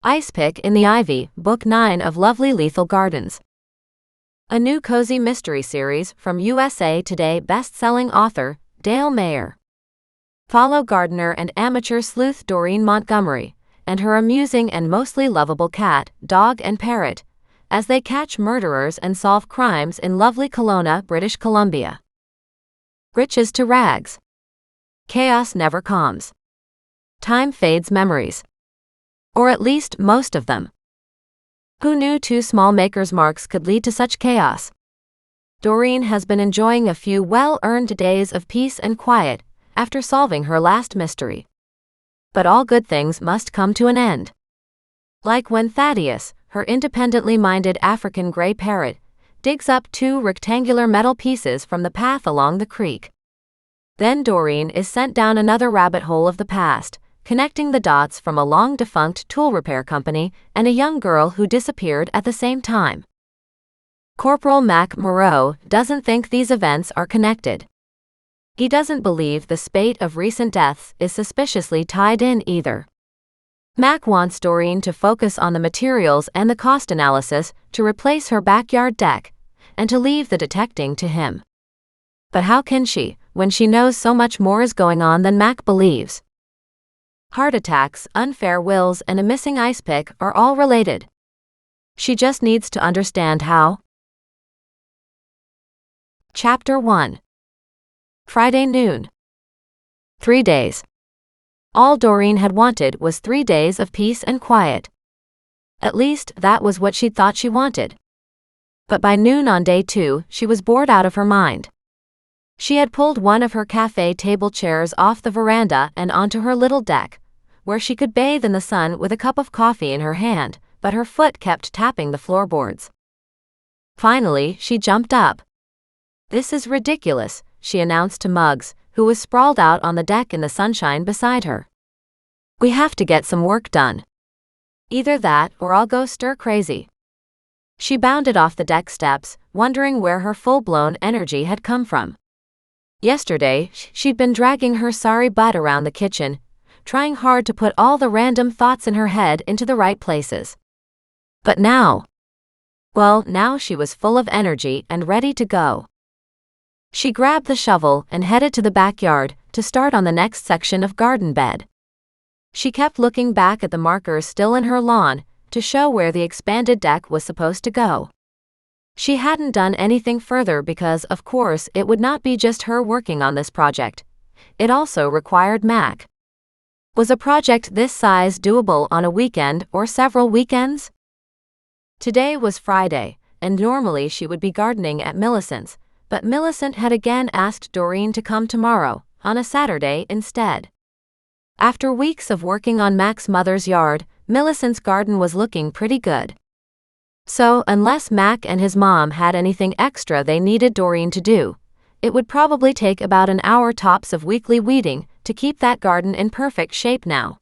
Ice Pick in the Ivy, Book 9 of Lovely Lethal Gardens. A new cozy mystery series from USA Today best-selling author, Dale Mayer. Follow gardener and amateur sleuth Doreen Montgomery, and her amusing and mostly lovable cat, dog and parrot, as they catch murderers and solve crimes in lovely Kelowna, British Columbia. Riches to rags. Chaos never calms. Time fades memories. Or at least most of them. Who knew two small maker's marks could lead to such chaos? Doreen has been enjoying a few well-earned days of peace and quiet after solving her last mystery. But all good things must come to an end. Like when Thaddeus, her independently minded African gray parrot, digs up two rectangular metal pieces from the path along the creek. Then Doreen is sent down another rabbit hole of the past, connecting the dots from a long-defunct tool repair company and a young girl who disappeared at the same time. Corporal Mac Moreau doesn't think these events are connected. He doesn't believe the spate of recent deaths is suspiciously tied in either. Mac wants Doreen to focus on the materials and the cost analysis to replace her backyard deck, and to leave the detecting to him. But how can she, when she knows so much more is going on than Mac believes? Heart attacks, unfair wills, and a missing ice pick are all related. She just needs to understand how. Chapter 1. Friday noon. 3 days. All Doreen had wanted was 3 days of peace and quiet. At least, that was what she thought she wanted. But by noon on day 2, she was bored out of her mind. She had pulled one of her cafe table chairs off the veranda and onto her little deck, where she could bathe in the sun with a cup of coffee in her hand, but her foot kept tapping the floorboards. Finally, she jumped up. "This is ridiculous," she announced to Muggs, who was sprawled out on the deck in the sunshine beside her. "We have to get some work done. Either that or I'll go stir crazy." She bounded off the deck steps, wondering where her full-blown energy had come from. Yesterday, she'd been dragging her sorry butt around the kitchen, trying hard to put all the random thoughts in her head into the right places. But now she was full of energy and ready to go. She grabbed the shovel and headed to the backyard to start on the next section of garden bed. She kept looking back at the markers still in her lawn to show where the expanded deck was supposed to go. She hadn't done anything further because, of course, it would not be just her working on this project. It also required Mac. Was a project this size doable on a weekend or several weekends? Today was Friday, and normally she would be gardening at Millicent's, but Millicent had again asked Doreen to come tomorrow, on a Saturday instead. After weeks of working on Mac's mother's yard, Millicent's garden was looking pretty good. So, unless Mac and his mom had anything extra they needed Doreen to do, it would probably take about an hour tops of weekly weeding to keep that garden in perfect shape now.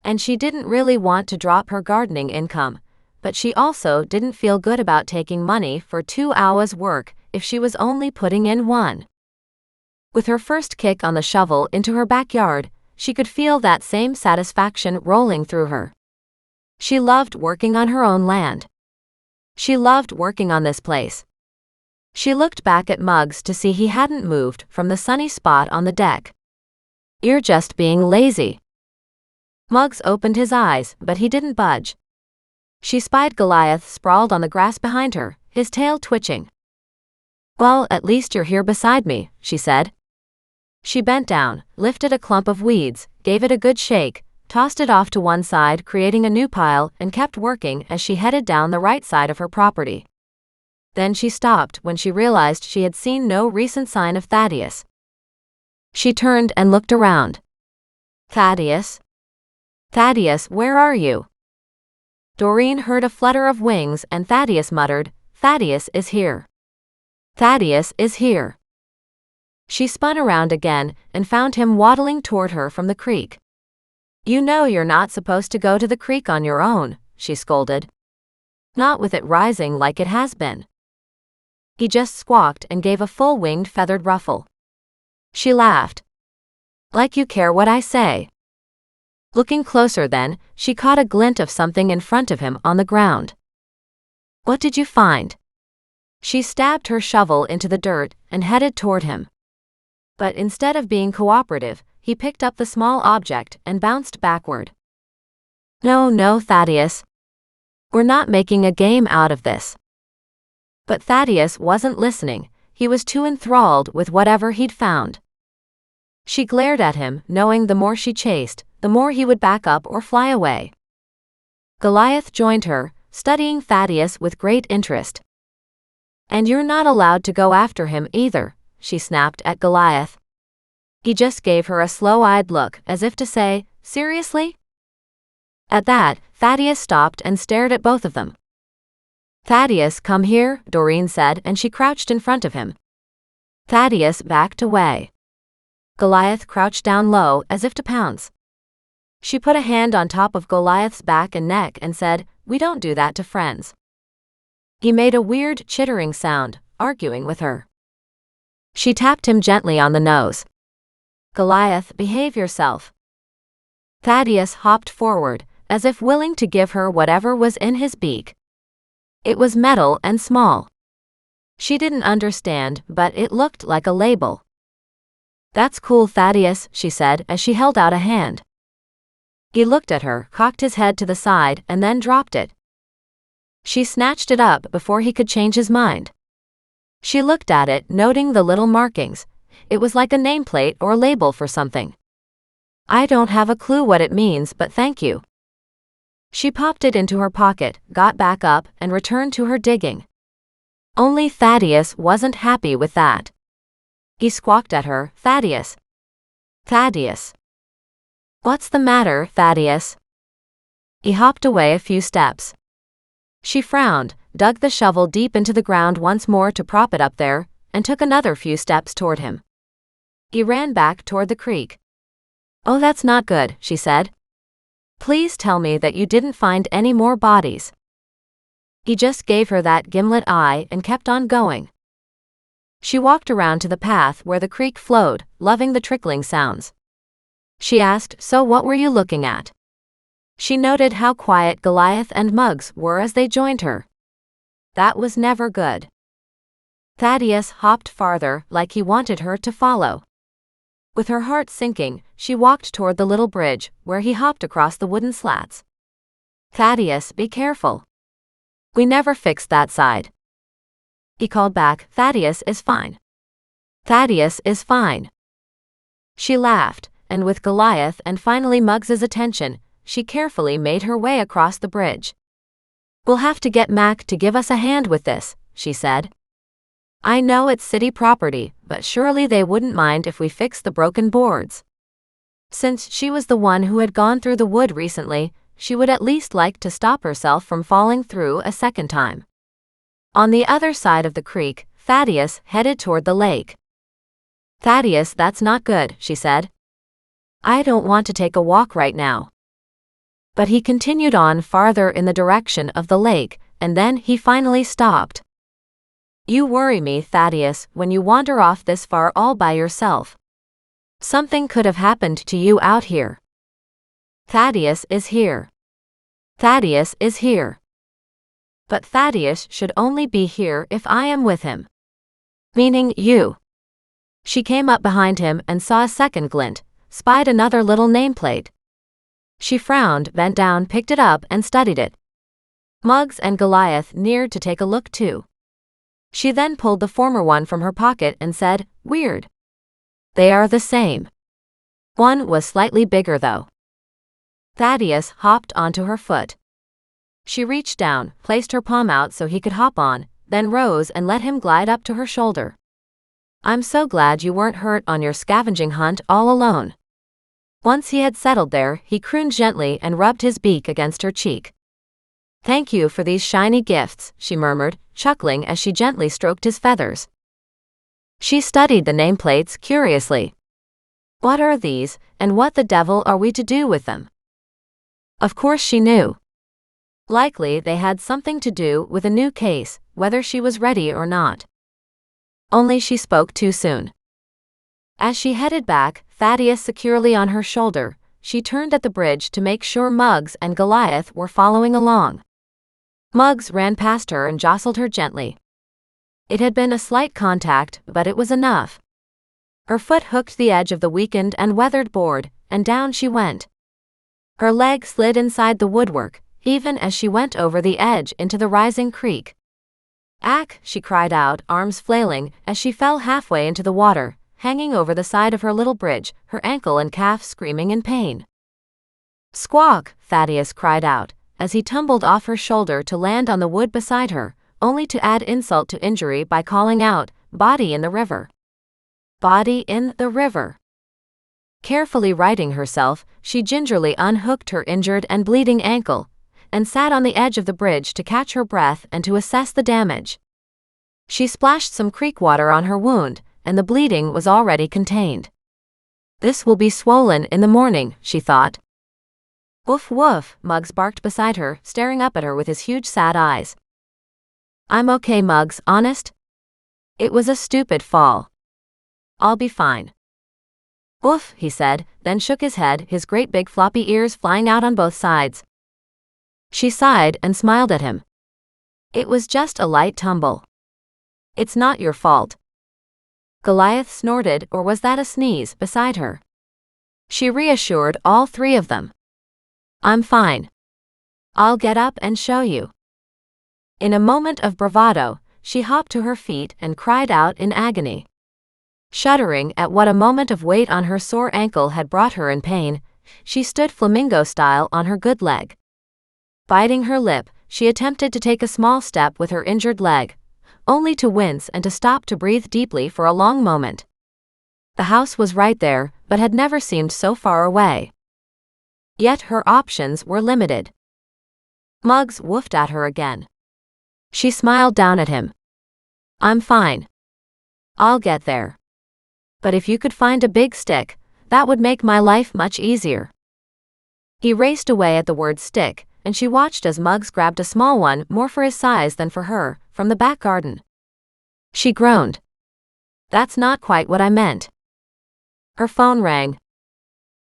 And she didn't really want to drop her gardening income, but she also didn't feel good about taking money for 2 hours' work if she was only putting in 1. With her first kick on the shovel into her backyard, she could feel that same satisfaction rolling through her. She loved working on her own land. She loved working on this place. She looked back at Muggs to see he hadn't moved from the sunny spot on the deck. "You're just being lazy." Muggs opened his eyes, but he didn't budge. She spied Goliath sprawled on the grass behind her, his tail twitching. "Well, at least you're here beside me," she said. She bent down, lifted a clump of weeds, gave it a good shake, tossed it off to one side, creating a new pile, and kept working as she headed down the right side of her property. Then she stopped when she realized she had seen no recent sign of Thaddeus. She turned and looked around. "Thaddeus? Thaddeus, where are you?" Doreen heard a flutter of wings and Thaddeus muttered, "Thaddeus is here. Thaddeus is here." She spun around again and found him waddling toward her from the creek. "You know you're not supposed to go to the creek on your own," she scolded. "Not with it rising like it has been." He just squawked and gave a full-winged feathered ruffle. She laughed. "Like you care what I say." Looking closer then, she caught a glint of something in front of him on the ground. What did you find? She stabbed her shovel into the dirt and headed toward him. But instead of being cooperative, he picked up the small object and bounced backward. No, Thaddeus. We're not making a game out of this. But Thaddeus wasn't listening. He was too enthralled with whatever he'd found. She glared at him, knowing the more she chased, the more he would back up or fly away. Goliath joined her, studying Thaddeus with great interest. And you're not allowed to go after him either, she snapped at Goliath. He just gave her a slow-eyed look, as if to say, seriously? At that, Thaddeus stopped and stared at both of them. Thaddeus, come here, Doreen said, and she crouched in front of him. Thaddeus backed away. Goliath crouched down low, as if to pounce. She put a hand on top of Goliath's back and neck and said, we don't do that to friends. He made a weird chittering sound, arguing with her. She tapped him gently on the nose. Goliath, behave yourself. Thaddeus hopped forward, as if willing to give her whatever was in his beak. It was metal and small. She didn't understand, but it looked like a label. That's cool, Thaddeus, she said as she held out a hand. He looked at her, cocked his head to the side, and then dropped it. She snatched it up before he could change his mind. She looked at it, noting the little markings. It was like a nameplate or label for something. I don't have a clue what it means, but thank you. She popped it into her pocket, got back up, and returned to her digging. Only Thaddeus wasn't happy with that. He squawked at her, Thaddeus. Thaddeus. What's the matter, Thaddeus? He hopped away a few steps. She frowned, dug the shovel deep into the ground once more to prop it up there, and took another few steps toward him. He ran back toward the creek. Oh, that's not good, she said. Please tell me that you didn't find any more bodies. He just gave her that gimlet eye and kept on going. She walked around to the path where the creek flowed, loving the trickling sounds. She asked, so what were you looking at? She noted how quiet Goliath and Muggs were as they joined her. That was never good. Thaddeus hopped farther, like he wanted her to follow. With her heart sinking, she walked toward the little bridge, where he hopped across the wooden slats. Thaddeus, be careful. We never fixed that side. He called back, Thaddeus is fine. Thaddeus is fine. She laughed, and with Goliath and finally Muggs's attention, she carefully made her way across the bridge. We'll have to get Mac to give us a hand with this, she said. I know it's city property, but surely they wouldn't mind if we fix the broken boards. Since she was the one who had gone through the wood recently, she would at least like to stop herself from falling through a second time. On the other side of the creek, Thaddeus headed toward the lake. Thaddeus, that's not good, she said. I don't want to take a walk right now. But he continued on farther in the direction of the lake, and then he finally stopped. You worry me, Thaddeus, when you wander off this far all by yourself. Something could have happened to you out here. Thaddeus is here. Thaddeus is here. But Thaddeus should only be here if I am with him. Meaning you. She came up behind him and saw a second glint, spied another little nameplate. She frowned, bent down, picked it up, and studied it. Muggs and Goliath neared to take a look too. She then pulled the former one from her pocket and said, weird. They are the same. One was slightly bigger though. Thaddeus hopped onto her foot. She reached down, placed her palm out so he could hop on, then rose and let him glide up to her shoulder. I'm so glad you weren't hurt on your scavenging hunt all alone. Once he had settled there, he crooned gently and rubbed his beak against her cheek. Thank you for these shiny gifts, she murmured, chuckling as she gently stroked his feathers. She studied the nameplates curiously. What are these, and what the devil are we to do with them? Of course she knew. Likely they had something to do with a new case, whether she was ready or not. Only she spoke too soon. As she headed back, Thaddeus securely on her shoulder, she turned at the bridge to make sure Muggs and Goliath were following along. Muggs ran past her and jostled her gently. It had been a slight contact, but it was enough. Her foot hooked the edge of the weakened and weathered board, and down she went. Her leg slid inside the woodwork, even as she went over the edge into the rising creek. "Ack!" she cried out, arms flailing, as she fell halfway into the water, hanging over the side of her little bridge, her ankle and calf screaming in pain. "Squawk!" Thaddeus cried out, as he tumbled off her shoulder to land on the wood beside her, only to add insult to injury by calling out, "Body in the river! Body in the river!" Carefully righting herself, she gingerly unhooked her injured and bleeding ankle, and sat on the edge of the bridge to catch her breath and to assess the damage. She splashed some creek water on her wound, and the bleeding was already contained. "This will be swollen in the morning," she thought. "Woof woof," Muggs barked beside her, staring up at her with his huge sad eyes. "I'm okay, Muggs, honest? It was a stupid fall. I'll be fine." "Woof," he said, then shook his head, his great big floppy ears flying out on both sides. She sighed and smiled at him. "It was just a light tumble. It's not your fault." Goliath snorted, or was that a sneeze, beside her. She reassured all three of them. "I'm fine. I'll get up and show you." In a moment of bravado, she hopped to her feet and cried out in agony. Shuddering at what a moment of weight on her sore ankle had brought her in pain, she stood flamingo style on her good leg. Biting her lip, she attempted to take a small step with her injured leg, only to wince and to stop to breathe deeply for a long moment. The house was right there, but had never seemed so far away. Yet her options were limited. Muggs woofed at her again. She smiled down at him. "I'm fine. I'll get there. But if you could find a big stick, that would make my life much easier." He raced away at the word stick, and she watched as Muggs grabbed a small one, more for his size than for her, from the back garden. She groaned. "That's not quite what I meant." Her phone rang.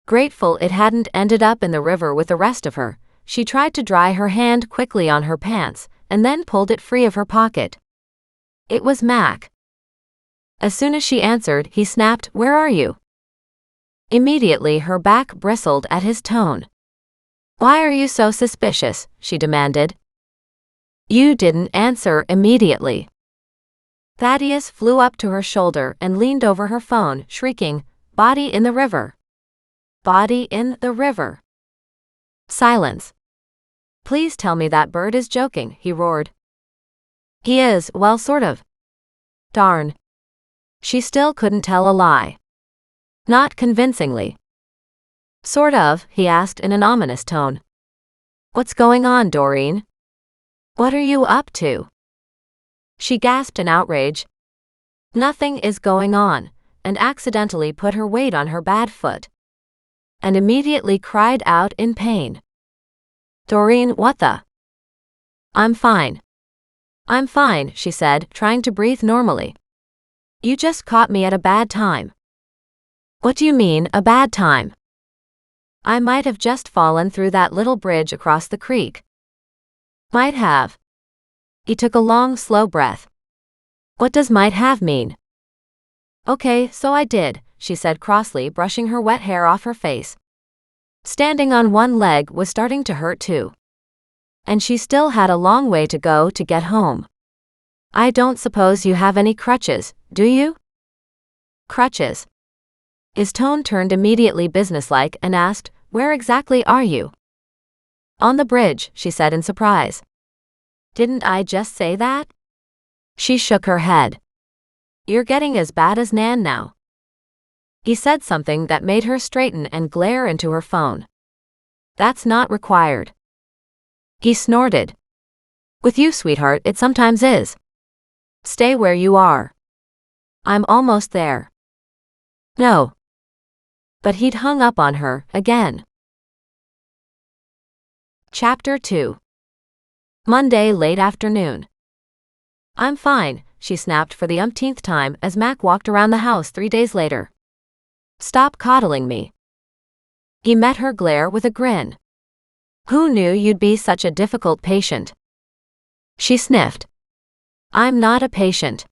Grateful it hadn't ended up in the river with the rest of her, she tried to dry her hand quickly on her pants, and then pulled it free of her pocket. It was Mac. As soon as she answered, he snapped, "Where are you?" Immediately her back bristled at his tone. "Why are you so suspicious?" she demanded. "You didn't answer immediately." Thaddeus flew up to her shoulder and leaned over her phone, shrieking, "Body in the river! Body in the river!" Silence. "Please tell me that bird is joking," he roared. "He is, well, sort of." "Darn." She still couldn't tell a lie. Not convincingly. "Sort of?" he asked in an ominous tone. "What's going on, Doreen? What are you up to?" She gasped in outrage. "Nothing is going on," and accidentally put her weight on her bad foot. And immediately cried out in pain. "Doreen, what the?" "I'm fine. I'm fine," she said, trying to breathe normally. "You just caught me at a bad time." "What do you mean, a bad time?" "I might have just fallen through that little bridge across the creek." "Might have." He took a long, slow breath. "What does might have mean?" "Okay, so I did," she said crossly, brushing her wet hair off her face. Standing on one leg was starting to hurt too. And she still had a long way to go to get home. "I don't suppose you have any crutches, do you?" "Crutches?" His tone turned immediately businesslike and asked, "Where exactly are you?" "On the bridge," she said in surprise. "Didn't I just say that?" She shook her head. "You're getting as bad as Nan now." He said something that made her straighten and glare into her phone. "That's not required." He snorted. "With you, sweetheart, it sometimes is. Stay where you are. I'm almost there." "No." But he'd hung up on her, again. Chapter 2. Monday late afternoon. "I'm fine," she snapped for the umpteenth time as Mac walked around the house 3 days later. "Stop coddling me." He met her glare with a grin. "Who knew you'd be such a difficult patient?" She sniffed. "I'm not a patient.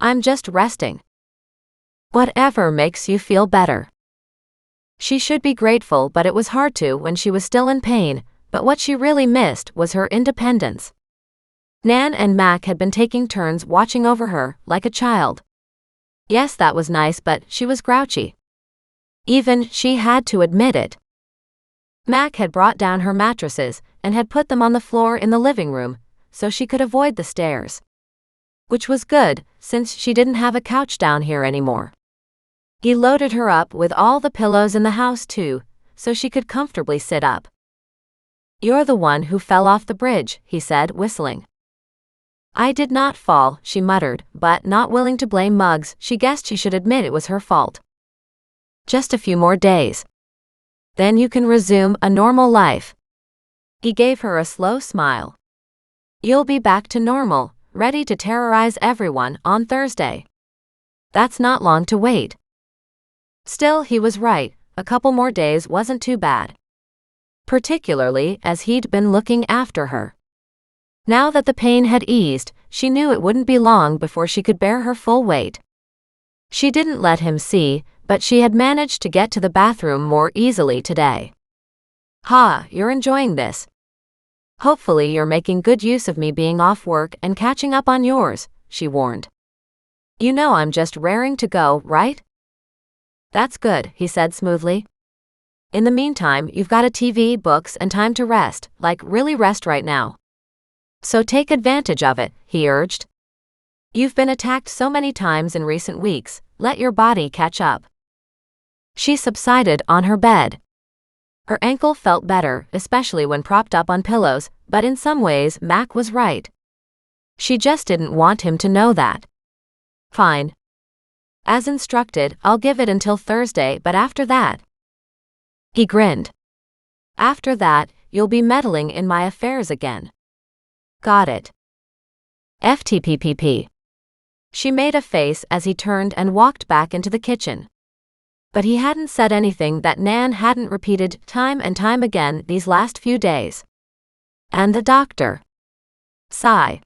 I'm just resting. Whatever makes you feel better." She should be grateful, but it was hard to when she was still in pain, but what she really missed was her independence. Nan and Mac had been taking turns watching over her, like a child. Yes, that was nice, but she was grouchy. Even she had to admit it. Mac had brought down her mattresses and had put them on the floor in the living room, so she could avoid the stairs. Which was good, since she didn't have a couch down here anymore. He loaded her up with all the pillows in the house too, so she could comfortably sit up. "You're the one who fell off the bridge," he said, whistling. "I did not fall," she muttered, but not willing to blame Muggs, she guessed she should admit it was her fault. "Just a few more days. Then you can resume a normal life." He gave her a slow smile. "You'll be back to normal, ready to terrorize everyone on Thursday. That's not long to wait." Still, he was right, a couple more days wasn't too bad. Particularly as he'd been looking after her. Now that the pain had eased, she knew it wouldn't be long before she could bear her full weight. She didn't let him see, but she had managed to get to the bathroom more easily today. "Ha, you're enjoying this. Hopefully you're making good use of me being off work and catching up on yours," she warned. "You know I'm just raring to go, right?" "That's good," he said smoothly. "In the meantime, you've got a TV, books, and time to rest, like really rest right now. So take advantage of it," he urged. "You've been attacked so many times in recent weeks, let your body catch up." She subsided on her bed. Her ankle felt better, especially when propped up on pillows, but in some ways Mac was right. She just didn't want him to know that. "Fine. As instructed, I'll give it until Thursday, but after that..." He grinned. "After that, you'll be meddling in my affairs again." "Got it. FTPPP." She made a face as he turned and walked back into the kitchen. But he hadn't said anything that Nan hadn't repeated time and time again these last few days. "And the doctor." Sigh.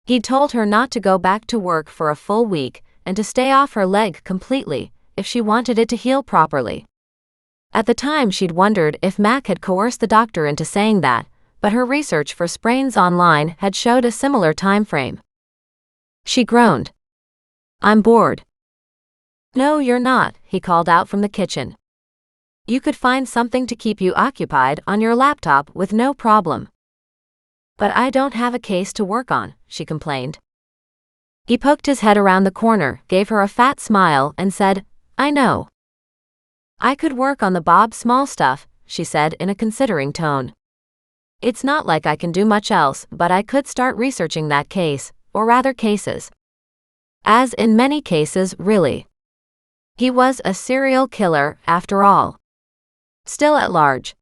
He'd told her not to go back to work for a full week and to stay off her leg completely if she wanted it to heal properly. At the time she'd wondered if Mac had coerced the doctor into saying that, but her research for sprains online had showed a similar time frame. She groaned. "I'm bored." "No, you're not," he called out from the kitchen. "You could find something to keep you occupied on your laptop with no problem." "But I don't have a case to work on," she complained. He poked his head around the corner, gave her a fat smile, and said, "I know." "I could work on the Bob Small stuff," she said in a considering tone. "It's not like I can do much else, but I could start researching that case, or rather cases. As in many cases, really. He was a serial killer, after all. Still at large.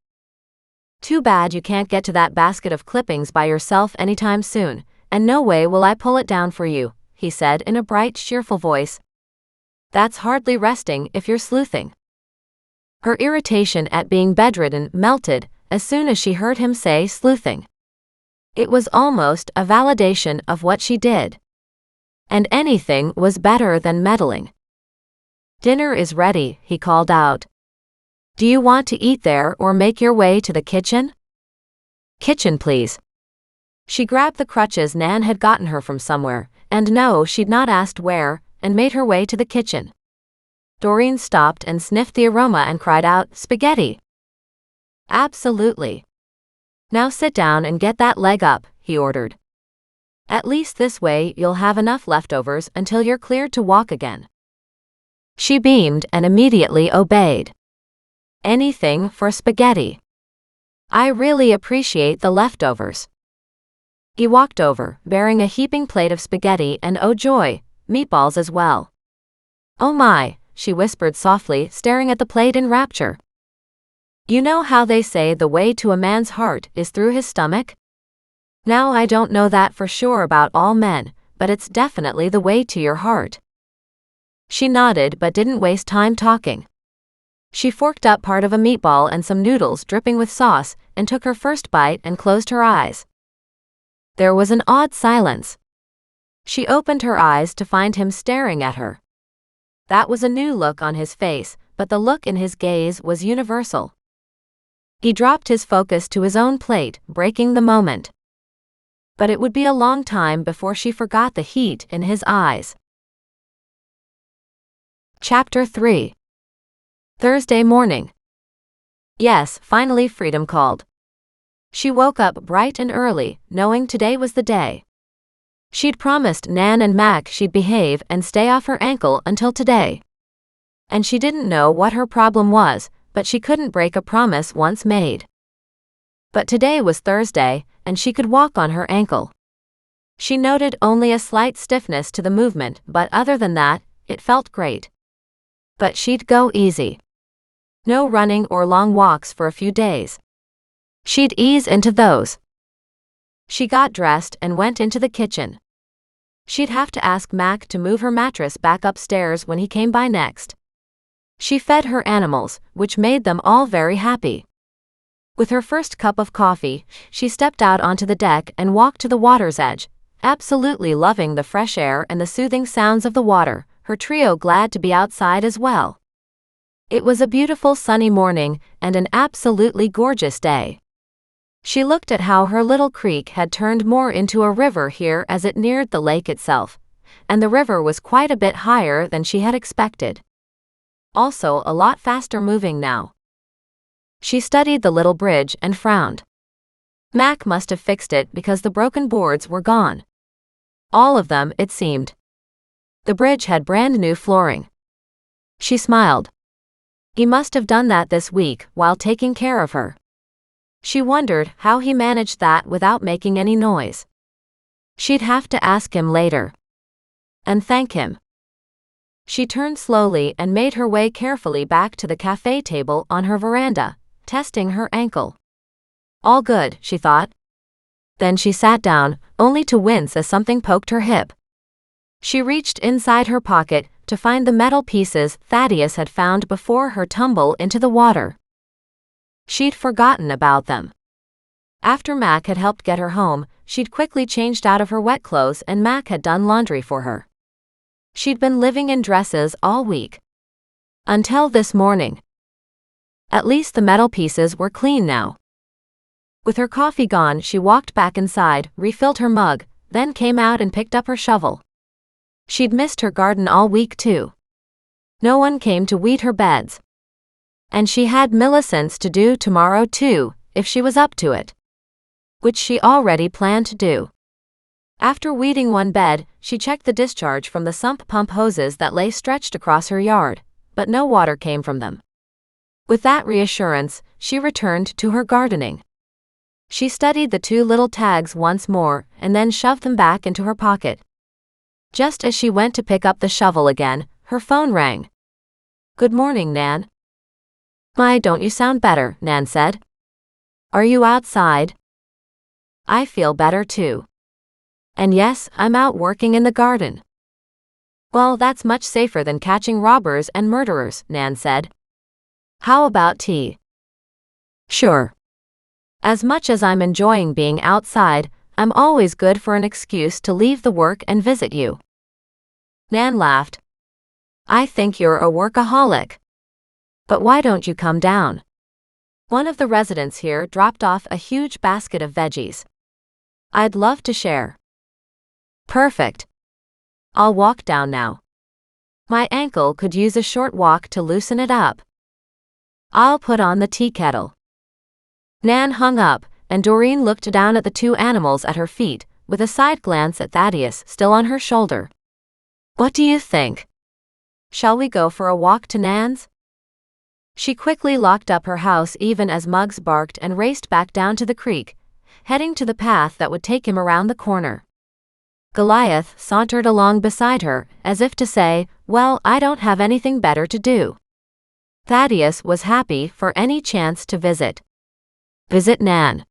Too bad you can't get to that basket of clippings by yourself anytime soon, and no way will I pull it down for you," he said in a bright, cheerful voice. "That's hardly resting if you're sleuthing." Her irritation at being bedridden melted as soon as she heard him say sleuthing. It was almost a validation of what she did. And anything was better than meddling. "Dinner is ready," he called out. "Do you want to eat there or make your way to the kitchen?" "Kitchen, please." She grabbed the crutches Nan had gotten her from somewhere, and no, she'd not asked where, and made her way to the kitchen. Doreen stopped and sniffed the aroma and cried out, "Spaghetti!" "Absolutely. Now sit down and get that leg up," he ordered. "At least this way you'll have enough leftovers until you're cleared to walk again." She beamed and immediately obeyed. "Anything for spaghetti. I really appreciate the leftovers." He walked over, bearing a heaping plate of spaghetti and, oh joy, meatballs as well. "Oh my," she whispered softly, staring at the plate in rapture. "You know how they say the way to a man's heart is through his stomach? Now I don't know that for sure about all men, but it's definitely the way to your heart." She nodded but didn't waste time talking. She forked up part of a meatball and some noodles dripping with sauce and took her first bite and closed her eyes. There was an odd silence. She opened her eyes to find him staring at her. That was a new look on his face, but the look in his gaze was universal. He dropped his focus to his own plate, breaking the moment. But it would be a long time before she forgot the heat in his eyes. Chapter 3. Thursday morning. Yes, finally freedom called. She woke up bright and early, knowing today was the day. She'd promised Nan and Mac she'd behave and stay off her ankle until today. And she didn't know what her problem was, but she couldn't break a promise once made. But today was Thursday, and she could walk on her ankle. She noted only a slight stiffness to the movement, but other than that, it felt great. But she'd go easy. No running or long walks for a few days. She'd ease into those. She got dressed and went into the kitchen. She'd have to ask Mac to move her mattress back upstairs when he came by next. She fed her animals, which made them all very happy. With her first cup of coffee, she stepped out onto the deck and walked to the water's edge, absolutely loving the fresh air and the soothing sounds of the water, her trio glad to be outside as well. It was a beautiful sunny morning and an absolutely gorgeous day. She looked at how her little creek had turned more into a river here as it neared the lake itself, and the river was quite a bit higher than she had expected. Also a lot faster moving now. She studied the little bridge and frowned. Mac must have fixed it because the broken boards were gone. All of them, it seemed. The bridge had brand new flooring. She smiled. He must have done that this week while taking care of her. She wondered how he managed that without making any noise. She'd have to ask him later. And thank him. She turned slowly and made her way carefully back to the cafe table on her veranda, testing her ankle. All good, she thought. Then she sat down, only to wince as something poked her hip. She reached inside her pocket to find the metal pieces Thaddeus had found before her tumble into the water. She'd forgotten about them. After Mac had helped get her home, she'd quickly changed out of her wet clothes and Mac had done laundry for her. She'd been living in dresses all week. Until this morning. At least the metal pieces were clean now. With her coffee gone, she walked back inside, refilled her mug, then came out and picked up her shovel. She'd missed her garden all week too. No one came to weed her beds. And she had Millicent's to do tomorrow too, if she was up to it. Which she already planned to do. After weeding one bed, she checked the discharge from the sump pump hoses that lay stretched across her yard, but no water came from them. With that reassurance, she returned to her gardening. She studied the two little tags once more and then shoved them back into her pocket. Just as she went to pick up the shovel again, her phone rang. "Good morning, Nan." "My, don't you sound better," Nan said. "Are you outside?" "I feel better too. And yes, I'm out working in the garden." "Well, that's much safer than catching robbers and murderers," Nan said. "How about tea?" "Sure. As much as I'm enjoying being outside, I'm always good for an excuse to leave the work and visit you." Nan laughed. "I think you're a workaholic. But why don't you come down?" One of the residents here dropped off a huge basket of veggies. "I'd love to share." "Perfect. I'll walk down now. My ankle could use a short walk to loosen it up." "I'll put on the tea kettle." Nan hung up, and Doreen looked down at the two animals at her feet, with a side glance at Thaddeus still on her shoulder. "What do you think? Shall we go for a walk to Nan's?" She quickly locked up her house even as Muggs barked and raced back down to the creek, heading to the path that would take him around the corner. Goliath sauntered along beside her, as if to say, "Well, I don't have anything better to do." Thaddeus was happy for any chance to visit. Visit Nan.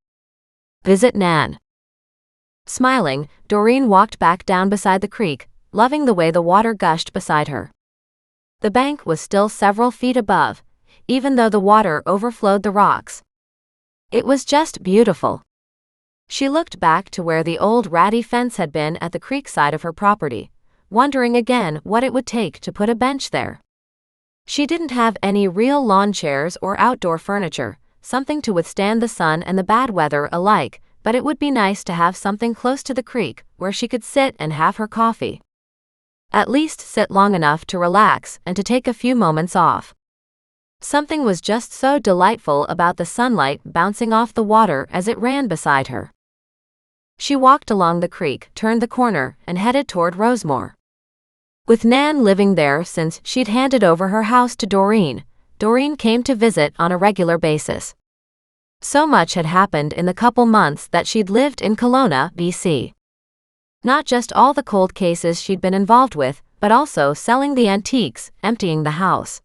Visit Nan. Smiling, Doreen walked back down beside the creek, loving the way the water gushed beside her. The bank was still several feet above, even though the water overflowed the rocks. It was just beautiful. She looked back to where the old ratty fence had been at the creek side of her property, wondering again what it would take to put a bench there. She didn't have any real lawn chairs or outdoor furniture, something to withstand the sun and the bad weather alike, but it would be nice to have something close to the creek where she could sit and have her coffee. At least sit long enough to relax and to take a few moments off. Something was just so delightful about the sunlight bouncing off the water as it ran beside her. She walked along the creek, turned the corner, and headed toward Rosemore. With Nan living there since she'd handed over her house to Doreen, Doreen came to visit on a regular basis. So much had happened in the couple months that she'd lived in Kelowna, BC. Not just all the cold cases she'd been involved with, but also selling the antiques, emptying the house.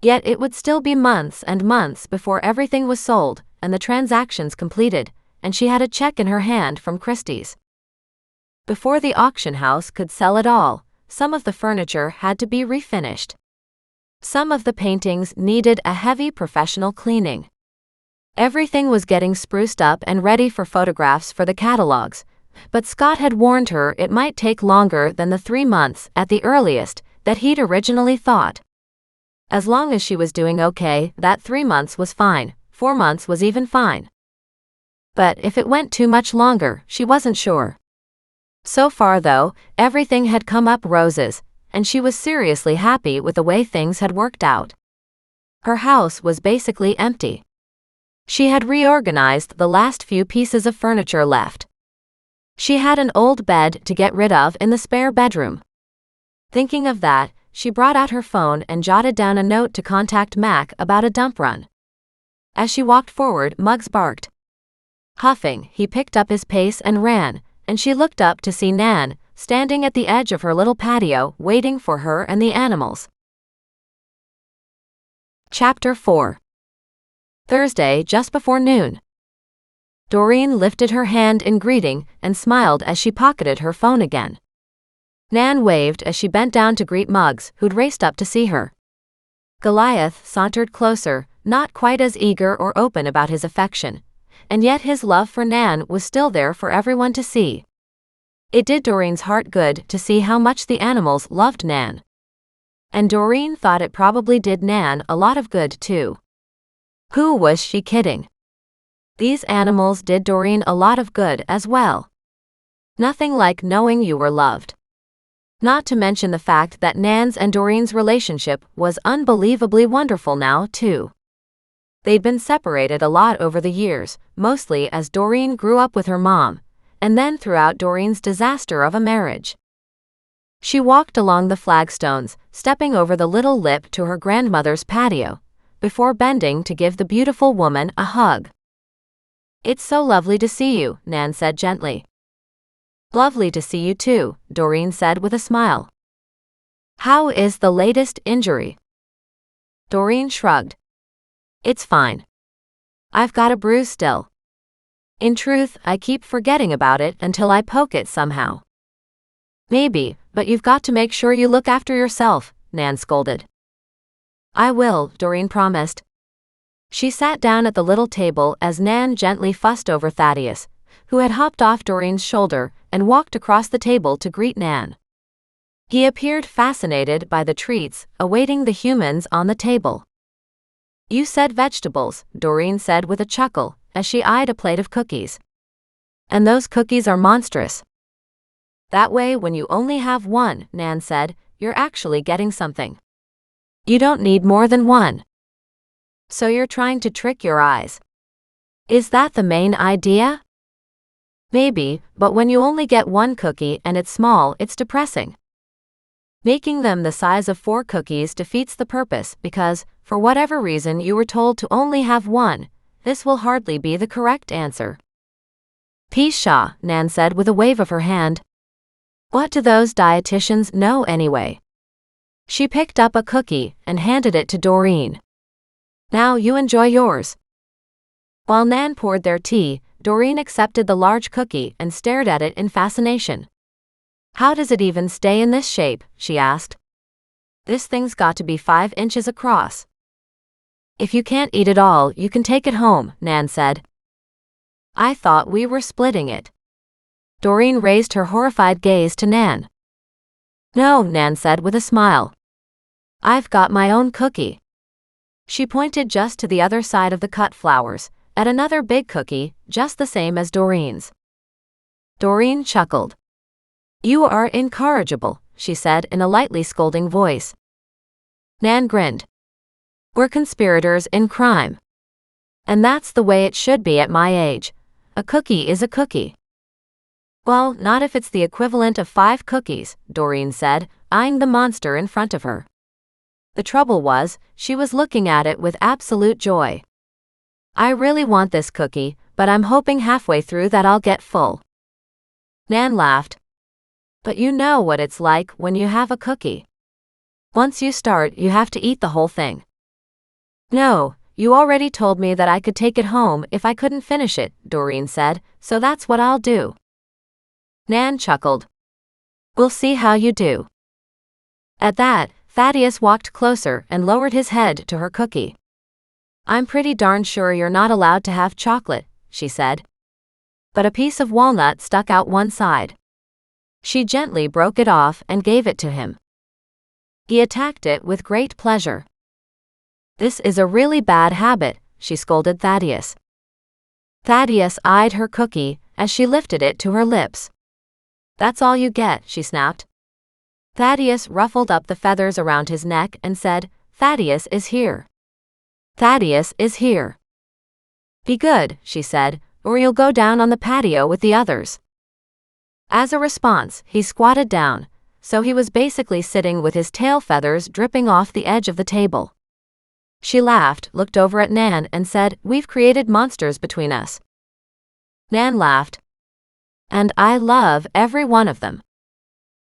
Yet it would still be months and months before everything was sold and the transactions completed, and she had a check in her hand from Christie's. Before the auction house could sell it all, some of the furniture had to be refinished. Some of the paintings needed a heavy professional cleaning. Everything was getting spruced up and ready for photographs for the catalogs, but Scott had warned her it might take longer than the 3 months at the earliest that he'd originally thought. As long as she was doing okay, that 3 months was fine, 4 months was even fine. But if it went too much longer, she wasn't sure. So far though, everything had come up roses, and she was seriously happy with the way things had worked out. Her house was basically empty. She had reorganized the last few pieces of furniture left. She had an old bed to get rid of in the spare bedroom. Thinking of that, she brought out her phone and jotted down a note to contact Mac about a dump run. As she walked forward, Muggs barked. Huffing, he picked up his pace and ran, and she looked up to see Nan, standing at the edge of her little patio, waiting for her and the animals. Chapter 4. Thursday, just before noon. Doreen lifted her hand in greeting and smiled as she pocketed her phone again. Nan waved as she bent down to greet Muggs, who'd raced up to see her. Goliath sauntered closer, not quite as eager or open about his affection, and yet his love for Nan was still there for everyone to see. It did Doreen's heart good to see how much the animals loved Nan. And Doreen thought it probably did Nan a lot of good too. Who was she kidding? These animals did Doreen a lot of good as well. Nothing like knowing you were loved. Not to mention the fact that Nan's and Doreen's relationship was unbelievably wonderful now, too. They'd been separated a lot over the years, mostly as Doreen grew up with her mom, and then throughout Doreen's disaster of a marriage. She walked along the flagstones, stepping over the little lip to her grandmother's patio, before bending to give the beautiful woman a hug. "It's so lovely to see you," Nan said gently. "Lovely to see you too," Doreen said with a smile. "How is the latest injury?" Doreen shrugged. "It's fine. I've got a bruise still. In truth, I keep forgetting about it until I poke it somehow." "Maybe, but you've got to make sure you look after yourself," Nan scolded. "I will," Doreen promised. She sat down at the little table as Nan gently fussed over Thaddeus, who had hopped off Doreen's shoulder and walked across the table to greet Nan. He appeared fascinated by the treats awaiting the humans on the table. "You said vegetables," Doreen said with a chuckle as she eyed a plate of cookies. "And those cookies are monstrous." "That way when you only have one," Nan said, "you're actually getting something. You don't need more than one. So you're trying to trick your eyes. Is that the main idea?" "Maybe, but when you only get one cookie and it's small, it's depressing. Making them the size of 4 cookies defeats the purpose because, for whatever reason you were told to only have one, this will hardly be the correct answer." "Pshaw," Nan said with a wave of her hand. "What do those dietitians know anyway?" She picked up a cookie and handed it to Doreen. "Now you enjoy yours." While Nan poured their tea, Doreen accepted the large cookie and stared at it in fascination. "How does it even stay in this shape?" she asked. "This thing's got to be 5 inches across." If you can't eat it all, you can take it home, Nan said. I thought we were splitting it. Doreen raised her horrified gaze to Nan. No, Nan said with a smile. I've got my own cookie. She pointed just to the other side of the cut flowers, at another big cookie, just the same as Doreen's. Doreen chuckled. You are incorrigible, she said in a lightly scolding voice. Nan grinned. We're conspirators in crime. And that's the way it should be at my age. A cookie is a cookie. Well, not if it's the equivalent of 5 cookies, Doreen said, eyeing the monster in front of her. The trouble was, she was looking at it with absolute joy. I really want this cookie, but I'm hoping halfway through that I'll get full. Nan laughed. But you know what it's like when you have a cookie. Once you start, you have to eat the whole thing. No, you already told me that I could take it home if I couldn't finish it, Doreen said, so that's what I'll do. Nan chuckled. We'll see how you do. At that, Thaddeus walked closer and lowered his head to her cookie. I'm pretty darn sure you're not allowed to have chocolate, she said. But a piece of walnut stuck out one side. She gently broke it off and gave it to him. He attacked it with great pleasure. This is a really bad habit, she scolded Thaddeus. Thaddeus eyed her cookie as she lifted it to her lips. That's all you get, she snapped. Thaddeus ruffled up the feathers around his neck and said, Thaddeus is here. Thaddeus is here. Be good, she said, or you'll go down on the patio with the others. As a response, he squatted down, so he was basically sitting with his tail feathers dripping off the edge of the table. She laughed, looked over at Nan, and said, We've created monsters between us. Nan laughed. And I love every one of them.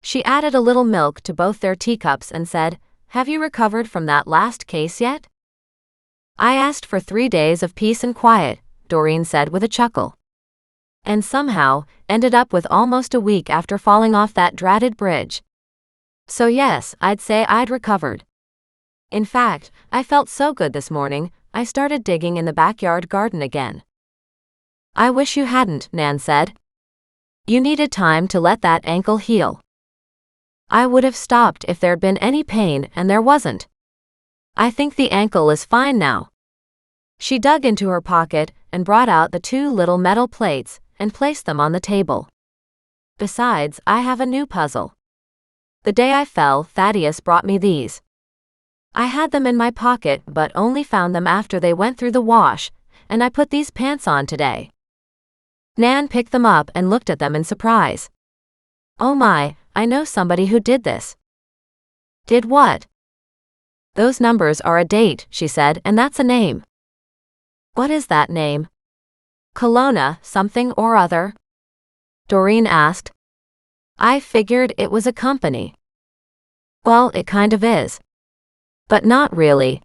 She added a little milk to both their teacups and said, Have you recovered from that last case yet? I asked for 3 days of peace and quiet, Doreen said with a chuckle. And somehow, ended up with almost a week after falling off that dratted bridge. So yes, I'd say I'd recovered. In fact, I felt so good this morning, I started digging in the backyard garden again. I wish you hadn't, Nan said. You needed time to let that ankle heal. I would have stopped if there'd been any pain, and there wasn't. I think the ankle is fine now. She dug into her pocket and brought out the 2 little metal plates and placed them on the table. Besides, I have a new puzzle. The day I fell, Thaddeus brought me these. I had them in my pocket but only found them after they went through the wash, and I put these pants on today. Nan picked them up and looked at them in surprise. Oh my, I know somebody who did this. Did what? Those numbers are a date, she said, and that's a name. What is that name? Kelowna, something or other? Doreen asked. I figured it was a company. Well, it kind of is. But not really.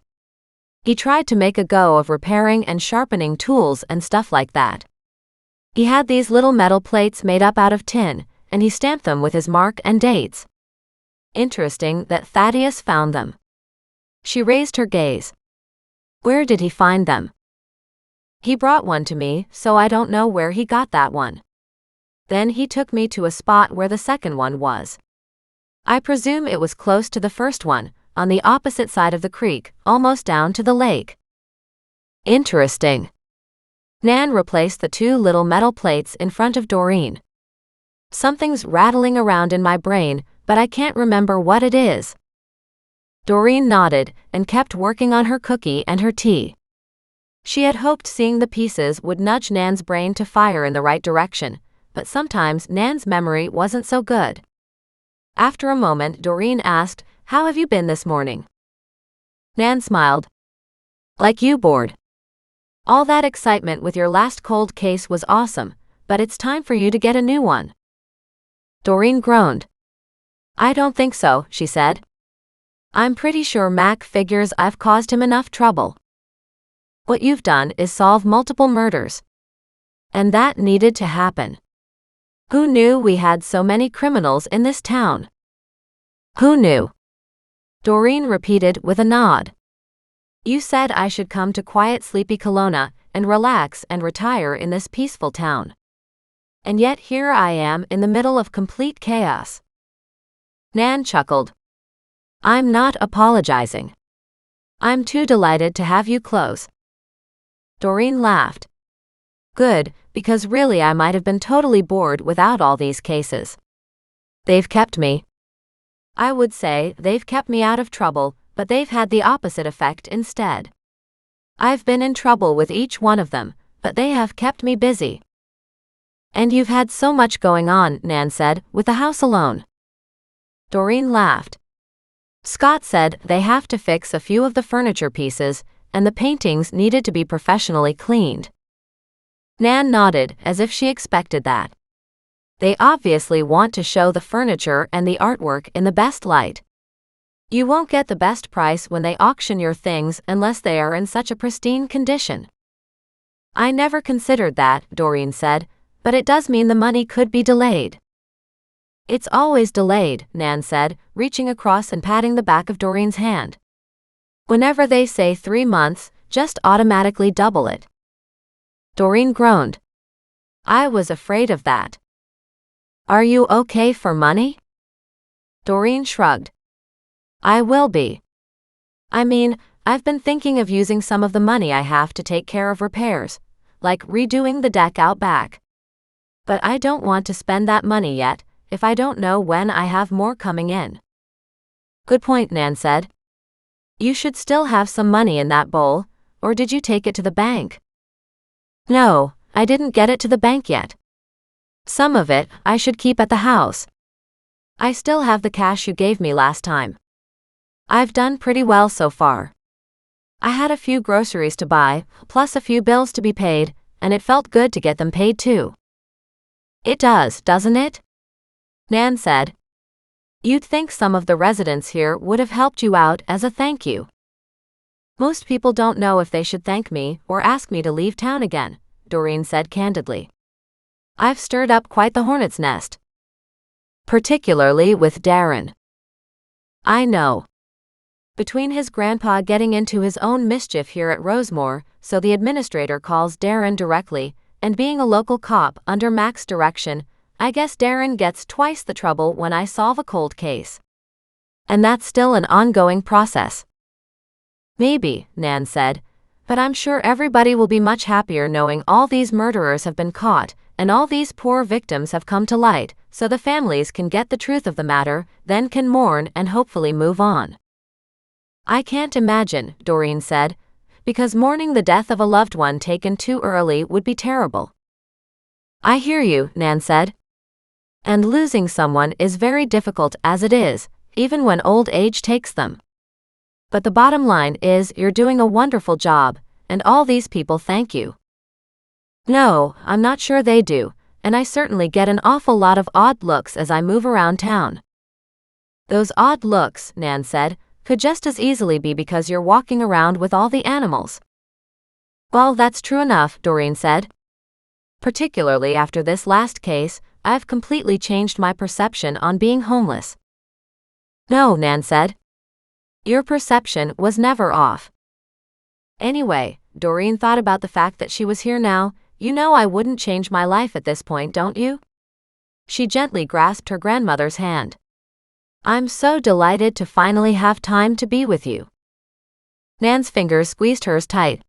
He tried to make a go of repairing and sharpening tools and stuff like that. He had these little metal plates made up out of tin, and he stamped them with his mark and dates. Interesting that Thaddeus found them. She raised her gaze. Where did he find them? He brought one to me, so I don't know where he got that one. Then he took me to a spot where the second one was. I presume it was close to the first one, on the opposite side of the creek, almost down to the lake. Interesting. Nan replaced the 2 little metal plates in front of Doreen. Something's rattling around in my brain, but I can't remember what it is. Doreen nodded and kept working on her cookie and her tea. She had hoped seeing the pieces would nudge Nan's brain to fire in the right direction, but sometimes Nan's memory wasn't so good. After a moment, Doreen asked, How have you been this morning? Nan smiled. Like you, bored. All that excitement with your last cold case was awesome, but it's time for you to get a new one. Doreen groaned. I don't think so, she said. I'm pretty sure Mac figures I've caused him enough trouble. What you've done is solve multiple murders. And that needed to happen. Who knew we had so many criminals in this town? Who knew? Doreen repeated with a nod. You said I should come to quiet, sleepy Kelowna and relax and retire in this peaceful town. And yet here I am in the middle of complete chaos. Nan chuckled. I'm not apologizing. I'm too delighted to have you close. Doreen laughed. Good, because really I might have been totally bored without all these cases. They've kept me. I would say they've kept me out of trouble, but they've had the opposite effect instead. I've been in trouble with each one of them, but they have kept me busy. And you've had so much going on, Nan said, with the house alone. Doreen laughed. Scott said they have to fix a few of the furniture pieces, and the paintings needed to be professionally cleaned. Nan nodded as if she expected that. They obviously want to show the furniture and the artwork in the best light. You won't get the best price when they auction your things unless they are in such a pristine condition. I never considered that, Doreen said, but it does mean the money could be delayed. It's always delayed, Nan said, reaching across and patting the back of Doreen's hand. Whenever they say 3 months, just automatically double it. Doreen groaned. I was afraid of that. Are you okay for money? Doreen shrugged. I will be. I mean, I've been thinking of using some of the money I have to take care of repairs, like redoing the deck out back. But I don't want to spend that money yet, if I don't know when I have more coming in. Good point, Nan said. You should still have some money in that bowl, or did you take it to the bank? No, I didn't get it to the bank yet. Some of it I should keep at the house. I still have the cash you gave me last time. I've done pretty well so far. I had a few groceries to buy, plus a few bills to be paid, and it felt good to get them paid too. It does, doesn't it? Nan said. You'd think some of the residents here would have helped you out as a thank you. Most people don't know if they should thank me or ask me to leave town again, Doreen said candidly. I've stirred up quite the hornet's nest. Particularly with Darren. I know. Between his grandpa getting into his own mischief here at Rosemore, so the administrator calls Darren directly, and being a local cop under Mac's direction, I guess Darren gets twice the trouble when I solve a cold case. And that's still an ongoing process. Maybe, Nan said, but I'm sure everybody will be much happier knowing all these murderers have been caught, and all these poor victims have come to light, so the families can get the truth of the matter, then can mourn and hopefully move on. I can't imagine, Doreen said, because mourning the death of a loved one taken too early would be terrible. I hear you, Nan said. And losing someone is very difficult as it is, even when old age takes them. But the bottom line is you're doing a wonderful job, and all these people thank you. No, I'm not sure they do, and I certainly get an awful lot of odd looks as I move around town. Those odd looks, Nan said, could just as easily be because you're walking around with all the animals. Well, that's true enough, Doreen said. Particularly after this last case, I've completely changed my perception on being homeless. No, Nan said. Your perception was never off. Anyway, Doreen thought about the fact that she was here now. You know I wouldn't change my life at this point, don't you? She gently grasped her grandmother's hand. I'm so delighted to finally have time to be with you. Nan's fingers squeezed hers tight.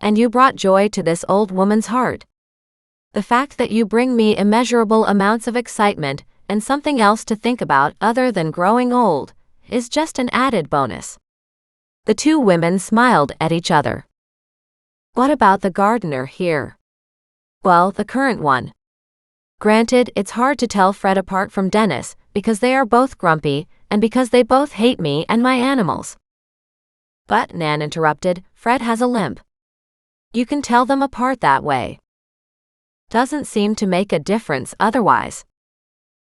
And you brought joy to this old woman's heart. The fact that you bring me immeasurable amounts of excitement and something else to think about other than growing old is just an added bonus. The two women smiled at each other. What about the gardener here? Well, the current one. Granted, it's hard to tell Fred apart from Dennis, because they are both grumpy, and because they both hate me and my animals. But, Nan interrupted, Fred has a limp. You can tell them apart that way. Doesn't seem to make a difference otherwise.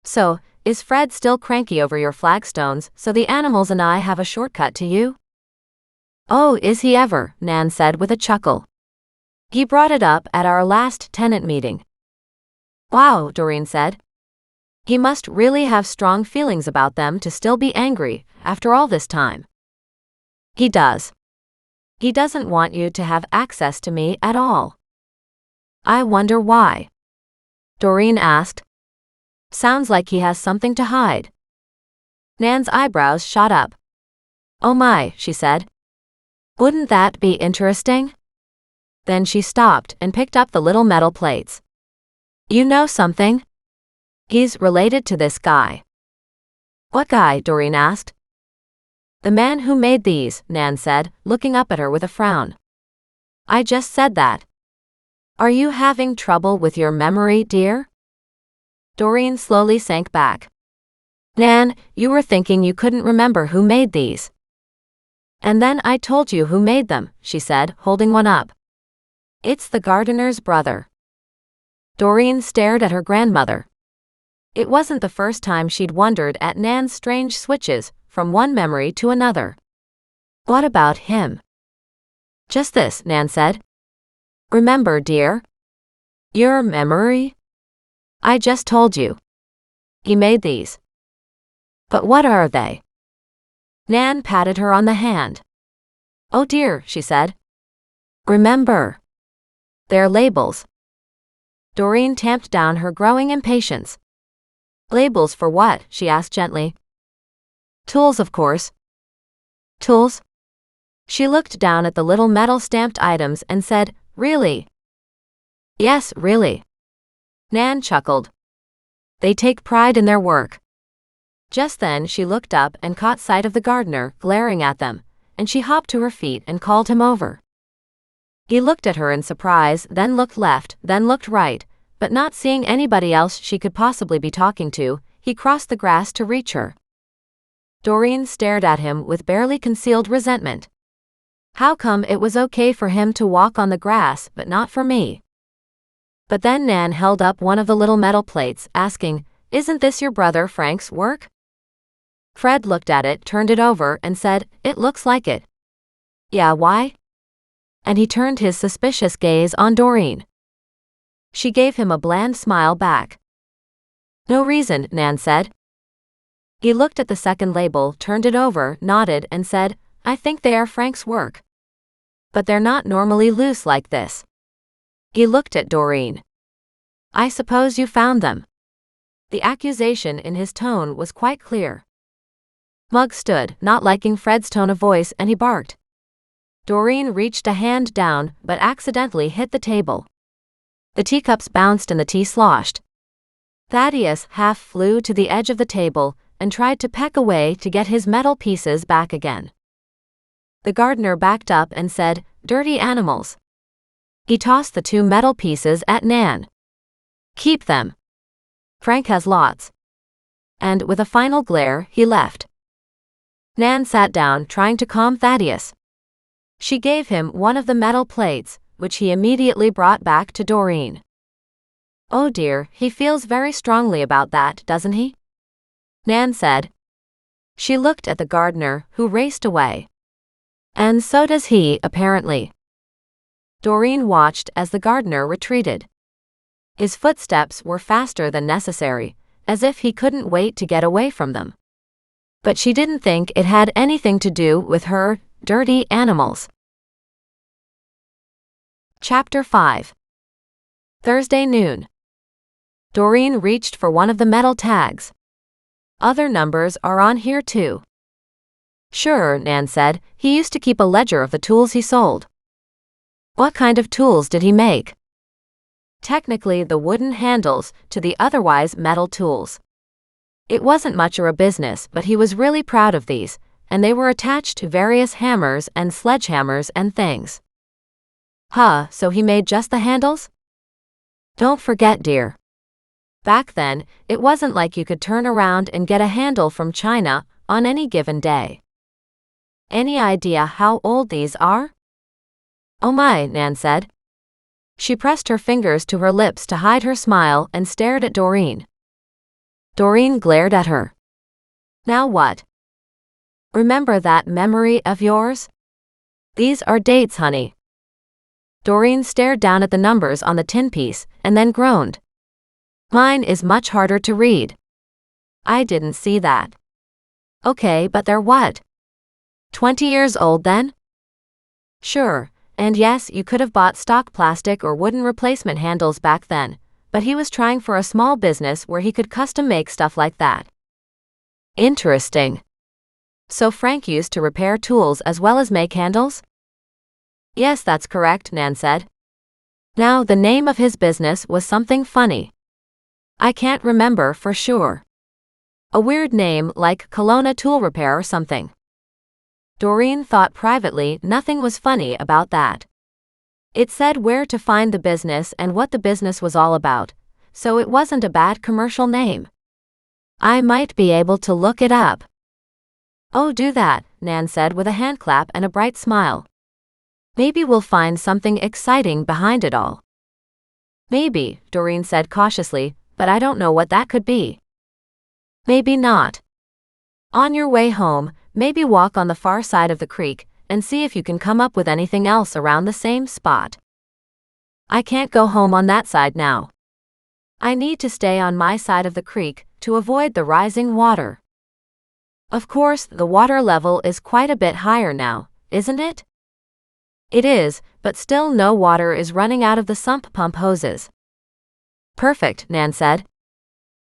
So, is Fred still cranky over your flagstones, so the animals and I have a shortcut to you? Oh, is he ever, Nan said with a chuckle. He brought it up at our last tenant meeting. Wow, Doreen said. He must really have strong feelings about them to still be angry, after all this time. He does. He doesn't want you to have access to me at all. I wonder why? Doreen asked. Sounds like he has something to hide. Nan's eyebrows shot up. Oh my, she said. Wouldn't that be interesting? Then she stopped and picked up the little metal plates. You know something? He's related to this guy. What guy? Doreen asked. The man who made these, Nan said, looking up at her with a frown. I just said that. Are you having trouble with your memory, dear? Doreen slowly sank back. Nan, you were thinking you couldn't remember who made these. And then I told you who made them, she said, holding one up. It's the gardener's brother. Doreen stared at her grandmother. It wasn't the first time she'd wondered at Nan's strange switches from one memory to another. What about him? Just this, Nan said. Remember, dear? Your memory? I just told you. He made these. But what are they? Nan patted her on the hand. Oh dear, she said. Remember. They're labels. Doreen tamped down her growing impatience. Labels for what? She asked gently. Tools, of course. Tools? She looked down at the little metal stamped items and said, Really? Yes, really. Nan chuckled. They take pride in their work. Just then she looked up and caught sight of the gardener glaring at them, and she hopped to her feet and called him over. He looked at her in surprise, then looked left, then looked right, but not seeing anybody else she could possibly be talking to, he crossed the grass to reach her. Doreen stared at him with barely concealed resentment. How come it was okay for him to walk on the grass but not for me? But then Nan held up one of the little metal plates, asking, Isn't this your brother Frank's work? Fred looked at it, turned it over, and said, It looks like it. Yeah, why? And he turned his suspicious gaze on Doreen. She gave him a bland smile back. No reason, Nan said. He looked at the second label, turned it over, nodded, and said, I think they are Frank's work. But they're not normally loose like this. He looked at Doreen. I suppose you found them. The accusation in his tone was quite clear. Mugg stood, not liking Fred's tone of voice, and he barked. Doreen reached a hand down, but accidentally hit the table. The teacups bounced and the tea sloshed. Thaddeus half flew to the edge of the table and tried to peck away to get his metal pieces back again. The gardener backed up and said, Dirty animals. He tossed the 2 metal pieces at Nan. Keep them. Frank has lots. And with a final glare, he left. Nan sat down, trying to calm Thaddeus. She gave him one of the metal plates, which he immediately brought back to Doreen. Oh dear, he feels very strongly about that, doesn't he? Nan said. She looked at the gardener, who raced away. And so does he, apparently. Doreen watched as the gardener retreated. His footsteps were faster than necessary, as if he couldn't wait to get away from them. But she didn't think it had anything to do with her dirty animals. Chapter 5. Thursday noon. Doreen reached for one of the metal tags. Other numbers are on here too. Sure, Nan said. He used to keep a ledger of the tools he sold. What kind of tools did he make? Technically the wooden handles to the otherwise metal tools. It wasn't much of a business, but he was really proud of these, and they were attached to various hammers and sledgehammers and things. So he made just the handles? Don't forget, dear. Back then, it wasn't like you could turn around and get a handle from China on any given day. Any idea how old these are? Oh my, Nan said. She pressed her fingers to her lips to hide her smile and stared at Doreen. Doreen glared at her. Now what? Remember that memory of yours? These are dates, honey. Doreen stared down at the numbers on the tin piece and then groaned. Mine is much harder to read. I didn't see that. Okay, but they're what? 20 years old then? Sure, and yes, you could have bought stock plastic or wooden replacement handles back then, but he was trying for a small business where he could custom make stuff like that. Interesting. So Frank used to repair tools as well as make handles? Yes, that's correct, Nan said. Now, the name of his business was something funny. I can't remember for sure. A weird name like Kelowna Tool Repair or something. Doreen thought privately nothing was funny about that. It said where to find the business and what the business was all about, so it wasn't a bad commercial name. I might be able to look it up. Oh, do that, Nan said with a handclap and a bright smile. Maybe we'll find something exciting behind it all. Maybe, Doreen said cautiously, but I don't know what that could be. Maybe not. On your way home, maybe walk on the far side of the creek and see if you can come up with anything else around the same spot. I can't go home on that side now. I need to stay on my side of the creek to avoid the rising water. Of course, the water level is quite a bit higher now, isn't it? It is, but still no water is running out of the sump pump hoses. Perfect, Nan said.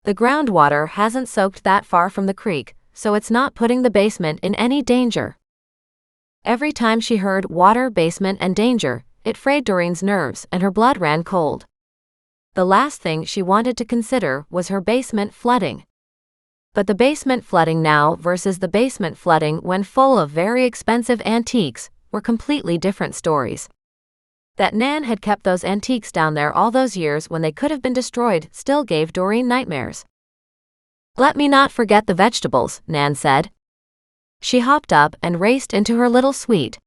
The groundwater hasn't soaked that far from the creek, so it's not putting the basement in any danger. Every time she heard water, basement, and danger, it frayed Doreen's nerves and her blood ran cold. The last thing she wanted to consider was her basement flooding. But the basement flooding now versus the basement flooding when full of very expensive antiques were completely different stories. That Nan had kept those antiques down there all those years when they could have been destroyed still gave Doreen nightmares. Let me not forget the vegetables, Nan said. She hopped up and raced into her little suite.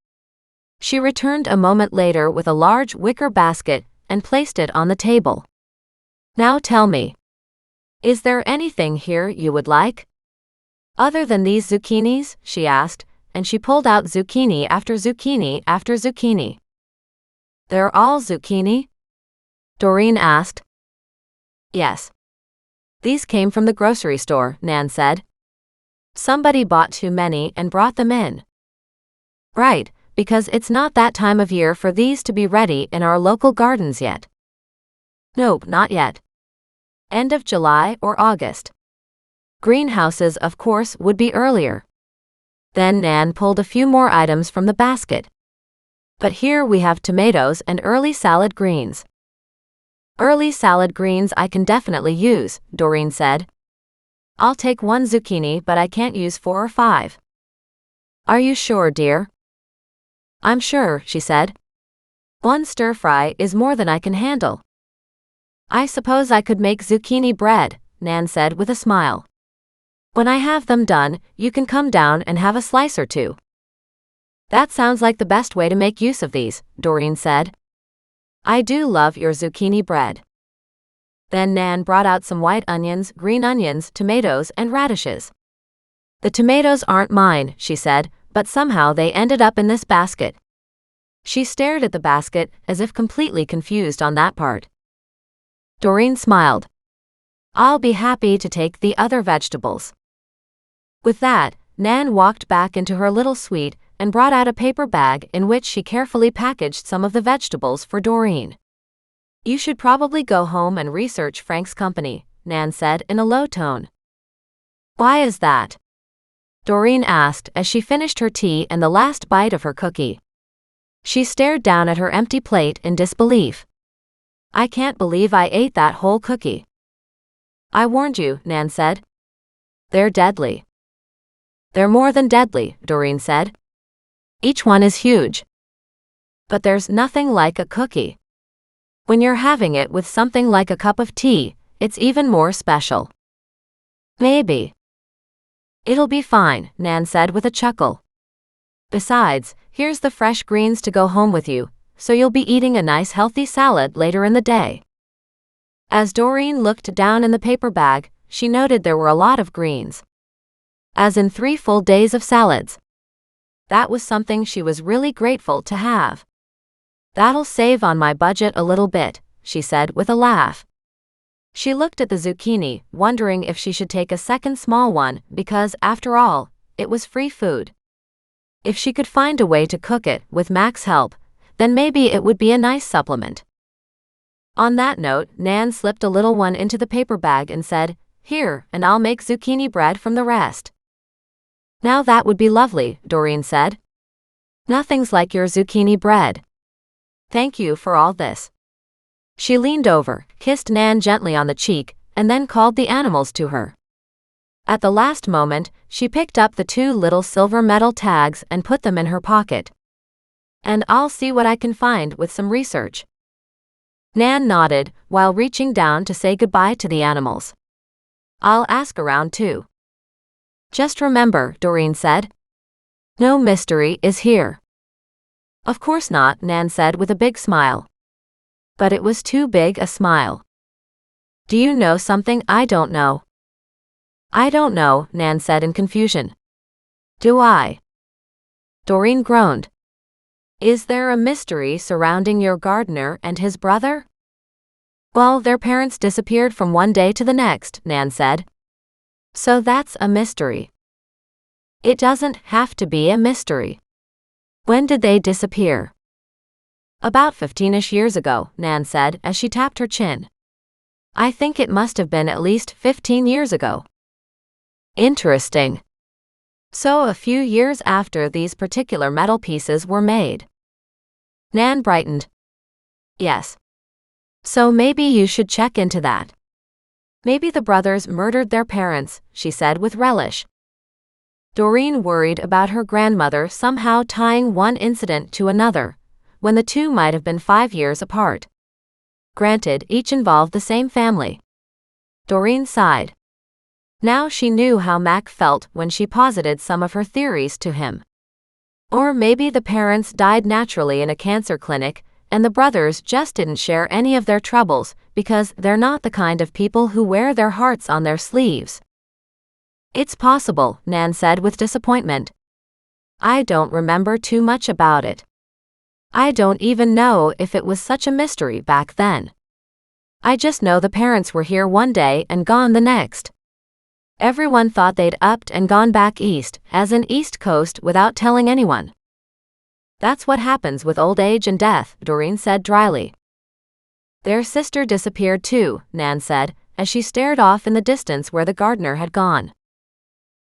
She returned a moment later with a large wicker basket and placed it on the table. Now tell me. Is there anything here you would like? Other than these zucchinis? She asked, and she pulled out zucchini after zucchini after zucchini. They're all zucchini? Doreen asked. Yes. These came from the grocery store, Nan said. Somebody bought too many and brought them in. Right, because it's not that time of year for these to be ready in our local gardens yet. Nope, not yet. End of July or August. Greenhouses, of course, would be earlier. Then Nan pulled a few more items from the basket. But here we have tomatoes and early salad greens. Early salad greens I can definitely use, Doreen said. I'll take 1 zucchini, but I can't use 4 or 5. Are you sure, dear? I'm sure, she said. 1 stir-fry is more than I can handle. I suppose I could make zucchini bread, Nan said with a smile. When I have them done, you can come down and have a slice or two. That sounds like the best way to make use of these, Doreen said. I do love your zucchini bread. Then Nan brought out some white onions, green onions, tomatoes, and radishes. The tomatoes aren't mine, she said, but somehow they ended up in this basket. She stared at the basket as if completely confused on that part. Doreen smiled. I'll be happy to take the other vegetables. With that, Nan walked back into her little suite and brought out a paper bag in which she carefully packaged some of the vegetables for Doreen. You should probably go home and research Frank's company, Nan said in a low tone. Why is that? Doreen asked as she finished her tea and the last bite of her cookie. She stared down at her empty plate in disbelief. I can't believe I ate that whole cookie. I warned you, Nan said. They're deadly. They're more than deadly, Doreen said. Each one is huge. But there's nothing like a cookie. When you're having it with something like a cup of tea, it's even more special. Maybe. It'll be fine, Nan said with a chuckle. Besides, here's the fresh greens to go home with you, so you'll be eating a nice healthy salad later in the day. As Doreen looked down in the paper bag, she noted there were a lot of greens. As in 3 full days of salads. That was something she was really grateful to have. That'll save on my budget a little bit, she said with a laugh. She looked at the zucchini, wondering if she should take a second small one because, after all, it was free food. If she could find a way to cook it with Mac's help, then maybe it would be a nice supplement. On that note, Nan slipped a little one into the paper bag and said, "Here, and I'll make zucchini bread from the rest." "Now that would be lovely," Doreen said. "Nothing's like your zucchini bread. Thank you for all this." She leaned over, kissed Nan gently on the cheek, and then called the animals to her. At the last moment, she picked up the 2 little silver metal tags and put them in her pocket. "And I'll see what I can find with some research." Nan nodded, while reaching down to say goodbye to the animals. "I'll ask around too." "Just remember," Doreen said, "no mystery is here." "Of course not," Nan said with a big smile. But it was too big a smile. "Do you know something I don't know?" "I don't know," Nan said in confusion. "Do I?" Doreen groaned. "Is there a mystery surrounding your gardener and his brother?" "Well, their parents disappeared from one day to the next," Nan said. "So that's a mystery." "It doesn't have to be a mystery." "When did they disappear?" "About 15-ish years ago," Nan said as she tapped her chin. "I think it must have been at least 15 years ago." "Interesting. So a few years after these particular metal pieces were made." Nan brightened. "Yes. So maybe you should check into that. Maybe the brothers murdered their parents," she said with relish. Doreen worried about her grandmother somehow tying one incident to another, when the 2 might have been 5 years apart. Granted, each involved the same family. Doreen sighed. Now she knew how Mac felt when she posited some of her theories to him. Or maybe the parents died naturally in a cancer clinic, and the brothers just didn't share any of their troubles because they're not the kind of people who wear their hearts on their sleeves. "It's possible," Nan said with disappointment. "I don't remember too much about it. I don't even know if it was such a mystery back then. I just know the parents were here one day and gone the next. Everyone thought they'd upped and gone back east, as in East Coast, without telling anyone." "That's what happens with old age and death," Doreen said dryly. "Their sister disappeared too," Nan said, as she stared off in the distance where the gardener had gone.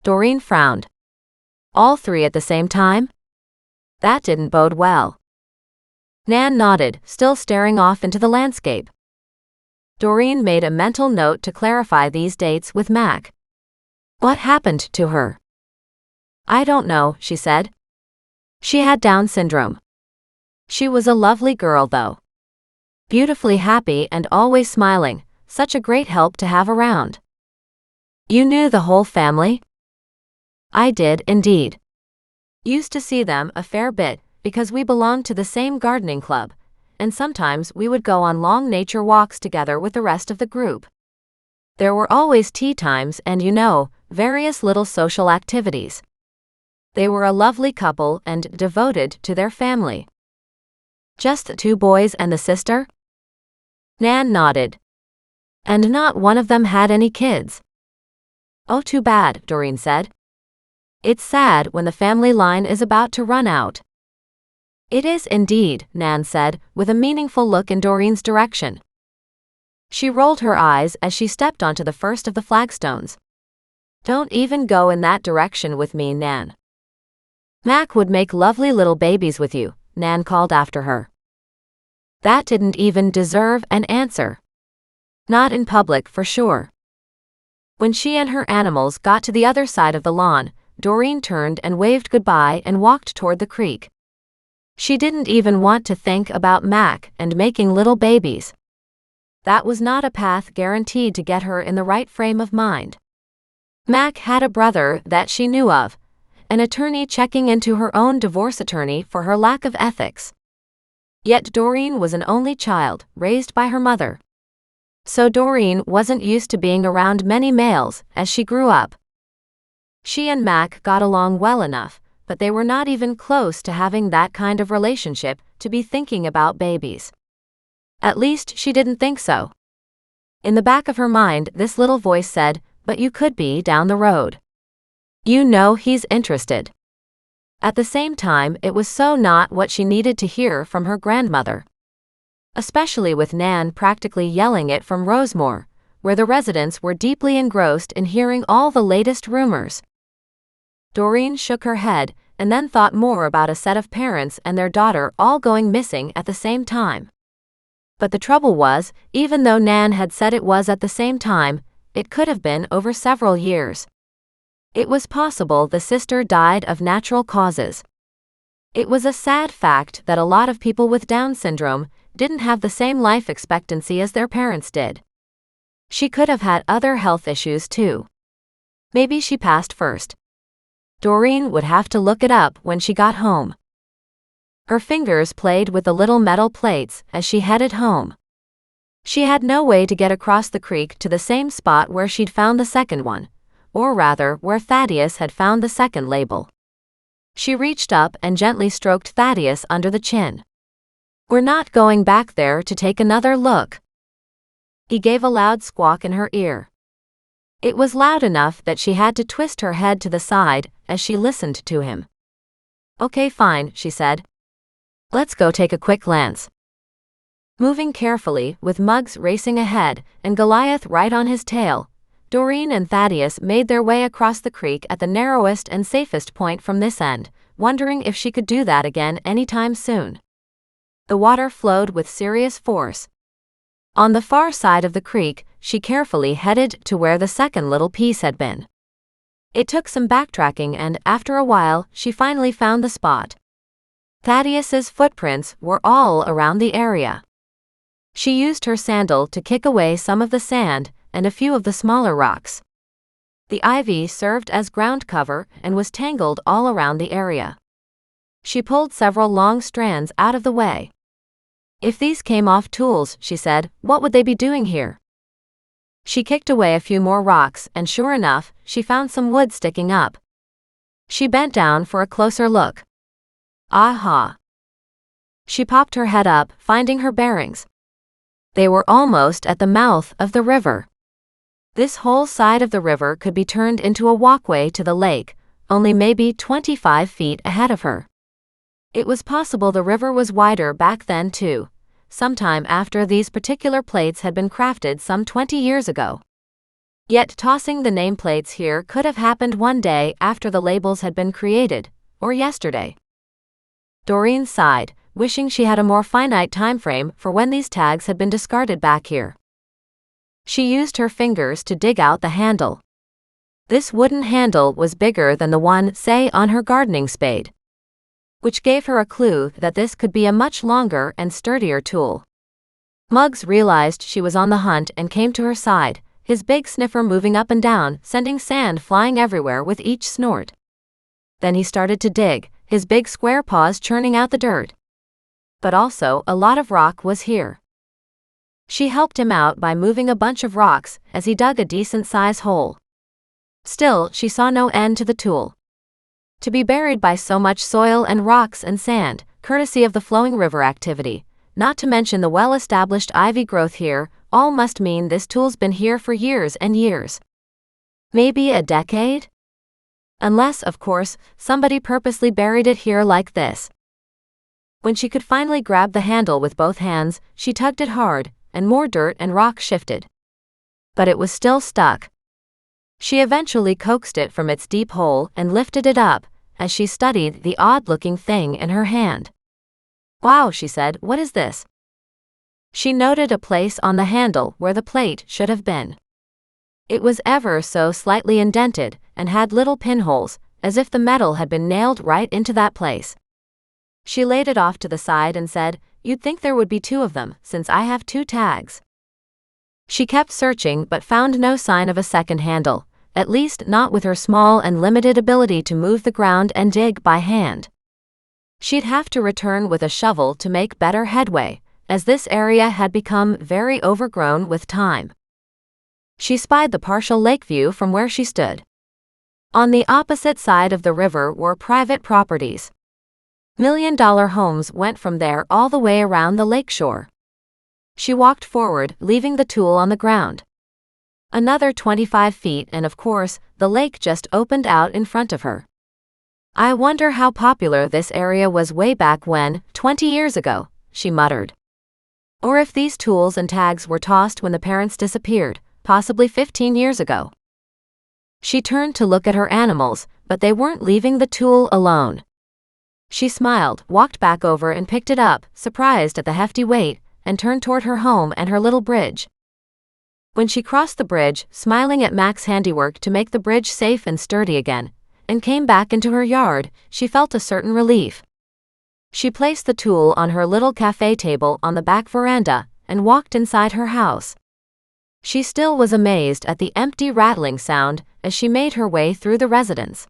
Doreen frowned. "All 3 at the same time? That didn't bode well." Nan nodded, still staring off into the landscape. Doreen made a mental note to clarify these dates with Mac. "What happened to her?" "I don't know," she said. "She had Down syndrome. She was a lovely girl though. Beautifully happy and always smiling, such a great help to have around." "You knew the whole family?" "I did, indeed. Used to see them a fair bit, because we belonged to the same gardening club, and sometimes we would go on long nature walks together with the rest of the group. There were always tea times and, various little social activities. They were a lovely couple and devoted to their family." "Just the 2 boys and the sister?" Nan nodded. "And not one of them had any kids?" "Oh, too bad," Doreen said. "It's sad when the family line is about to run out." "It is indeed," Nan said, with a meaningful look in Doreen's direction. She rolled her eyes as she stepped onto the first of the flagstones. "Don't even go in that direction with me, Nan." "Mac would make lovely little babies with you," Nan called after her. That didn't even deserve an answer. Not in public for sure. When she and her animals got to the other side of the lawn, Doreen turned and waved goodbye and walked toward the creek. She didn't even want to think about Mac and making little babies. That was not a path guaranteed to get her in the right frame of mind. Mac had a brother that she knew of, an attorney checking into her own divorce attorney for her lack of ethics. Yet Doreen was an only child, raised by her mother. So Doreen wasn't used to being around many males as she grew up. She and Mac got along well enough, but they were not even close to having that kind of relationship to be thinking about babies. At least she didn't think so. In the back of her mind, this little voice said, "But you could be down the road. You know he's interested." At the same time, it was so not what she needed to hear from her grandmother. Especially with Nan practically yelling it from Rosemore, where the residents were deeply engrossed in hearing all the latest rumors. Doreen shook her head, and then thought more about a set of parents and their daughter all going missing at the same time. But the trouble was, even though Nan had said it was at the same time, it could have been over several years. It was possible the sister died of natural causes. It was a sad fact that a lot of people with Down syndrome didn't have the same life expectancy as their parents did. She could have had other health issues too. Maybe she passed first. Doreen would have to look it up when she got home. Her fingers played with the little metal plates as she headed home. She had no way to get across the creek to the same spot where she'd found the second one, or rather where Thaddeus had found the second label. She reached up and gently stroked Thaddeus under the chin. "We're not going back there to take another look." He gave a loud squawk in her ear. It was loud enough that she had to twist her head to the side as she listened to him. "Okay, fine," she said. "Let's go take a quick glance." Moving carefully, with Muggs racing ahead and Goliath right on his tail, Doreen and Thaddeus made their way across the creek at the narrowest and safest point from this end, wondering if she could do that again anytime soon. The water flowed with serious force. On the far side of the creek, she carefully headed to where the second little piece had been. It took some backtracking and, after a while, she finally found the spot. Thaddeus's footprints were all around the area. She used her sandal to kick away some of the sand and a few of the smaller rocks. The ivy served as ground cover and was tangled all around the area. She pulled several long strands out of the way. "If these came off tools," she said, "what would they be doing here?" She kicked away a few more rocks and sure enough, she found some wood sticking up. She bent down for a closer look. Aha! She popped her head up, finding her bearings. They were almost at the mouth of the river. This whole side of the river could be turned into a walkway to the lake, only maybe 25 feet ahead of her. It was possible the river was wider back then too, sometime after these particular plates had been crafted some 20 years ago. Yet tossing the nameplates here could have happened one day after the labels had been created, or yesterday. Doreen sighed, wishing she had a more finite time frame for when these tags had been discarded back here. She used her fingers to dig out the handle. This wooden handle was bigger than the one, say, on her gardening spade, which gave her a clue that this could be a much longer and sturdier tool. Muggs realized she was on the hunt and came to her side, his big sniffer moving up and down, sending sand flying everywhere with each snort. Then he started to dig, his big square paws churning out the dirt. But also, a lot of rock was here. She helped him out by moving a bunch of rocks as he dug a decent-size hole. Still, she saw no end to the tool. To be buried by so much soil and rocks and sand, courtesy of the flowing river activity, not to mention the well-established ivy growth here, all must mean this tool's been here for years and years. Maybe a decade? Unless, of course, somebody purposely buried it here like this. When she could finally grab the handle with both hands, she tugged it hard, and more dirt and rock shifted. But it was still stuck. She eventually coaxed it from its deep hole and lifted it up, as she studied the odd-looking thing in her hand. "Wow," she said, "what is this?" She noted a place on the handle where the plate should have been. It was ever so slightly indented, and had little pinholes, as if the metal had been nailed right into that place. She laid it off to the side and said, "You'd think there would be two of them, since I have two tags." She kept searching but found no sign of a second handle, at least not with her small and limited ability to move the ground and dig by hand. She'd have to return with a shovel to make better headway, as this area had become very overgrown with time. She spied the partial lake view from where she stood. On the opposite side of the river were private properties. $1-million homes went from there all the way around the lakeshore. She walked forward, leaving the tool on the ground. Another 25 feet and of course, the lake just opened out in front of her. I wonder how popular this area was way back when, 20 years ago, she muttered. Or if these tools and tags were tossed when the parents disappeared, possibly 15 years ago. She turned to look at her animals, but they weren't leaving the tool alone. She smiled, walked back over and picked it up, surprised at the hefty weight, and turned toward her home and her little bridge. When she crossed the bridge, smiling at Mac's handiwork to make the bridge safe and sturdy again, and came back into her yard, she felt a certain relief. She placed the tool on her little cafe table on the back veranda and walked inside her house. She still was amazed at the empty rattling sound as she made her way through the residence.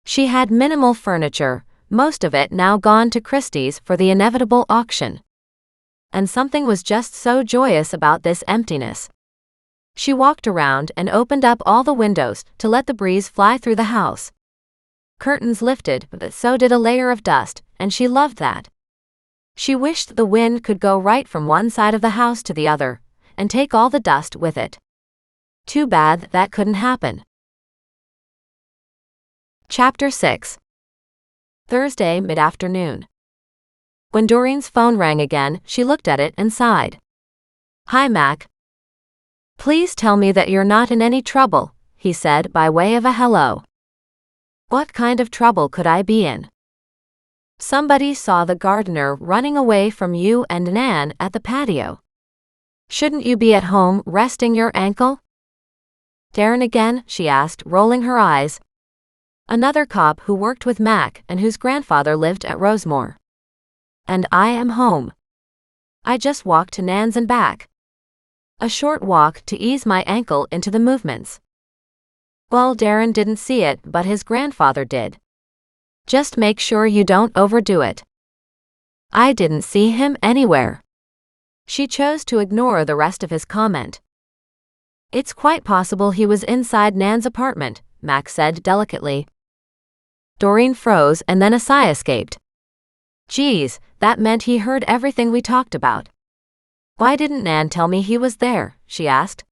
She had minimal furniture, most of it now gone to Christie's for the inevitable auction. And something was just so joyous about this emptiness. She walked around and opened up all the windows to let the breeze fly through the house. Curtains lifted, but so did a layer of dust, and she loved that. She wished the wind could go right from one side of the house to the other, and take all the dust with it. Too bad that couldn't happen. Chapter 6. Thursday mid-afternoon. When Doreen's phone rang again, she looked at it and sighed. "Hi, Mac. Please tell me that you're not in any trouble," he said by way of a hello. "What kind of trouble could I be in?" "Somebody saw the gardener running away from you and Nan at the patio. Shouldn't you be at home resting your ankle?" "Darren again?" she asked, rolling her eyes. "Another cop who worked with Mac and whose grandfather lived at Rosemore. And I am home. I just walked to Nan's and back. A short walk to ease my ankle into the movements." "Well, Darren didn't see it, but his grandfather did. Just make sure you don't overdo it." "I didn't see him anywhere." She chose to ignore the rest of his comment. "It's quite possible he was inside Nan's apartment," Max said delicately. Doreen froze and then a sigh escaped. "Geez, that meant he heard everything we talked about." "Why didn't Nan tell me he was there?" she asked.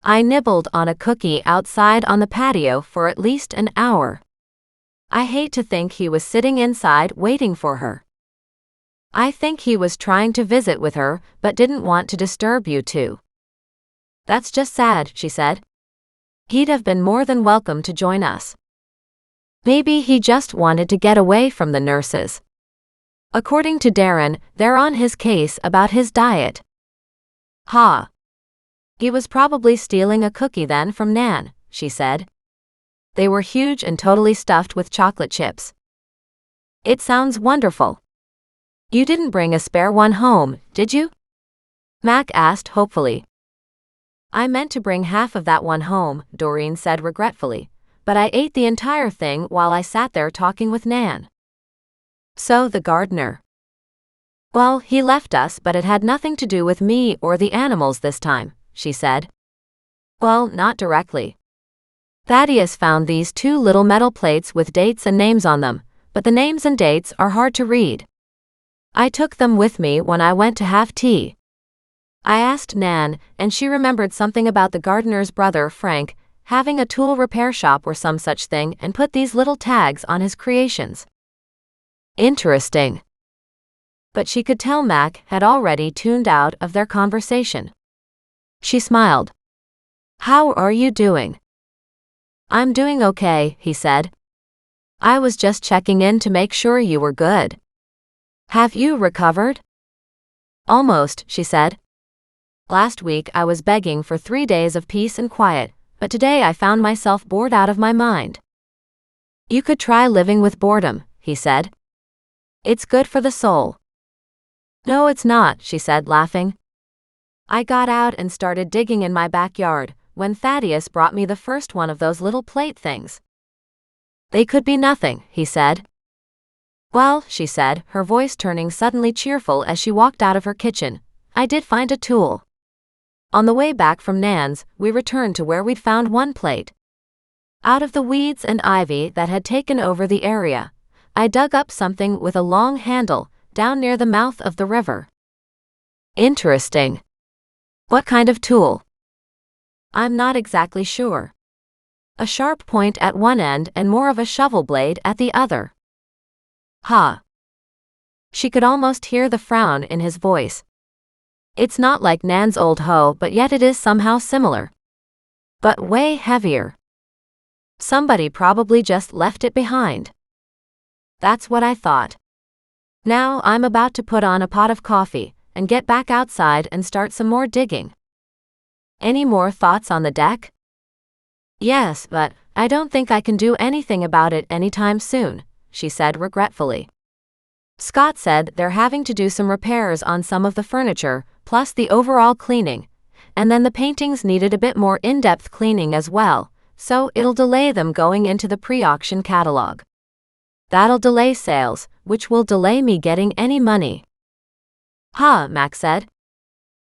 "I nibbled on a cookie outside on the patio for at least an hour. I hate to think he was sitting inside waiting for her. I think he was trying to visit with her but didn't want to disturb you two." "That's just sad," she said. "He'd have been more than welcome to join us." "Maybe he just wanted to get away from the nurses. According to Darren, they're on his case about his diet." "Ha. He was probably stealing a cookie then from Nan," she said. "They were huge and totally stuffed with chocolate chips." "It sounds wonderful. You didn't bring a spare one home, did you?" Mac asked hopefully. "I meant to bring half of that one home," Doreen said regretfully, "but I ate the entire thing while I sat there talking with Nan." "So the gardener?" "Well, he left us, but it had nothing to do with me or the animals this time," she said. "Well, not directly. Thaddeus found these two little metal plates with dates and names on them, but the names and dates are hard to read. I took them with me when I went to have tea. I asked Nan, and she remembered something about the gardener's brother, Frank, having a tool repair shop or some such thing, and put these little tags on his creations." "Interesting." But she could tell Mac had already tuned out of their conversation. She smiled. "How are you doing?" "I'm doing okay," he said. "I was just checking in to make sure you were good. Have you recovered?" "Almost," she said. "Last week I was begging for 3 days of peace and quiet, but today I found myself bored out of my mind." "You could try living with boredom," he said. "It's good for the soul." "No, it's not," she said, laughing. "I got out and started digging in my backyard when Thaddeus brought me the first one of those little plate things." "They could be nothing," he said. "Well," she said, her voice turning suddenly cheerful as she walked out of her kitchen, "I did find a tool. On the way back from Nan's, we returned to where we'd found one plate. Out of the weeds and ivy that had taken over the area, I dug up something with a long handle down near the mouth of the river." "Interesting. What kind of tool?" "I'm not exactly sure. A sharp point at one end and more of a shovel blade at the other. Huh. She could almost hear the frown in his voice. It's not like Nan's old hoe, but yet it is somehow similar. But way heavier. Somebody probably just left it behind. That's what I thought. Now I'm about to put on a pot of coffee and get back outside and start some more digging. Any more thoughts on the deck? Yes, but I don't think I can do anything about it anytime soon, she said regretfully. Scott said they're having to do some repairs on some of the furniture, plus the overall cleaning, and then the paintings needed a bit more in-depth cleaning as well, so it'll delay them going into the pre-auction catalog. That'll delay sales, which will delay me getting any money. Huh, Mac said.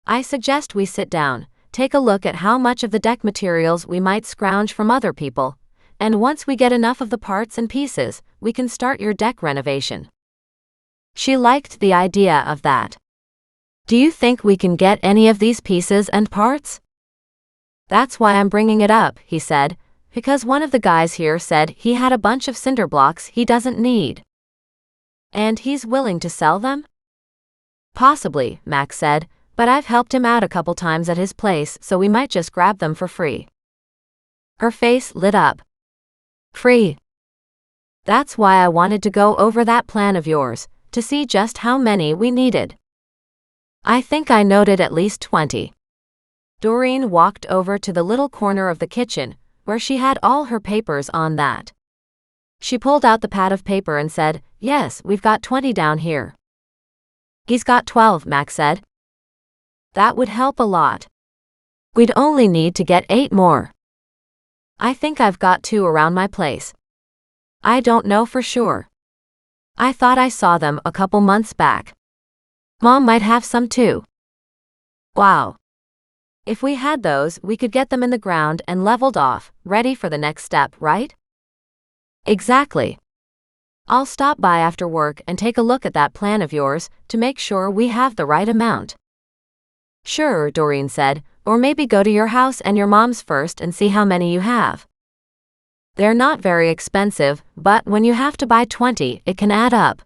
I suggest we sit down, take a look at how much of the deck materials we might scrounge from other people, and once we get enough of the parts and pieces, we can start your deck renovation. She liked the idea of that. Do you think we can get any of these pieces and parts? That's why I'm bringing it up, he said, because one of the guys here said he had a bunch of cinder blocks he doesn't need. And he's willing to sell them? Possibly, Max said, but I've helped him out a couple times at his place, so we might just grab them for free. Her face lit up. Free. That's why I wanted to go over that plan of yours, to see just how many we needed. I think I noted at least 20. Doreen walked over to the little corner of the kitchen, where she had all her papers on that. She pulled out the pad of paper and said, Yes, we've got 20 down here. He's got 12, Max said. That would help a lot. We'd only need to get 8 more. I think I've got 2 around my place. I don't know for sure. I thought I saw them a couple months back. Mom might have some too. Wow. If we had those, we could get them in the ground and leveled off, ready for the next step, right? Exactly. I'll stop by after work and take a look at that plan of yours to make sure we have the right amount. Sure, Doreen said, or maybe go to your house and your mom's first and see how many you have. They're not very expensive, but when you have to buy 20, it can add up.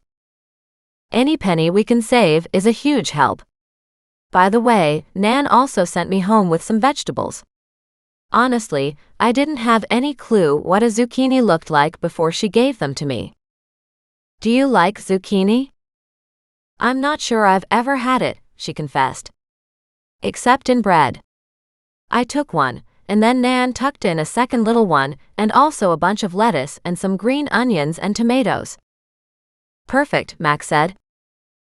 Any penny we can save is a huge help. By the way, Nan also sent me home with some vegetables. Honestly, I didn't have any clue what a zucchini looked like before she gave them to me. Do you like zucchini? I'm not sure I've ever had it, she confessed. Except in bread. I took one, and then Nan tucked in a second little one, and also a bunch of lettuce and some green onions and tomatoes. Perfect, Max said.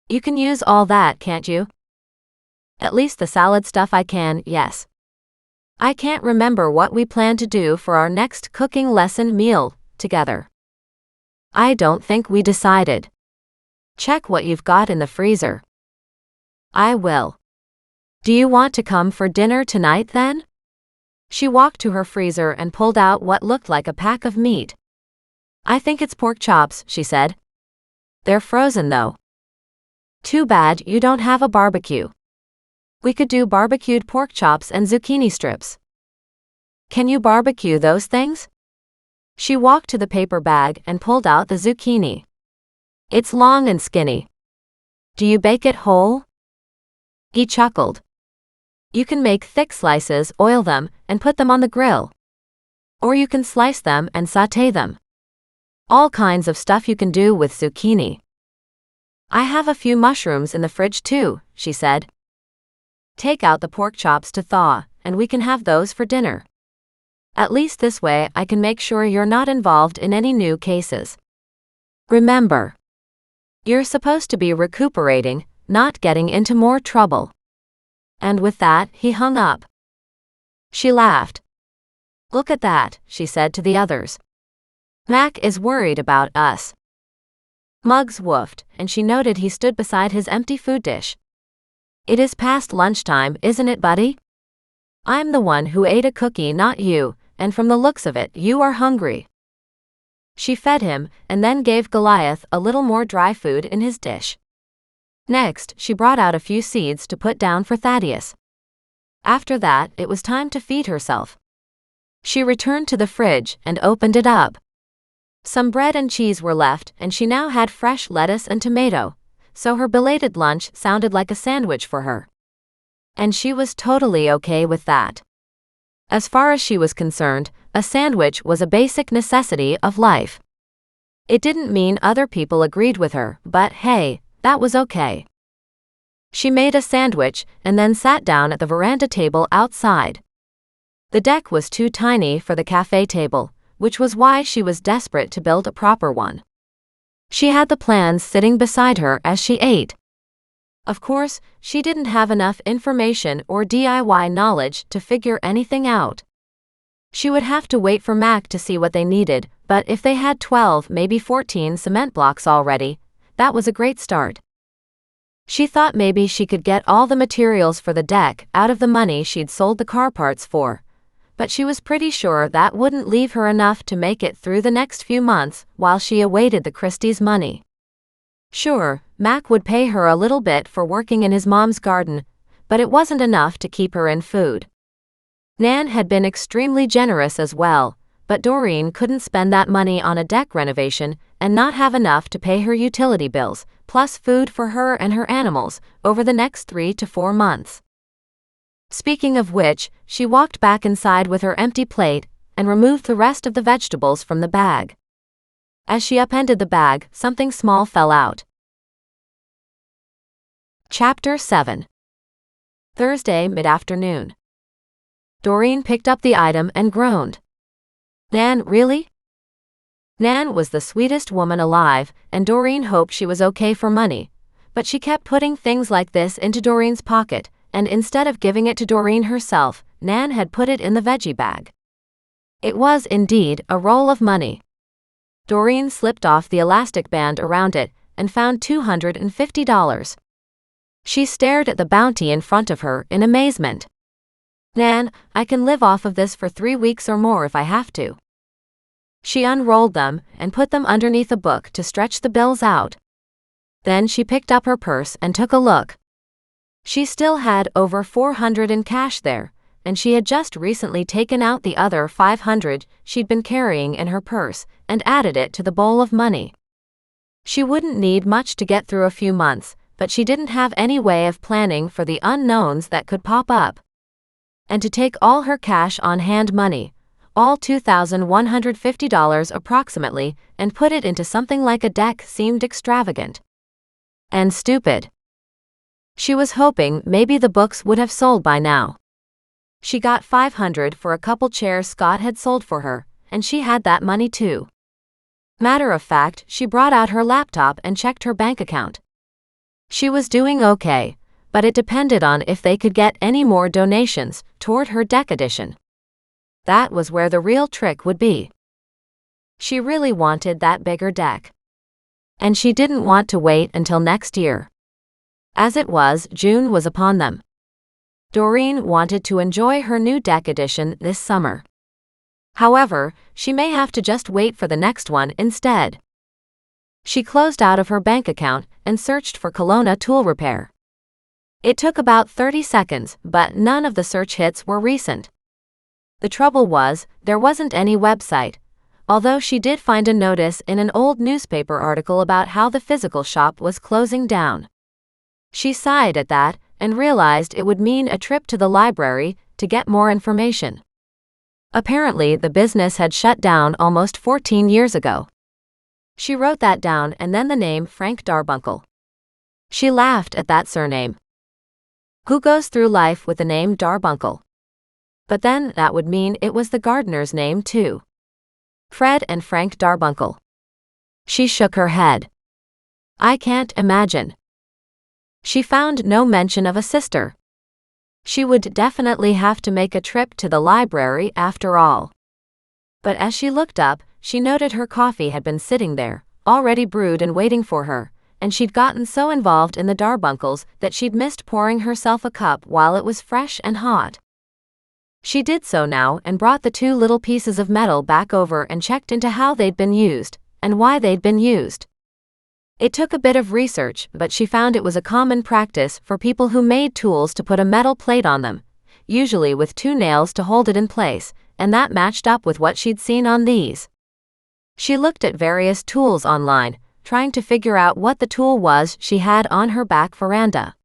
You can use all that, can't you? At least the salad stuff I can, yes. I can't remember what we plan to do for our next cooking lesson meal together. I don't think we decided. Check what you've got in the freezer. I will. Do you want to come for dinner tonight then? She walked to her freezer and pulled out what looked like a pack of meat. I think it's pork chops, she said. They're frozen though. Too bad you don't have a barbecue. We could do barbecued pork chops and zucchini strips. Can you barbecue those things? She walked to the paper bag and pulled out the zucchini. It's long and skinny. Do you bake it whole? He chuckled. You can make thick slices, oil them, and put them on the grill. Or you can slice them and sauté them. All kinds of stuff you can do with zucchini. I have a few mushrooms in the fridge too, she said. Take out the pork chops to thaw, and we can have those for dinner. At least this way I can make sure you're not involved in any new cases. Remember, you're supposed to be recuperating, not getting into more trouble. And with that, he hung up. She laughed. Look at that, she said to the others. Mac is worried about us. Muggs woofed, and she noted he stood beside his empty food dish. It is past lunchtime, isn't it, buddy? I'm the one who ate a cookie, not you, and from the looks of it, you are hungry. She fed him, and then gave Goliath a little more dry food in his dish. Next, she brought out a few seeds to put down for Thaddeus. After that, it was time to feed herself. She returned to the fridge and opened it up. Some bread and cheese were left, and she now had fresh lettuce and tomato, so her belated lunch sounded like a sandwich for her. And she was totally okay with that. As far as she was concerned, a sandwich was a basic necessity of life. It didn't mean other people agreed with her, but hey, that was okay. She made a sandwich and then sat down at the veranda table outside. The deck was too tiny for the cafe table, which was why she was desperate to build a proper one. She had the plans sitting beside her as she ate. Of course, she didn't have enough information or DIY knowledge to figure anything out. She would have to wait for Mac to see what they needed, but if they had 12, maybe 14 cement blocks already, that was a great start. She thought maybe she could get all the materials for the deck out of the money she'd sold the car parts for, but she was pretty sure that wouldn't leave her enough to make it through the next few months while she awaited the Christies' money. Sure, Mac would pay her a little bit for working in his mom's garden, but it wasn't enough to keep her in food. Nan had been extremely generous as well, but Doreen couldn't spend that money on a deck renovation and not have enough to pay her utility bills, plus food for her and her animals, over the next 3 to 4 months. Speaking of which, she walked back inside with her empty plate and removed the rest of the vegetables from the bag. As she upended the bag, something small fell out. Chapter 7. Thursday mid-afternoon. Doreen picked up the item and groaned. Nan, really? Nan was the sweetest woman alive, and Doreen hoped she was okay for money, but she kept putting things like this into Doreen's pocket, and instead of giving it to Doreen herself, Nan had put it in the veggie bag. It was indeed a roll of money. Doreen slipped off the elastic band around it and found $250. She stared at the bounty in front of her in amazement. Nan, I can live off of this for 3 weeks or more if I have to. She unrolled them and put them underneath a book to stretch the bills out. Then she picked up her purse and took a look. She still had over $400 in cash there, and she had just recently taken out the other $500 she'd been carrying in her purse and added it to the bowl of money. She wouldn't need much to get through a few months, but she didn't have any way of planning for the unknowns that could pop up. And to take all her cash on hand money, all $2,150 approximately, and put it into something like a deck seemed extravagant. And stupid. She was hoping maybe the books would have sold by now. She got $500 for a couple chairs Scott had sold for her, and she had that money too. Matter of fact, she brought out her laptop and checked her bank account. She was doing okay, but it depended on if they could get any more donations toward her deck edition. That was where the real trick would be. She really wanted that bigger deck. And she didn't want to wait until next year. As it was, June was upon them. Doreen wanted to enjoy her new deck edition this summer. However, she may have to just wait for the next one instead. She closed out of her bank account and searched for Kelowna tool repair. It took about 30 seconds, but none of the search hits were recent. The trouble was, there wasn't any website, although she did find a notice in an old newspaper article about how the physical shop was closing down. She sighed at that and realized it would mean a trip to the library to get more information. Apparently, the business had shut down almost 14 years ago. She wrote that down and then the name Frank Darbuncle. She laughed at that surname. Who goes through life with the name Darbuncle? But then that would mean it was the gardener's name too. Fred and Frank Darbuncle. She shook her head. I can't imagine. She found no mention of a sister. She would definitely have to make a trip to the library after all. But as she looked up, she noted her coffee had been sitting there, already brewed and waiting for her, and she'd gotten so involved in the Darbuncles that she'd missed pouring herself a cup while it was fresh and hot. She did so now and brought the 2 little pieces of metal back over and checked into how they'd been used, and why they'd been used. It took a bit of research, but she found it was a common practice for people who made tools to put a metal plate on them, usually with 2 nails to hold it in place, and that matched up with what she'd seen on these. She looked at various tools online, trying to figure out what the tool was she had on her back veranda.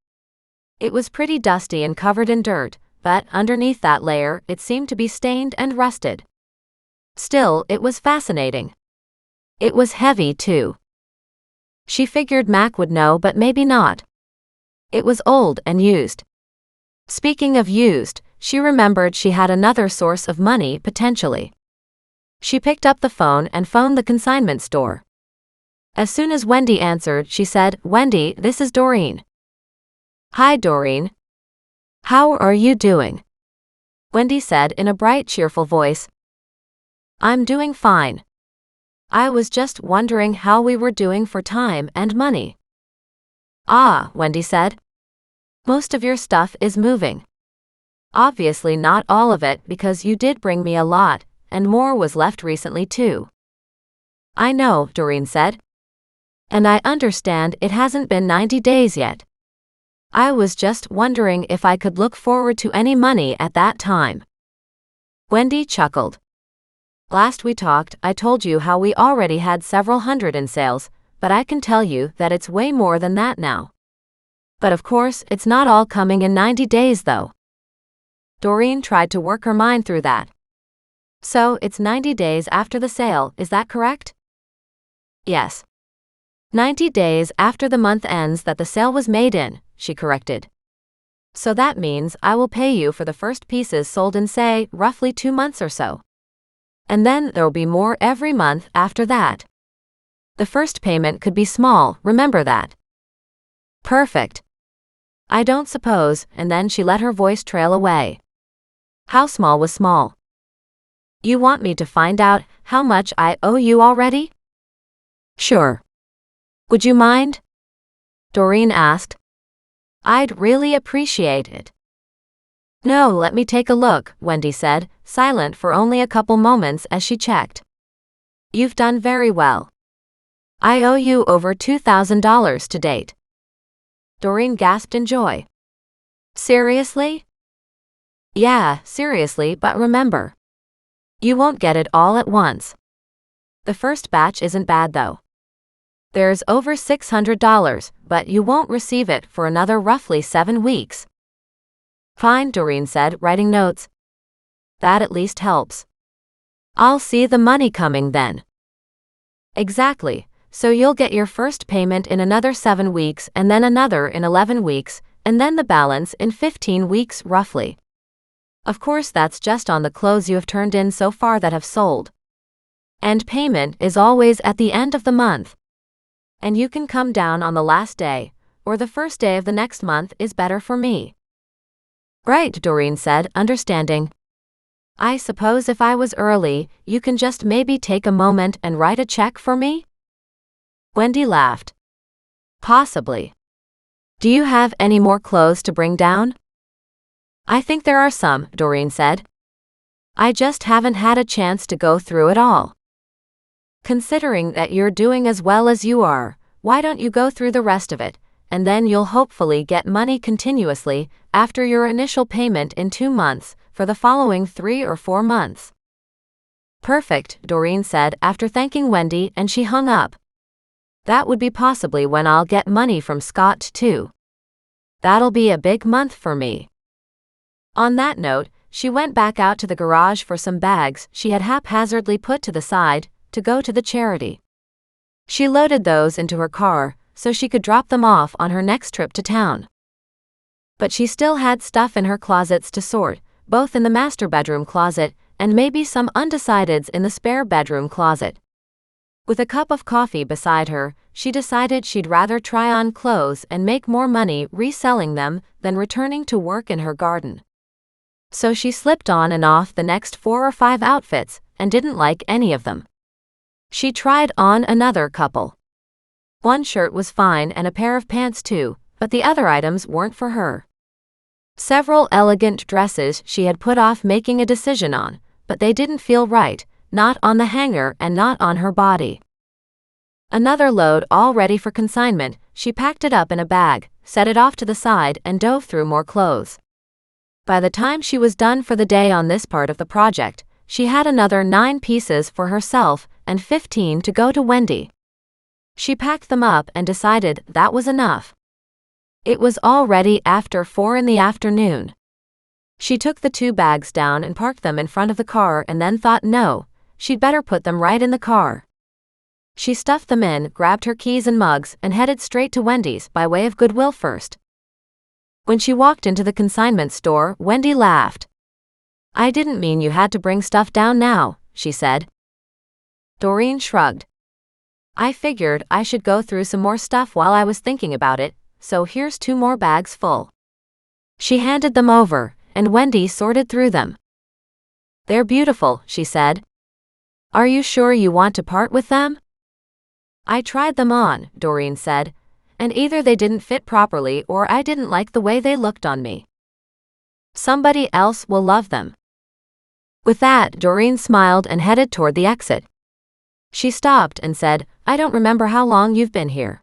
It was pretty dusty and covered in dirt, but underneath that layer, it seemed to be stained and rusted. Still, it was fascinating. It was heavy, too. She figured Mac would know, but maybe not. It was old and used. Speaking of used, she remembered she had another source of money potentially. She picked up the phone and phoned the consignment store. As soon as Wendy answered, she said, "Wendy, this is Doreen." "Hi, Doreen. How are you doing?" Wendy said in a bright, cheerful voice. "I'm doing fine. I was just wondering how we were doing for time and money." "Ah," Wendy said. "Most of your stuff is moving. Obviously not all of it, because you did bring me a lot, and more was left recently too." "I know," Doreen said. "And I understand it hasn't been 90 days yet. I was just wondering if I could look forward to any money at that time." Wendy chuckled. "Last we talked, I told you how we already had several hundred in sales, but I can tell you that it's way more than that now. But of course, it's not all coming in 90 days though." Doreen tried to work her mind through that. "So, it's 90 days after the sale, is that correct?" "Yes. 90 days after the month ends that the sale was made in," she corrected. "So that means I will pay you for the first pieces sold in, say, roughly 2 months or so. And then there'll be more every month after that. The first payment could be small, remember that." "Perfect. I don't suppose," and then she let her voice trail away. "How small was small? You want me to find out how much I owe you already?" "Sure. Would you mind?" Doreen asked. "I'd really appreciate it." "No, let me take a look," Wendy said, silent for only a couple moments as she checked. "You've done very well. I owe you over $2,000 to date." Doreen gasped in joy. "Seriously?" "Yeah, seriously, but remember, you won't get it all at once. The first batch isn't bad though. There's over $600, but you won't receive it for another roughly 7 weeks. "Fine," Doreen said, writing notes. "That at least helps. I'll see the money coming then." "Exactly, so you'll get your first payment in another 7 weeks and then another in 11 weeks, and then the balance in 15 weeks roughly. Of course that's just on the clothes you have turned in so far that have sold. And payment is always at the end of the month. And you can come down on the last day, or the first day of the next month is better for me." "Right," Doreen said, understanding. "I suppose if I was early, you can just maybe take a moment and write a check for me?" Wendy laughed. "Possibly. Do you have any more clothes to bring down?" "I think there are some," Doreen said. "I just haven't had a chance to go through it all." "Considering that you're doing as well as you are, why don't you go through the rest of it, and then you'll hopefully get money continuously after your initial payment in 2 months for the following 3 or 4 months." "Perfect," Doreen said after thanking Wendy, and she hung up. "That would be possibly when I'll get money from Scott too. That'll be a big month for me." On that note, she went back out to the garage for some bags she had haphazardly put to the side to go to the charity. She loaded those into her car so she could drop them off on her next trip to town. But she still had stuff in her closets to sort, both in the master bedroom closet and maybe some undecideds in the spare bedroom closet. With a cup of coffee beside her, she decided she'd rather try on clothes and make more money reselling them than returning to work in her garden. So she slipped on and off the next 4 or 5 outfits and didn't like any of them. She tried on another couple. One shirt was fine and a pair of pants too, but the other items weren't for her. Several elegant dresses she had put off making a decision on, but they didn't feel right, not on the hanger and not on her body. Another load all ready for consignment, she packed it up in a bag, set it off to the side and dove through more clothes. By the time she was done for the day on this part of the project, she had another 9 pieces for herself and 15 to go to Wendy. She packed them up and decided that was enough. It was already after 4 in the afternoon. She took the 2 bags down and parked them in front of the car and then thought no, she'd better put them right in the car. She stuffed them in, grabbed her keys and mugs, and headed straight to Wendy's by way of Goodwill first. When she walked into the consignment store, Wendy laughed. "I didn't mean you had to bring stuff down now," she said. Doreen shrugged. "I figured I should go through some more stuff while I was thinking about it, so here's 2 more bags full." She handed them over, and Wendy sorted through them. "They're beautiful," she said. "Are you sure you want to part with them?" "I tried them on," Doreen said, "and either they didn't fit properly or I didn't like the way they looked on me. Somebody else will love them." With that, Doreen smiled and headed toward the exit. She stopped and said, "I don't remember how long you've been here.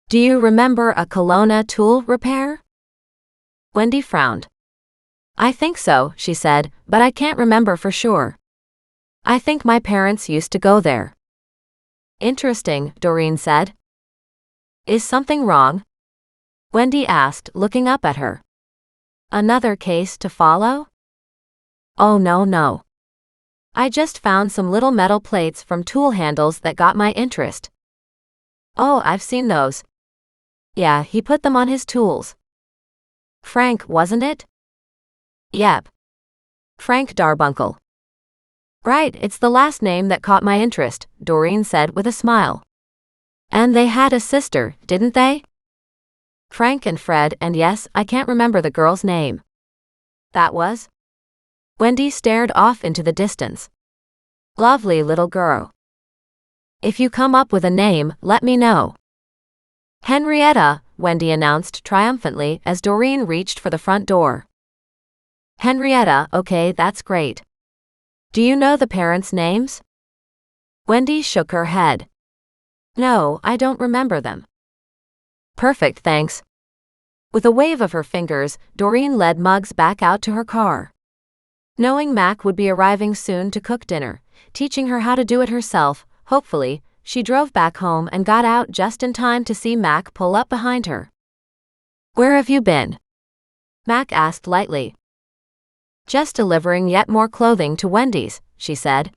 Do you remember a Kelowna tool repair?" Wendy frowned. "I think so," she said, "but I can't remember for sure. I think my parents used to go there." "Interesting," Doreen said. "Is something wrong?" Wendy asked, looking up at her. "Another case to follow?" "Oh no. I just found some little metal plates from tool handles that got my interest." "Oh, I've seen those. Yeah, he put them on his tools. Frank, wasn't it?" "Yep. Frank Darbuncle." "Right, it's the last name that caught my interest," Doreen said with a smile. "And they had a sister, didn't they?" "Frank and Fred, and yes, I can't remember the girl's name." "That was?" Wendy stared off into the distance. "Lovely little girl. If you come up with a name, let me know." "Henrietta," Wendy announced triumphantly as Doreen reached for the front door. "Henrietta, okay, that's great. Do you know the parents' names?" Wendy shook her head. "No, I don't remember them." "Perfect, thanks." With a wave of her fingers, Doreen led Muggs back out to her car. Knowing Mac would be arriving soon to cook dinner, teaching her how to do it herself, hopefully, she drove back home and got out just in time to see Mac pull up behind her. "Where have you been?" Mac asked lightly. "Just delivering yet more clothing to Wendy's," she said.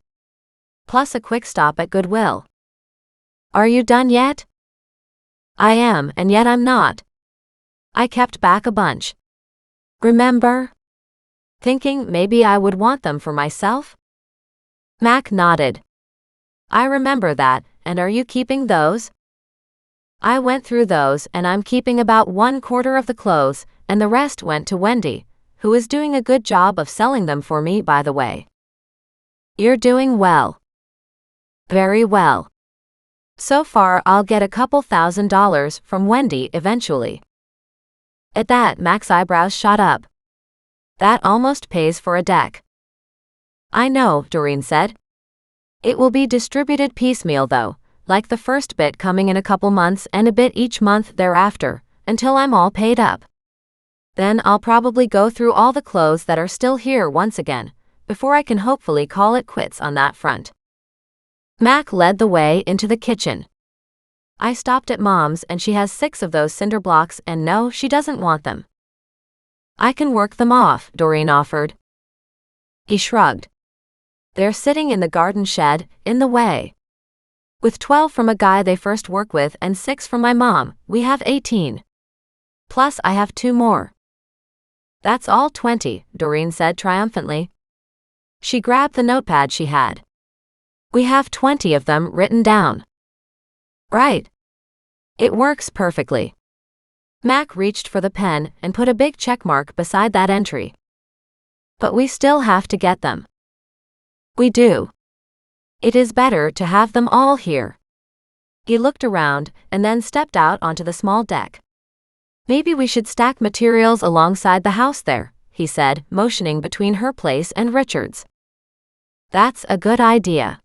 "Plus a quick stop at Goodwill." "Are you done yet?" "I am, and yet I'm not. I kept back a bunch. Remember? Thinking maybe I would want them for myself?" Mac nodded. "I remember that, and are you keeping those?" "I went through those and I'm keeping about 1/4 of the clothes, and the rest went to Wendy, who is doing a good job of selling them for me, by the way." "You're doing well." "Very well. So far I'll get a couple $1,000s from Wendy eventually." At that, Mac's eyebrows shot up. "That almost pays for a deck." "I know," Doreen said. "It will be distributed piecemeal though, like the first bit coming in a couple months and a bit each month thereafter, until I'm all paid up. Then I'll probably go through all the clothes that are still here once again, before I can hopefully call it quits on that front." Mac led the way into the kitchen. "I stopped at Mom's and she has 6 of those cinder blocks and no, she doesn't want them." "I can work them off," Doreen offered. He shrugged. "They're sitting in the garden shed, in the way. With 12 from a guy they first work with and 6 from my mom, we have 18. Plus I have 2 more." "That's all 20, Doreen said triumphantly. She grabbed the notepad she had. "We have 20 of them written down." "Right. It works perfectly." Mac reached for the pen and put a big check mark beside that entry. "But we still have to get them." "We do. It is better to have them all here." He looked around and then stepped out onto the small deck. "Maybe we should stack materials alongside the house there," he said, motioning between her place and Richard's. "That's a good idea.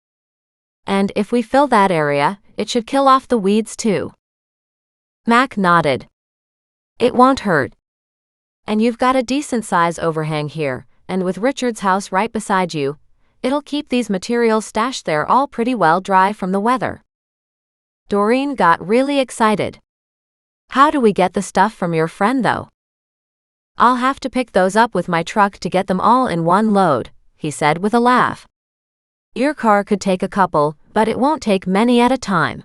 And if we fill that area, it should kill off the weeds too." Mac nodded. "It won't hurt. And you've got a decent size overhang here, and with Richard's house right beside you, it'll keep these materials stashed there all pretty well dry from the weather. Doreen got really excited. How do we get the stuff from your friend though? I'll have to pick those up with my truck to get them all in one load, he said with a laugh. Your car could take a couple, but it won't take many at a time.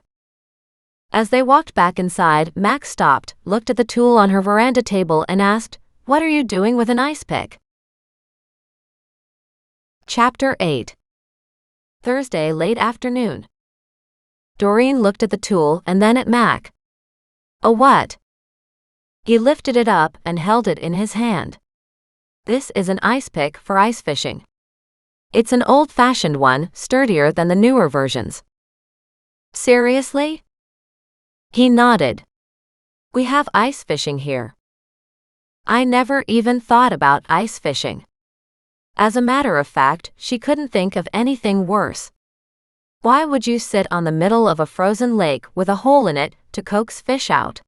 As they walked back inside, Mac stopped, looked at the tool on her veranda table and asked, "What are you doing with an ice pick?" Chapter 8. Thursday late afternoon. Doreen looked at the tool and then at Mac. "A what?" He lifted it up and held it in his hand. "This is an ice pick for ice fishing. It's an old-fashioned one, sturdier than the newer versions." "Seriously?" He nodded. "We have ice fishing here." I never even thought about ice fishing. As a matter of fact, she couldn't think of anything worse. Why would you sit on the middle of a frozen lake with a hole in it to coax fish out?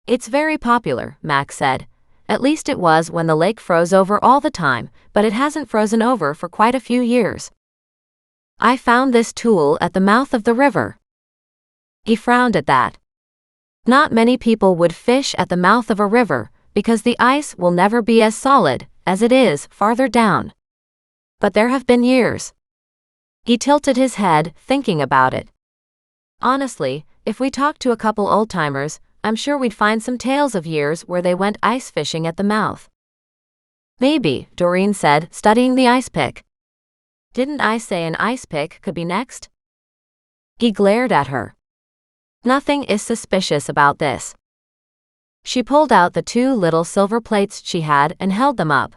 It's very popular, Mac said. At least it was when the lake froze over all the time, but it hasn't frozen over for quite a few years. I found this tool at the mouth of the river. He frowned at that. Not many people would fish at the mouth of a river, because the ice will never be as solid as it is farther down. But there have been years. He tilted his head, thinking about it. Honestly, if we talked to a couple old-timers, I'm sure we'd find some tales of years where they went ice fishing at the mouth. Maybe, Doreen said, studying the ice pick. Didn't I say an ice pick could be next? He glared at her. Nothing is suspicious about this. She pulled out the two little silver plates she had and held them up.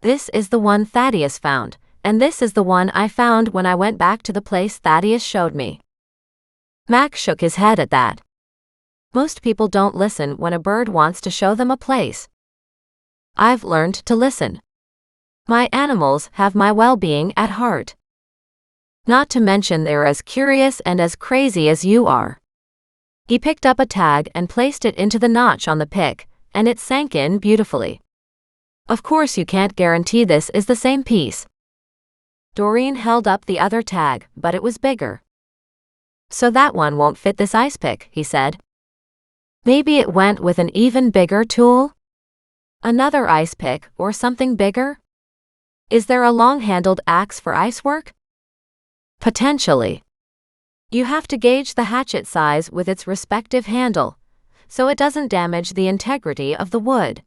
This is the one Thaddeus found, and this is the one I found when I went back to the place Thaddeus showed me. Mac shook his head at that. Most people don't listen when a bird wants to show them a place. I've learned to listen. My animals have my well-being at heart. Not to mention they're as curious and as crazy as you are. He picked up a tag and placed it into the notch on the pick, and it sank in beautifully. Of course you can't guarantee this is the same piece. Doreen held up the other tag, but it was bigger. So that one won't fit this ice pick, he said. Maybe it went with an even bigger tool? Another ice pick, or something bigger? Is there a long-handled axe for ice work? Potentially. You have to gauge the hatchet size with its respective handle, so it doesn't damage the integrity of the wood.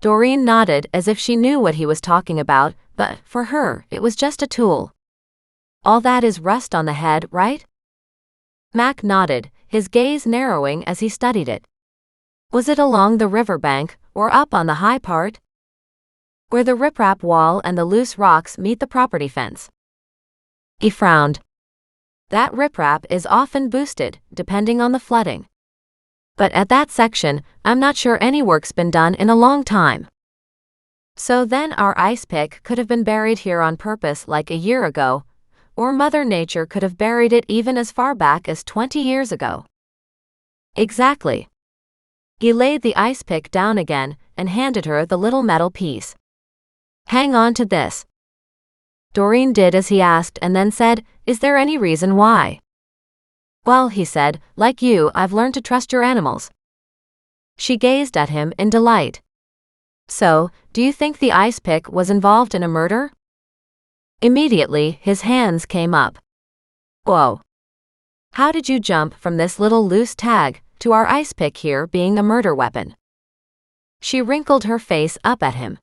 Doreen nodded as if she knew what he was talking about, but for her, it was just a tool. All that is rust on the head, right? Mac nodded, his gaze narrowing as he studied it. Was it along the riverbank, or up on the high part? Where the riprap wall and the loose rocks meet the property fence. He frowned. That riprap is often boosted, depending on the flooding. But at that section, I'm not sure any work's been done in a long time. So then our ice pick could have been buried here on purpose like a year ago, or Mother Nature could have buried it even as far back as 20 years ago. Exactly. He laid the ice pick down again and handed her the little metal piece. Hang on to this. Doreen did as he asked and then said, "Is there any reason why?" "Well," he said, "like you, I've learned to trust your animals." She gazed at him in delight. "So, do you think the ice pick was involved in a murder?" Immediately, his hands came up. "Whoa. How did you jump from this little loose tag to our ice pick here being a murder weapon?" She wrinkled her face up at him.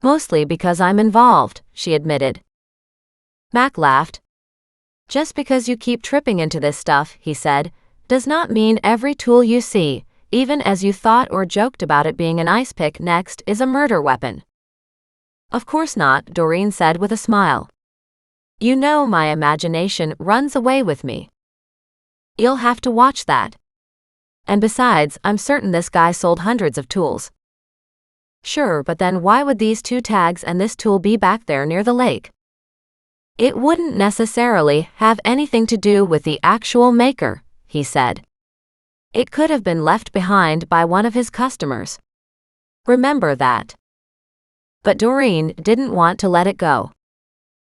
"Mostly because I'm involved," she admitted. Mac laughed. "Just because you keep tripping into this stuff," he said, "does not mean every tool you see, even as you thought or joked about it being an ice pick next, is a murder weapon." "Of course not," Doreen said with a smile. "You know my imagination runs away with me. You'll have to watch that. And besides, I'm certain this guy sold hundreds of tools." "Sure, but then why would these two tags and this tool be back there near the lake?" "It wouldn't necessarily have anything to do with the actual maker," he said. "It could have been left behind by one of his customers. Remember that." But Doreen didn't want to let it go.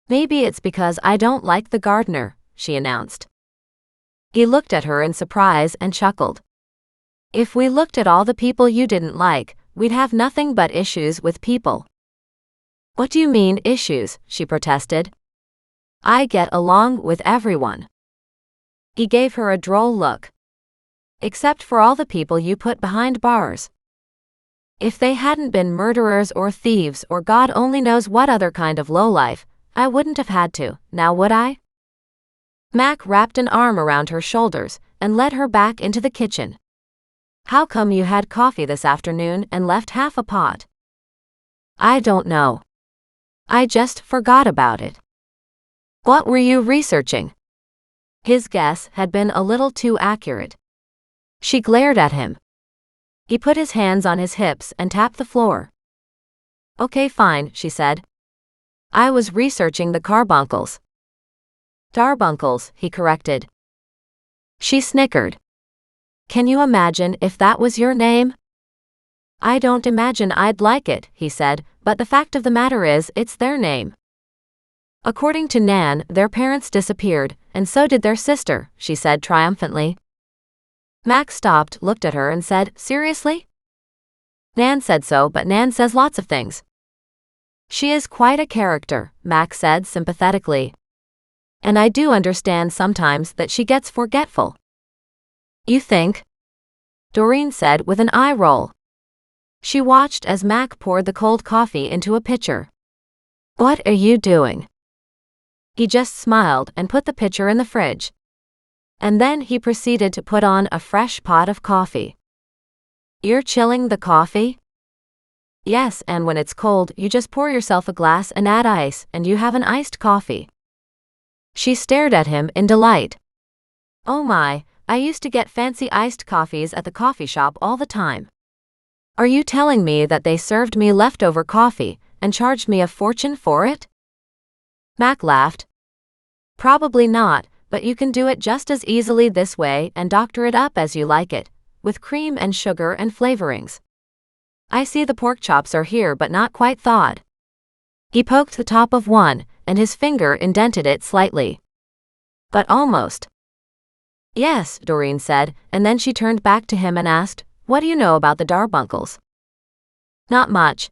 Maybe it's because I don't like the gardener, she announced. He looked at her in surprise and chuckled. If we looked at all the people you didn't like, we'd have nothing but issues with people. What do you mean, issues? She protested. I get along with everyone. He gave her a droll look. Except for all the people you put behind bars. If they hadn't been murderers or thieves or God only knows what other kind of lowlife, I wouldn't have had to, now would I? Mac wrapped an arm around her shoulders and led her back into the kitchen. How come you had coffee this afternoon and left half a pot? I don't know. I just forgot about it. What were you researching? His guess had been a little too accurate. She glared at him. He put his hands on his hips and tapped the floor. Okay, fine, she said. I was researching the carbuncles. Darbuncles, he corrected. She snickered. Can you imagine if that was your name? I don't imagine I'd like it, he said, but the fact of the matter is, it's their name. According to Nan, their parents disappeared, and so did their sister, she said triumphantly. Max stopped, looked at her and said, seriously? Nan said so, but Nan says lots of things. She is quite a character, Max said sympathetically. And I do understand sometimes that she gets forgetful. You think? Doreen said with an eye roll. She watched as Mac poured the cold coffee into a pitcher. What are you doing? He just smiled and put the pitcher in the fridge. And then he proceeded to put on a fresh pot of coffee. You're chilling the coffee? Yes, and when it's cold, you just pour yourself a glass and add ice, and you have an iced coffee. She stared at him in delight. Oh my, I used to get fancy iced coffees at the coffee shop all the time. Are you telling me that they served me leftover coffee and charged me a fortune for it? Mac laughed. Probably not, but you can do it just as easily this way and doctor it up as you like it, with cream and sugar and flavorings. I see the pork chops are here but not quite thawed. He poked the top of one, and his finger indented it slightly. But almost. Yes, Doreen said, and then she turned back to him and asked, what do you know about the Darbuncles? Not much.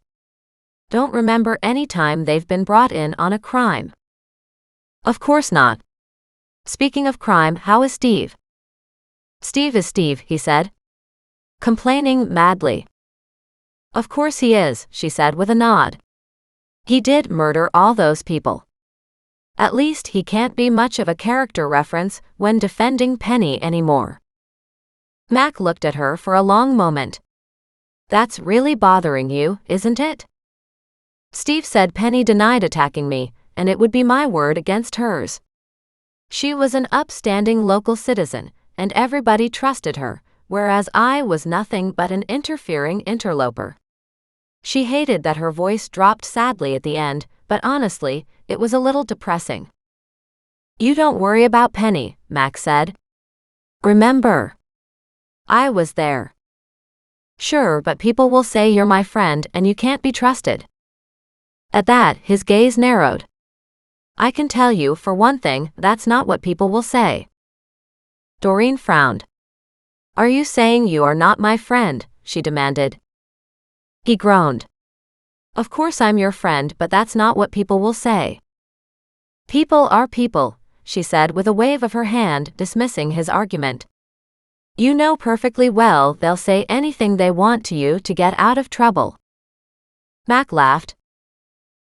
Don't remember any time they've been brought in on a crime. Of course not. Speaking of crime, how is Steve? Steve is Steve, he said. Complaining madly. Of course he is, she said with a nod. He did murder all those people. At least he can't be much of a character reference when defending Penny anymore. Mac looked at her for a long moment. That's really bothering you, isn't it? Steve said Penny denied attacking me, and it would be my word against hers. She was an upstanding local citizen, and everybody trusted her, whereas I was nothing but an interfering interloper. She hated that her voice dropped sadly at the end, but honestly, it was a little depressing. You don't worry about Penny, Max said. Remember, I was there. Sure, but people will say you're my friend and you can't be trusted. At that, his gaze narrowed. I can tell you, for one thing, that's not what people will say. Doreen frowned. Are you saying you are not my friend? She demanded. He groaned. Of course I'm your friend, but that's not what people will say. People are people, she said with a wave of her hand dismissing his argument. You know perfectly well they'll say anything they want to you to get out of trouble. Mac laughed.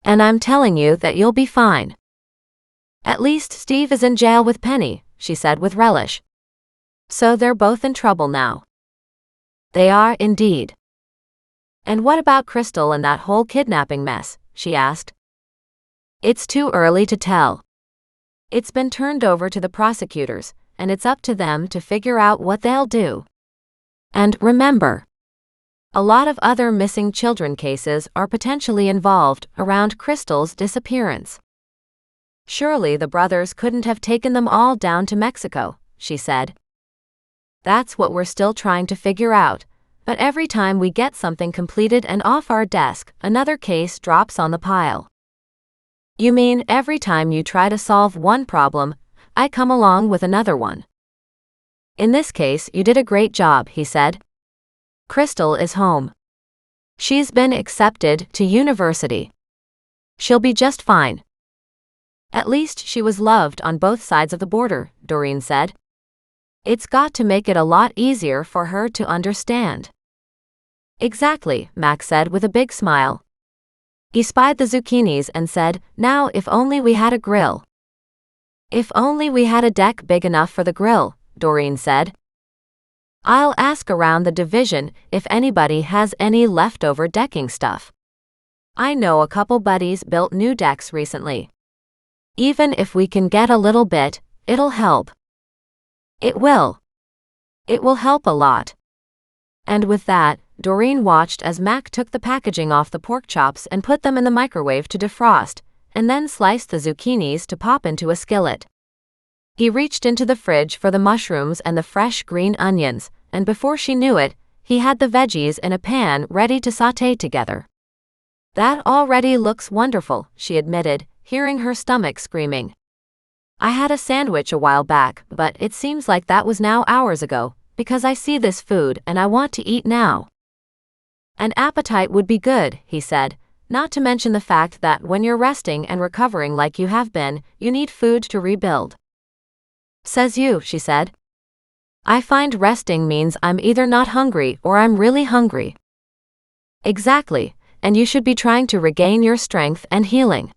And I'm telling you that you'll be fine. At least Steve is in jail with Penny, she said with relish. So they're both in trouble now. They are indeed. And what about Crystal and that whole kidnapping mess? She asked. It's too early to tell. It's been turned over to the prosecutors, and it's up to them to figure out what they'll do. And remember, a lot of other missing children cases are potentially involved around Crystal's disappearance. Surely the brothers couldn't have taken them all down to Mexico, she said. That's what we're still trying to figure out, but every time we get something completed and off our desk, another case drops on the pile. You mean every time you try to solve one problem, I come along with another one? In this case, you did a great job, he said. Crystal is home. She's been accepted to university. She'll be just fine. At least she was loved on both sides of the border, Doreen said. It's got to make it a lot easier for her to understand. Exactly, Mac said with a big smile. He spied the zucchinis and said, now if only we had a grill. If only we had a deck big enough for the grill, Doreen said. I'll ask around the division if anybody has any leftover decking stuff. I know a couple buddies built new decks recently. Even if we can get a little bit, it'll help. It will. It will help a lot. And with that, Doreen watched as Mac took the packaging off the pork chops and put them in the microwave to defrost, and then sliced the zucchinis to pop into a skillet. He reached into the fridge for the mushrooms and the fresh green onions, and before she knew it, he had the veggies in a pan ready to sauté together. That already looks wonderful, she admitted, hearing her stomach screaming. I had a sandwich a while back, but it seems like that was now hours ago, because I see this food and I want to eat now. An appetite would be good, he said, not to mention the fact that when you're resting and recovering like you have been, you need food to rebuild. Says you, she said. I find resting means I'm either not hungry or I'm really hungry. Exactly, and you should be trying to regain your strength and healing.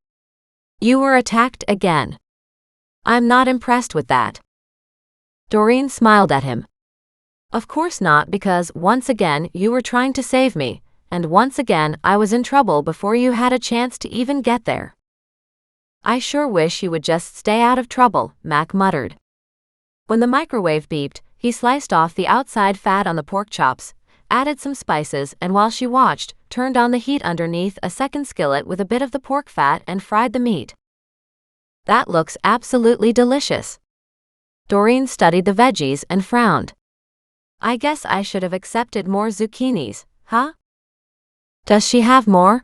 You were attacked again. I'm not impressed with that. Doreen smiled at him. Of course not, because once again you were trying to save me, and once again I was in trouble before you had a chance to even get there. I sure wish you would just stay out of trouble, Mac muttered. When the microwave beeped, he sliced off the outside fat on the pork chops, added some spices, and while she watched, turned on the heat underneath a second skillet with a bit of the pork fat and fried the meat. That looks absolutely delicious. Doreen studied the veggies and frowned. I guess I should have accepted more zucchinis, huh? Does she have more?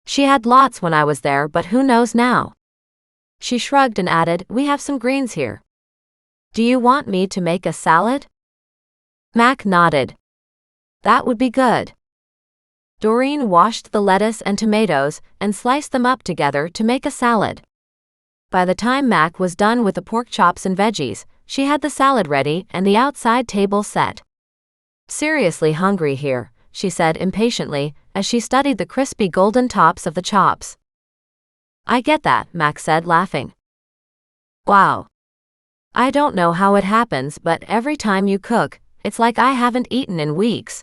She had lots when I was there, but who knows now? She shrugged and added, we have some greens here. Do you want me to make a salad? Mac nodded. That would be good. Doreen washed the lettuce and tomatoes and sliced them up together to make a salad. By the time Mac was done with the pork chops and veggies, she had the salad ready and the outside table set. Seriously hungry here, she said impatiently as she studied the crispy golden tops of the chops. I get that, Mac said, laughing. Wow. I don't know how it happens, but every time you cook, it's like I haven't eaten in weeks.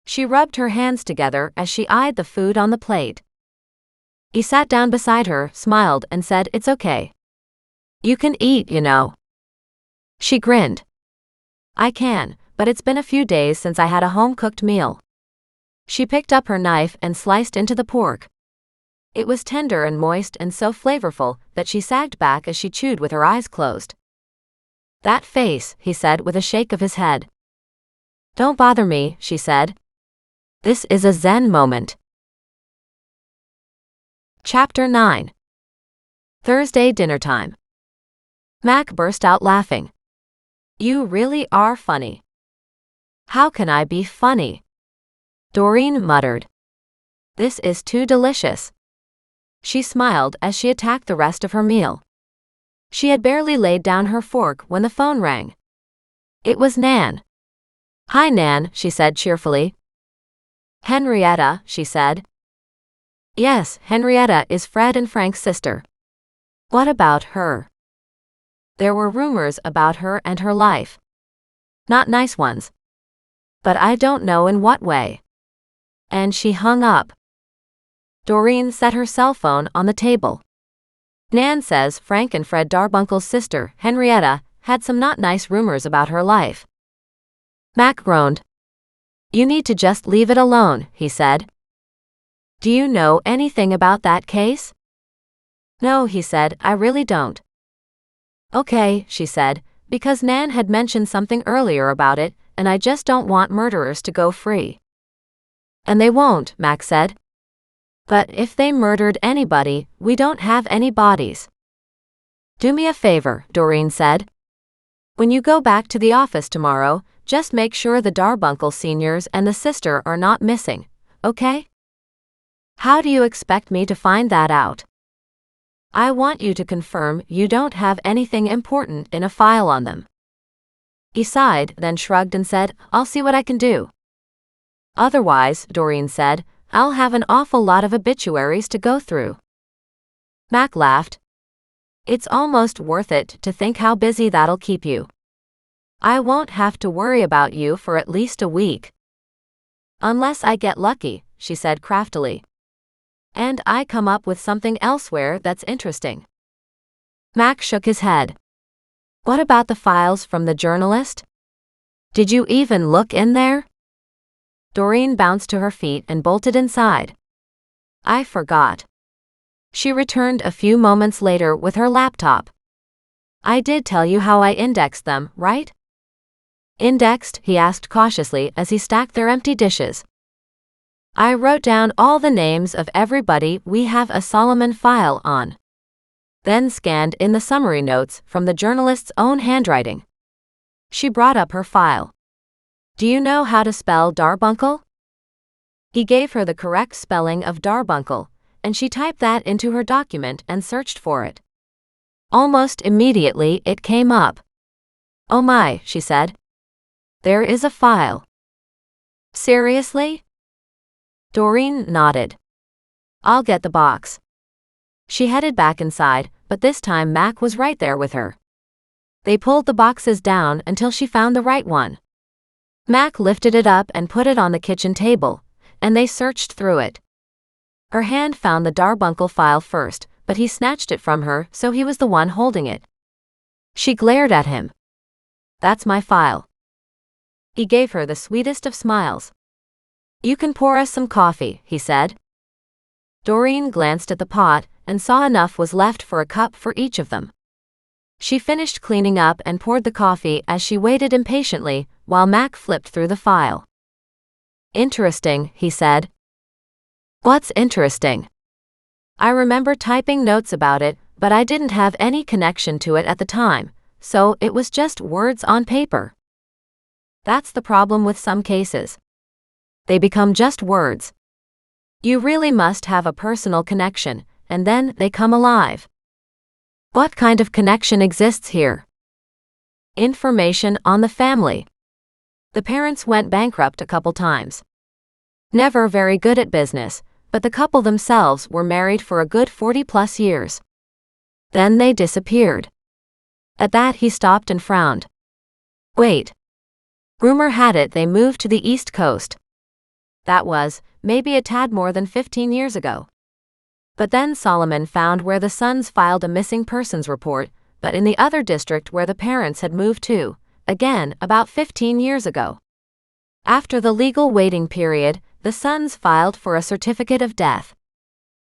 She rubbed her hands together as she eyed the food on the plate. He sat down beside her, smiled, and said, it's okay. You can eat, you know. She grinned. I can, but it's been a few days since I had a home-cooked meal. She picked up her knife and sliced into the pork. It was tender and moist and so flavorful that she sagged back as she chewed with her eyes closed. That face, he said with a shake of his head. Don't bother me, she said. This is a Zen moment. Chapter 9. Thursday dinner time. Mac burst out laughing. You really are funny. How can I be funny? Doreen muttered. This is too delicious. She smiled as she attacked the rest of her meal. She had barely laid down her fork when the phone rang. It was Nan. Hi, Nan, she said cheerfully. Henrietta, she said. Yes, Henrietta is Fred and Frank's sister. What about her? There were rumors about her and her life. Not nice ones. But I don't know in what way. And she hung up. Doreen set her cell phone on the table. Nan says Frank and Fred Darbunkle's sister, Henrietta, had some not nice rumors about her life. Mac groaned. You need to just leave it alone, he said. Do you know anything about that case? No, he said, I really don't. Okay, she said, because Nan had mentioned something earlier about it, and I just don't want murderers to go free. And they won't, Mac said. But if they murdered anybody, we don't have any bodies. Do me a favor, Doreen said. When you go back to the office tomorrow, just make sure the Darbuncle seniors and the sister are not missing, okay? How do you expect me to find that out? I want you to confirm you don't have anything important in a file on them. He sighed, then shrugged and said, I'll see what I can do. Otherwise, Doreen said, I'll have an awful lot of obituaries to go through. Mac laughed. It's almost worth it to think how busy that'll keep you. I won't have to worry about you for at least a week. Unless I get lucky, she said craftily. And I come up with something elsewhere that's interesting. Mac shook his head. What about the files from the journalist? Did you even look in there? Doreen bounced to her feet and bolted inside. I forgot. She returned a few moments later with her laptop. I did tell you how I indexed them, right? Indexed? He asked cautiously as he stacked their empty dishes. I wrote down all the names of everybody we have a Solomon file on. Then scanned in the summary notes from the journalist's own handwriting. She brought up her file. Do you know how to spell Darbuncle? He gave her the correct spelling of Darbuncle, and she typed that into her document and searched for it. Almost immediately it came up. Oh my, she said. There is a file. Seriously? Doreen nodded. I'll get the box. She headed back inside, but this time Mac was right there with her. They pulled the boxes down until she found the right one. Mac lifted it up and put it on the kitchen table, and they searched through it. Her hand found the Darbuncle file first, but he snatched it from her, so he was the one holding it. She glared at him. That's my file. He gave her the sweetest of smiles. You can pour us some coffee, he said. Doreen glanced at the pot and saw enough was left for a cup for each of them. She finished cleaning up and poured the coffee as she waited impatiently while Mac flipped through the file. Interesting, he said. What's interesting? I remember typing notes about it, but I didn't have any connection to it at the time, so it was just words on paper. That's the problem with some cases. They become just words. You really must have a personal connection, and then they come alive. What kind of connection exists here? Information on the family. The parents went bankrupt a couple times. Never very good at business, but the couple themselves were married for a good 40+ years. Then they disappeared. At that he stopped and frowned. Wait. Rumor had it they moved to the East Coast. That was, maybe a tad more than 15 years ago. But then Solomon found where the sons filed a missing persons report, but in the other district where the parents had moved to, again, about 15 years ago. After the legal waiting period, the sons filed for a certificate of death.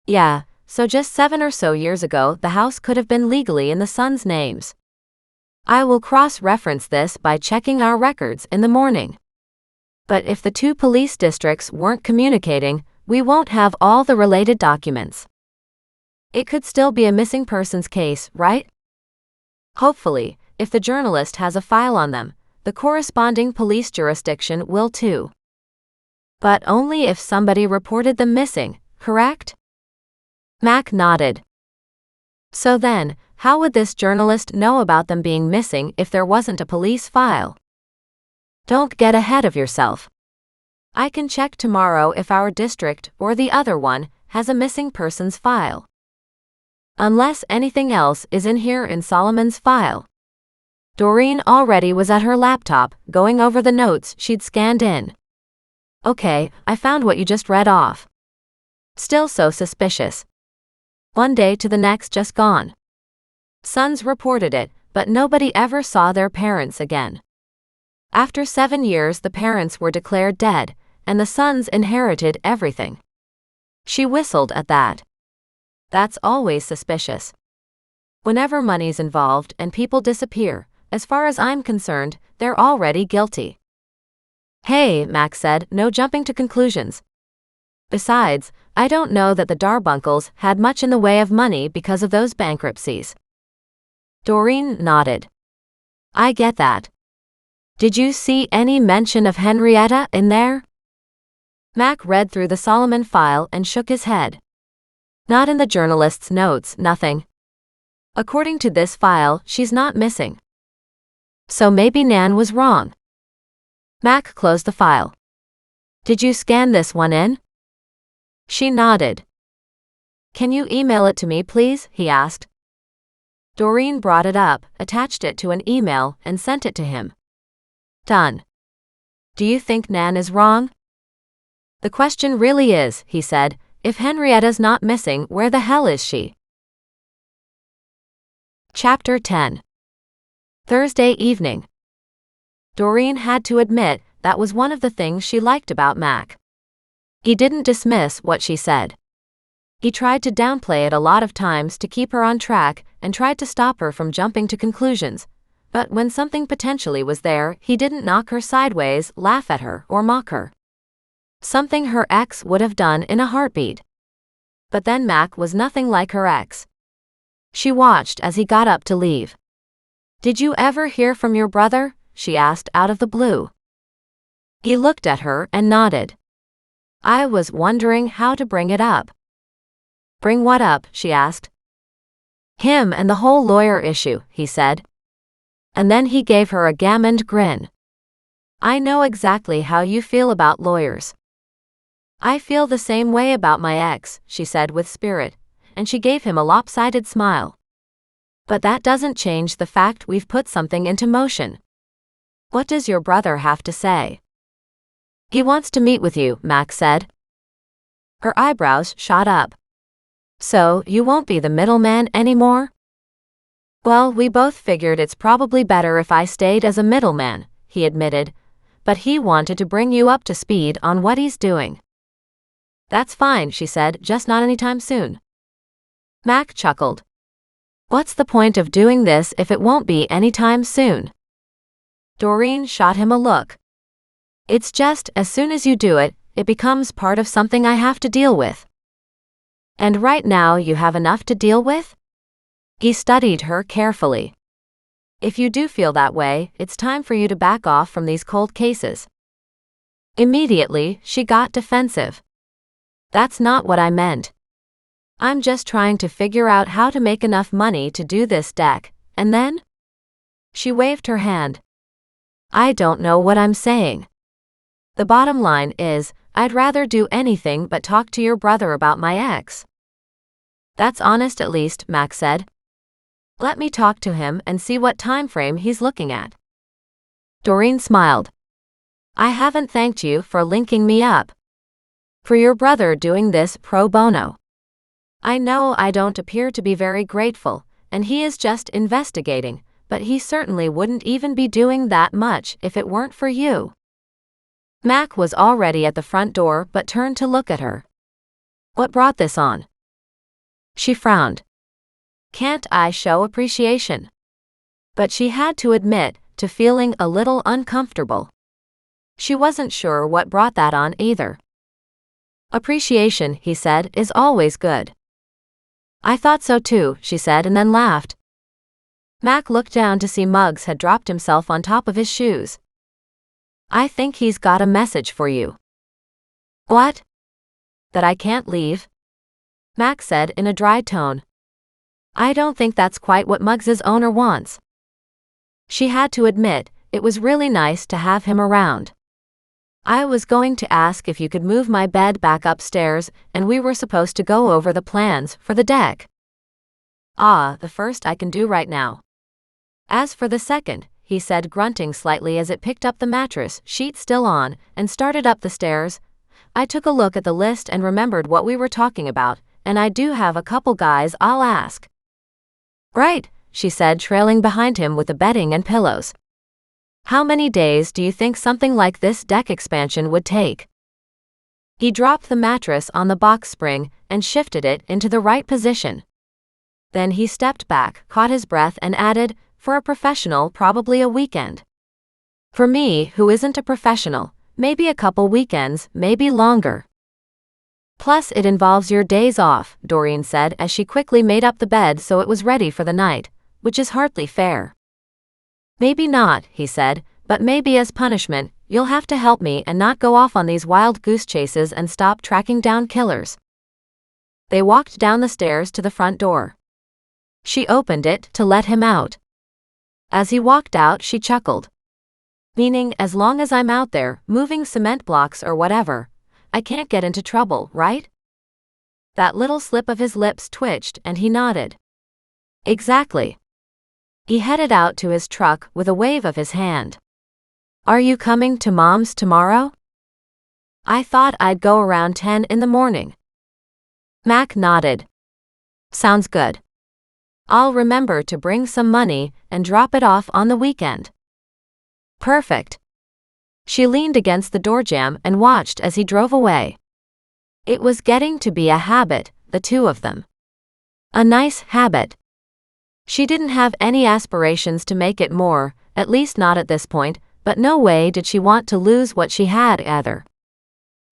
Yeah, so just 7 or so years ago the house could have been legally in the sons' names. I will cross-reference this by checking our records in the morning. But if the two police districts weren't communicating, we won't have all the related documents. It could still be a missing persons case, right? Hopefully, if the journalist has a file on them, the corresponding police jurisdiction will too. But only if somebody reported them missing, correct? Mac nodded. So then, how would this journalist know about them being missing if there wasn't a police file? Don't get ahead of yourself. I can check tomorrow if our district, or the other one, has a missing persons file. Unless anything else is in here in Solomon's file. Doreen already was at her laptop, going over the notes she'd scanned in. Okay, I found what you just read off. Still so suspicious. One day to the next just gone. Sons reported it, but nobody ever saw their parents again. After 7 years the parents were declared dead, and the sons inherited everything. She whistled at that. That's always suspicious. Whenever money's involved and people disappear, as far as I'm concerned, they're already guilty. Hey, Max said, no jumping to conclusions. Besides, I don't know that the Darbunkles had much in the way of money because of those bankruptcies. Doreen nodded. I get that. Did you see any mention of Henrietta in there? Mac read through the Solomon file and shook his head. Not in the journalist's notes, nothing. According to this file, she's not missing. So maybe Nan was wrong. Mac closed the file. Did you scan this one in? She nodded. Can you email it to me, please? He asked. Doreen brought it up, attached it to an email, and sent it to him. Done. Do you think Nan is wrong? The question really is, he said, if Henrietta's not missing, where the hell is she? Chapter 10. Thursday evening. Doreen had to admit that was one of the things she liked about Mac. He didn't dismiss what she said. He tried to downplay it a lot of times to keep her on track and tried to stop her from jumping to conclusions, but when something potentially was there, he didn't knock her sideways, laugh at her, or mock her. Something her ex would have done in a heartbeat. But then Mac was nothing like her ex. She watched as he got up to leave. Did you ever hear from your brother? She asked out of the blue. He looked at her and nodded. I was wondering how to bring it up. Bring what up? She asked. Him and the whole lawyer issue, he said. And then he gave her a gammoned grin. I know exactly how you feel about lawyers. I feel the same way about my ex, she said with spirit, and she gave him a lopsided smile. But that doesn't change the fact we've put something into motion. What does your brother have to say? He wants to meet with you, Mac said. Her eyebrows shot up. So, you won't be the middleman anymore? Well, we both figured it's probably better if I stayed as a middleman, he admitted, but he wanted to bring you up to speed on what he's doing. That's fine, she said, just not anytime soon. Mac chuckled. What's the point of doing this if it won't be anytime soon? Doreen shot him a look. It's just, as soon as you do it, it becomes part of something I have to deal with. And right now you have enough to deal with? He studied her carefully. If you do feel that way, it's time for you to back off from these cold cases. Immediately, she got defensive. That's not what I meant. I'm just trying to figure out how to make enough money to do this deck, and then? She waved her hand. I don't know what I'm saying. The bottom line is, I'd rather do anything but talk to your brother about my ex. That's honest at least, Mac said. Let me talk to him and see what time frame he's looking at. Doreen smiled. I haven't thanked you for linking me up. For your brother doing this pro bono. I know I don't appear to be very grateful, and he is just investigating, but he certainly wouldn't even be doing that much if it weren't for you. Mac was already at the front door but turned to look at her. What brought this on? She frowned. Can't I show appreciation? But she had to admit to feeling a little uncomfortable. She wasn't sure what brought that on either. Appreciation, he said, is always good. I thought so too, she said and then laughed. Mac looked down to see Muggs had dropped himself on top of his shoes. I think he's got a message for you. What? That I can't leave? Mac said in a dry tone. I don't think that's quite what Muggs's owner wants. She had to admit, it was really nice to have him around. I was going to ask if you could move my bed back upstairs, and we were supposed to go over the plans for the deck. The first I can do right now. As for the second, he said, grunting slightly as it picked up the mattress, sheet still on, and started up the stairs. I took a look at the list and remembered what we were talking about, and I do have a couple guys I'll ask. Right, she said, trailing behind him with the bedding and pillows. How many days do you think something like this deck expansion would take? He dropped the mattress on the box spring and shifted it into the right position. Then he stepped back, caught his breath and added, for a professional, probably a weekend. For me, who isn't a professional, maybe a couple weekends, maybe longer. Plus, it involves your days off, Doreen said as she quickly made up the bed so it was ready for the night, which is hardly fair. Maybe not, he said, but maybe as punishment, you'll have to help me and not go off on these wild goose chases and stop tracking down killers. They walked down the stairs to the front door. She opened it to let him out. As he walked out, she chuckled. Meaning, as long as I'm out there, moving cement blocks or whatever, I can't get into trouble, right? That little slip of his lips twitched and he nodded. Exactly. He headed out to his truck with a wave of his hand. Are you coming to Mom's tomorrow? I thought I'd go around 10 in the morning. Mac nodded. Sounds good. I'll remember to bring some money and drop it off on the weekend. Perfect. She leaned against the doorjamb and watched as he drove away. It was getting to be a habit, the two of them. A nice habit. She didn't have any aspirations to make it more, at least not at this point, but no way did she want to lose what she had either.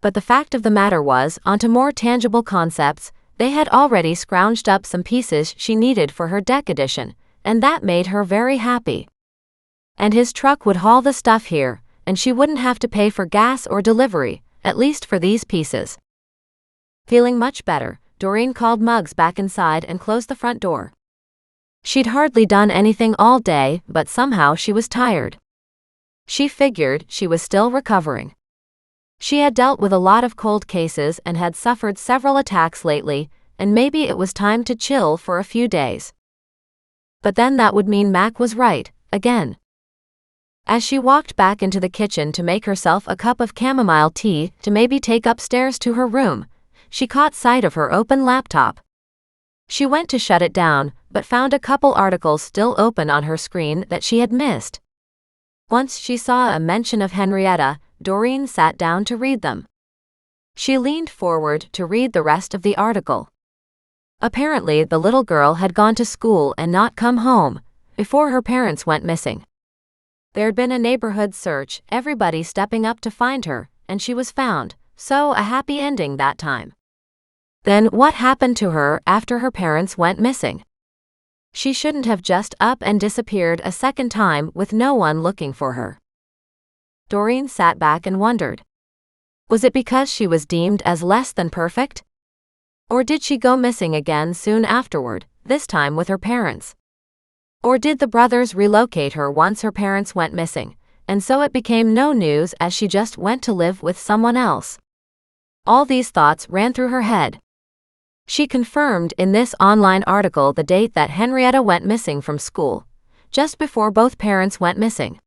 But the fact of the matter was, onto more tangible concepts, they had already scrounged up some pieces she needed for her deck edition, and that made her very happy. And his truck would haul the stuff here, and she wouldn't have to pay for gas or delivery, at least for these pieces. Feeling much better, Doreen called Muggs back inside and closed the front door. She'd hardly done anything all day, but somehow she was tired. She figured she was still recovering. She had dealt with a lot of cold cases and had suffered several attacks lately, and maybe it was time to chill for a few days. But then that would mean Mac was right, again. As she walked back into the kitchen to make herself a cup of chamomile tea to maybe take upstairs to her room, she caught sight of her open laptop. She went to shut it down, but found a couple articles still open on her screen that she had missed. Once she saw a mention of Henrietta, Doreen sat down to read them. She leaned forward to read the rest of the article. Apparently, the little girl had gone to school and not come home before her parents went missing. There'd been a neighborhood search, everybody stepping up to find her, and she was found, so a happy ending that time. Then what happened to her after her parents went missing? She shouldn't have just up and disappeared a second time with no one looking for her. Doreen sat back and wondered. Was it because she was deemed as less than perfect? Or did she go missing again soon afterward, this time with her parents? Or did the brothers relocate her once her parents went missing, and so it became no news as she just went to live with someone else? All these thoughts ran through her head. She confirmed in this online article the date that Henrietta went missing from school, just before both parents went missing.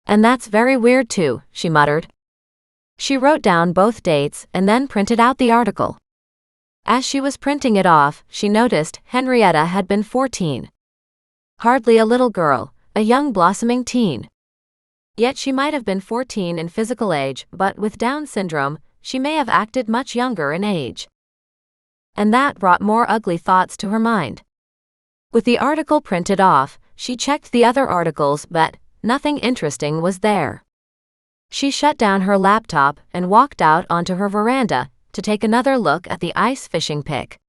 And that's very weird too, she muttered. She wrote down both dates and then printed out the article. As she was printing it off, she noticed Henrietta had been 14. Hardly a little girl, a young blossoming teen. Yet she might have been 14 in physical age, but with Down syndrome, she may have acted much younger in age. And that brought more ugly thoughts to her mind. With the article printed off, she checked the other articles, but nothing interesting was there. She shut down her laptop and walked out onto her veranda to take another look at the ice fishing pic.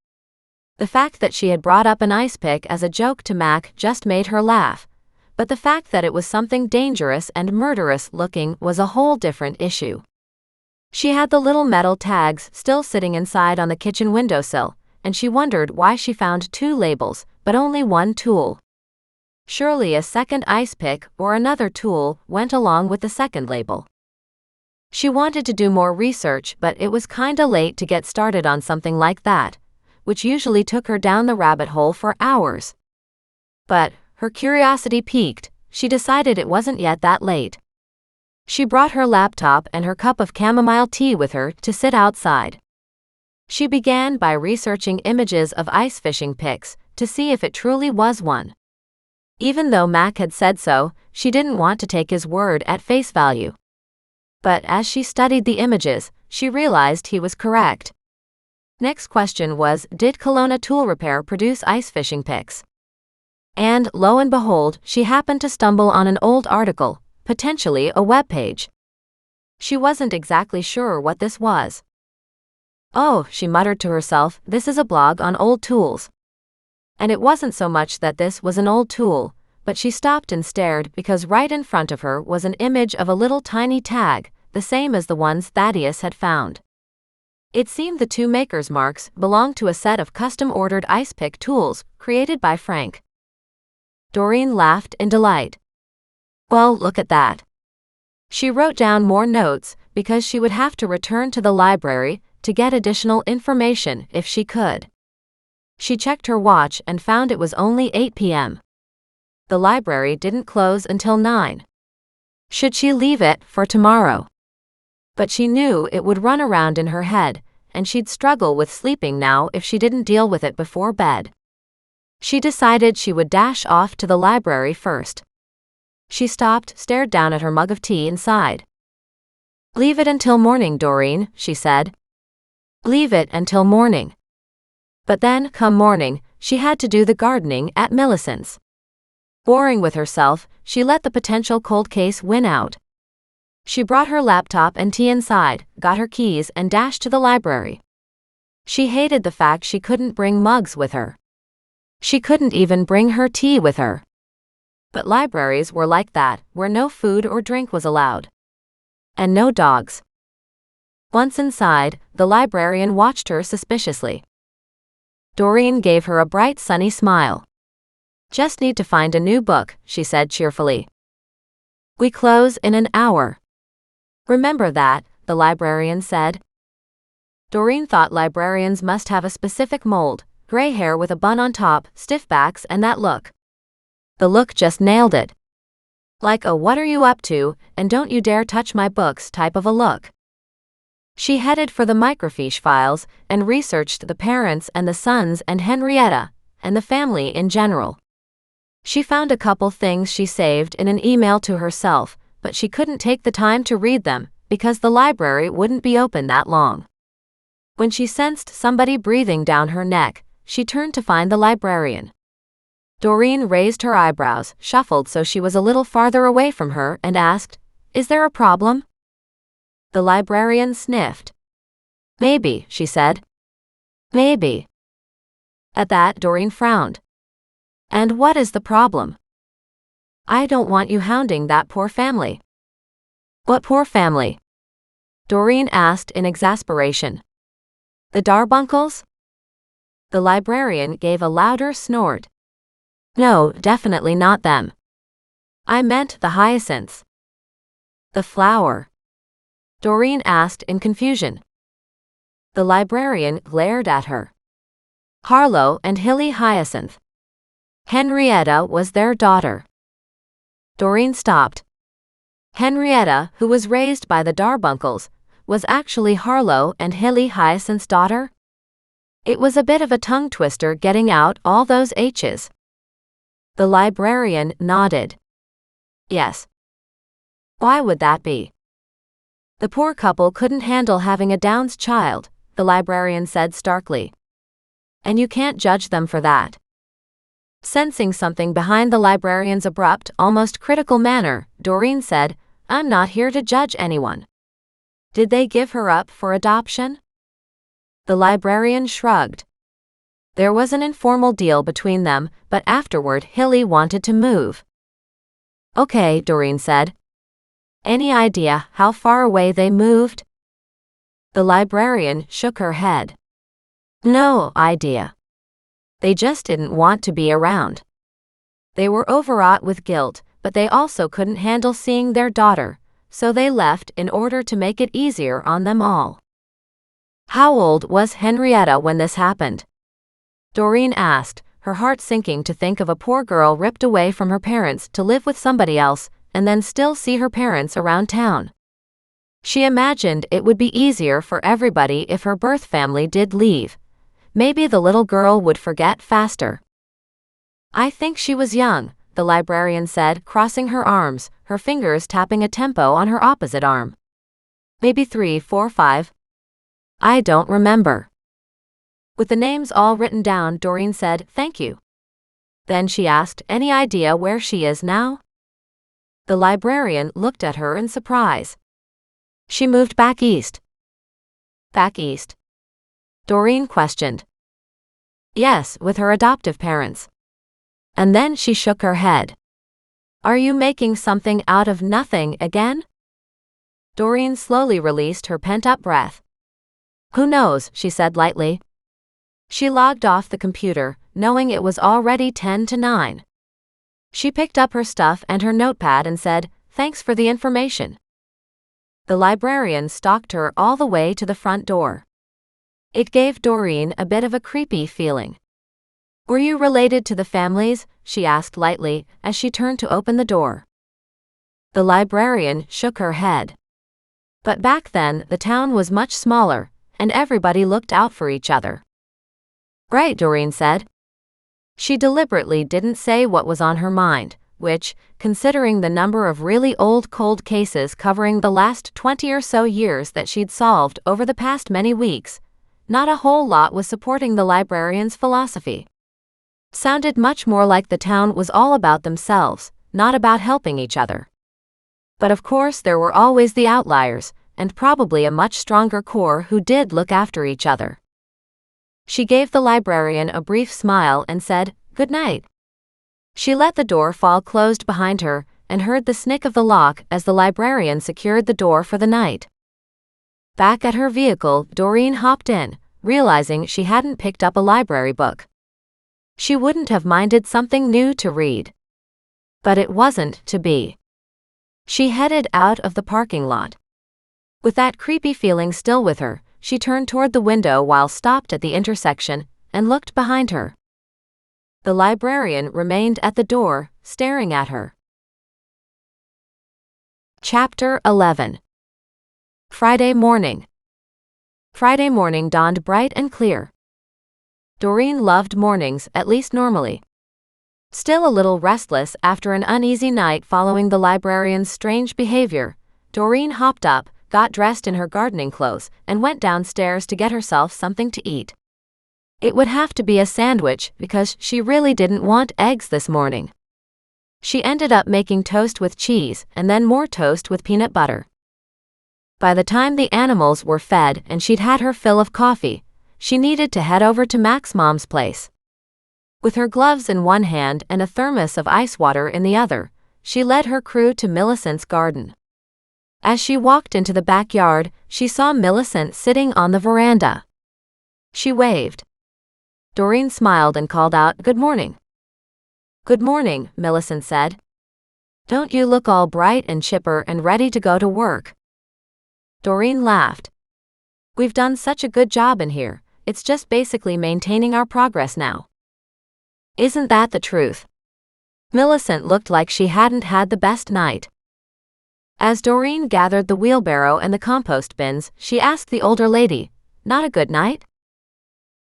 The fact that she had brought up an ice pick as a joke to Mac just made her laugh, but the fact that it was something dangerous and murderous looking was a whole different issue. She had the little metal tags still sitting inside on the kitchen windowsill, and she wondered why she found 2 labels, but only 1 tool. Surely a second ice pick or another tool went along with the second label. She wanted to do more research, but it was kinda late to get started on something like that, which usually took her down the rabbit hole for hours. But, her curiosity piqued, she decided it wasn't yet that late. She brought her laptop and her cup of chamomile tea with her to sit outside. She began by researching images of ice fishing pics to see if it truly was one. Even though Mac had said so, she didn't want to take his word at face value. But as she studied the images, she realized he was correct. Next question was, did Kelowna Tool Repair produce ice fishing pics? And, lo and behold, she happened to stumble on an old article, potentially a web page. She wasn't exactly sure what this was. Oh, she muttered to herself, this is a blog on old tools. And it wasn't so much that this was an old tool, but she stopped and stared because right in front of her was an image of a little tiny tag, the same as the ones Thaddeus had found. It seemed the two makers' marks belonged to a set of custom-ordered ice pick tools created by Frank. Doreen laughed in delight. Well, look at that. She wrote down more notes because she would have to return to the library to get additional information if she could. She checked her watch and found it was only 8 p.m. The library didn't close until 9. Should she leave it for tomorrow? But she knew it would run around in her head, and she'd struggle with sleeping now if she didn't deal with it before bed. She decided she would dash off to the library first. She stopped, stared down at her mug of tea and sighed. Leave it until morning, Doreen, she said. Leave it until morning. But then, come morning, she had to do the gardening at Millicent's. Boring with herself, she let the potential cold case win out. She brought her laptop and tea inside, got her keys and dashed to the library. She hated the fact she couldn't bring mugs with her. She couldn't even bring her tea with her. But libraries were like that, where no food or drink was allowed. And no dogs. Once inside, the librarian watched her suspiciously. Doreen gave her a bright, sunny smile. Just need to find a new book, she said cheerfully. We close in an hour. Remember that, the librarian said. Doreen thought librarians must have a specific mold, gray hair with a bun on top, stiff backs and that look. The look just nailed it. Like a what are you up to, and don't you dare touch my books type of a look. She headed for the microfiche files and researched the parents and the sons and Henrietta, and the family in general. She found a couple things she saved in an email to herself, but she couldn't take the time to read them because the library wouldn't be open that long. When she sensed somebody breathing down her neck, she turned to find the librarian. Doreen raised her eyebrows, shuffled so she was a little farther away from her, and asked, Is there a problem? The librarian sniffed. Maybe, she said. Maybe. At that, Doreen frowned. And what is the problem? I don't want you hounding that poor family. What poor family? Doreen asked in exasperation. The Darbunkles? The librarian gave a louder snort. No, definitely not them. I meant the hyacinths. The flower? Doreen asked in confusion. The librarian glared at her. Harlow and Hilly Hyacinth. Henrietta was their daughter. Doreen stopped. Henrietta, who was raised by the Darbunkles, was actually Harlow and Hilly Hyacinth's daughter? It was a bit of a tongue twister getting out all those H's. The librarian nodded. Yes. Why would that be? The poor couple couldn't handle having a Downs child, the librarian said starkly. And you can't judge them for that. Sensing something behind the librarian's abrupt, almost critical manner, Doreen said, I'm not here to judge anyone. Did they give her up for adoption? The librarian shrugged. There was an informal deal between them, but afterward Hilly wanted to move. Okay, Doreen said. Any idea how far away they moved? The librarian shook her head. No idea. They just didn't want to be around. They were overwrought with guilt, but they also couldn't handle seeing their daughter, so they left in order to make it easier on them all. How old was Henrietta when this happened? Doreen asked, her heart sinking to think of a poor girl ripped away from her parents to live with somebody else and then still see her parents around town. She imagined it would be easier for everybody if her birth family did leave. Maybe the little girl would forget faster. I think she was young, the librarian said, crossing her arms, her fingers tapping a tempo on her opposite arm. Maybe 3, 4, 5. I don't remember. With the names all written down, Doreen said, Thank you. Then she asked, Any idea where she is now? The librarian looked at her in surprise. She moved back east. Back east. Doreen questioned. Yes, with her adoptive parents. And then she shook her head. Are you making something out of nothing again? Doreen slowly released her pent-up breath. Who knows, she said lightly. She logged off the computer, knowing it was already 10 to 9. She picked up her stuff and her notepad and said, Thanks for the information. The librarian stalked her all the way to the front door. It gave Doreen a bit of a creepy feeling. Were you related to the families? She asked lightly as she turned to open the door. The librarian shook her head. But back then, the town was much smaller, and everybody looked out for each other. Right, Doreen said. She deliberately didn't say what was on her mind, which, considering the number of really old cold cases covering the last 20 or so years that she'd solved over the past many weeks, not a whole lot was supporting the librarian's philosophy. Sounded much more like the town was all about themselves, not about helping each other. But of course there were always the outliers, and probably a much stronger core who did look after each other. She gave the librarian a brief smile and said, Good night. She let the door fall closed behind her and heard the snick of the lock as the librarian secured the door for the night. Back at her vehicle, Doreen hopped in, realizing she hadn't picked up a library book. She wouldn't have minded something new to read. But it wasn't to be. She headed out of the parking lot. With that creepy feeling still with her, she turned toward the window while stopped at the intersection and looked behind her. The librarian remained at the door, staring at her. Chapter 11. Friday morning. Friday morning dawned bright and clear. Doreen loved mornings, at least normally. Still a little restless after an uneasy night following the librarian's strange behavior, Doreen hopped up, got dressed in her gardening clothes, and went downstairs to get herself something to eat. It would have to be a sandwich because she really didn't want eggs this morning. She ended up making toast with cheese and then more toast with peanut butter. By the time the animals were fed and she'd had her fill of coffee, she needed to head over to Mac's mom's place. With her gloves in one hand and a thermos of ice water in the other, she led her crew to Millicent's garden. As she walked into the backyard, she saw Millicent sitting on the veranda. She waved. Doreen smiled and called out, Good morning. Good morning, Millicent said. Don't you look all bright and chipper and ready to go to work? Doreen laughed. We've done such a good job in here, it's just basically maintaining our progress now. Isn't that the truth? Millicent looked like she hadn't had the best night. As Doreen gathered the wheelbarrow and the compost bins, she asked the older lady, Not a good night?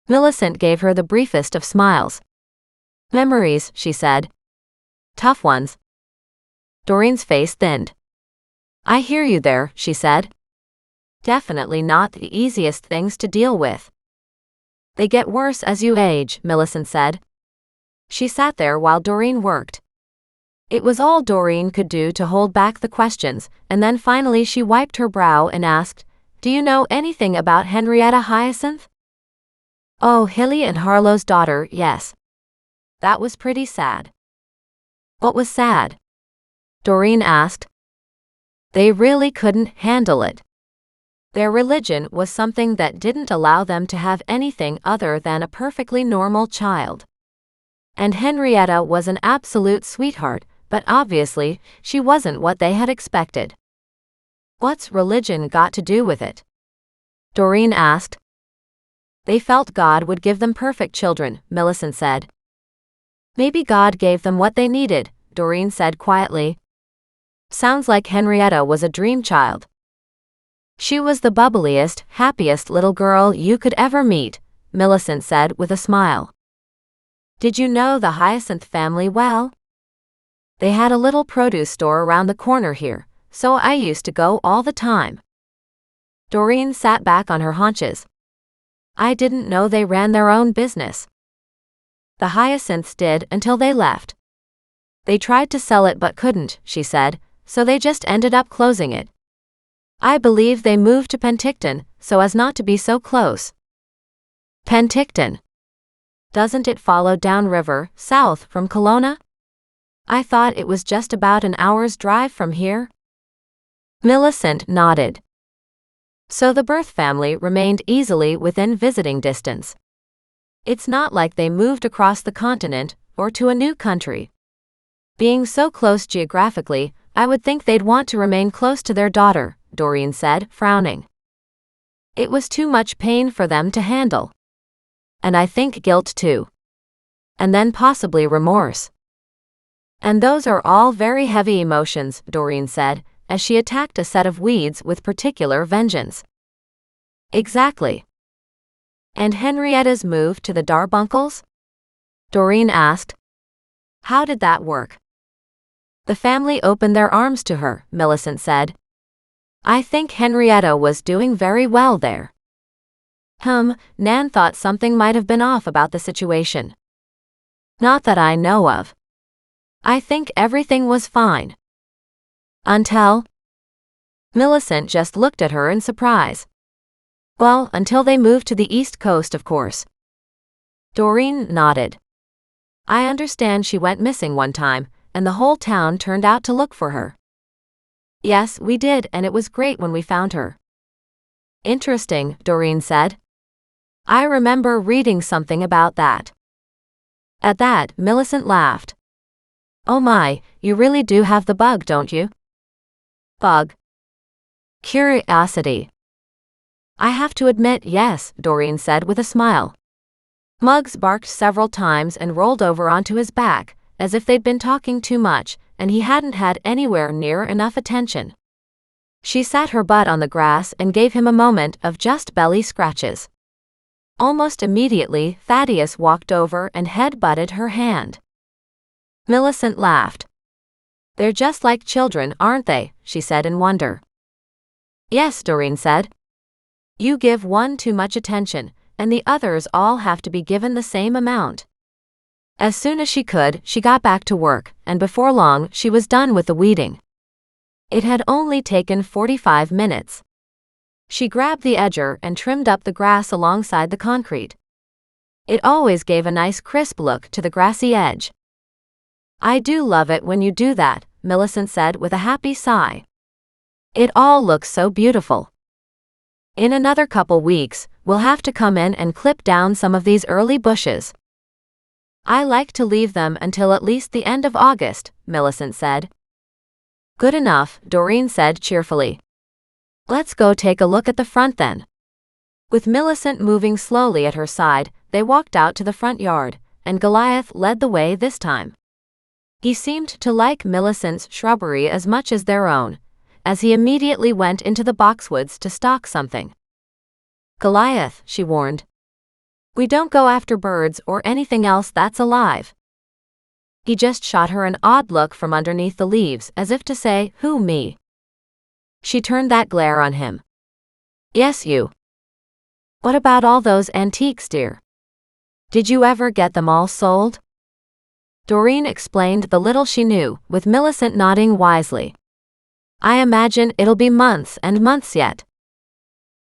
Millicent gave her the briefest of smiles. Memories, she said. Tough ones. Doreen's face thinned. I hear you there, she said. Definitely not the easiest things to deal with. They get worse as you age, Millicent said. She sat there while Doreen worked. It was all Doreen could do to hold back the questions, and then finally she wiped her brow and asked, Do you know anything about Henrietta Hyacinth? Oh, Hilly and Harlow's daughter, yes. That was pretty sad. What was sad? Doreen asked. They really couldn't handle it. Their religion was something that didn't allow them to have anything other than a perfectly normal child. And Henrietta was an absolute sweetheart, but obviously, she wasn't what they had expected. What's religion got to do with it? Doreen asked. They felt God would give them perfect children, Millicent said. Maybe God gave them what they needed, Doreen said quietly. Sounds like Henrietta was a dream child. She was the bubbliest, happiest little girl you could ever meet, Millicent said with a smile. Did you know the Hyacinth family well? They had a little produce store around the corner here, so I used to go all the time. Doreen sat back on her haunches. I didn't know they ran their own business. The Hyacinths did until they left. They tried to sell it but couldn't, she said, so they just ended up closing it. I believe they moved to Penticton so as not to be so close. Penticton. Doesn't it follow downriver, south from Kelowna? I thought it was just about an hour's drive from here. Millicent nodded. So the birth family remained easily within visiting distance. It's not like they moved across the continent or to a new country. Being so close geographically, I would think they'd want to remain close to their daughter, Doreen said, frowning. It was too much pain for them to handle. And I think guilt too. And then possibly remorse. And those are all very heavy emotions, Doreen said, as she attacked a set of weeds with particular vengeance. Exactly. And Henrietta's move to the Darbunkles? Doreen asked. How did that work? The family opened their arms to her, Millicent said. I think Henrietta was doing very well there. Nan thought something might have been off about the situation. Not that I know of. I think everything was fine. Until? Millicent just looked at her in surprise. Well, until they moved to the East Coast, of course. Doreen nodded. I understand she went missing one time, and the whole town turned out to look for her. Yes, we did, and it was great when we found her. Interesting, Doreen said. I remember reading something about that. At that, Millicent laughed. Oh my, you really do have the bug, don't you? Bug. Curiosity. I have to admit, yes, Doreen said with a smile. Muggs barked several times and rolled over onto his back, as if they'd been talking too much, and he hadn't had anywhere near enough attention. She sat her butt on the grass and gave him a moment of just belly scratches. Almost immediately, Thaddeus walked over and head-butted her hand. Millicent laughed. They're just like children, aren't they? She said in wonder. Yes, Doreen said. You give one too much attention, and the others all have to be given the same amount. As soon as she could, she got back to work, and before long, she was done with the weeding. It had only taken 45 minutes. She grabbed the edger and trimmed up the grass alongside the concrete. It always gave a nice crisp look to the grassy edge. I do love it when you do that, Millicent said with a happy sigh. It all looks so beautiful. In another couple weeks, we'll have to come in and clip down some of these early bushes. I like to leave them until at least the end of August, Millicent said. Good enough, Doreen said cheerfully. Let's go take a look at the front then. With Millicent moving slowly at her side, they walked out to the front yard, and Goliath led the way this time. He seemed to like Millicent's shrubbery as much as their own, as he immediately went into the boxwoods to stalk something. Goliath, she warned. We don't go after birds or anything else that's alive. He just shot her an odd look from underneath the leaves, as if to say, who, me? She turned that glare on him. Yes, you. What about all those antiques, dear? Did you ever get them all sold? Doreen explained the little she knew, with Millicent nodding wisely. I imagine it'll be months and months yet.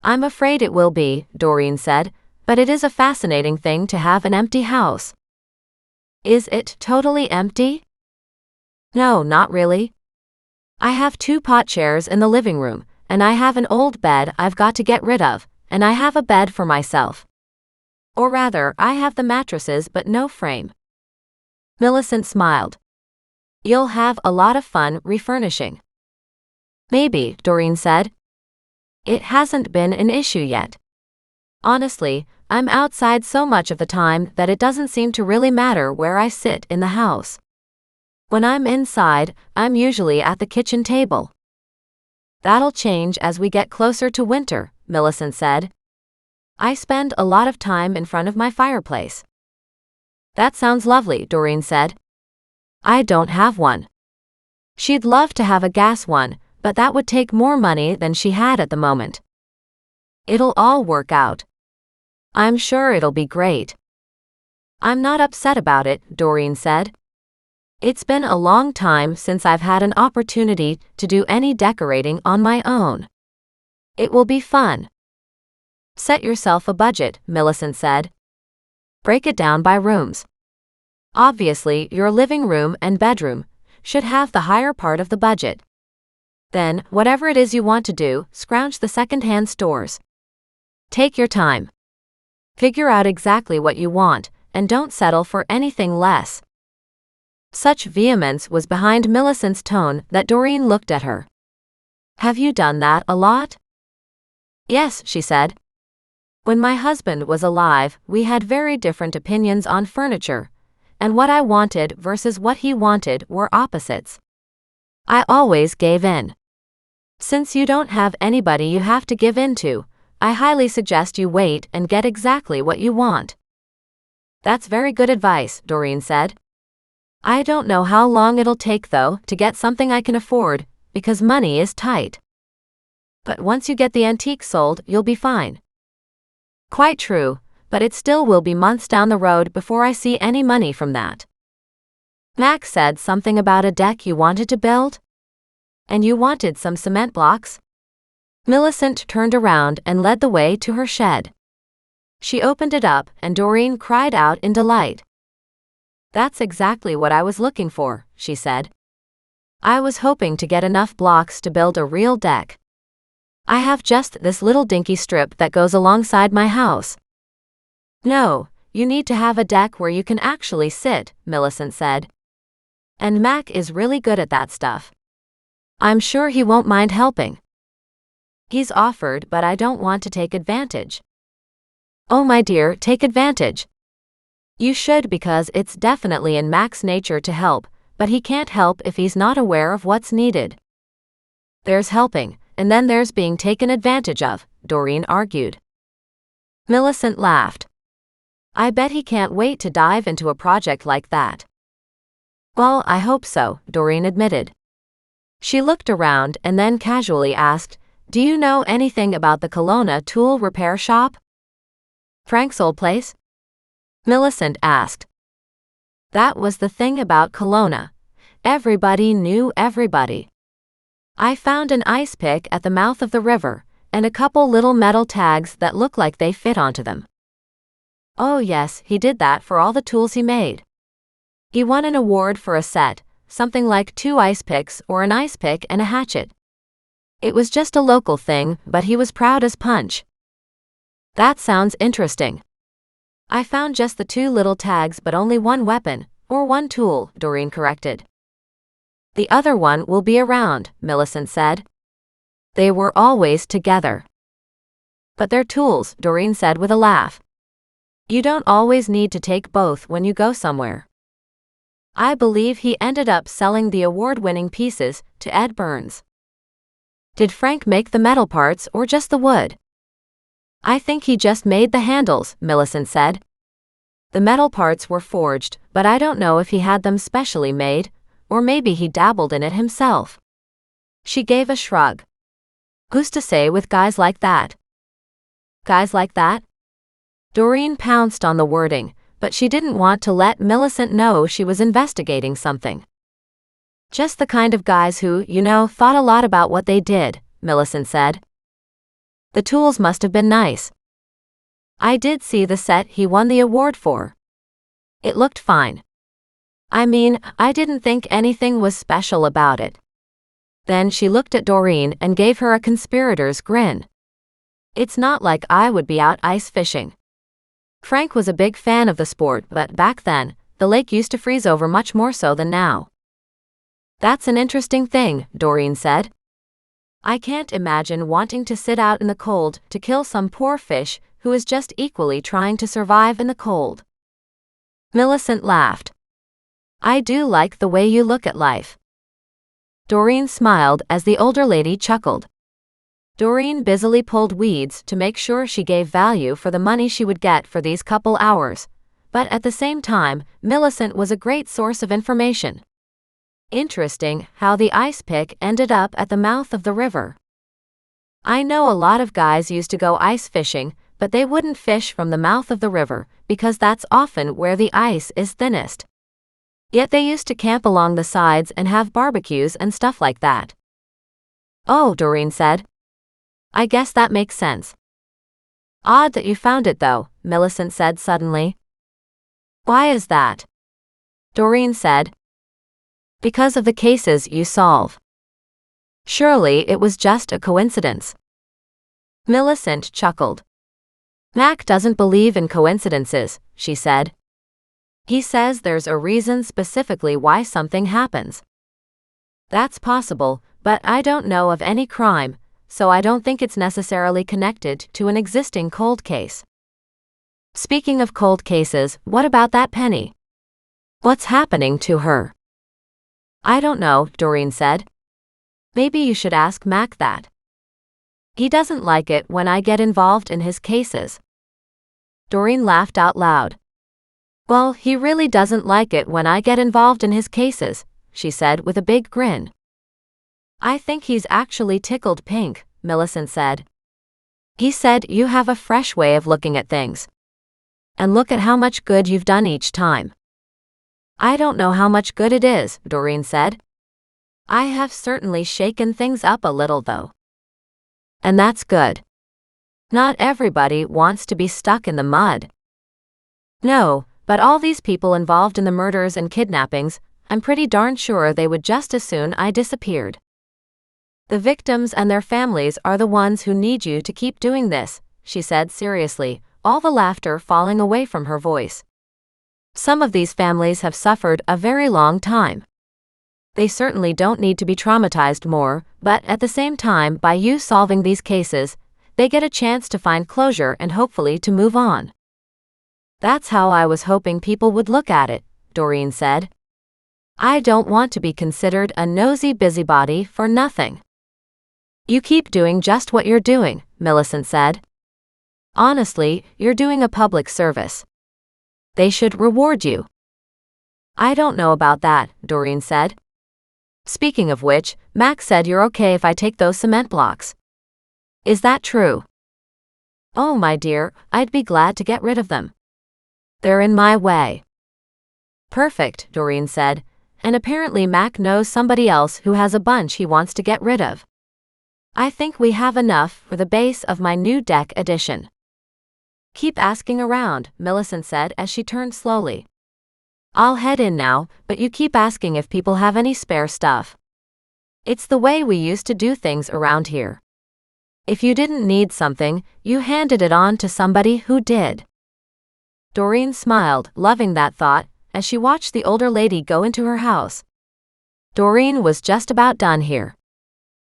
I'm afraid it will be, Doreen said, but it is a fascinating thing to have an empty house. Is it totally empty? No, not really. I have 2 pot chairs in the living room, and I have an old bed I've got to get rid of, and I have a bed for myself. Or rather, I have the mattresses but no frame. Millicent smiled. You'll have a lot of fun refurnishing. Maybe, Doreen said. It hasn't been an issue yet. Honestly, I'm outside so much of the time that it doesn't seem to really matter where I sit in the house. When I'm inside, I'm usually at the kitchen table. That'll change as we get closer to winter, Millicent said. I spend a lot of time in front of my fireplace. That sounds lovely, Doreen said. I don't have one. She'd love to have a gas one, but that would take more money than she had at the moment. It'll all work out. I'm sure it'll be great. I'm not upset about it, Doreen said. It's been a long time since I've had an opportunity to do any decorating on my own. It will be fun. Set yourself a budget, Millicent said. Break it down by rooms. Obviously, your living room and bedroom should have the higher part of the budget. Then, whatever it is you want to do, scrounge the second-hand stores. Take your time. Figure out exactly what you want, and don't settle for anything less. Such vehemence was behind Millicent's tone that Doreen looked at her. Have you done that a lot? Yes, she said. When my husband was alive, we had very different opinions on furniture, and what I wanted versus what he wanted were opposites. I always gave in. Since you don't have anybody you have to give in to, I highly suggest you wait and get exactly what you want. That's very good advice, Doreen said. I don't know how long it'll take, though, to get something I can afford, because money is tight. But once you get the antique sold, you'll be fine. Quite true, but it still will be months down the road before I see any money from that. Max said something about a deck you wanted to build? And you wanted some cement blocks? Millicent turned around and led the way to her shed. She opened it up, and Doreen cried out in delight. That's exactly what I was looking for, she said. I was hoping to get enough blocks to build a real deck. I have just this little dinky strip that goes alongside my house. No, you need to have a deck where you can actually sit, Millicent said. And Mac is really good at that stuff. I'm sure he won't mind helping. He's offered, but I don't want to take advantage. Oh, my dear, take advantage. You should, because it's definitely in Mac's nature to help, but he can't help if he's not aware of what's needed. There's helping, and then there's being taken advantage of, Doreen argued. Millicent laughed. I bet he can't wait to dive into a project like that. Well, I hope so, Doreen admitted. She looked around and then casually asked, Do you know anything about the Kelowna tool repair shop? Frank's old place? Millicent asked. That was the thing about Kelowna. Everybody knew everybody. I found an ice pick at the mouth of the river, and a couple little metal tags that look like they fit onto them. Oh yes, he did that for all the tools he made. He won an award for a set, something like 2 ice picks or an ice pick and a hatchet. It was just a local thing, but he was proud as punch. That sounds interesting. I found just the 2 little tags but only one weapon, or one tool, Doreen corrected. The other one will be around, Millicent said. They were always together. But they're tools, Doreen said with a laugh. You don't always need to take both when you go somewhere. I believe he ended up selling the award-winning pieces to Ed Burns. Did Frank make the metal parts or just the wood? I think he just made the handles, Millicent said. The metal parts were forged, but I don't know if he had them specially made, or maybe he dabbled in it himself. She gave a shrug. Who's to say with guys like that? Guys like that? Doreen pounced on the wording, but she didn't want to let Millicent know she was investigating something. Just the kind of guys who, thought a lot about what they did, Millicent said. The tools must have been nice. I did see the set he won the award for. It looked fine. I mean, I didn't think anything was special about it. Then she looked at Doreen and gave her a conspirator's grin. It's not like I would be out ice fishing. Frank was a big fan of the sport, but back then, the lake used to freeze over much more so than now. That's an interesting thing, Doreen said. I can't imagine wanting to sit out in the cold to kill some poor fish who is just equally trying to survive in the cold. Millicent laughed. I do like the way you look at life. Doreen smiled as the older lady chuckled. Doreen busily pulled weeds to make sure she gave value for the money she would get for these couple hours, but at the same time, Millicent was a great source of information. Interesting how the ice pick ended up at the mouth of the river. I know a lot of guys used to go ice fishing, but they wouldn't fish from the mouth of the river because that's often where the ice is thinnest. Yet they used to camp along the sides and have barbecues and stuff like that. Oh, Doreen said. I guess that makes sense. Odd that you found it though, Millicent said suddenly. Why is that? Doreen said. Because of the cases you solve. Surely it was just a coincidence. Millicent chuckled. Mac doesn't believe in coincidences, she said. He says there's a reason specifically why something happens. That's possible, but I don't know of any crime, so I don't think it's necessarily connected to an existing cold case. Speaking of cold cases, what about that Penny? What's happening to her? I don't know, Doreen said. Maybe you should ask Mac that. He doesn't like it when I get involved in his cases. Doreen laughed out loud. Well, he really doesn't like it when I get involved in his cases, she said with a big grin. I think he's actually tickled pink, Millicent said. He said you have a fresh way of looking at things. And look at how much good you've done each time. I don't know how much good it is, Doreen said. I have certainly shaken things up a little though. And that's good. Not everybody wants to be stuck in the mud. No, but all these people involved in the murders and kidnappings, I'm pretty darn sure they would just as soon I disappeared. The victims and their families are the ones who need you to keep doing this, she said seriously, all the laughter falling away from her voice. Some of these families have suffered a very long time. They certainly don't need to be traumatized more, but at the same time, by you solving these cases, they get a chance to find closure and hopefully to move on. That's how I was hoping people would look at it, Doreen said. I don't want to be considered a nosy busybody for nothing. You keep doing just what you're doing, Millicent said. Honestly, you're doing a public service. They should reward you. I don't know about that, Doreen said. Speaking of which, Max said you're okay if I take those cement blocks. Is that true? Oh my dear, I'd be glad to get rid of them. They're in my way. Perfect, Doreen said, and apparently Mac knows somebody else who has a bunch he wants to get rid of. I think we have enough for the base of my new deck edition. Keep asking around, Millicent said as she turned slowly. I'll head in now, but you keep asking if people have any spare stuff. It's the way we used to do things around here. If you didn't need something, you handed it on to somebody who did. Doreen smiled, loving that thought, as she watched the older lady go into her house. Doreen was just about done here.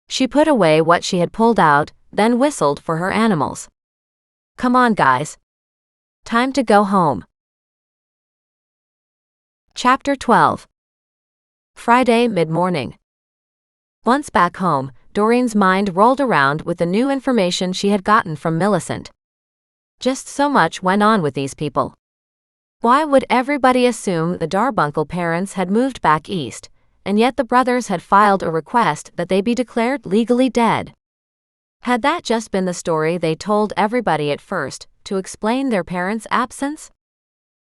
She put away what she had pulled out, then whistled for her animals. Come on, guys. Time to go home. Chapter 12. Friday mid-morning. Once back home, Doreen's mind rolled around with the new information she had gotten from Millicent. Just so much went on with these people. Why would everybody assume the Darbuncle parents had moved back east, and yet the brothers had filed a request that they be declared legally dead? Had that just been the story they told everybody at first, to explain their parents' absence?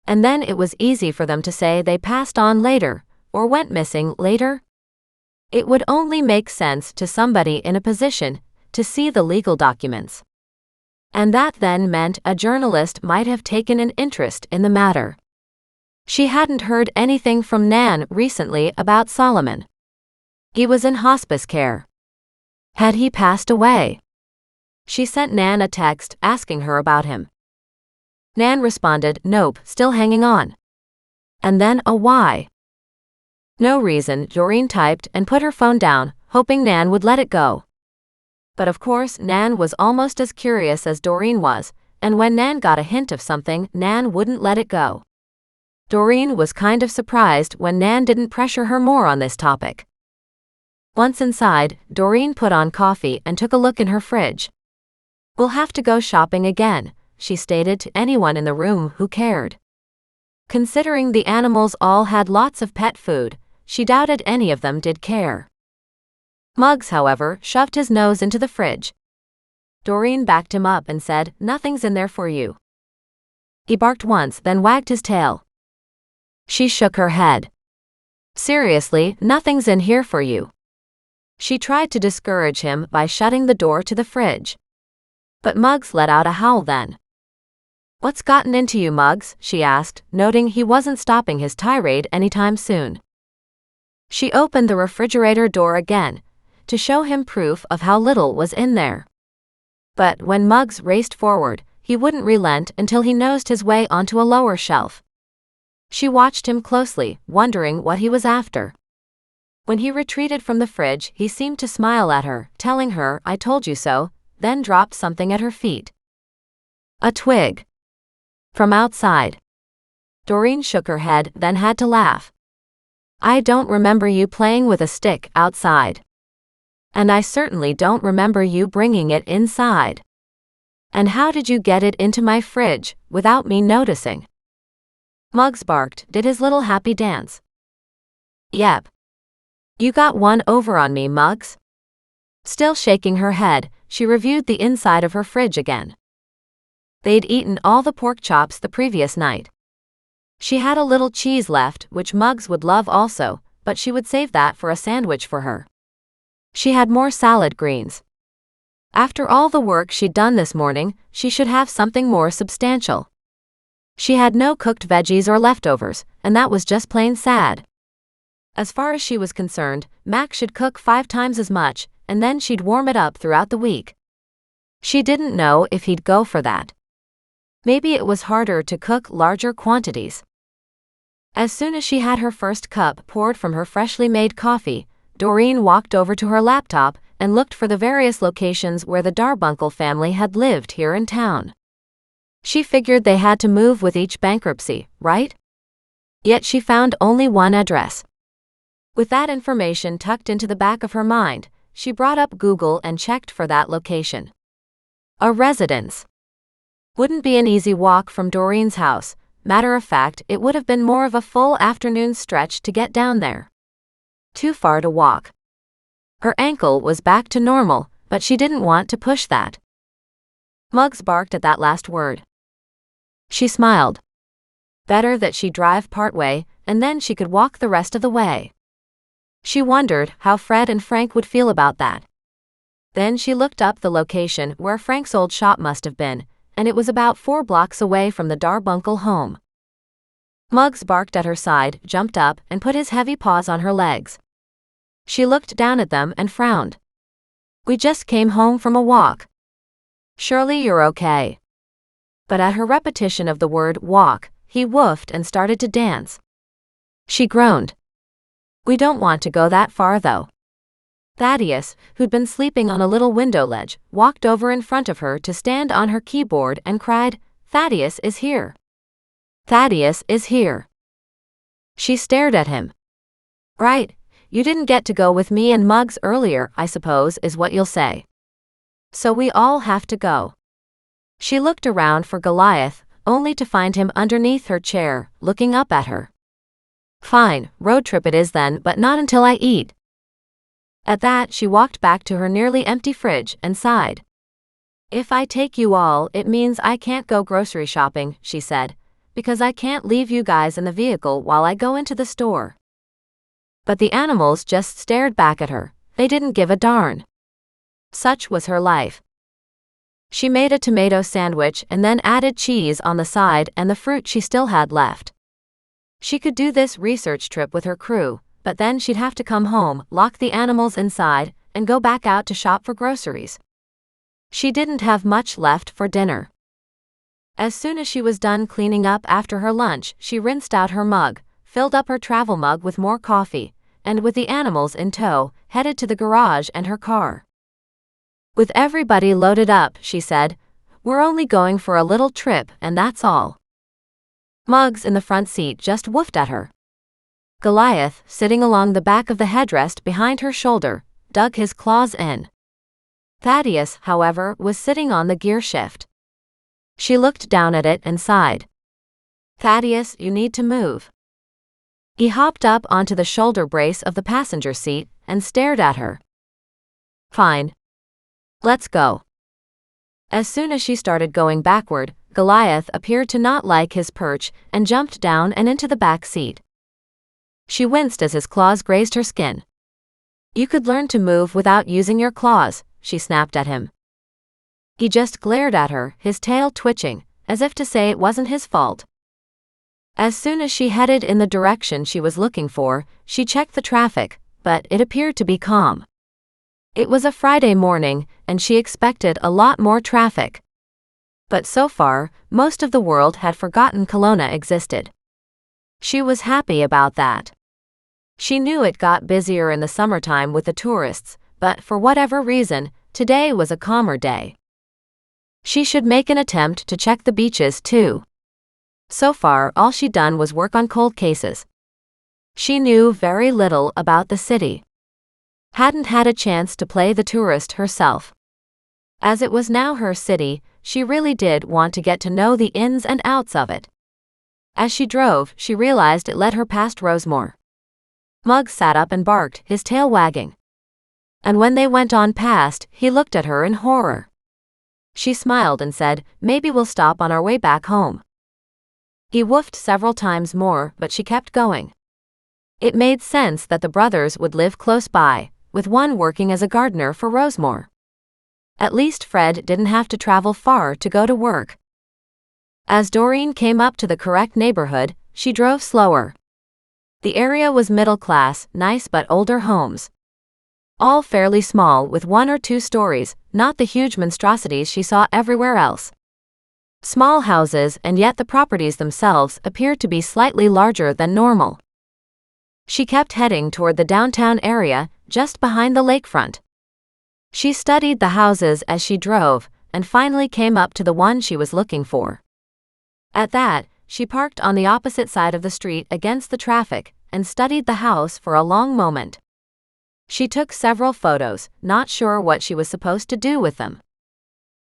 And then it was easy for them to say they passed on later, or went missing later? It would only make sense to somebody in a position to see the legal documents. And that then meant a journalist might have taken an interest in the matter. She hadn't heard anything from Nan recently about Solomon. He was in hospice care. Had he passed away? She sent Nan a text asking her about him. Nan responded, nope, still hanging on. And then a why. No reason, Doreen typed and put her phone down, hoping Nan would let it go. But of course, Nan was almost as curious as Doreen was, and when Nan got a hint of something, Nan wouldn't let it go. Doreen was kind of surprised when Nan didn't pressure her more on this topic. Once inside, Doreen put on coffee and took a look in her fridge. We'll have to go shopping again, she stated to anyone in the room who cared. Considering the animals all had lots of pet food, she doubted any of them did care. Muggs, however, shoved his nose into the fridge. Doreen backed him up and said, nothing's in there for you. He barked once, then wagged his tail. She shook her head. Seriously, nothing's in here for you. She tried to discourage him by shutting the door to the fridge. But Muggs let out a howl then. "What's gotten into you, Muggs?" she asked, noting he wasn't stopping his tirade anytime soon. She opened the refrigerator door again, to show him proof of how little was in there. But when Muggs raced forward, he wouldn't relent until he nosed his way onto a lower shelf. She watched him closely, wondering what he was after. When he retreated from the fridge, he seemed to smile at her, telling her, "I told you so," then dropped something at her feet. A twig. From outside. Doreen shook her head, then had to laugh. "I don't remember you playing with a stick outside. And I certainly don't remember you bringing it inside. And how did you get it into my fridge, without me noticing?" Muggs barked, did his little happy dance. "Yep. You got one over on me, Muggs." Still shaking her head, she reviewed the inside of her fridge again. They'd eaten all the pork chops the previous night. She had a little cheese left, which Muggs would love also, but she would save that for a sandwich for her. She had more salad greens. After all the work she'd done this morning, she should have something more substantial. She had no cooked veggies or leftovers, and that was just plain sad. As far as she was concerned, Mac should cook 5 times as much, and then she'd warm it up throughout the week. She didn't know if he'd go for that. Maybe it was harder to cook larger quantities. As soon as she had her first cup poured from her freshly made coffee, Doreen walked over to her laptop and looked for the various locations where the Darbuncle family had lived here in town. She figured they had to move with each bankruptcy, right? Yet she found only one address. With that information tucked into the back of her mind, she brought up Google and checked for that location. A residence. Wouldn't be an easy walk from Doreen's house. Matter of fact, it would have been more of a full afternoon stretch to get down there. Too far to walk. Her ankle was back to normal, but she didn't want to push that. Muggs barked at that last word. She smiled. Better that she drive partway, and then she could walk the rest of the way. She wondered how Fred and Frank would feel about that. Then she looked up the location where Frank's old shop must have been, and it was about 4 blocks away from the Darbuncle home. Muggs barked at her side, jumped up, and put his heavy paws on her legs. She looked down at them and frowned. "We just came home from a walk. Surely you're okay." But at her repetition of the word walk, he woofed and started to dance. She groaned. "We don't want to go that far though." Thaddeus, who'd been sleeping on a little window ledge, walked over in front of her to stand on her keyboard and cried, "Thaddeus is here. Thaddeus is here." She stared at him. "Right, you didn't get to go with me and Muggs earlier, I suppose is what you'll say. So we all have to go." She looked around for Goliath, only to find him underneath her chair, looking up at her. "Fine, road trip it is then, but not until I eat." At that, she walked back to her nearly empty fridge and sighed. "If I take you all, it means I can't go grocery shopping," she said, "because I can't leave you guys in the vehicle while I go into the store." But the animals just stared back at her. They didn't give a darn. Such was her life. She made a tomato sandwich and then added cheese on the side and the fruit she still had left. She could do this research trip with her crew, but then she'd have to come home, lock the animals inside, and go back out to shop for groceries. She didn't have much left for dinner. As soon as she was done cleaning up after her lunch, she rinsed out her mug, filled up her travel mug with more coffee, and with the animals in tow, headed to the garage and her car. "With everybody loaded up," she said, "we're only going for a little trip and that's all." Muggs in the front seat just woofed at her. Goliath, sitting along the back of the headrest behind her shoulder, dug his claws in. Thaddeus, however, was sitting on the gear shift. She looked down at it and sighed. "Thaddeus, you need to move." He hopped up onto the shoulder brace of the passenger seat and stared at her. "Fine. Let's go." As soon as she started going backward, Goliath appeared to not like his perch and jumped down and into the back seat. She winced as his claws grazed her skin. "You could learn to move without using your claws," she snapped at him. He just glared at her, his tail twitching, as if to say it wasn't his fault. As soon as she headed in the direction she was looking for, she checked the traffic, but it appeared to be calm. It was a Friday morning, and she expected a lot more traffic. But so far, most of the world had forgotten Kelowna existed. She was happy about that. She knew it got busier in the summertime with the tourists, but for whatever reason, today was a calmer day. She should make an attempt to check the beaches too. So far, all she'd done was work on cold cases. She knew very little about the city. Hadn't had a chance to play the tourist herself. As it was now her city, she really did want to get to know the ins and outs of it. As she drove, she realized it led her past Rosemore. Mugg sat up and barked, his tail wagging. And when they went on past, he looked at her in horror. She smiled and said, "Maybe we'll stop on our way back home." He woofed several times more, but she kept going. It made sense that the brothers would live close by, with one working as a gardener for Rosemore. At least Fred didn't have to travel far to go to work. As Doreen came up to the correct neighborhood, she drove slower. The area was middle-class, nice but older homes. All fairly small with 1 or 2 stories, not the huge monstrosities she saw everywhere else. Small houses, and yet the properties themselves appeared to be slightly larger than normal. She kept heading toward the downtown area, just behind the lakefront. She studied the houses as she drove, and finally came up to the one she was looking for. At that, she parked on the opposite side of the street against the traffic, and studied the house for a long moment. She took several photos, not sure what she was supposed to do with them.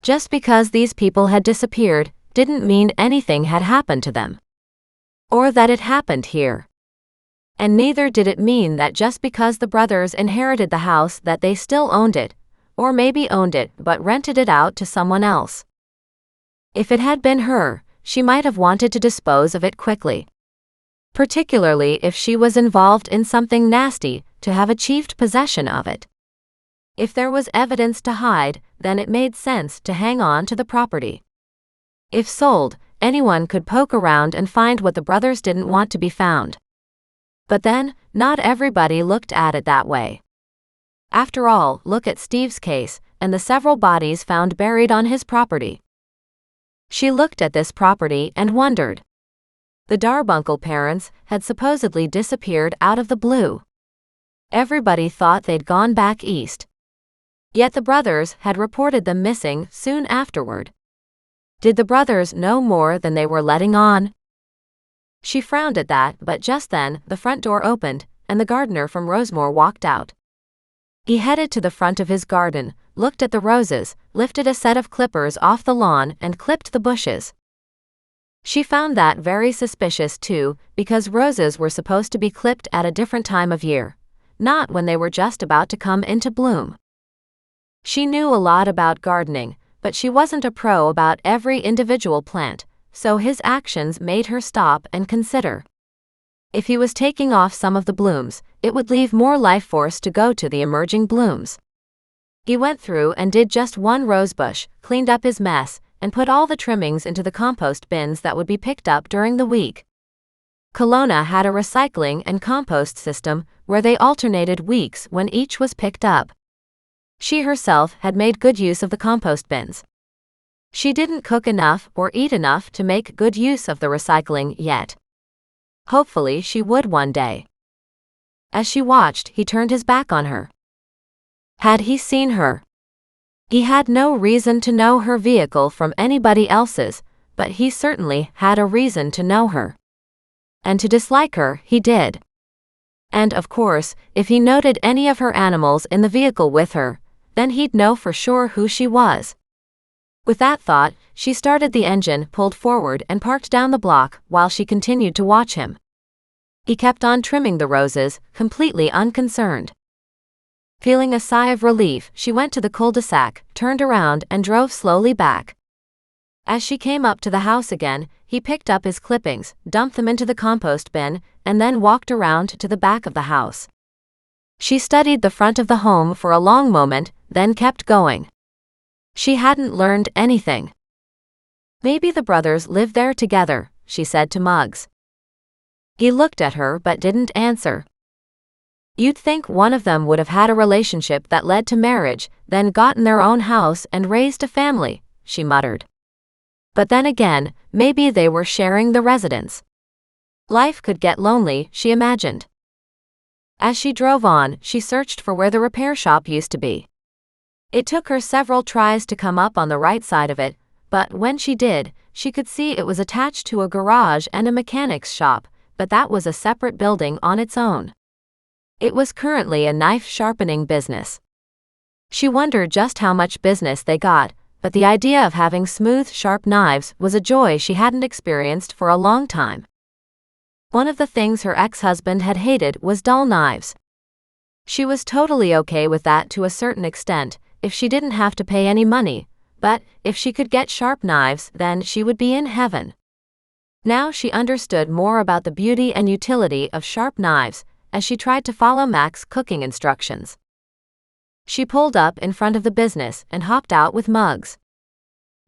Just because these people had disappeared, didn't mean anything had happened to them. Or that it happened here. And neither did it mean that just because the brothers inherited the house that they still owned it, or maybe owned it but rented it out to someone else. If it had been her, she might have wanted to dispose of it quickly. Particularly if she was involved in something nasty, to have achieved possession of it. If there was evidence to hide, then it made sense to hang on to the property. If sold, anyone could poke around and find what the brothers didn't want to be found. But then, not everybody looked at it that way. After all, look at Steve's case, and the several bodies found buried on his property. She looked at this property and wondered. The Darbuncle parents had supposedly disappeared out of the blue. Everybody thought they'd gone back east. Yet the brothers had reported them missing soon afterward. Did the brothers know more than they were letting on? She frowned at that, but just then, the front door opened, and the gardener from Rosemore walked out. He headed to the front of his garden, looked at the roses, lifted a set of clippers off the lawn and clipped the bushes. She found that very suspicious too, because roses were supposed to be clipped at a different time of year, not when they were just about to come into bloom. She knew a lot about gardening, but she wasn't a pro about every individual plant, so his actions made her stop and consider. If he was taking off some of the blooms, it would leave more life force to go to the emerging blooms. He went through and did just one rosebush, cleaned up his mess, and put all the trimmings into the compost bins that would be picked up during the week. Kelowna had a recycling and compost system where they alternated weeks when each was picked up. She herself had made good use of the compost bins. She didn't cook enough or eat enough to make good use of the recycling yet. Hopefully she would one day. As she watched, he turned his back on her. Had he seen her? He had no reason to know her vehicle from anybody else's, but he certainly had a reason to know her. And to dislike her, he did. And of course, if he noted any of her animals in the vehicle with her, then he'd know for sure who she was. With that thought, she started the engine, pulled forward and parked down the block while she continued to watch him. He kept on trimming the roses, completely unconcerned. Feeling a sigh of relief, she went to the cul-de-sac, turned around and drove slowly back. As she came up to the house again, he picked up his clippings, dumped them into the compost bin, and then walked around to the back of the house. She studied the front of the home for a long moment, then kept going. She hadn't learned anything. Maybe the brothers live there together, she said to Muggs. He looked at her but didn't answer. You'd think one of them would have had a relationship that led to marriage, then gotten their own house and raised a family, she muttered. But then again, maybe they were sharing the residence. Life could get lonely, she imagined. As she drove on, she searched for where the repair shop used to be. It took her several tries to come up on the right side of it, but when she did, she could see it was attached to a garage and a mechanic's shop, but that was a separate building on its own. It was currently a knife sharpening business. She wondered just how much business they got, but the idea of having smooth, sharp knives was a joy she hadn't experienced for a long time. One of the things her ex-husband had hated was dull knives. She was totally okay with that to a certain extent, if she didn't have to pay any money, but if she could get sharp knives, then she would be in heaven. Now she understood more about the beauty and utility of sharp knives, as she tried to follow Mac's cooking instructions. She pulled up in front of the business and hopped out with Muggs.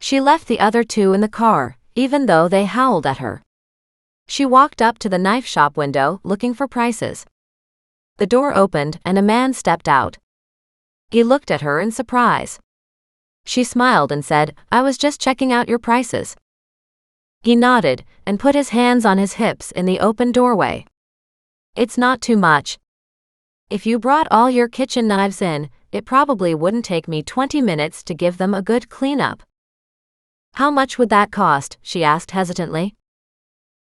She left the other two in the car, even though they howled at her. She walked up to the knife shop window looking for prices. The door opened and a man stepped out. He looked at her in surprise. She smiled and said, "I was just checking out your prices." He nodded and put his hands on his hips in the open doorway. "It's not too much. If you brought all your kitchen knives in, it probably wouldn't take me 20 minutes to give them a good cleanup." "How much would that cost?" she asked hesitantly.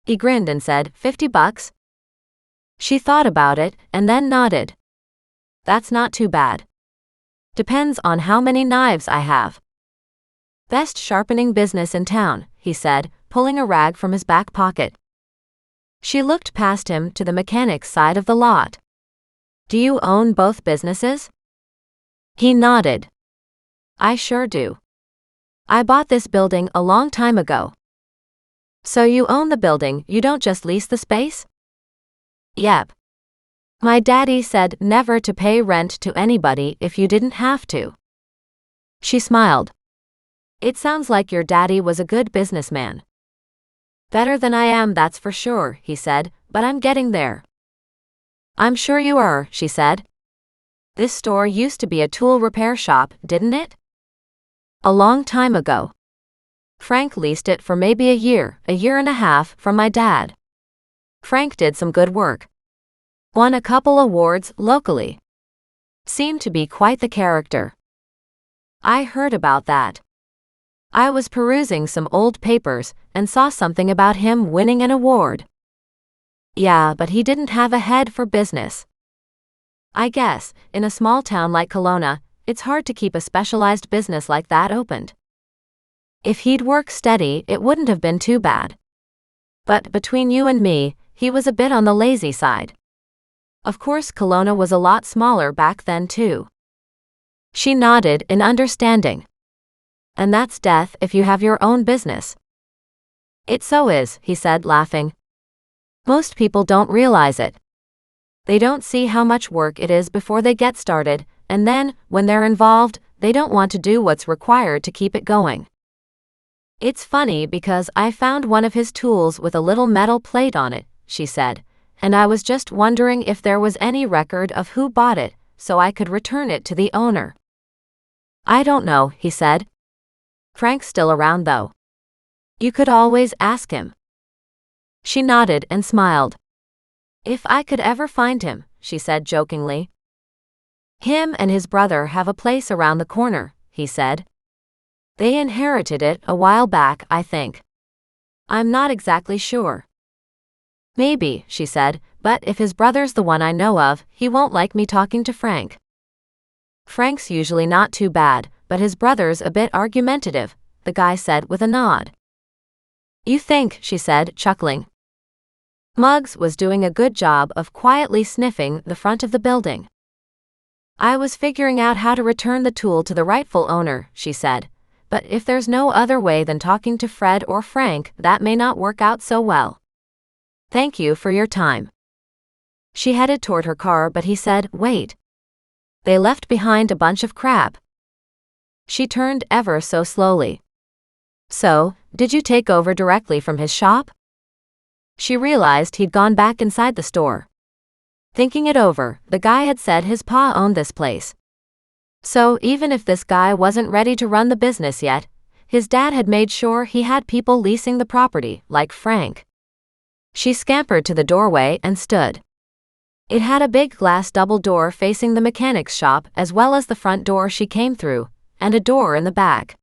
He grinned and said, $50. She thought about it and then nodded. "That's not too bad. Depends on how many knives I have." "Best sharpening business in town," he said, pulling a rag from his back pocket. She looked past him to the mechanic's side of the lot. "Do you own both businesses?" He nodded. "I sure do. I bought this building a long time ago." "So you own the building, you don't just lease the space?" "Yep. My daddy said never to pay rent to anybody if you didn't have to." She smiled. "It sounds like your daddy was a good businessman." "Better than I am, that's for sure," he said, "but I'm getting there." "I'm sure you are," she said. "This store used to be a tool repair shop, didn't it?" "A long time ago. Frank leased it for maybe a year and a half from my dad. Frank did some good work. Won a couple awards locally. Seemed to be quite the character." "I heard about that. I was perusing some old papers and saw something about him winning an award." "Yeah, but he didn't have a head for business. I guess, in a small town like Kelowna, it's hard to keep a specialized business like that opened. If he'd worked steady, it wouldn't have been too bad. But between you and me, he was a bit on the lazy side. Of course, Kelowna was a lot smaller back then too." She nodded in understanding. "And that's death if you have your own business." "It so is," he said, laughing. "Most people don't realize it. They don't see how much work it is before they get started, and then, when they're involved, they don't want to do what's required to keep it going. It's funny because I found one of his tools with a little metal plate on it," she said, "and I was just wondering if there was any record of who bought it, so I could return it to the owner." "I don't know," he said. "Frank's still around though. You could always ask him." She nodded and smiled. "If I could ever find him," she said jokingly. "Him and his brother have a place around the corner," he said. "They inherited it a while back, I think. I'm not exactly sure." "Maybe," she said, "but if his brother's the one I know of, he won't like me talking to Frank." "Frank's usually not too bad, but his brother's a bit argumentative," the guy said with a nod. "You think," she said, chuckling. Muggs was doing a good job of quietly sniffing the front of the building. "I was figuring out how to return the tool to the rightful owner," she said, "but if there's no other way than talking to Fred or Frank, that may not work out so well. Thank you for your time." She headed toward her car, but he said, "Wait." They left behind a bunch of crap. She turned ever so slowly. So, did you take over directly from his shop? She realized he'd gone back inside the store. Thinking it over, the guy had said his pa owned this place. So, even if this guy wasn't ready to run the business yet, his dad had made sure he had people leasing the property, like Frank. She scampered to the doorway and stood. It had a big glass double door facing the mechanic's shop as well as the front door she came through, and a door in the back.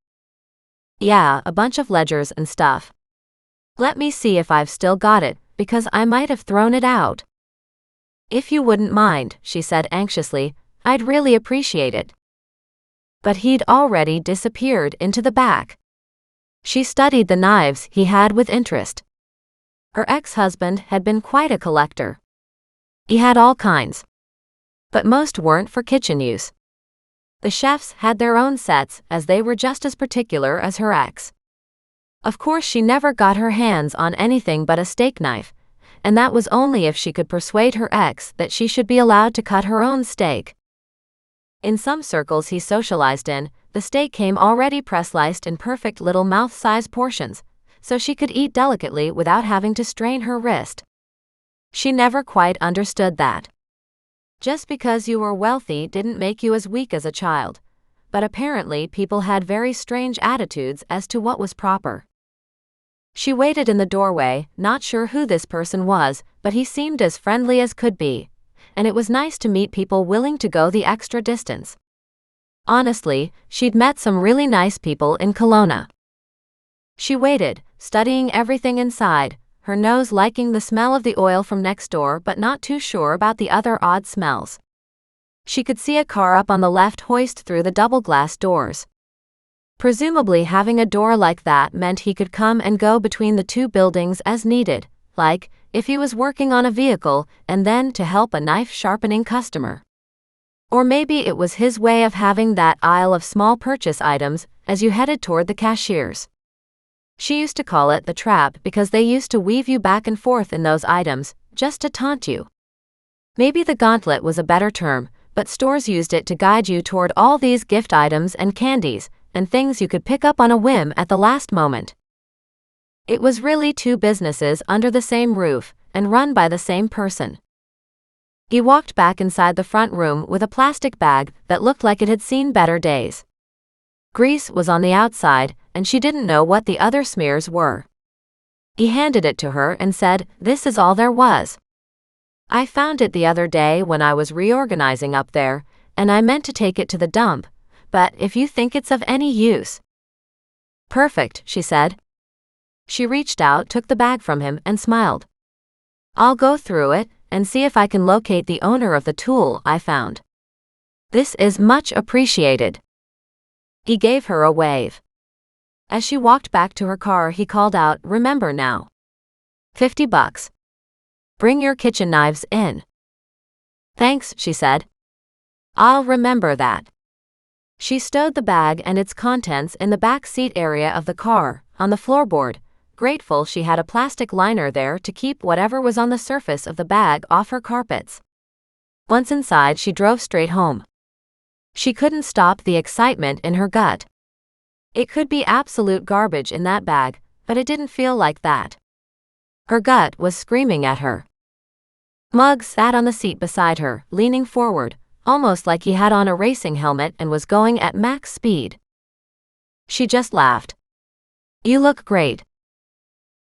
Yeah, a bunch of ledgers and stuff. Let me see if I've still got it, because I might have thrown it out. If you wouldn't mind, she said anxiously, I'd really appreciate it. But he'd already disappeared into the back. She studied the knives he had with interest. Her ex-husband had been quite a collector. He had all kinds. But most weren't for kitchen use. The chefs had their own sets, as they were just as particular as her ex. Of course, she never got her hands on anything but a steak knife, and that was only if she could persuade her ex that she should be allowed to cut her own steak. In some circles he socialized in, the steak came already pre-sliced in perfect little mouth-sized portions, so she could eat delicately without having to strain her wrist. She never quite understood that. Just because you were wealthy didn't make you as weak as a child, but apparently people had very strange attitudes as to what was proper. She waited in the doorway, not sure who this person was, but he seemed as friendly as could be, and it was nice to meet people willing to go the extra distance. Honestly, she'd met some really nice people in Kelowna. She waited, studying everything inside, her nose liking the smell of the oil from next door but not too sure about the other odd smells. She could see a car up on the left hoist through the double glass doors. Presumably having a door like that meant he could come and go between the two buildings as needed, like, if he was working on a vehicle and then to help a knife-sharpening customer. Or maybe it was his way of having that aisle of small purchase items as you headed toward the cashiers. She used to call it the trap because they used to weave you back and forth in those items, just to taunt you. Maybe the gauntlet was a better term, but stores used it to guide you toward all these gift items and candies, and things you could pick up on a whim at the last moment. It was really two businesses under the same roof, and run by the same person. He walked back inside the front room with a plastic bag that looked like it had seen better days. Grease was on the outside, and she didn't know what the other smears were. He handed it to her and said, "This is all there was. I found it the other day when I was reorganizing up there, and I meant to take it to the dump, but if you think it's of any use." "Perfect," she said. She reached out, took the bag from him, and smiled. "I'll go through it and see if I can locate the owner of the tool I found. This is much appreciated." He gave her a wave. As she walked back to her car, he called out, "Remember now. $50. Bring your kitchen knives in." "Thanks," she said. "I'll remember that." She stowed the bag and its contents in the back seat area of the car, on the floorboard, grateful she had a plastic liner there to keep whatever was on the surface of the bag off her carpets. Once inside, she drove straight home. She couldn't stop the excitement in her gut. It could be absolute garbage in that bag, but it didn't feel like that. Her gut was screaming at her. Mugg sat on the seat beside her, leaning forward, almost like he had on a racing helmet and was going at max speed. She just laughed. "You look great,"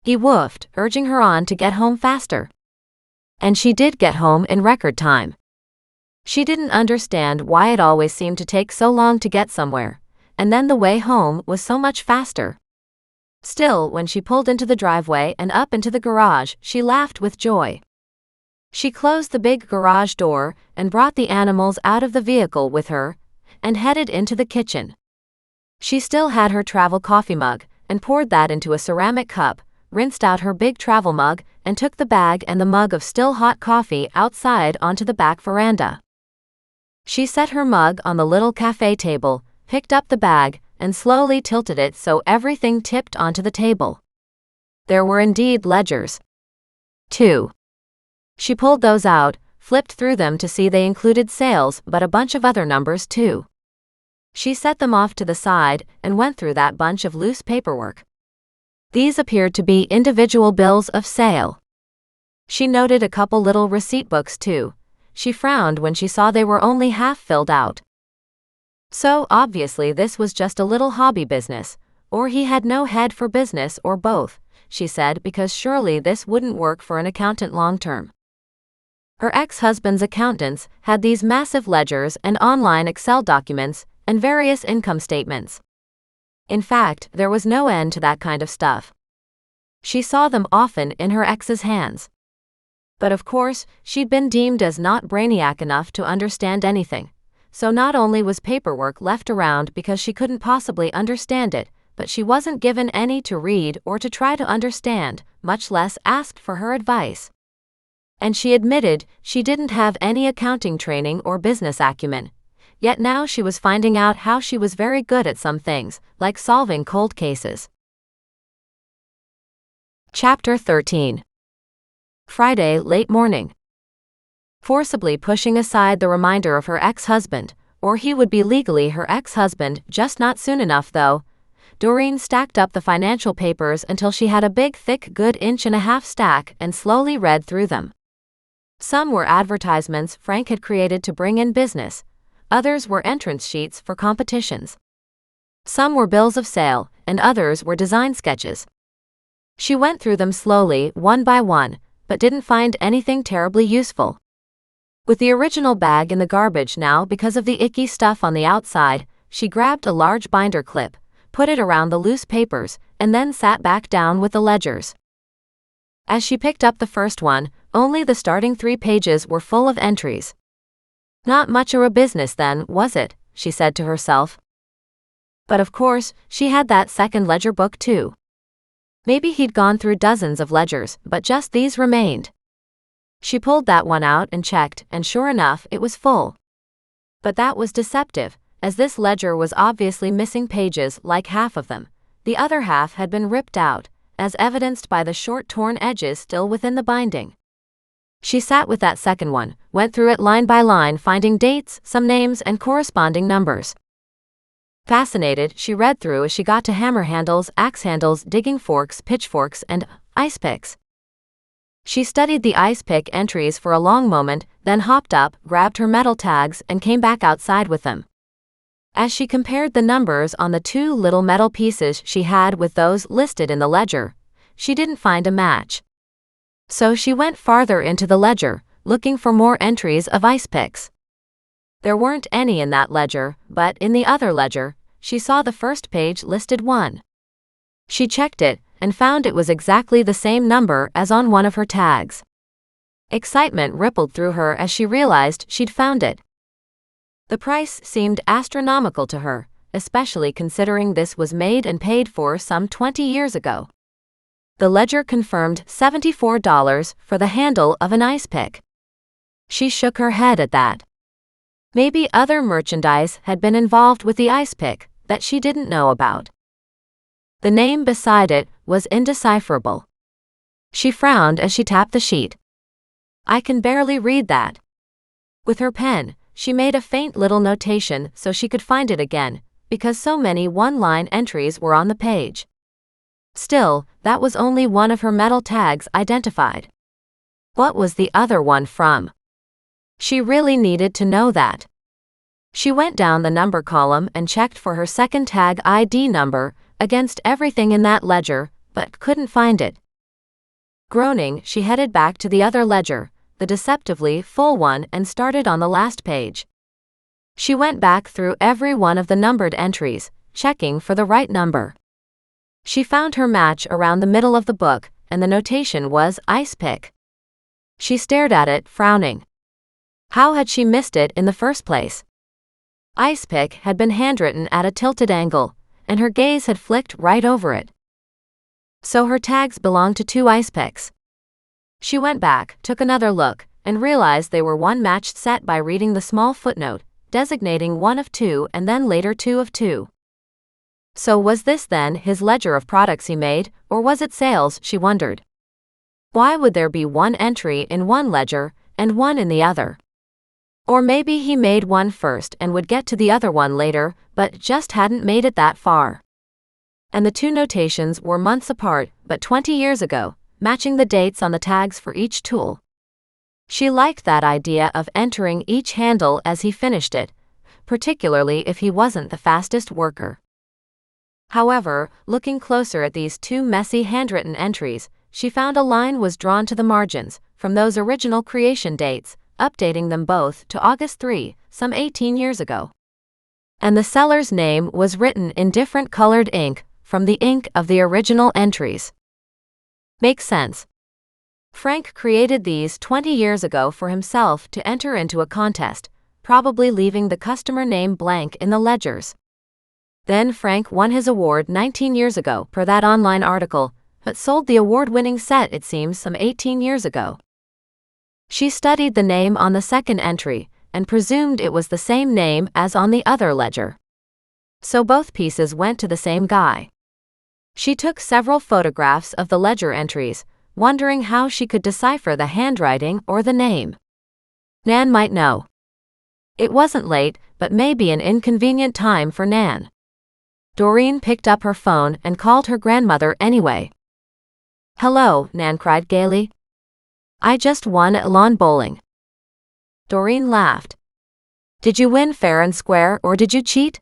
he woofed, urging her on to get home faster. And she did get home in record time. She didn't understand why it always seemed to take so long to get somewhere, and then the way home was so much faster. Still, when she pulled into the driveway and up into the garage, she laughed with joy. She closed the big garage door and brought the animals out of the vehicle with her, and headed into the kitchen. She still had her travel coffee mug, and poured that into a ceramic cup, rinsed out her big travel mug, and took the bag and the mug of still hot coffee outside onto the back veranda. She set her mug on the little cafe table, picked up the bag, and slowly tilted it so everything tipped onto the table. There were indeed ledgers. 2. She pulled those out, flipped through them to see they included sales but a bunch of other numbers too. She set them off to the side and went through that bunch of loose paperwork. These appeared to be individual bills of sale. She noted a couple little receipt books too. She frowned when she saw they were only half filled out. So obviously this was just a little hobby business, or he had no head for business, or both, she said, because surely this wouldn't work for an accountant long term. Her ex-husband's accountants had these massive ledgers and online Excel documents and various income statements. In fact, there was no end to that kind of stuff. She saw them often in her ex's hands. But of course, she'd been deemed as not brainiac enough to understand anything. So not only was paperwork left around because she couldn't possibly understand it, but she wasn't given any to read or to try to understand, much less asked for her advice. And she admitted she didn't have any accounting training or business acumen. Yet now she was finding out how she was very good at some things, like solving cold cases. Chapter 13. Friday, late morning. Forcibly pushing aside the reminder of her ex-husband, or he would be legally her ex-husband, just not soon enough though, Doreen stacked up the financial papers until she had a big thick good 1.5-inch stack and slowly read through them. Some were advertisements Frank had created to bring in business. Others were entrance sheets for competitions. Some were bills of sale, and others were design sketches. She went through them slowly, one by one, but didn't find anything terribly useful. With the original bag in the garbage now because of the icky stuff on the outside, she grabbed a large binder clip, put it around the loose papers, and then sat back down with the ledgers. As she picked up the first one, only the starting 3 pages were full of entries. Not much of a business then, was it? She said to herself. But of course, she had that second ledger book too. Maybe he'd gone through dozens of ledgers, but just these remained. She pulled that one out and checked, and sure enough, it was full. But that was deceptive, as this ledger was obviously missing pages, like half of them. The other half had been ripped out, as evidenced by the short torn edges still within the binding. She sat with that second one, went through it line by line, finding dates, some names, and corresponding numbers. Fascinated, she read through as she got to hammer handles, axe handles, digging forks, pitchforks, and ice picks. She studied the ice pick entries for a long moment, then hopped up, grabbed her metal tags, and came back outside with them. As she compared the numbers on the 2 little metal pieces she had with those listed in the ledger, she didn't find a match. So she went farther into the ledger, looking for more entries of ice picks. There weren't any in that ledger, but in the other ledger, she saw the first page listed 1. She checked it, and found it was exactly the same number as on one of her tags. Excitement rippled through her as she realized she'd found it. The price seemed astronomical to her, especially considering this was made and paid for some 20 years ago. The ledger confirmed $74 for the handle of an ice pick. She shook her head at that. Maybe other merchandise had been involved with the ice pick that she didn't know about. The name beside it was indecipherable. She frowned as she tapped the sheet. I can barely read that. With her pen, she made a faint little notation so she could find it again, because so many one-line entries were on the page. Still, that was only one of her metal tags identified. What was the other one from? She really needed to know that. She went down the number column and checked for her second tag ID number against everything in that ledger, but couldn't find it. Groaning, she headed back to the other ledger, the deceptively full one, and started on the last page. She went back through every one of the numbered entries, checking for the right number. She found her match around the middle of the book, and the notation was ice pick. She stared at it, frowning. How had she missed it in the first place? Ice pick had been handwritten at a tilted angle, and her gaze had flicked right over it. So her tags belonged to 2 ice picks. She went back, took another look, and realized they were one matched set by reading the small footnote, designating 1 of 2 and then later 2 of 2. So was this then his ledger of products he made, or was it sales, she wondered. Why would there be 1 entry in one ledger and 1 in the other? Or maybe he made one first and would get to the other one later, but just hadn't made it that far. And the two notations were months apart, but 20 years ago, matching the dates on the tags for each tool. She liked that idea of entering each handle as he finished it, particularly if he wasn't the fastest worker. However, looking closer at these two messy handwritten entries, she found a line was drawn to the margins, from those original creation dates, updating them both to August 3, some 18 years ago. And the seller's name was written in different colored ink from the ink of the original entries. Makes sense. Frank created these 20 years ago for himself to enter into a contest, probably leaving the customer name blank in the ledgers. Then Frank won his award 19 years ago per that online article, but sold the award-winning set it seems some 18 years ago. She studied the name on the second entry and presumed it was the same name as on the other ledger. So both pieces went to the same guy. She took several photographs of the ledger entries, wondering how she could decipher the handwriting or the name. Nan might know. It wasn't late, but maybe an inconvenient time for Nan. Doreen picked up her phone and called her grandmother anyway. "Hello," Nan cried gaily. "I just won at lawn bowling." Doreen laughed. "Did you win fair and square or did you cheat?"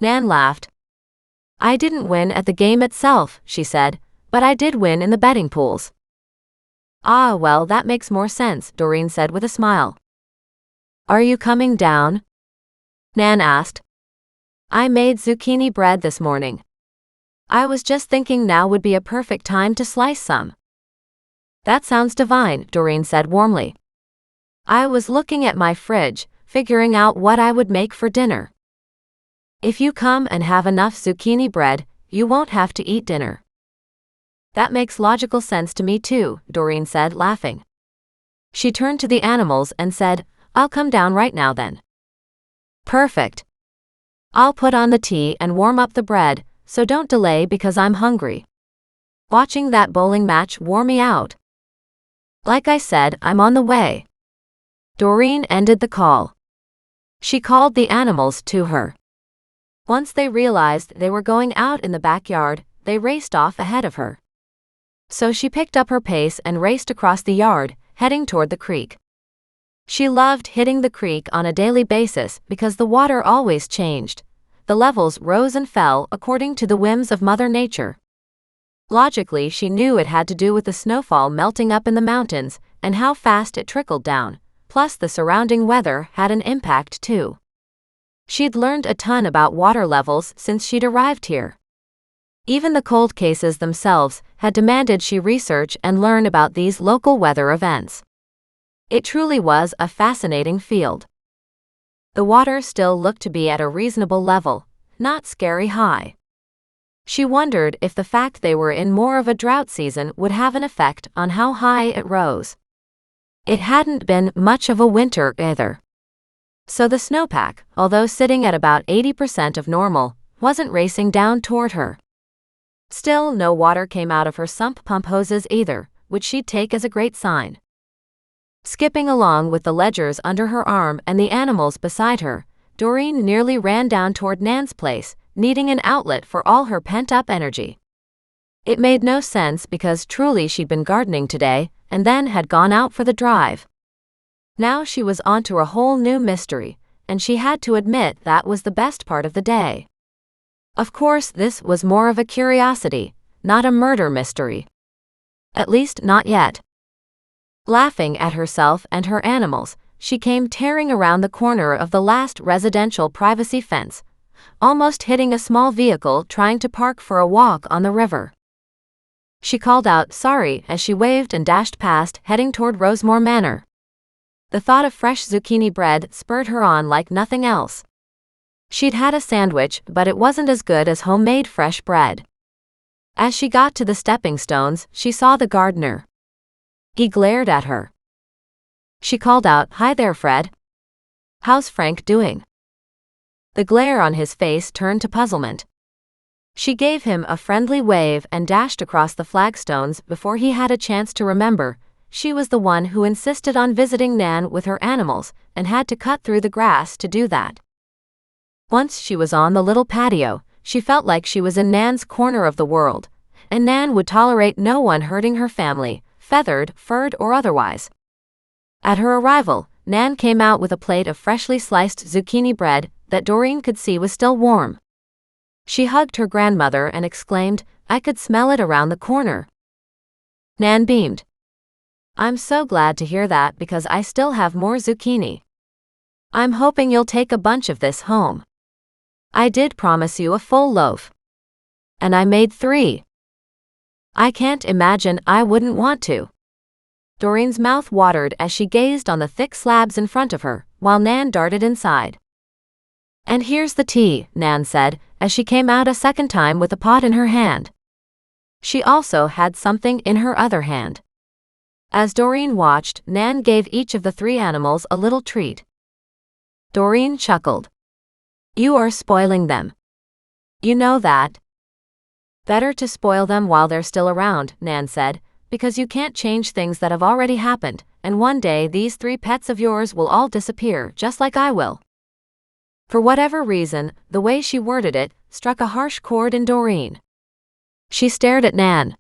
Nan laughed. "I didn't win at the game itself," she said, "but I did win in the betting pools." "Ah, well, that makes more sense," Doreen said with a smile. "Are you coming down?" Nan asked. "I made zucchini bread this morning. I was just thinking now would be a perfect time to slice some." "That sounds divine," Doreen said warmly. "I was looking at my fridge, figuring out what I would make for dinner." "If you come and have enough zucchini bread, you won't have to eat dinner." "That makes logical sense to me too," Doreen said, laughing. She turned to the animals and said, "I'll come down right now then." "Perfect. I'll put on the tea and warm up the bread, so don't delay because I'm hungry. Watching that bowling match wore me out." "Like I said, I'm on the way." Doreen ended the call. She called the animals to her. Once they realized they were going out in the backyard, they raced off ahead of her. So she picked up her pace and raced across the yard, heading toward the creek. She loved hitting the creek on a daily basis because the water always changed. The levels rose and fell according to the whims of Mother Nature. Logically, she knew it had to do with the snowfall melting up in the mountains and how fast it trickled down, plus the surrounding weather had an impact too. She'd learned a ton about water levels since she'd arrived here. Even the cold cases themselves had demanded she research and learn about these local weather events. It truly was a fascinating field. The water still looked to be at a reasonable level, not scary high. She wondered if the fact they were in more of a drought season would have an effect on how high it rose. It hadn't been much of a winter either. So the snowpack, although sitting at about 80% of normal, wasn't racing down toward her. Still, no water came out of her sump pump hoses either, which she'd take as a great sign. Skipping along with the ledgers under her arm and the animals beside her, Doreen nearly ran down toward Nan's place, needing an outlet for all her pent-up energy. It made no sense because truly she'd been gardening today, and then had gone out for the drive. Now she was onto a whole new mystery, and she had to admit that was the best part of the day. Of course, this was more of a curiosity, not a murder mystery. At least not yet. Laughing at herself and her animals, she came tearing around the corner of the last residential privacy fence, almost hitting a small vehicle trying to park for a walk on the river. She called out sorry as she waved and dashed past, heading toward Rosemore Manor. The thought of fresh zucchini bread spurred her on like nothing else. She'd had a sandwich, but it wasn't as good as homemade fresh bread. As she got to the stepping stones, she saw the gardener. He glared at her. She called out, "Hi there, Fred. How's Frank doing?" The glare on his face turned to puzzlement. She gave him a friendly wave and dashed across the flagstones before he had a chance to remember. she was the one who insisted on visiting Nan with her animals and had to cut through the grass to do that. Once she was on the little patio, she felt like she was in Nan's corner of the world, and Nan would tolerate no one hurting her family, feathered, furred, or otherwise. At her arrival, Nan came out with a plate of freshly sliced zucchini bread that Doreen could see was still warm. She hugged her grandmother and exclaimed, "I could smell it around the corner." Nan beamed. "I'm so glad to hear that because I still have more zucchini. I'm hoping you'll take a bunch of this home. I did promise you a full loaf. And I made 3. I can't imagine I wouldn't want to." Doreen's mouth watered as she gazed on the thick slabs in front of her, while Nan darted inside. "And here's the tea," Nan said, as she came out a second time with a pot in her hand. She also had something in her other hand. As Doreen watched, Nan gave each of the 3 animals a little treat. Doreen chuckled. "You are spoiling them. You know that." "Better to spoil them while they're still around," Nan said, "because you can't change things that have already happened, and one day these 3 pets of yours will all disappear just like I will." For whatever reason, the way she worded it struck a harsh chord in Doreen. She stared at Nan.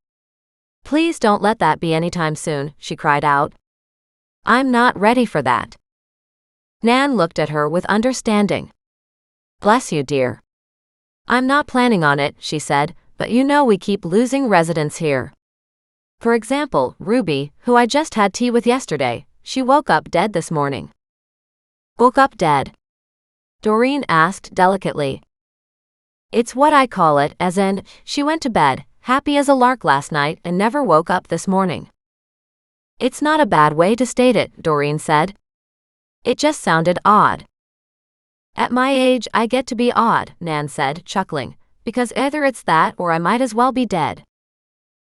"Please don't let that be anytime soon," she cried out. "I'm not ready for that." Nan looked at her with understanding. "Bless you, dear. I'm not planning on it," she said, "but you know we keep losing residents here. For example, Ruby, who I just had tea with yesterday, she woke up dead this morning." "Woke up dead?" Doreen asked delicately. "It's what I call it, as in, she went to bed, happy as a lark last night and never woke up this morning." "It's not a bad way to state it," Doreen said. "It just sounded odd." "At my age, I get to be odd," Nan said, chuckling, "because either it's that or I might as well be dead.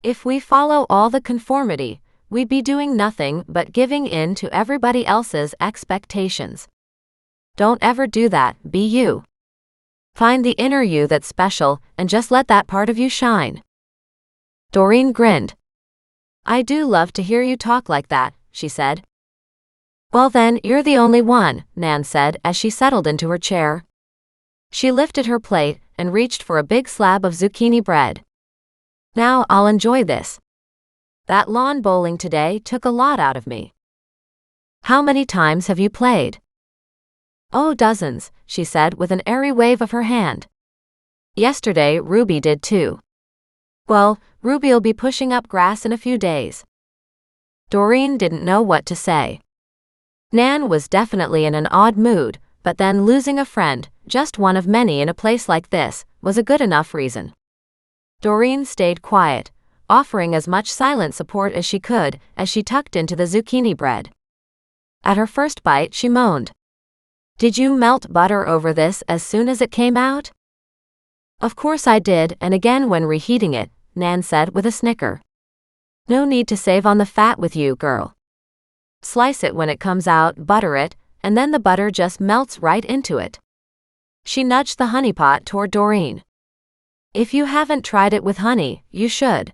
If we follow all the conformity, we'd be doing nothing but giving in to everybody else's expectations. Don't ever do that, be you. Find the inner you that's special and just let that part of you shine." Doreen grinned. "I do love to hear you talk like that," she said. "Well then, you're the only one," Nan said as she settled into her chair. She lifted her plate and reached for a big slab of zucchini bread. "Now I'll enjoy this. That lawn bowling today took a lot out of me." "How many times have you played?" "Oh, dozens," she said with an airy wave of her hand. "Yesterday Ruby did too." "Well, Ruby'll be pushing up grass in a few days." Doreen didn't know what to say. Nan was definitely in an odd mood, but then losing a friend, just one of many in a place like this, was a good enough reason. Doreen stayed quiet, offering as much silent support as she could as she tucked into the zucchini bread. At her first bite, she moaned. "Did you melt butter over this as soon as it came out?" "Of course I did, and again when reheating it," Nan said with a snicker. "No need to save on the fat with you, girl. Slice it when it comes out, butter it, and then the butter just melts right into it." She nudged the honey pot toward Doreen. "If you haven't tried it with honey, you should."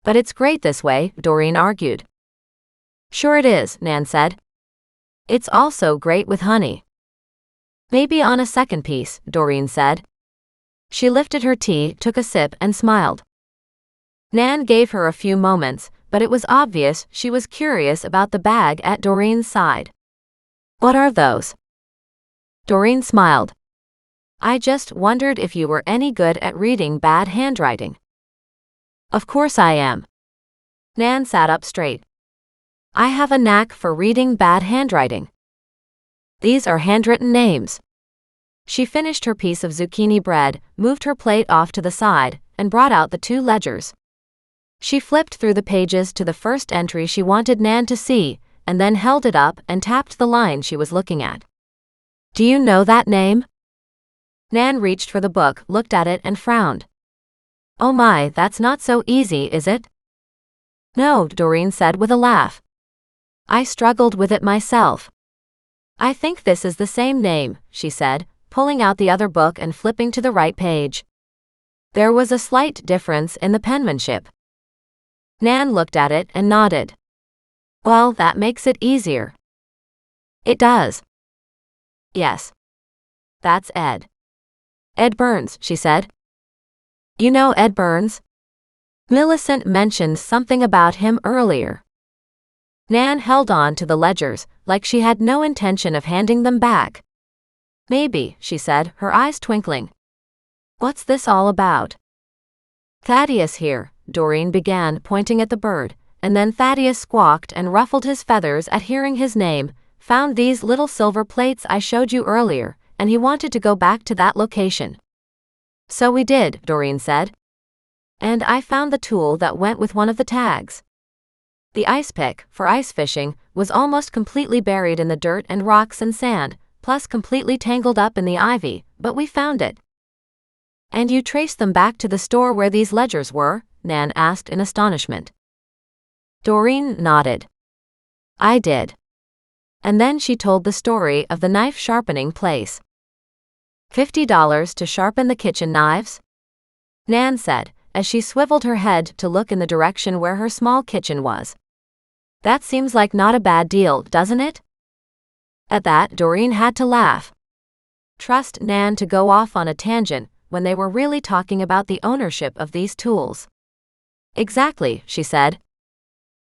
"But it's great this way," Doreen argued. "Sure it is," Nan said. "It's also great with honey." "Maybe on a second piece," Doreen said. She lifted her tea, took a sip, and smiled. Nan gave her a few moments, but it was obvious she was curious about the bag at Doreen's side. "What are those?" Doreen smiled. "I just wondered if you were any good at reading bad handwriting." "Of course I am." Nan sat up straight. "I have a knack for reading bad handwriting. These are handwritten names." She finished her piece of zucchini bread, moved her plate off to the side, and brought out the 2 ledgers. She flipped through the pages to the first entry she wanted Nan to see, and then held it up and tapped the line she was looking at. "Do you know that name?" Nan reached for the book, looked at it, and frowned. "Oh my, that's not so easy, is it?" "No," Doreen said with a laugh. "I struggled with it myself." "I think this is the same name," she said, pulling out the other book and flipping to the right page. There was a slight difference in the penmanship. Nan looked at it and nodded. Well, that makes it easier. It does. Yes. That's Ed. Ed Burns, she said. You know Ed Burns? Millicent mentioned something about him earlier. Nan held on to the ledgers, like she had no intention of handing them back. Maybe, she said, her eyes twinkling. What's this all about? Thaddeus here, Doreen began, pointing at the bird, and then Thaddeus squawked and ruffled his feathers at hearing his name, found these little silver plates I showed you earlier, and he wanted to go back to that location. So we did, Doreen said. And I found the tool that went with one of the tags. The ice pick, for ice fishing, was almost completely buried in the dirt and rocks and sand, plus completely tangled up in the ivy, but we found it. And you traced them back to the store where these ledgers were? Nan asked in astonishment. Doreen nodded. I did. And then she told the story of the knife sharpening place. $50 to sharpen the kitchen knives? Nan said, as she swiveled her head to look in the direction where her small kitchen was. That seems like not a bad deal, doesn't it? At that, Doreen had to laugh. Trust Nan to go off on a tangent when they were really talking about the ownership of these tools. Exactly, she said.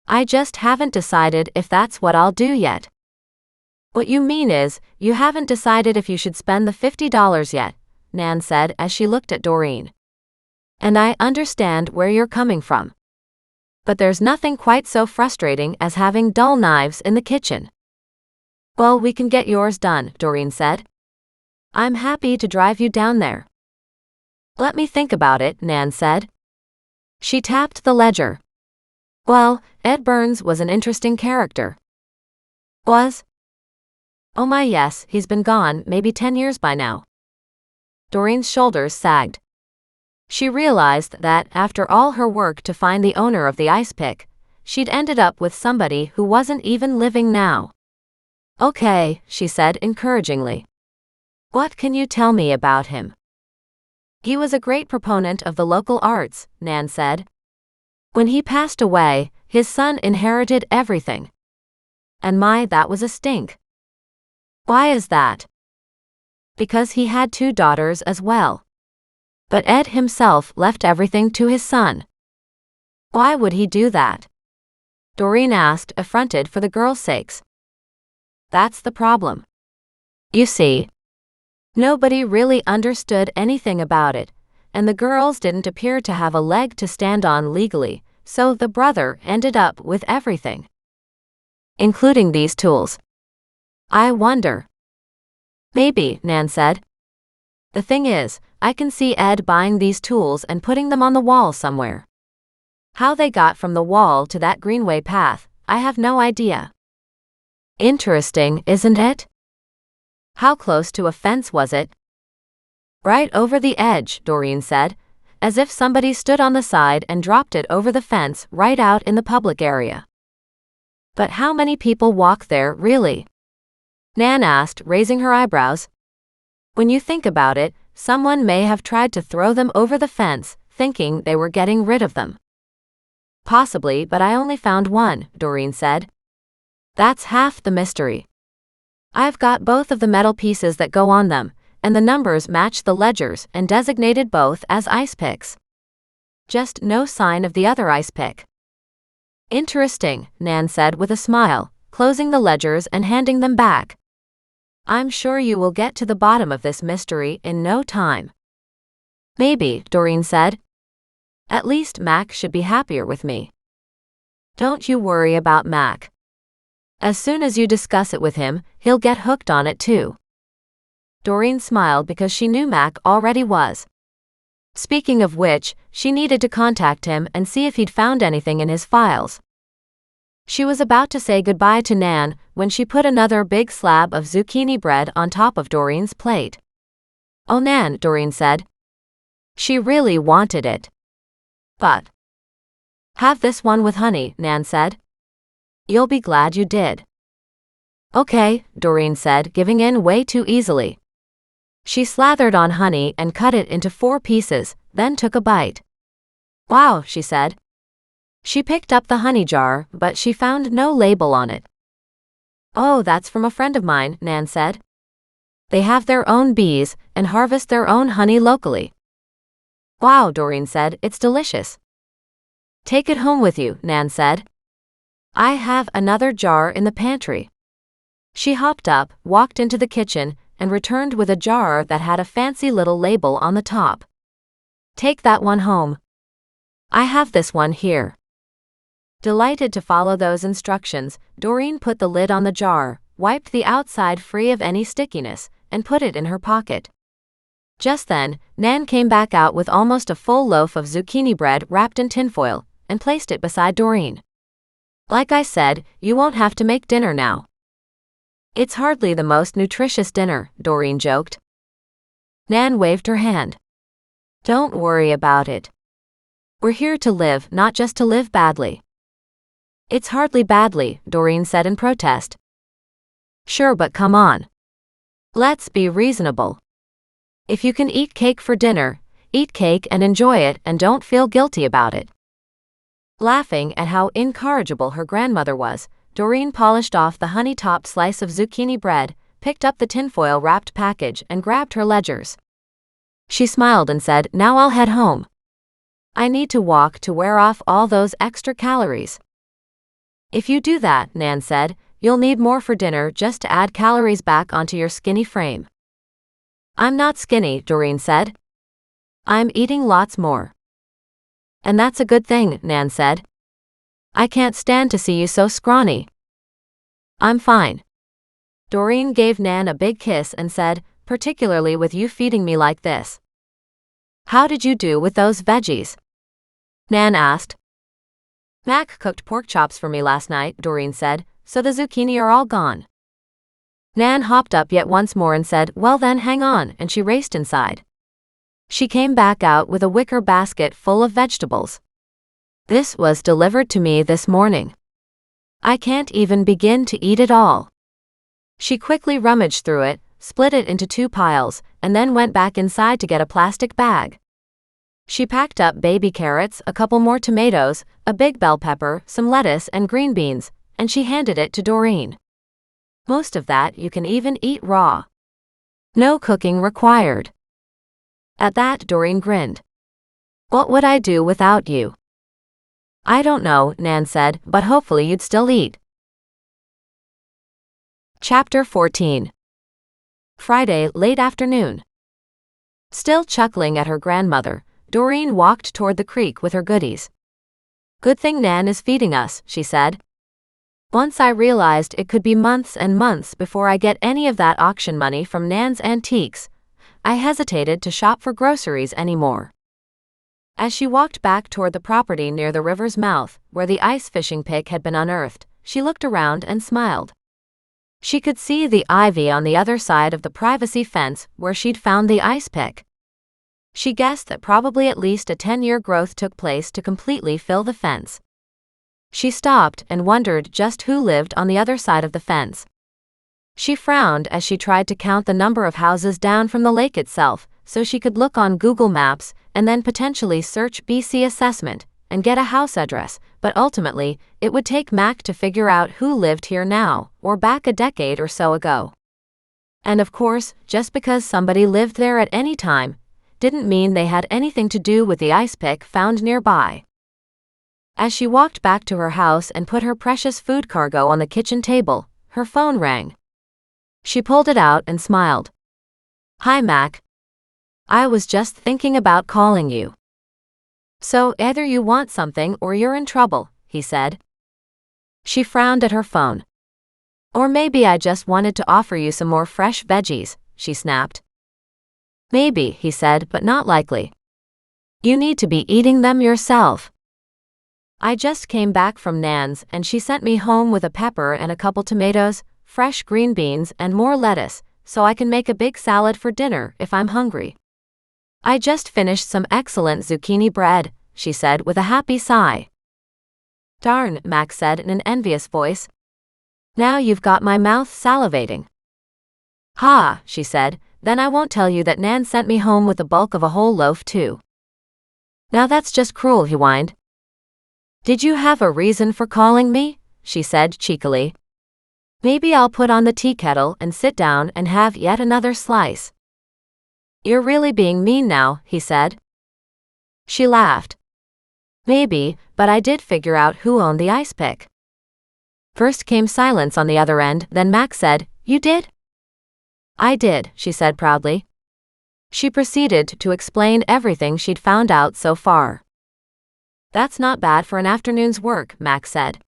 I just haven't decided if that's what I'll do yet. What you mean is, you haven't decided if you should spend the $50 yet, Nan said as she looked at Doreen. And I understand where you're coming from. But there's nothing quite so frustrating as having dull knives in the kitchen. Well, we can get yours done, Doreen said. I'm happy to drive you down there. Let me think about it, Nan said. She tapped the ledger. Well, Ed Burns was an interesting character. Was? Oh my yes, he's been gone maybe 10 years by now. Doreen's shoulders sagged. She realized that, after all her work to find the owner of the ice pick, she'd ended up with somebody who wasn't even living now. Okay, she said encouragingly. What can you tell me about him? He was a great proponent of the local arts, Nan said. When he passed away, his son inherited everything. And that was a stink. Why is that? Because he had 2 daughters as well. But Ed himself left everything to his son. Why would he do that? Doreen asked, affronted for the girls' sakes. That's the problem. You see, nobody really understood anything about it, and the girls didn't appear to have a leg to stand on legally, so the brother ended up with everything. Including these tools. I wonder. Maybe, Nan said. The thing is, I can see Ed buying these tools and putting them on the wall somewhere. How they got from the wall to that greenway path, I have no idea. Interesting, isn't it? How close to a fence was it? Right over the edge, Doreen said, as if somebody stood on the side and dropped it over the fence right out in the public area. But how many people walk there, really? Nan asked, raising her eyebrows. When you think about it, someone may have tried to throw them over the fence, thinking they were getting rid of them. Possibly, but I only found one, Doreen said. That's half the mystery. I've got both of the metal pieces that go on them, and the numbers match the ledgers and designated both as ice picks. Just no sign of the other ice pick. Interesting, Nan said with a smile, closing the ledgers and handing them back. I'm sure you will get to the bottom of this mystery in no time. Maybe, Doreen said. At least Mac should be happier with me. Don't you worry about Mac. As soon as you discuss it with him, he'll get hooked on it too. Doreen smiled because she knew Mac already was. Speaking of which, she needed to contact him and see if he'd found anything in his files. She was about to say goodbye to Nan when she put another big slab of zucchini bread on top of Doreen's plate. Oh Nan, Doreen said. She really wanted it. But. Have this one with honey, Nan said. You'll be glad you did. Okay, Doreen said, giving in way too easily. She slathered on honey and cut it into 4 pieces, then took a bite. Wow, she said. She picked up the honey jar, but she found no label on it. "Oh, that's from a friend of mine," Nan said. "They have their own bees and harvest their own honey locally." "Wow," Doreen said, "it's delicious." "Take it home with you," Nan said. "I have another jar in the pantry." She hopped up, walked into the kitchen, and returned with a jar that had a fancy little label on the top. "Take that one home. I have this one here." Delighted to follow those instructions, Doreen put the lid on the jar, wiped the outside free of any stickiness, and put it in her pocket. Just then, Nan came back out with almost a full loaf of zucchini bread wrapped in tinfoil, and placed it beside Doreen. "Like I said, you won't have to make dinner now." "It's hardly the most nutritious dinner," Doreen joked. Nan waved her hand. "Don't worry about it. We're here to live, not just to live badly." "It's hardly badly," Doreen said in protest. "Sure, but come on. Let's be reasonable. If you can eat cake for dinner, eat cake and enjoy it and don't feel guilty about it." Laughing at how incorrigible her grandmother was, Doreen polished off the honey-topped slice of zucchini bread, picked up the tinfoil-wrapped package and grabbed her ledgers. She smiled and said, "Now I'll head home. I need to walk to wear off all those extra calories." "If you do that," Nan said, "you'll need more for dinner just to add calories back onto your skinny frame." "I'm not skinny," Doreen said. "I'm eating lots more." "And that's a good thing," Nan said. "I can't stand to see you so scrawny." "I'm fine." Doreen gave Nan a big kiss and said, "Particularly with you feeding me like this." "How did you do with those veggies?" Nan asked. "Mac cooked pork chops for me last night," Doreen said, "so the zucchini are all gone." Nan hopped up yet once more and said, "Well then, hang on," and she raced inside. She came back out with a wicker basket full of vegetables. "This was delivered to me this morning. I can't even begin to eat it all." She quickly rummaged through it, split it into 2 piles, and then went back inside to get a plastic bag. She packed up baby carrots, a couple more tomatoes, a big bell pepper, some lettuce and green beans, and she handed it to Doreen. "Most of that you can even eat raw. No cooking required." At that, Doreen grinned. "What would I do without you?" "I don't know," Nan said, "but hopefully you'd still eat." Chapter 14. Friday, late afternoon. Still chuckling at her grandmother, Doreen walked toward the creek with her goodies. "Good thing Nan is feeding us," she said. "Once I realized it could be months and months before I get any of that auction money from Nan's antiques, I hesitated to shop for groceries anymore." As she walked back toward the property near the river's mouth, where the ice fishing pick had been unearthed, she looked around and smiled. She could see the ivy on the other side of the privacy fence where she'd found the ice pick. She guessed that probably at least a 10-year growth took place to completely fill the fence. She stopped and wondered just who lived on the other side of the fence. She frowned as she tried to count the number of houses down from the lake itself, so she could look on Google Maps and then potentially search BC assessment and get a house address, but ultimately, it would take Mac to figure out who lived here now, or back a decade or so ago. And of course, just because somebody lived there at any time, didn't mean they had anything to do with the ice pick found nearby. As she walked back to her house and put her precious food cargo on the kitchen table, her phone rang. She pulled it out and smiled. "Hi, Mac. I was just thinking about calling you." "So either you want something or you're in trouble," he said. She frowned at her phone. "Or maybe I just wanted to offer you some more fresh veggies," she snapped. "Maybe," he said, "but not likely. You need to be eating them yourself. I just came back from Nan's and she sent me home with a pepper and a couple tomatoes, fresh green beans and more lettuce, so I can make a big salad for dinner if I'm hungry. I just finished some excellent zucchini bread," she said with a happy sigh. "Darn," Max said in an envious voice. "Now you've got my mouth salivating." "Ha," she said, "then I won't tell you that Nan sent me home with the bulk of a whole loaf too." "Now that's just cruel," he whined. Did you have a reason for calling me? She said cheekily. Maybe I'll put on the tea kettle and sit down and have yet another slice. You're really being mean now, he said. She laughed. Maybe, but I did figure out who owned the ice pick. First came silence on the other end, then Max said, You did? I did, she said proudly. She proceeded to explain everything she'd found out so far. That's not bad for an afternoon's work, Max said.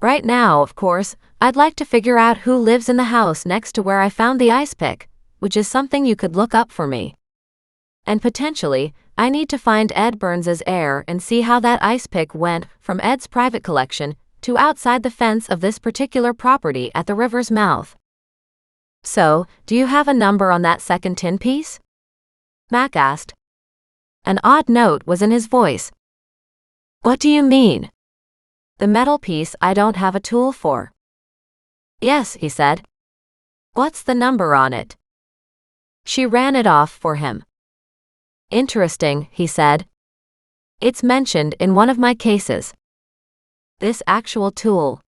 Right now, of course, I'd like to figure out who lives in the house next to where I found the ice pick, which is something you could look up for me. And potentially, I need to find Ed Burns's heir and see how that ice pick went from Ed's private collection to outside the fence of this particular property at the river's mouth. So, do you have a number on that second tin piece? Mac asked. An odd note was in his voice. What do you mean? The metal piece I don't have a tool for. Yes, he said. What's the number on it? She ran it off for him. Interesting, he said. It's mentioned in one of my cases. This actual tool.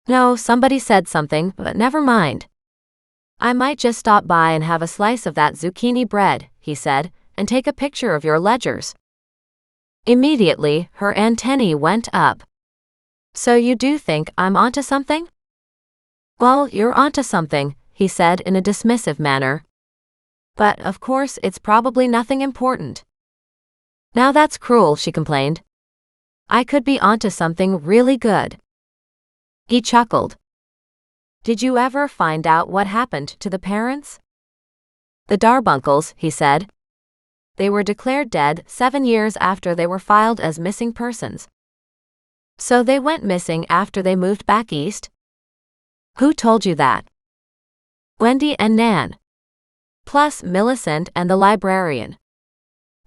No, somebody said something, but never mind. I might just stop by and have a slice of that zucchini bread, he said, and take a picture of your ledgers. Immediately, her antennae went up. So you do think I'm onto something? Well, you're onto something, he said in a dismissive manner. But, of course, it's probably nothing important. Now that's cruel, she complained. I could be onto something really good. He chuckled. Did you ever find out what happened to the parents? The Darbunkles, he said. They were declared dead 7 years after they were filed as missing persons. So they went missing after they moved back east? Who told you that? Wendy and Nan. Plus Millicent and the librarian.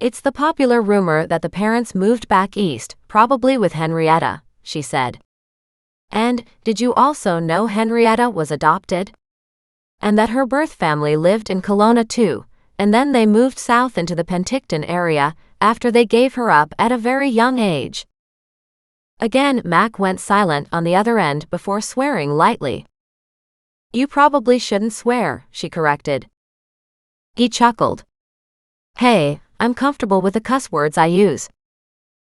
It's the popular rumor that the parents moved back east, probably with Henrietta, she said. And, did you also know Henrietta was adopted? And that her birth family lived in Kelowna too, and then they moved south into the Penticton area after they gave her up at a very young age. Again, Mac went silent on the other end before swearing lightly. You probably shouldn't swear, she corrected. He chuckled. Hey, I'm comfortable with the cuss words I use.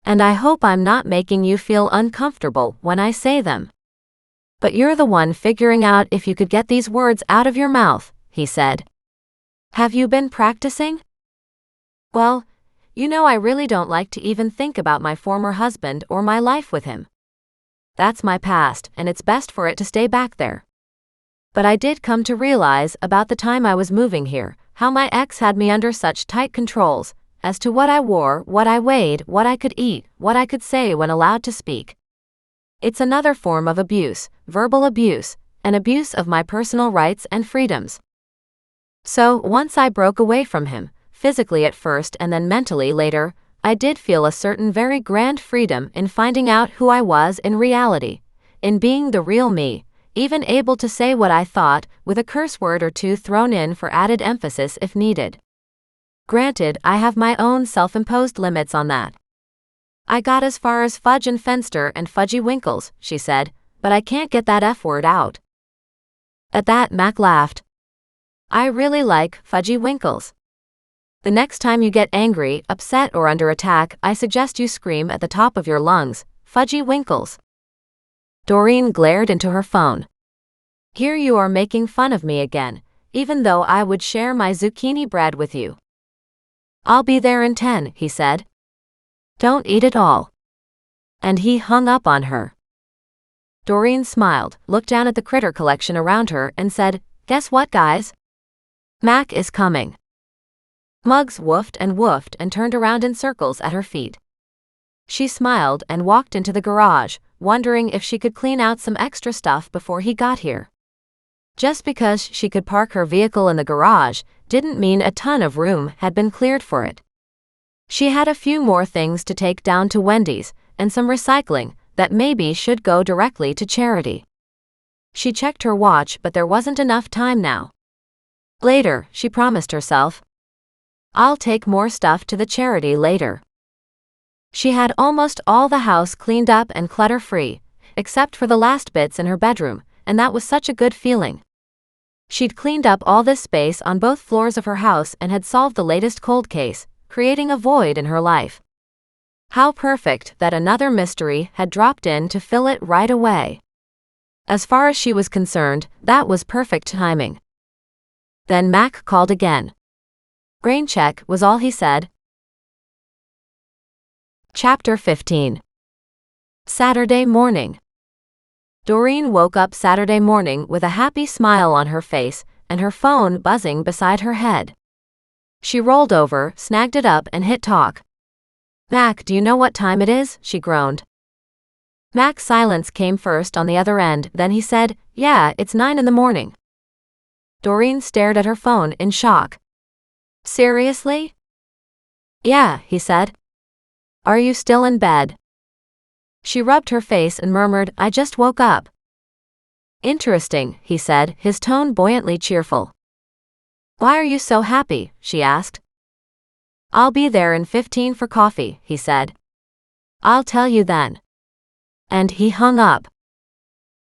And I hope I'm not making you feel uncomfortable when I say them. But you're the one figuring out if you could get these words out of your mouth, he said. Have you been practicing? Well, you know I really don't like to even think about my former husband or my life with him. That's my past, and it's best for it to stay back there. But I did come to realize about the time I was moving here, how my ex had me under such tight controls, as to what I wore, what I weighed, what I could eat, what I could say when allowed to speak. It's another form of abuse, verbal abuse, an abuse of my personal rights and freedoms. So, once I broke away from him, physically at first and then mentally later, I did feel a certain very grand freedom in finding out who I was in reality, in being the real me, even able to say what I thought, with a curse word or two thrown in for added emphasis if needed. Granted, I have my own self-imposed limits on that. I got as far as fudge and fenster and fudgy winkles, she said, but I can't get that F word out. At that, Mac laughed. I really like fudgy winkles. The next time you get angry, upset, or under attack, I suggest you scream at the top of your lungs, fudgy winkles. Doreen glared into her phone. Here you are making fun of me again, even though I would share my zucchini bread with you. I'll be there in 10, he said. Don't eat it all. And he hung up on her. Doreen smiled, looked down at the critter collection around her, and said, Guess what, guys? Mac is coming. Muggs woofed and turned around in circles at her feet. She smiled and walked into the garage, wondering if she could clean out some extra stuff before he got here. Just because she could park her vehicle in the garage didn't mean a ton of room had been cleared for it. She had a few more things to take down to Wendy's, and some recycling that maybe should go directly to charity. She checked her watch, but there wasn't enough time now. Later, she promised herself. I'll take more stuff to the charity later. She had almost all the house cleaned up and clutter-free, except for the last bits in her bedroom, and that was such a good feeling. She'd cleaned up all this space on both floors of her house and had solved the latest cold case, creating a void in her life. How perfect that another mystery had dropped in to fill it right away. As far as she was concerned, that was perfect timing. Then Mac called again. "Brain check," was all he said. Chapter 15. Saturday morning. Doreen woke up Saturday morning with a happy smile on her face and her phone buzzing beside her head. She rolled over, snagged it up, and hit talk. "Mac, do you know what time it is?" she groaned. Mac's silence came first on the other end, then he said, "Yeah, it's 9 in the morning." Doreen stared at her phone in shock. "Seriously?" "Yeah," he said. "Are you still in bed?" She rubbed her face and murmured, "I just woke up." "Interesting," he said, his tone buoyantly cheerful. "Why are you so happy?" she asked. "I'll be there in 15 for coffee," he said. "I'll tell you then." And he hung up.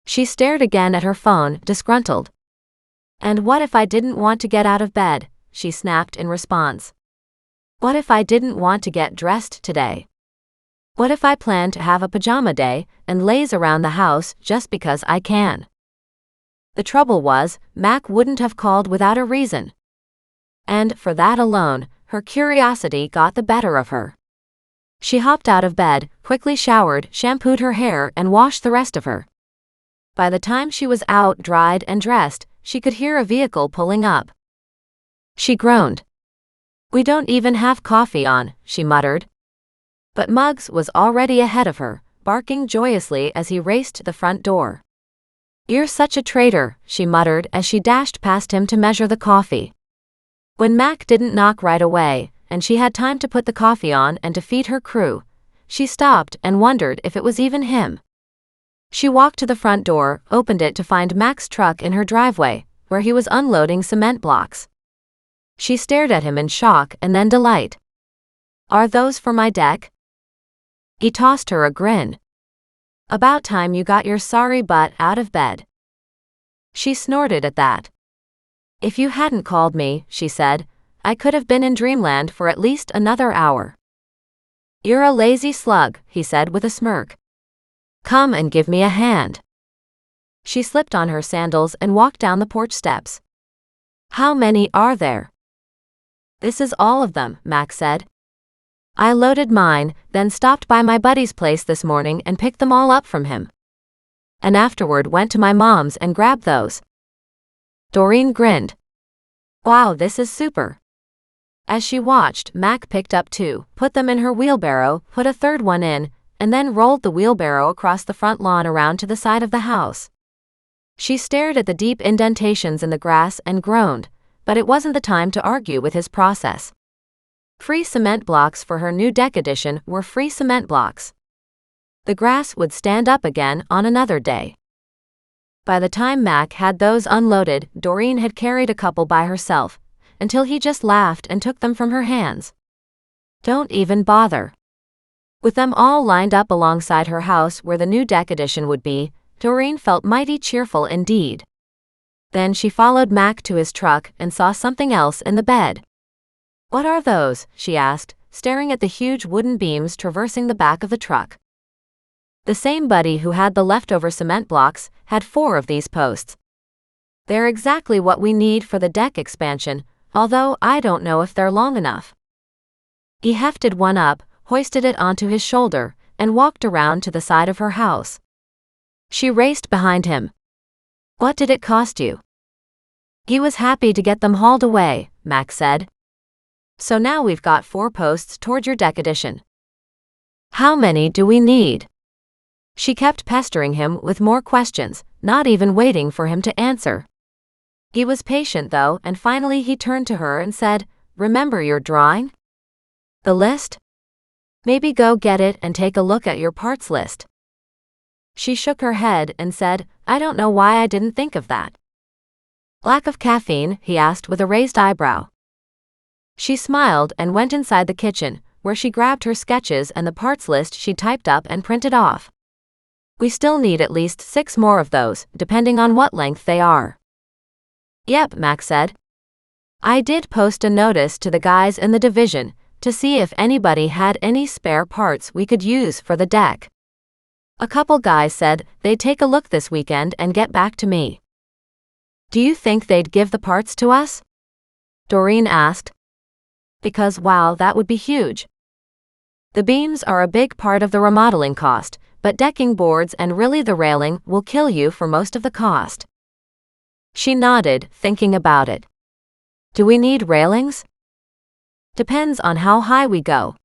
She stared again at her phone, disgruntled. "And what if I didn't want to get out of bed?" she snapped in response. "What if I didn't want to get dressed today? What if I plan to have a pajama day and laze around the house just because I can?" The trouble was, Mac wouldn't have called without a reason. And for that alone, her curiosity got the better of her. She hopped out of bed, quickly showered, shampooed her hair, and washed the rest of her. By the time she was out, dried, and dressed, she could hear a vehicle pulling up. She groaned. "We don't even have coffee on," she muttered. But Muggs was already ahead of her, barking joyously as he raced to the front door. "You're such a traitor," she muttered as she dashed past him to measure the coffee. When Mac didn't knock right away, and she had time to put the coffee on and to feed her crew, she stopped and wondered if it was even him. She walked to the front door, opened it to find Mac's truck in her driveway, where he was unloading cement blocks. She stared at him in shock and then delight. "Are those for my deck?" He tossed her a grin. "About time you got your sorry butt out of bed." She snorted at that. "If you hadn't called me," she said, "I could have been in dreamland for at least another hour." "You're a lazy slug," he said with a smirk. "Come and give me a hand." She slipped on her sandals and walked down the porch steps. "How many are there?" "This is all of them," Mac said. "I loaded mine, then stopped by my buddy's place this morning and picked them all up from him. And afterward went to my mom's and grabbed those." Doreen grinned. "Wow, this is super." As she watched, Mac picked up 2, put them in her wheelbarrow, put a third one in, and then rolled the wheelbarrow across the front lawn around to the side of the house. She stared at the deep indentations in the grass and groaned, but it wasn't the time to argue with his process. Free cement blocks for her new deck addition were free cement blocks. The grass would stand up again on another day. By the time Mac had those unloaded, Doreen had carried a couple by herself, until he just laughed and took them from her hands. "Don't even bother." With them all lined up alongside her house where the new deck addition would be, Doreen felt mighty cheerful indeed. Then she followed Mac to his truck and saw something else in the bed. "What are those?" she asked, staring at the huge wooden beams traversing the back of the truck. The same buddy who had the leftover cement blocks had 4 of these posts. "They're exactly what we need for the deck expansion, although I don't know if they're long enough." He hefted one up, hoisted it onto his shoulder, and walked around to the side of her house. She raced behind him. "What did it cost you?" He was happy to get them hauled away, Mac said. "So now we've got 4 posts toward your deck addition. How many do we need?" She kept pestering him with more questions, not even waiting for him to answer. He was patient though, and finally he turned to her and said, "Remember your drawing? The list? Maybe go get it and take a look at your parts list." She shook her head and said, "I don't know why I didn't think of that." "Lack of caffeine?" he asked with a raised eyebrow. She smiled and went inside the kitchen, where she grabbed her sketches and the parts list she typed up and printed off. We still need at least 6 more of those, depending on what length they are. Yep, Mac said. I did post a notice to the guys in the division to see if anybody had any spare parts we could use for the deck. A couple guys said they'd take a look this weekend and get back to me. Do you think they'd give the parts to us? Doreen asked. Because wow, that would be huge. The beams are a big part of the remodeling cost, but decking boards and really the railing will kill you for most of the cost. She nodded, thinking about it. Do we need railings? Depends on how high we go.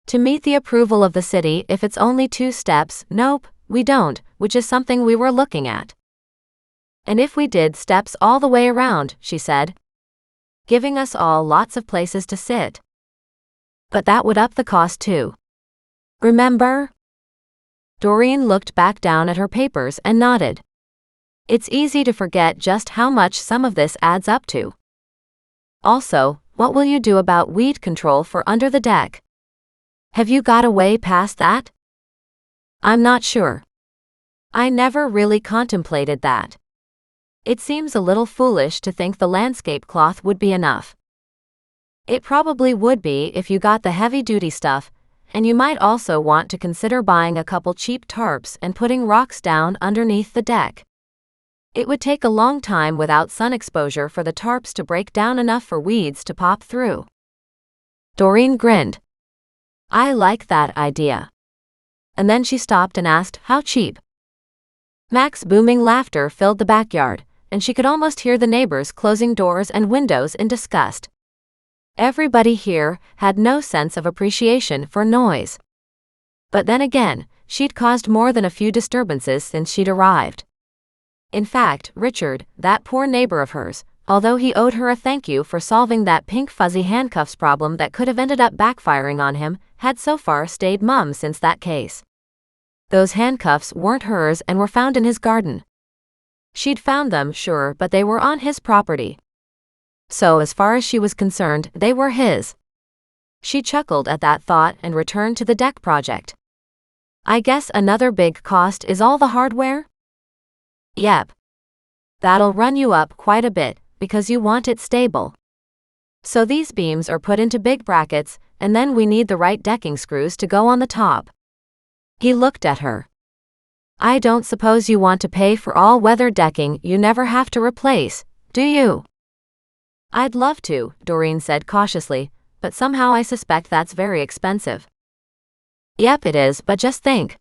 To meet the approval of the city, if it's only 2 steps, nope, we don't, which is something we were looking at. And if we did steps all the way around, she said, giving us all lots of places to sit. But that would up the cost too. Remember? Doreen looked back down at her papers and nodded. It's easy to forget just how much some of this adds up to. Also, what will you do about weed control for under the deck? Have you got a way past that? I'm not sure. I never really contemplated that. It seems a little foolish to think the landscape cloth would be enough. It probably would be if you got the heavy-duty stuff, and you might also want to consider buying a couple cheap tarps and putting rocks down underneath the deck. It would take a long time without sun exposure for the tarps to break down enough for weeds to pop through. Doreen grinned. I like that idea. And then she stopped and asked, how cheap? Mac's booming laughter filled the backyard, and she could almost hear the neighbors closing doors and windows in disgust. Everybody here had no sense of appreciation for noise. But then again, she'd caused more than a few disturbances since she'd arrived. In fact, Richard, that poor neighbor of hers, although he owed her a thank you for solving that pink fuzzy handcuffs problem that could have ended up backfiring on him, had so far stayed mum since that case. Those handcuffs weren't hers and were found in his garden. She'd found them, sure, but they were on his property. So as far as she was concerned, they were his. She chuckled at that thought and returned to the deck project. I guess another big cost is all the hardware? Yep. That'll run you up quite a bit, because you want it stable. So these beams are put into big brackets, and then we need the right decking screws to go on the top. He looked at her. I don't suppose you want to pay for all-weather decking you never have to replace, do you? I'd love to, Doreen said cautiously, but somehow I suspect that's very expensive. Yep, it is, but just think.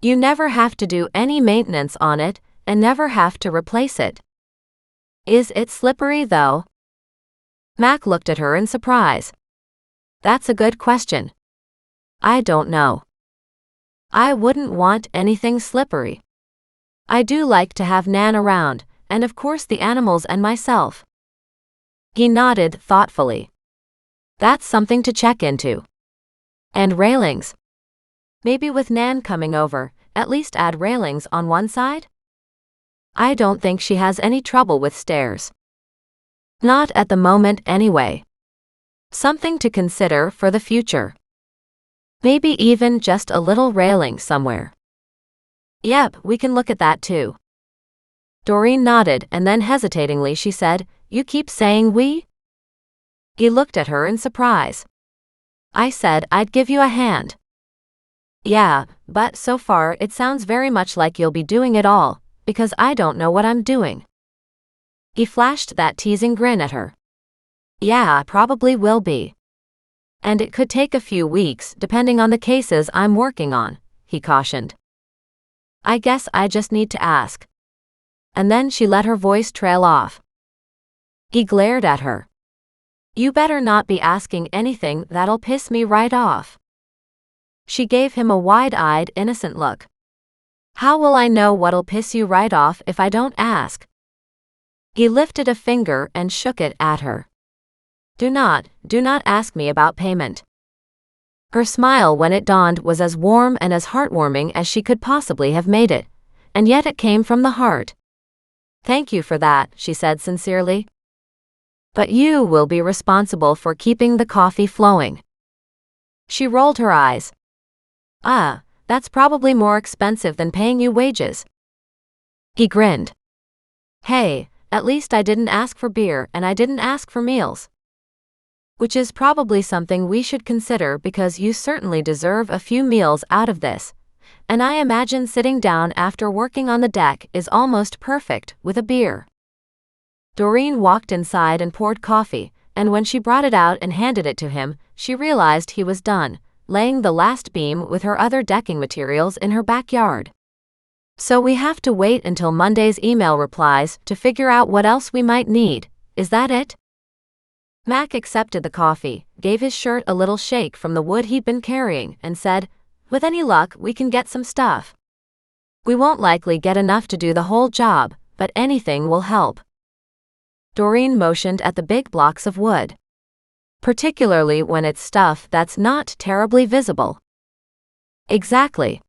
You never have to do any maintenance on it, and never have to replace it. Is it slippery, though? Mac looked at her in surprise. That's a good question. I don't know. I wouldn't want anything slippery. I do like to have Nan around, and of course the animals and myself. He nodded thoughtfully. That's something to check into. And railings. Maybe with Nan coming over, at least add railings on one side? I don't think she has any trouble with stairs. Not at the moment anyway. Something to consider for the future. Maybe even just a little railing somewhere. Yep, we can look at that too. Doreen nodded and then hesitatingly she said, You keep saying we? He looked at her in surprise. I said I'd give you a hand. Yeah, but so far it sounds very much like you'll be doing it all, because I don't know what I'm doing. He flashed that teasing grin at her. Yeah, probably will be. And it could take a few weeks depending on the cases I'm working on, he cautioned. I guess I just need to ask. And then she let her voice trail off. He glared at her. You better not be asking anything that'll piss me right off. She gave him a wide-eyed, innocent look. How will I know what'll piss you right off if I don't ask? He lifted a finger and shook it at her. Do not ask me about payment. Her smile when it dawned was as warm and as heartwarming as she could possibly have made it, and yet it came from the heart. Thank you for that, she said sincerely. But you will be responsible for keeping the coffee flowing. She rolled her eyes. Ah, that's probably more expensive than paying you wages. He grinned. Hey, at least I didn't ask for beer and I didn't ask for meals. Which is probably something we should consider because you certainly deserve a few meals out of this. And I imagine sitting down after working on the deck is almost perfect with a beer. Doreen walked inside and poured coffee, and when she brought it out and handed it to him, she realized he was done, laying the last beam with her other decking materials in her backyard. So we have to wait until Monday's email replies to figure out what else we might need, is that it? Mac accepted the coffee, gave his shirt a little shake from the wood he'd been carrying, and said, with any luck we can get some stuff. We won't likely get enough to do the whole job, but anything will help. Doreen motioned at the big blocks of wood. Particularly when it's stuff that's not terribly visible. Exactly.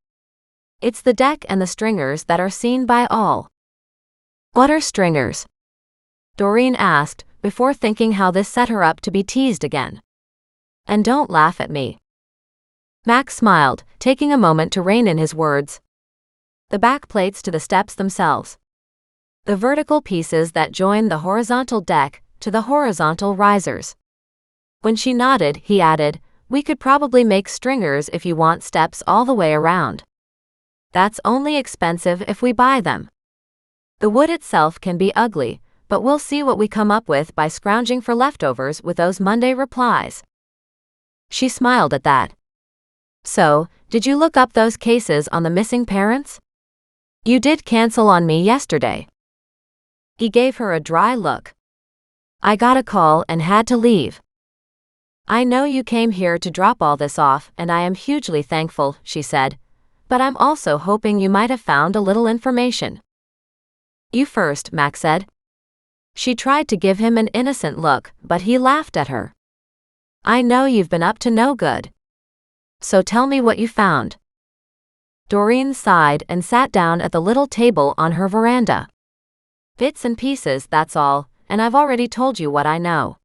It's the deck and the stringers that are seen by all. What are stringers? Doreen asked, before thinking how this set her up to be teased again. And don't laugh at me. Mac smiled, taking a moment to rein in his words. The back plates to the steps themselves. The vertical pieces that join the horizontal deck to the horizontal risers. When she nodded, he added, we could probably make stringers if you want steps all the way around. That's only expensive if we buy them. The wood itself can be ugly, but we'll see what we come up with by scrounging for leftovers with those Monday replies. She smiled at that. So, did you look up those cases on the missing parents? You did cancel on me yesterday. He gave her a dry look. I got a call and had to leave. I know you came here to drop all this off and I am hugely thankful, she said, but I'm also hoping you might have found a little information. You first, Mac said. She tried to give him an innocent look, but he laughed at her. I know you've been up to no good. So tell me what you found. Doreen sighed and sat down at the little table on her veranda. Bits and pieces, that's all, and I've already told you what I know.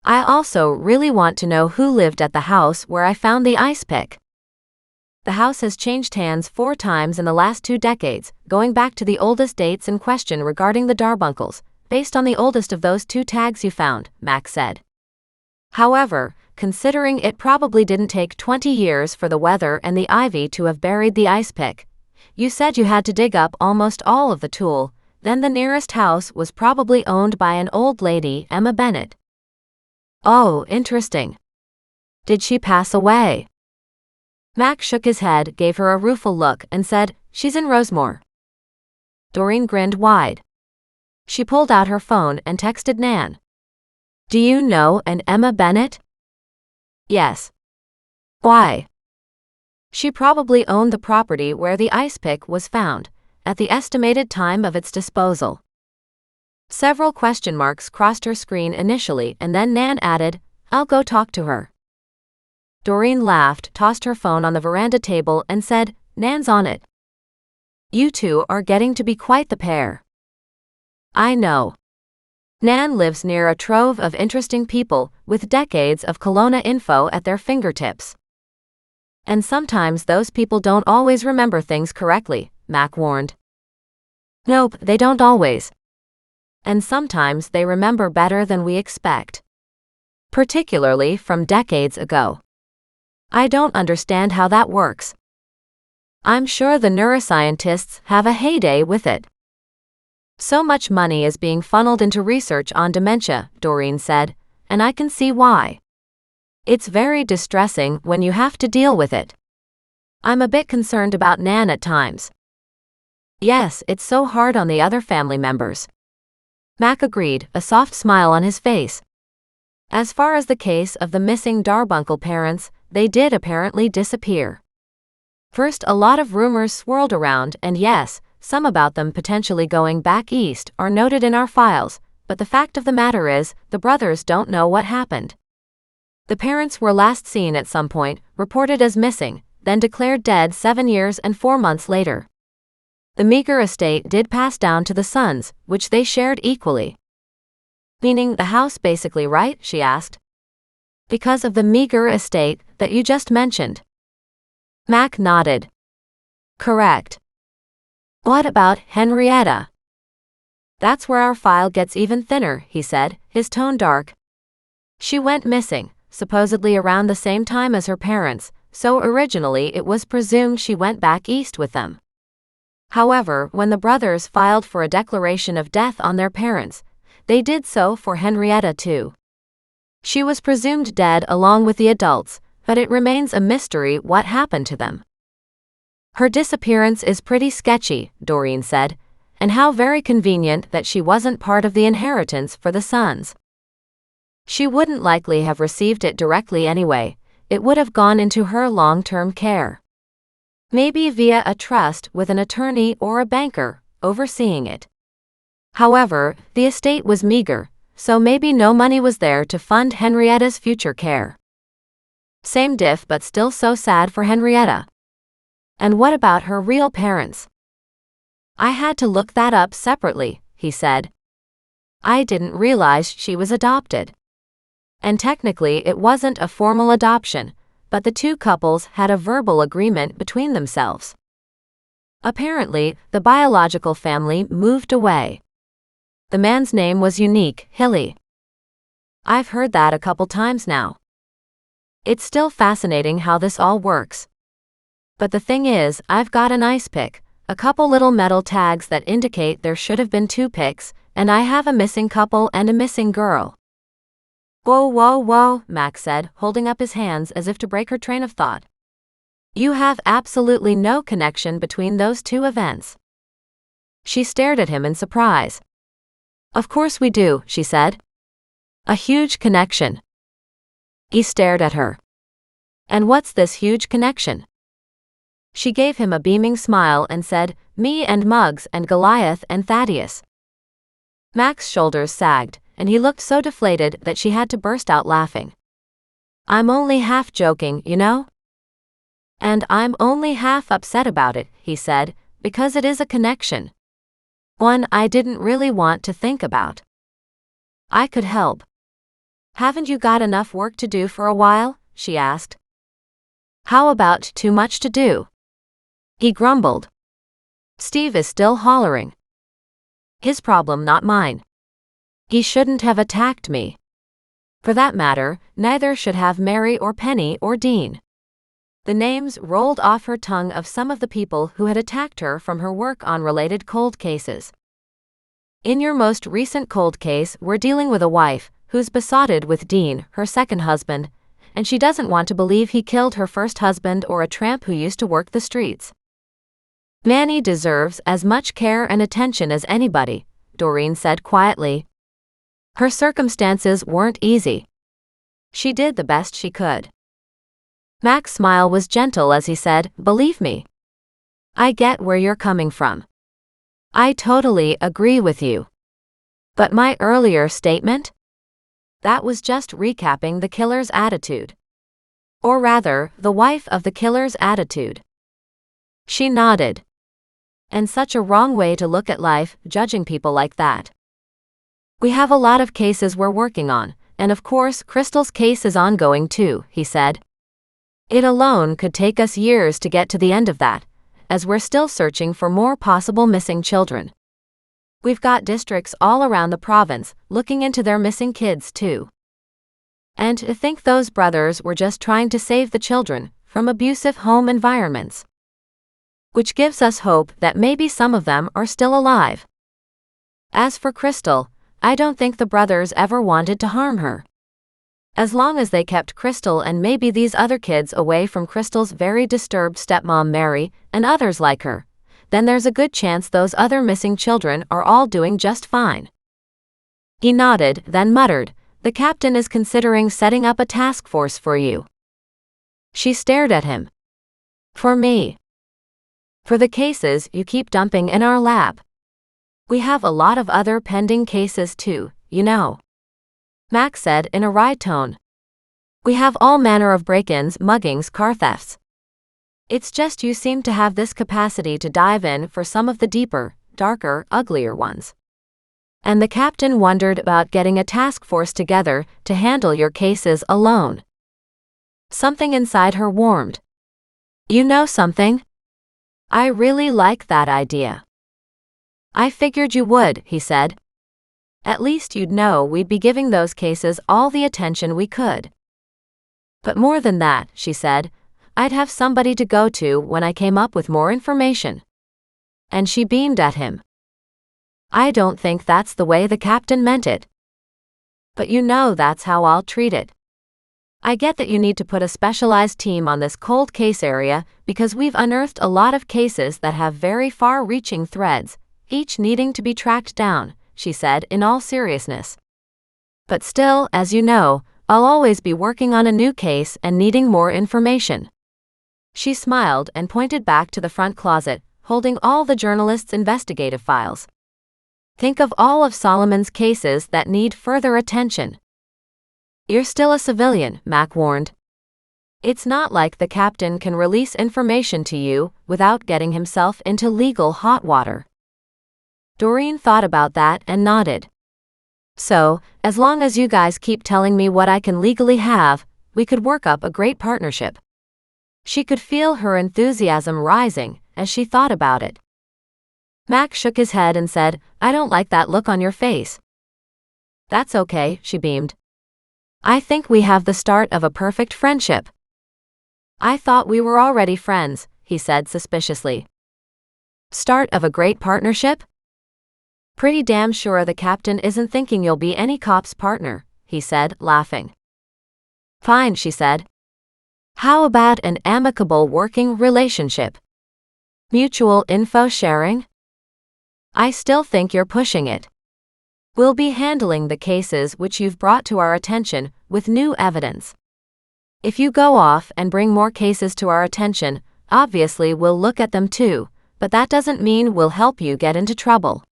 I also really want to know who lived at the house where I found the ice pick. The house has changed hands 4 times in the last 2 decades, going back to the oldest dates in question regarding the Darbunkles, based on the oldest of those 2 tags you found, Mac said. However, considering it probably didn't take 20 years for the weather and the ivy to have buried the ice pick, you said you had to dig up almost all of the tool, then the nearest house was probably owned by an old lady, Emma Bennett. Oh, interesting. Did she pass away? Mac shook his head, gave her a rueful look, and said, she's in Rosemore. Doreen grinned wide. She pulled out her phone and texted Nan. Do you know an Emma Bennett? Yes. Why? She probably owned the property where the ice pick was found, at the estimated time of its disposal. Several question marks crossed her screen initially and then Nan added, I'll go talk to her. Doreen laughed, tossed her phone on the veranda table and said, Nan's on it. You two are getting to be quite the pair. I know. Nan lives near a trove of interesting people with decades of Kelowna info at their fingertips. And sometimes those people don't always remember things correctly, Mac warned. Nope, they don't always. And sometimes they remember better than we expect. Particularly from decades ago. I don't understand how that works. I'm sure the neuroscientists have a heyday with it. So much money is being funneled into research on dementia, Doreen said, and I can see why. It's very distressing when you have to deal with it. I'm a bit concerned about Nan at times. Yes, it's so hard on the other family members. Mac agreed, a soft smile on his face. As far as the case of the missing Darbuncle parents, they did apparently disappear. First, a lot of rumors swirled around, and yes, some about them potentially going back east are noted in our files, but the fact of the matter is, the brothers don't know what happened. The parents were last seen at some point, reported as missing, then declared dead 7 years and 4 months later. The meager estate did pass down to the sons, which they shared equally. Meaning the house basically, right? She asked. Because of the meager estate, that you just mentioned? Mac nodded. Correct. What about Henrietta? That's where our file gets even thinner, he said, his tone dark. She went missing, supposedly around the same time as her parents, so originally it was presumed she went back east with them. However, when the brothers filed for a declaration of death on their parents, they did so for Henrietta too. She was presumed dead along with the adults, but it remains a mystery what happened to them. Her disappearance is pretty sketchy, Doreen said, and how very convenient that she wasn't part of the inheritance for the sons. She wouldn't likely have received it directly anyway, it would have gone into her long-term care. Maybe via a trust with an attorney or a banker overseeing it. However, the estate was meager, so maybe no money was there to fund Henrietta's future care. Same diff, but still so sad for Henrietta. And what about her real parents? I had to look that up separately, he said. I didn't realize she was adopted. And technically it wasn't a formal adoption, but the two couples had a verbal agreement between themselves. Apparently, the biological family moved away. The man's name was unique, Hilly. I've heard that a couple times now. It's still fascinating how this all works. But the thing is, I've got an ice pick, a couple little metal tags that indicate there should have been 2 picks, and I have a missing couple and a missing girl. Whoa, whoa, whoa, Max said, holding up his hands as if to break her train of thought. You have absolutely no connection between those 2 events. She stared at him in surprise. Of course we do, she said. A huge connection. He stared at her. And what's this huge connection? She gave him a beaming smile and said, me and Muggs and Goliath and Thaddeus. Mac's shoulders sagged, and he looked so deflated that she had to burst out laughing. I'm only half joking, you know? And I'm only half upset about it, he said, because it is a connection. One I didn't really want to think about. I could help. Haven't you got enough work to do for a while? She asked. How about too much to do? He grumbled. Steve is still hollering. His problem, not mine. He shouldn't have attacked me. For that matter, neither should have Mary or Penny or Dean. The names rolled off her tongue of some of the people who had attacked her from her work on related cold cases. In your most recent cold case, we're dealing with a wife who's besotted with Dean, her second husband, and she doesn't want to believe he killed her first husband or a tramp who used to work the streets. Manny deserves as much care and attention as anybody, Doreen said quietly. Her circumstances weren't easy. She did the best she could. Mac's smile was gentle as he said, believe me. I get where you're coming from. I totally agree with you. But my earlier statement? That was just recapping the killer's attitude. Or rather, the wife of the killer's attitude. She nodded. And such a wrong way to look at life, judging people like that. We have a lot of cases we're working on, and of course Crystal's case is ongoing too, he said. It alone could take us years to get to the end of that, as we're still searching for more possible missing children. We've got districts all around the province looking into their missing kids too. And to think those brothers were just trying to save the children from abusive home environments. Which gives us hope that maybe some of them are still alive. As for Crystal, I don't think the brothers ever wanted to harm her. As long as they kept Crystal and maybe these other kids away from Crystal's very disturbed stepmom Mary and others like her, then there's a good chance those other missing children are all doing just fine. He nodded, then muttered, the captain is considering setting up a task force for you. She stared at him. For me. For the cases you keep dumping in our lab. We have a lot of other pending cases too, you know. Max said in a wry tone. We have all manner of break-ins, muggings, car thefts. It's just you seem to have this capacity to dive in for some of the deeper, darker, uglier ones. And the captain wondered about getting a task force together to handle your cases alone. Something inside her warmed. You know something? I really like that idea. I figured you would, he said. At least you'd know we'd be giving those cases all the attention we could. But more than that, she said, I'd have somebody to go to when I came up with more information. And she beamed at him. I don't think that's the way the captain meant it. But you know that's how I'll treat it. I get that you need to put a specialized team on this cold case area because we've unearthed a lot of cases that have very far-reaching threads, each needing to be tracked down, she said in all seriousness. But still, as you know, I'll always be working on a new case and needing more information. She smiled and pointed back to the front closet, holding all the journalist's investigative files. Think of all of Solomon's cases that need further attention. You're still a civilian, Mac warned. It's not like the captain can release information to you without getting himself into legal hot water. Doreen thought about that and nodded. So, as long as you guys keep telling me what I can legally have, we could work up a great partnership. She could feel her enthusiasm rising as she thought about it. Mac shook his head and said, I don't like that look on your face. That's okay, she beamed. I think we have the start of a perfect friendship. I thought we were already friends, he said suspiciously. Start of a great partnership? Pretty damn sure the captain isn't thinking you'll be any cop's partner, he said, laughing. Fine, she said. How about an amicable working relationship? Mutual info sharing? I still think you're pushing it. We'll be handling the cases which you've brought to our attention with new evidence. If you go off and bring more cases to our attention, obviously we'll look at them too, but that doesn't mean we'll help you get into trouble.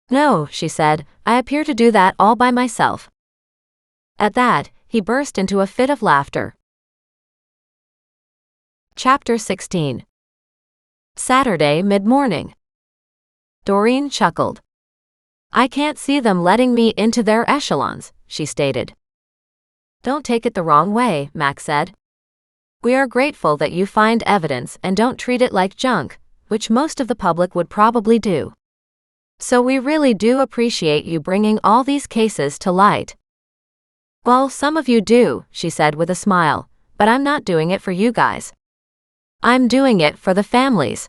No, she said, I appear to do that all by myself. At that, he burst into a fit of laughter. Chapter 16. Saturday mid-morning. Doreen chuckled. I can't see them letting me into their echelons, she stated. Don't take it the wrong way, Mac said. We are grateful that you find evidence and don't treat it like junk, which most of the public would probably do. So we really do appreciate you bringing all these cases to light. Well, some of you do, she said with a smile, but I'm not doing it for you guys. I'm doing it for the families.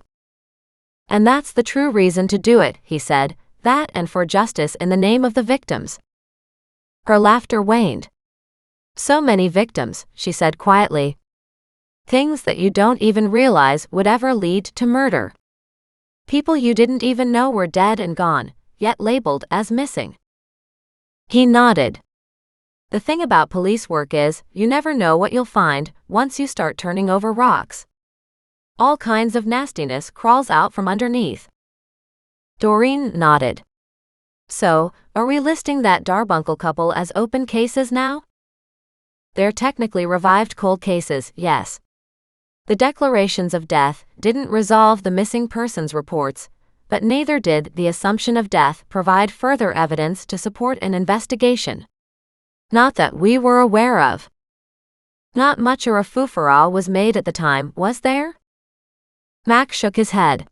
And that's the true reason to do it, he said, that and for justice in the name of the victims. Her laughter waned. So many victims, she said quietly. Things that you don't even realize would ever lead to murder. People you didn't even know were dead and gone, yet labeled as missing. He nodded. The thing about police work is, you never know what you'll find once you start turning over rocks. All kinds of nastiness crawls out from underneath. Doreen nodded. So, are we listing that Darbuncle couple as open cases now? They're technically revived cold cases, yes. The declarations of death didn't resolve the missing persons reports, but neither did the assumption of death provide further evidence to support an investigation. Not that we were aware of. Not much or a foo-for-all was made at the time, was there? Mac shook his head.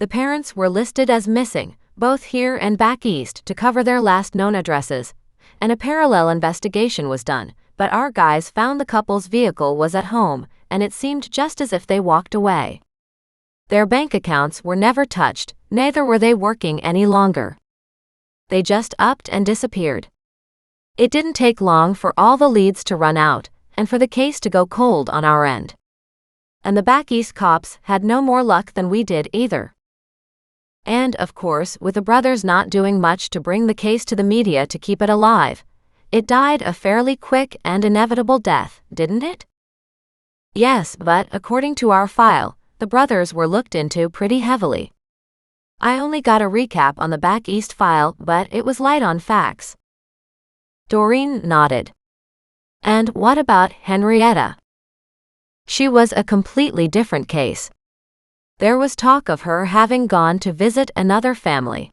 The parents were listed as missing, both here and back east, to cover their last known addresses, and a parallel investigation was done, but our guys found the couple's vehicle was at home, and it seemed just as if they walked away. Their bank accounts were never touched, neither were they working any longer. They just upped and disappeared. It didn't take long for all the leads to run out, and for the case to go cold on our end. And the back east cops had no more luck than we did either. And, of course, with the brothers not doing much to bring the case to the media to keep it alive, it died a fairly quick and inevitable death, didn't it? Yes, but, according to our file, the brothers were looked into pretty heavily. I only got a recap on the back east file, but it was light on facts. Doreen nodded. And what about Henrietta? She was a completely different case. There was talk of her having gone to visit another family.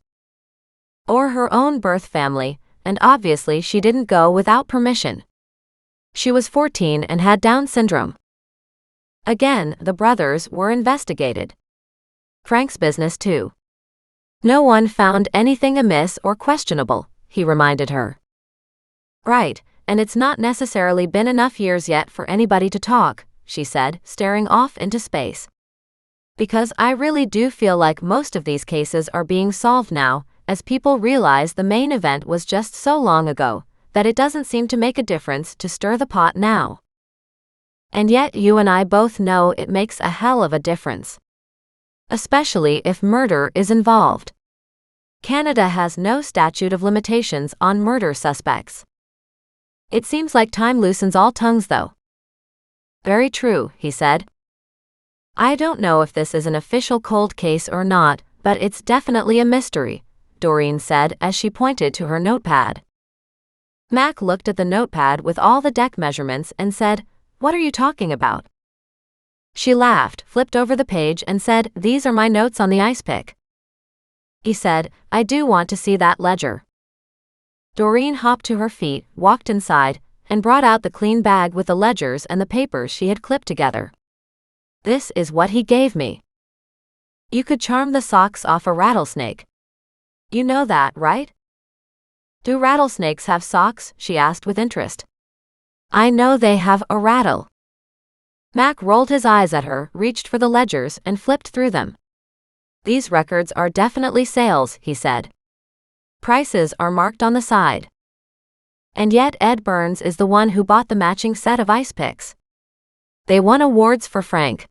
Or her own birth family, and obviously she didn't go without permission. She was 14 and had Down syndrome. Again, the brothers were investigated. Frank's business too. No one found anything amiss or questionable, he reminded her. Right, and it's not necessarily been enough years yet for anybody to talk, she said, staring off into space. Because I really do feel like most of these cases are being solved now, as people realize the main event was just so long ago, that it doesn't seem to make a difference to stir the pot now. And yet you and I both know it makes a hell of a difference. Especially if murder is involved. Canada has no statute of limitations on murder suspects. It seems like time loosens all tongues though. Very true, he said. I don't know if this is an official cold case or not, but it's definitely a mystery, Doreen said as she pointed to her notepad. Mac looked at the notepad with all the deck measurements and said, "What are you talking about?" She laughed, flipped over the page and said, "These are my notes on the ice pick." He said, "I do want to see that ledger." Doreen hopped to her feet, walked inside, and brought out the clean bag with the ledgers and the papers she had clipped together. "This is what he gave me. You could charm the socks off a rattlesnake. You know that, right?" "Do rattlesnakes have socks?" she asked with interest. "I know they have a rattle." Mac rolled his eyes at her, reached for the ledgers, and flipped through them. "These records are definitely sales," he said. "Prices are marked on the side. And yet Ed Burns is the one who bought the matching set of ice picks. They won awards for Frank."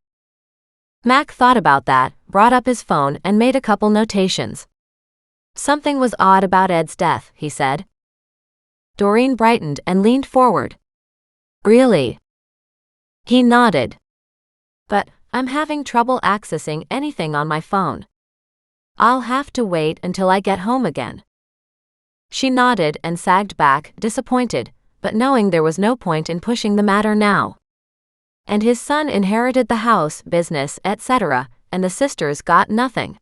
Mac thought about that, brought up his phone and made a couple notations. "Something was odd about Ed's death," he said. Doreen brightened and leaned forward. "Really?" He nodded. "But I'm having trouble accessing anything on my phone. I'll have to wait until I get home again." She nodded and sagged back, disappointed, but knowing there was no point in pushing the matter now. And his son inherited the house, business, etc., and the sisters got nothing.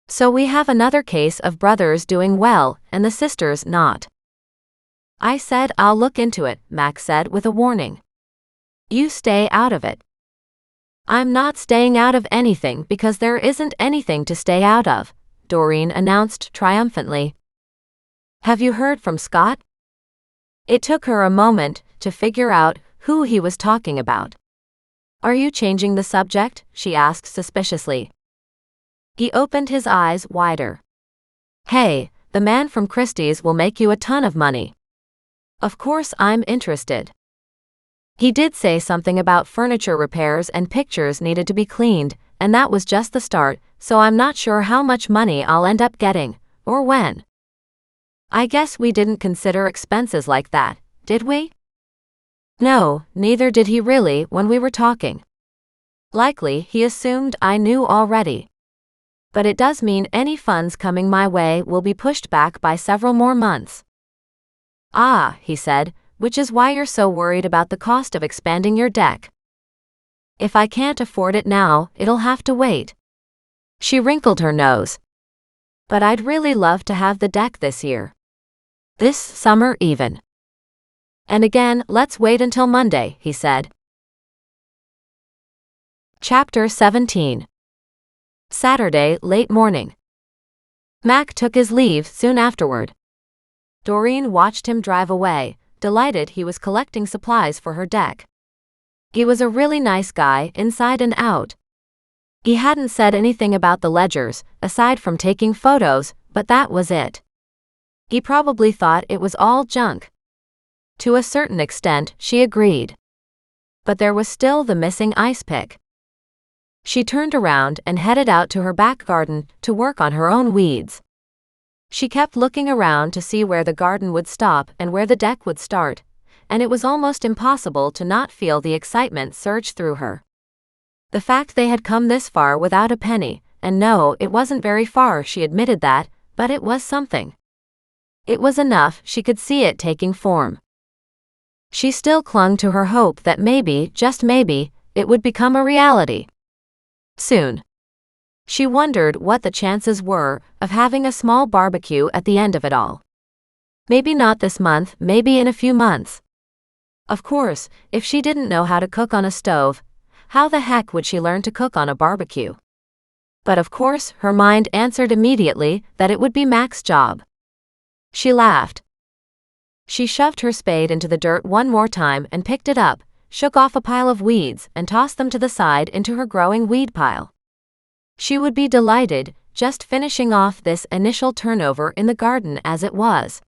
So we have another case of brothers doing well and the sisters not. "I said I'll look into it," Mac said with a warning. "You stay out of it." "I'm not staying out of anything because there isn't anything to stay out of," Doreen announced triumphantly. "Have you heard from Scott?" It took her a moment to figure out who he was talking about. "Are you changing the subject?" she asked suspiciously. He opened his eyes wider. "Hey, the man from Christie's will make you a ton of money. Of course I'm interested. He did say something about furniture repairs and pictures needed to be cleaned, and that was just the start, so I'm not sure how much money I'll end up getting, or when. I guess we didn't consider expenses like that, did we?" "No, neither did he really when we were talking. Likely he assumed I knew already. But it does mean any funds coming my way will be pushed back by several more months." "Ah," he said, "which is why you're so worried about the cost of expanding your deck." "If I can't afford it now, it'll have to wait." She wrinkled her nose. "But I'd really love to have the deck this year. This summer even." "And again, let's wait until Monday," he said. Chapter 17. Saturday, late morning. Mac took his leave soon afterward. Doreen watched him drive away, delighted he was collecting supplies for her deck. He was a really nice guy inside and out. He hadn't said anything about the ledgers, aside from taking photos, but that was it. He probably thought it was all junk. To a certain extent, she agreed. But there was still the missing ice pick. She turned around and headed out to her back garden to work on her own weeds. She kept looking around to see where the garden would stop and where the deck would start, and it was almost impossible to not feel the excitement surge through her. The fact they had come this far without a penny, and no, it wasn't very far, she admitted that, but it was something. It was enough, she could see it taking form. She still clung to her hope that maybe, just maybe, it would become a reality. Soon. She wondered what the chances were of having a small barbecue at the end of it all. Maybe not this month, maybe in a few months. Of course, if she didn't know how to cook on a stove, how the heck would she learn to cook on a barbecue? But of course, her mind answered immediately that it would be Mac's job. She laughed. She shoved her spade into the dirt one more time and picked it up, shook off a pile of weeds, and tossed them to the side into her growing weed pile. She would be delighted, just finishing off this initial turnover in the garden as it was.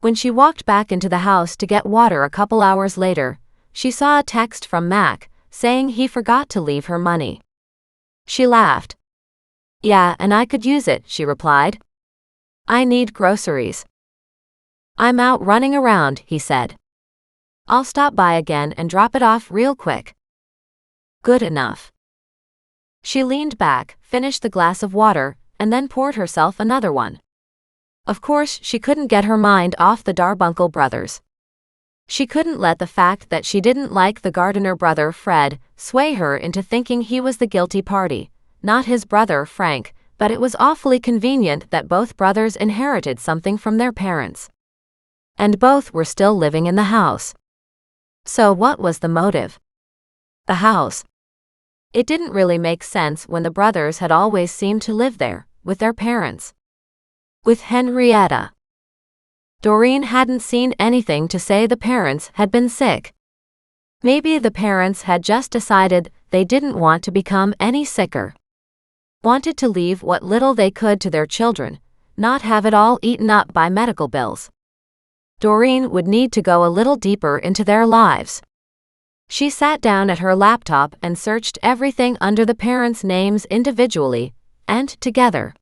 When she walked back into the house to get water a couple hours later, she saw a text from Mac, saying he forgot to leave her money. She laughed. "Yeah, and I could use it," she replied. "I need groceries." "I'm out running around," he said. "I'll stop by again and drop it off real quick." Good enough. She leaned back, finished the glass of water, and then poured herself another one. Of course, she couldn't get her mind off the Darbuncle brothers. She couldn't let the fact that she didn't like the gardener brother Fred sway her into thinking he was the guilty party, not his brother Frank, but it was awfully convenient that both brothers inherited something from their parents. And both were still living in the house. So what was the motive? The house. It didn't really make sense when the brothers had always seemed to live there, with their parents. With Henrietta. Doreen hadn't seen anything to say the parents had been sick. Maybe the parents had just decided they didn't want to become any sicker. Wanted to leave what little they could to their children, not have it all eaten up by medical bills. Doreen would need to go a little deeper into their lives. She sat down at her laptop and searched everything under the parents' names individually and together.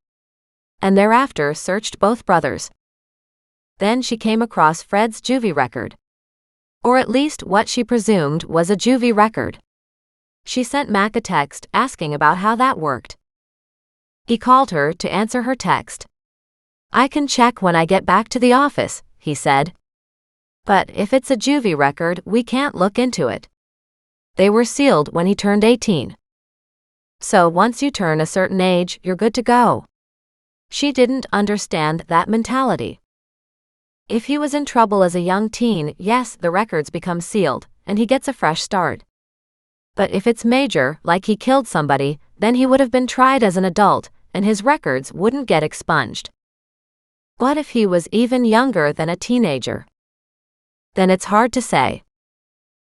And thereafter searched both brothers. Then she came across Fred's juvie record. Or at least what she presumed was a juvie record. She sent Mac a text asking about how that worked. He called her to answer her text. "I can check when I get back to the office," he said. "But if it's a juvie record, we can't look into it. They were sealed when he turned 18. So once you turn a certain age, you're good to go." She didn't understand that mentality. If he was in trouble as a young teen, yes, the records become sealed, and he gets a fresh start. But if it's major, like he killed somebody, then he would have been tried as an adult, and his records wouldn't get expunged. What if he was even younger than a teenager? Then it's hard to say.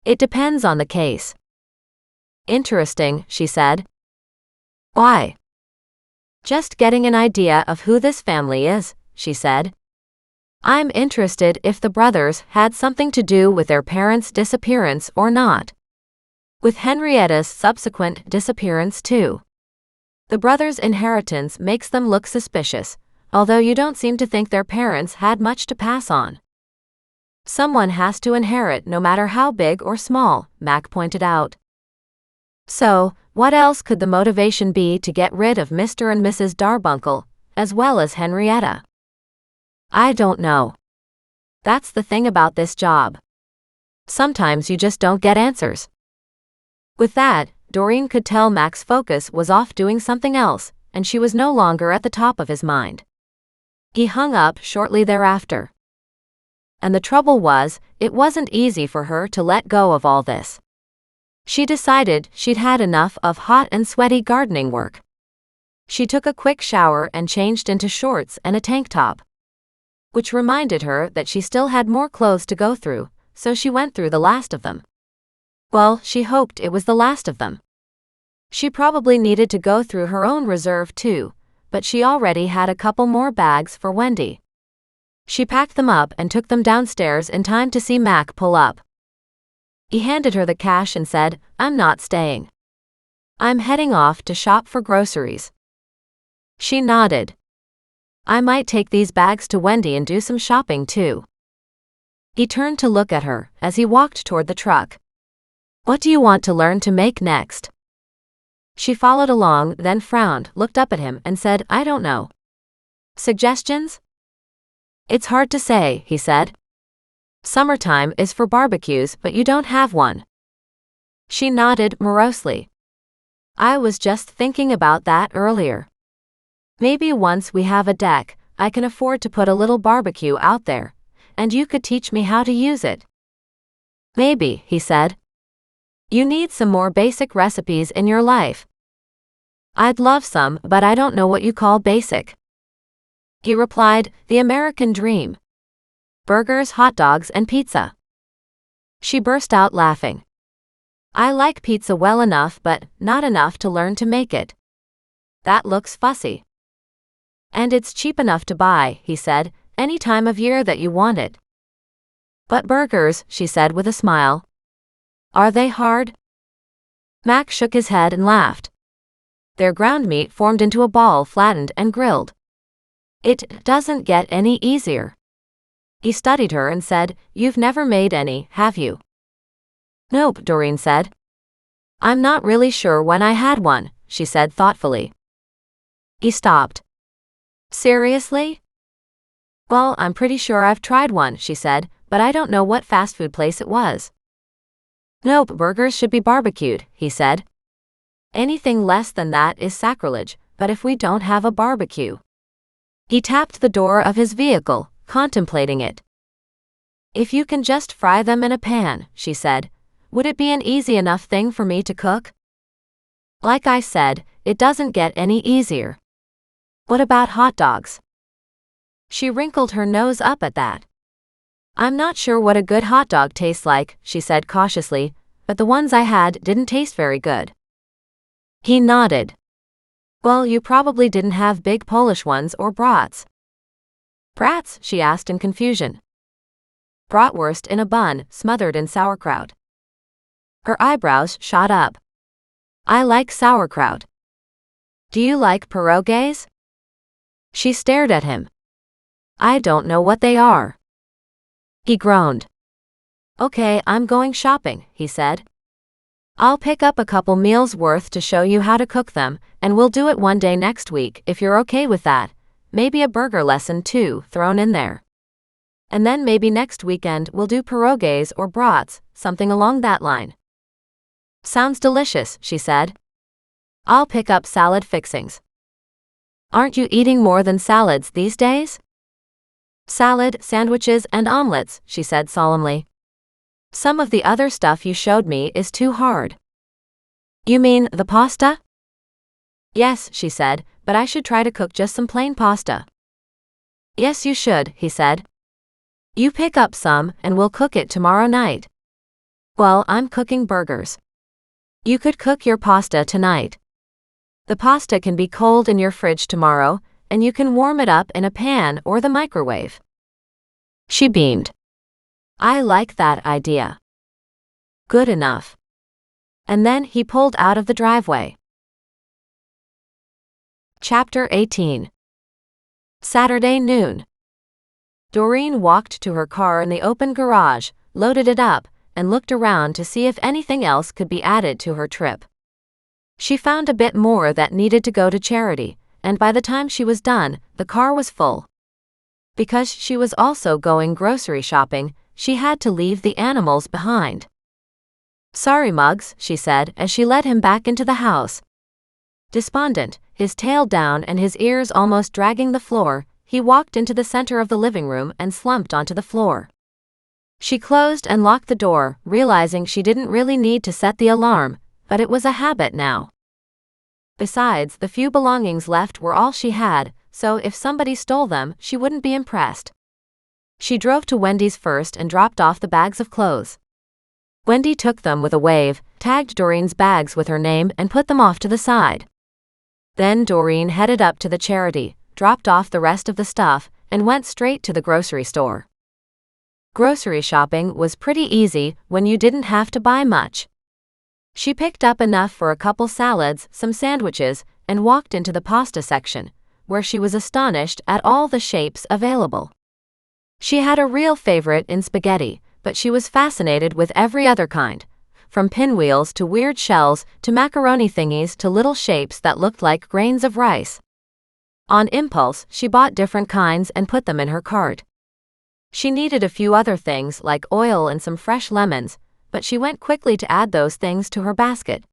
It depends on the case. "Interesting," she said. "Why?" "Just getting an idea of who this family is," she said. "I'm interested if the brothers had something to do with their parents' disappearance or not. With Henrietta's subsequent disappearance too. The brothers' inheritance makes them look suspicious, although you don't seem to think their parents had much to pass on." "Someone has to inherit no matter how big or small," Mac pointed out. So, what else could the motivation be to get rid of Mr. and Mrs. Darbuncle, as well as Henrietta? I don't know. That's the thing about this job. Sometimes you just don't get answers. With that, Doreen could tell Mac's focus was off doing something else, and she was no longer at the top of his mind. He hung up shortly thereafter. And the trouble was, it wasn't easy for her to let go of all this. She decided she'd had enough of hot and sweaty gardening work. She took a quick shower and changed into shorts and a tank top. Which reminded her that she still had more clothes to go through, so she went through the last of them. Well, she hoped it was the last of them. She probably needed to go through her own reserve too, but she already had a couple more bags for Wendy. She packed them up and took them downstairs in time to see Mac pull up. He handed her the cash and said, "I'm not staying. I'm heading off to shop for groceries." She nodded. "I might take these bags to Wendy and do some shopping too." He turned to look at her as he walked toward the truck. "What do you want to learn to make next?" She followed along, then frowned, looked up at him, and said, "I don't know. Suggestions?" "It's hard to say," he said. "Summertime is for barbecues, but you don't have one." She nodded morosely. "I was just thinking about that earlier. Maybe once we have a deck, I can afford to put a little barbecue out there, and you could teach me how to use it." Maybe, he said. You need some more basic recipes in your life. I'd love some, but I don't know what you call basic. He replied, the American dream. Burgers, hot dogs, and pizza. She burst out laughing. I like pizza well enough, but not enough to learn to make it. That looks fussy. And it's cheap enough to buy, he said, any time of year that you want it. But burgers, she said with a smile. Are they hard? Mac shook his head and laughed. Their ground meat formed into a ball, flattened and grilled. It doesn't get any easier. He studied her and said, You've never made any, have you? Nope, Doreen said. I'm not really sure when I had one, she said thoughtfully. He stopped. Seriously? Well, I'm pretty sure I've tried one, she said, but I don't know what fast food place it was. Nope, burgers should be barbecued, he said. Anything less than that is sacrilege, but if we don't have a barbecue. He tapped the door of his vehicle, contemplating it. If you can just fry them in a pan, she said, would it be an easy enough thing for me to cook? Like I said, it doesn't get any easier. What about hot dogs? She wrinkled her nose up at that. I'm not sure what a good hot dog tastes like, she said cautiously, but the ones I had didn't taste very good. He nodded. Well, you probably didn't have big Polish ones or brats. Brats? She asked in confusion. Bratwurst in a bun, smothered in sauerkraut. Her eyebrows shot up. I like sauerkraut. Do you like pierogies? She stared at him. I don't know what they are. He groaned. Okay, I'm going shopping, he said. I'll pick up a couple meals worth to show you how to cook them, and we'll do it one day next week if you're okay with that. Maybe a burger lesson too, thrown in there. And then maybe next weekend we'll do pierogies or brats, something along that line. Sounds delicious, she said. I'll pick up salad fixings. Aren't you eating more than salads these days? Salad, sandwiches, and omelets, she said solemnly. Some of the other stuff you showed me is too hard. You mean the pasta? Yes, she said, but I should try to cook just some plain pasta. Yes, you should, he said. You pick up some, and we'll cook it tomorrow night. Well, I'm cooking burgers. You could cook your pasta tonight. The pasta can be cold in your fridge tomorrow, and you can warm it up in a pan or the microwave. She beamed. I like that idea. Good enough. And then he pulled out of the driveway. Chapter 18. Saturday noon. Doreen walked to her car in the open garage, loaded it up, and looked around to see if anything else could be added to her trip. She found a bit more that needed to go to charity, and by the time she was done, the car was full. Because she was also going grocery shopping, she had to leave the animals behind. Sorry, Muggs, she said as she led him back into the house. Despondent, his tail down and his ears almost dragging the floor, he walked into the center of the living room and slumped onto the floor. She closed and locked the door, realizing she didn't really need to set the alarm, but it was a habit now. Besides, the few belongings left were all she had, so if somebody stole them, she wouldn't be impressed. She drove to Wendy's first and dropped off the bags of clothes. Wendy took them with a wave, tagged Doreen's bags with her name and put them off to the side. Then Doreen headed up to the charity, dropped off the rest of the stuff, and went straight to the grocery store. Grocery shopping was pretty easy when you didn't have to buy much. She picked up enough for a couple salads, some sandwiches, and walked into the pasta section, where she was astonished at all the shapes available. She had a real favorite in spaghetti, but she was fascinated with every other kind, from pinwheels to weird shells to macaroni thingies to little shapes that looked like grains of rice. On impulse, she bought different kinds and put them in her cart. She needed a few other things like oil and some fresh lemons, but she went quickly to add those things to her basket.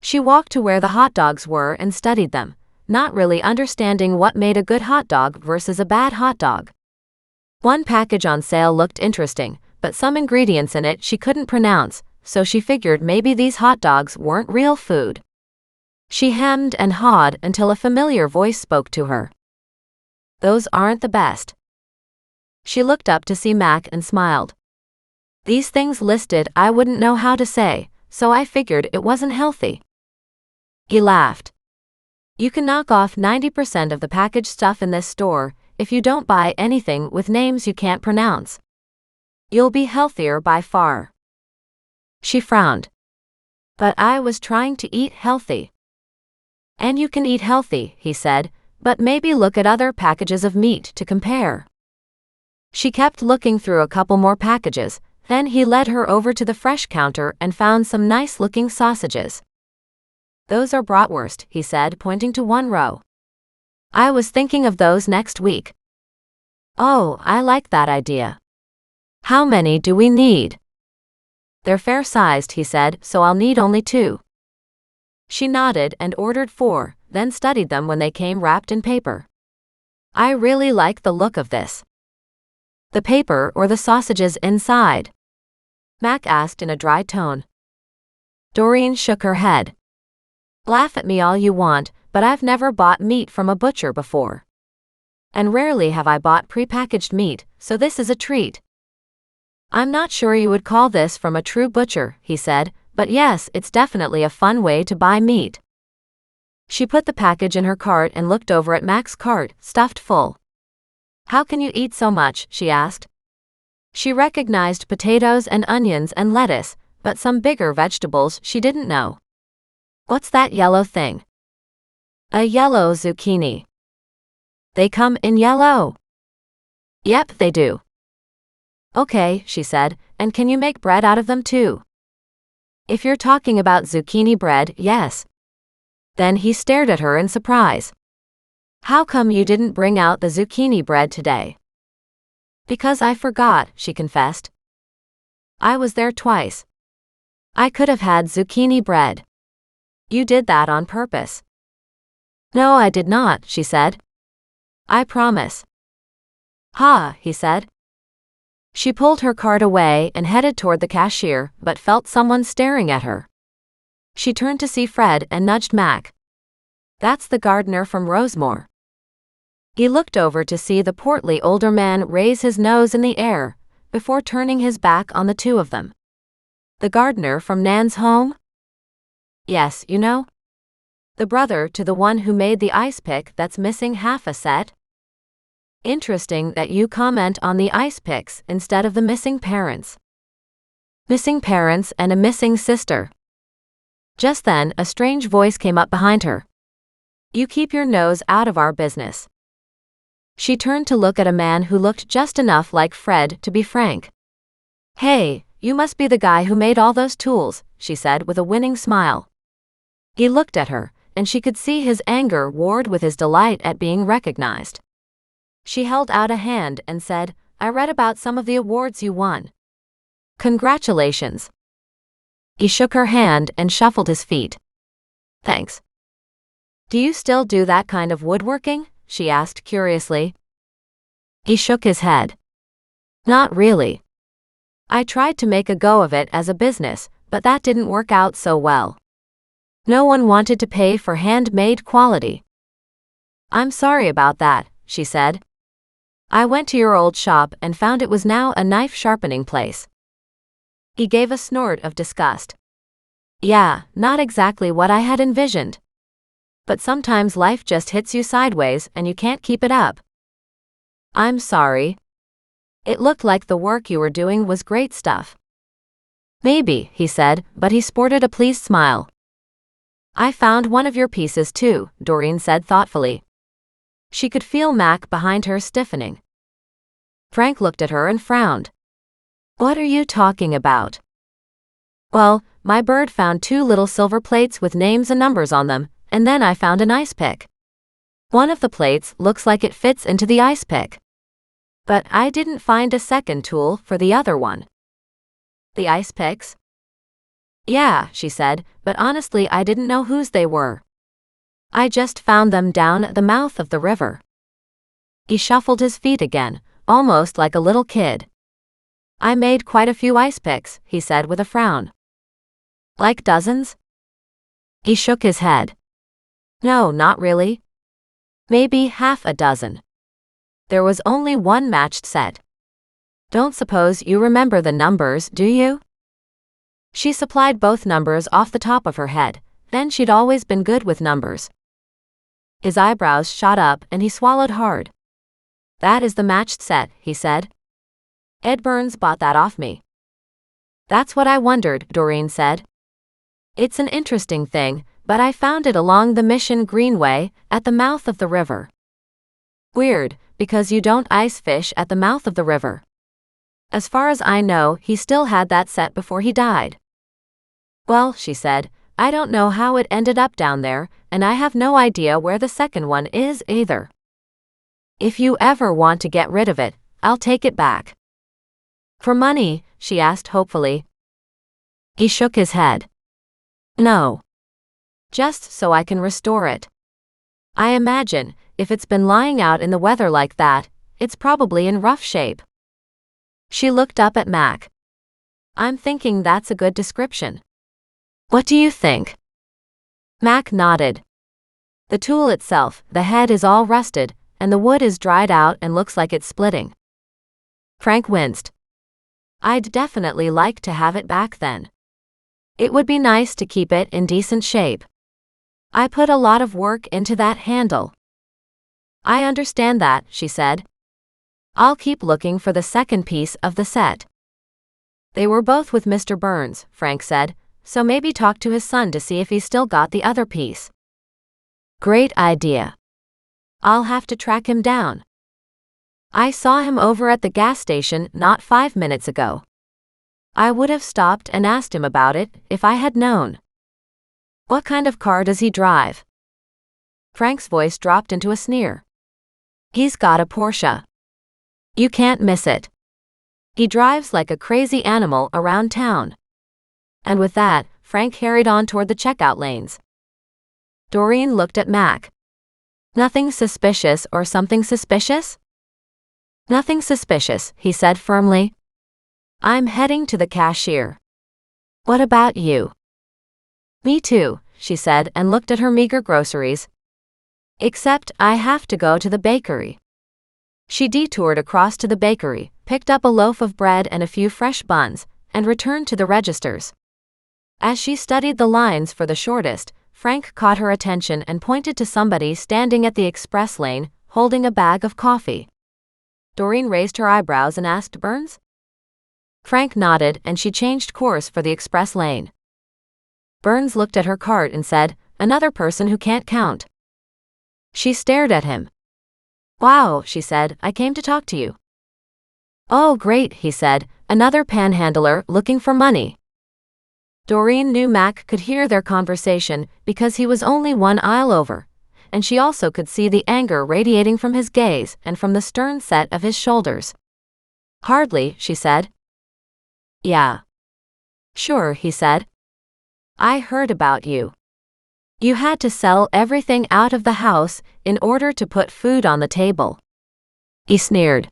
She walked to where the hot dogs were and studied them, not really understanding what made a good hot dog versus a bad hot dog. One package on sale looked interesting, but some ingredients in it she couldn't pronounce, so she figured maybe these hot dogs weren't real food. She hemmed and hawed until a familiar voice spoke to her. "Those aren't the best." She looked up to see Mac and smiled. "These things listed I wouldn't know how to say, so I figured it wasn't healthy." He laughed. "You can knock off 90% of the packaged stuff in this store if you don't buy anything with names you can't pronounce. You'll be healthier by far." She frowned. "But I was trying to eat healthy." "And you can eat healthy," he said, "but maybe look at other packages of meat to compare." She kept looking through a couple more packages, then he led her over to the fresh counter and found some nice-looking sausages. "Those are bratwurst," he said, pointing to one row. "I was thinking of those next week." "Oh, I like that idea. How many do we need?" "They're fair-sized," he said, "so I'll need only 2. She nodded and ordered 4, then studied them when they came wrapped in paper. "I really like the look of this." "The paper or the sausages inside?" Mac asked in a dry tone. Doreen shook her head. "Laugh at me all you want, but I've never bought meat from a butcher before. And rarely have I bought prepackaged meat, so this is a treat." "I'm not sure you would call this from a true butcher," he said, "but yes, it's definitely a fun way to buy meat." She put the package in her cart and looked over at Mac's cart, stuffed full. "How can you eat so much?" she asked. She recognized potatoes and onions and lettuce, but some bigger vegetables she didn't know. "What's that yellow thing?" "A yellow zucchini." "They come in yellow?" "Yep, they do." "Okay," she said, "and can you make bread out of them too?" "If you're talking about zucchini bread, yes." Then he stared at her in surprise. "How come you didn't bring out the zucchini bread today?" "Because I forgot," she confessed. "I was there twice. I could have had zucchini bread." "You did that on purpose." "No, I did not," she said. "I promise." "Ha," he said. She pulled her cart away and headed toward the cashier, but felt someone staring at her. She turned to see Fred and nudged Mac. "That's the gardener from Rosemore." He looked over to see the portly older man raise his nose in the air, before turning his back on the two of them. "The gardener from Nan's home?" "Yes, you know. The brother to the one who made the ice pick that's missing half a set." "Interesting that you comment on the ice picks instead of the missing parents." "Missing parents and a missing sister." Just then, a strange voice came up behind her. "You keep your nose out of our business." She turned to look at a man who looked just enough like Fred to be frank. "Hey, you must be the guy who made all those tools," she said with a winning smile. He looked at her, and she could see his anger warred with his delight at being recognized. She held out a hand and said, "I read about some of the awards you won. Congratulations." He shook her hand and shuffled his feet. "Thanks." "Do you still do that kind of woodworking?" she asked curiously. He shook his head. "Not really. I tried to make a go of it as a business, but that didn't work out so well. No one wanted to pay for handmade quality." "I'm sorry about that," she said. "I went to your old shop and found it was now a knife sharpening place." He gave a snort of disgust. "Yeah, not exactly what I had envisioned. But sometimes life just hits you sideways and you can't keep it up." "I'm sorry. It looked like the work you were doing was great stuff." "Maybe," he said, but he sported a pleased smile. "I found one of your pieces too," Doreen said thoughtfully. She could feel Mac behind her stiffening. Frank looked at her and frowned. "What are you talking about?" "Well, my bird found 2 little silver plates with names and numbers on them, and then I found an ice pick. One of the plates looks like it fits into the ice pick. But I didn't find a second tool for the other one." "The ice picks?" "Yeah," she said, "but honestly I didn't know whose they were. I just found them down at the mouth of the river." He shuffled his feet again, almost like a little kid. I made quite a few ice picks, he said with a frown. Like dozens? He shook his head. No, not really. Maybe half a dozen. There was only one matched set. Don't suppose you remember the numbers, do you? She supplied both numbers off the top of her head, then she'd always been good with numbers. His eyebrows shot up and he swallowed hard. That is the matched set, he said. Ed Burns bought that off me. That's what I wondered, Doreen said. It's an interesting thing, but I found it along the Mission Greenway, at the mouth of the river. Weird, because you don't ice fish at the mouth of the river. As far as I know, he still had that set before he died. Well, she said, I don't know how it ended up down there, and I have no idea where the second one is either. If you ever want to get rid of it, I'll take it back. For money? She asked hopefully. He shook his head. No. Just so I can restore it. I imagine, if it's been lying out in the weather like that, it's probably in rough shape. She looked up at Mac. I'm thinking that's a good description. What do you think? Mac nodded. The tool itself, the head is all rusted, and the wood is dried out and looks like it's splitting. Frank winced. I'd definitely like to have it back then. It would be nice to keep it in decent shape. I put a lot of work into that handle. I understand that, she said. I'll keep looking for the second piece of the set. They were both with Mr. Burns, Frank said, so maybe talk to his son to see if he's still got the other piece. Great idea. I'll have to track him down. I saw him over at the gas station not 5 minutes ago. I would have stopped and asked him about it if I had known. What kind of car does he drive? Frank's voice dropped into a sneer. He's got a Porsche. You can't miss it. He drives like a crazy animal around town. And with that, Frank hurried on toward the checkout lanes. Doreen looked at Mac. Nothing suspicious or something suspicious? Nothing suspicious, he said firmly. I'm heading to the cashier. What about you? Me too, she said and looked at her meager groceries. Except I have to go to the bakery. She detoured across to the bakery, picked up a loaf of bread and a few fresh buns, and returned to the registers. As she studied the lines for the shortest, Frank caught her attention and pointed to somebody standing at the express lane, holding a bag of coffee. Doreen raised her eyebrows and asked, Burns? Frank nodded and she changed course for the express lane. Burns looked at her cart and said, Another person who can't count. She stared at him. Wow, she said, I came to talk to you. Oh, great, he said, another panhandler looking for money. Doreen knew Mac could hear their conversation because he was only one aisle over, and she also could see the anger radiating from his gaze and from the stern set of his shoulders. Hardly, she said. Yeah. Sure, he said. I heard about you. You had to sell everything out of the house in order to put food on the table. He sneered.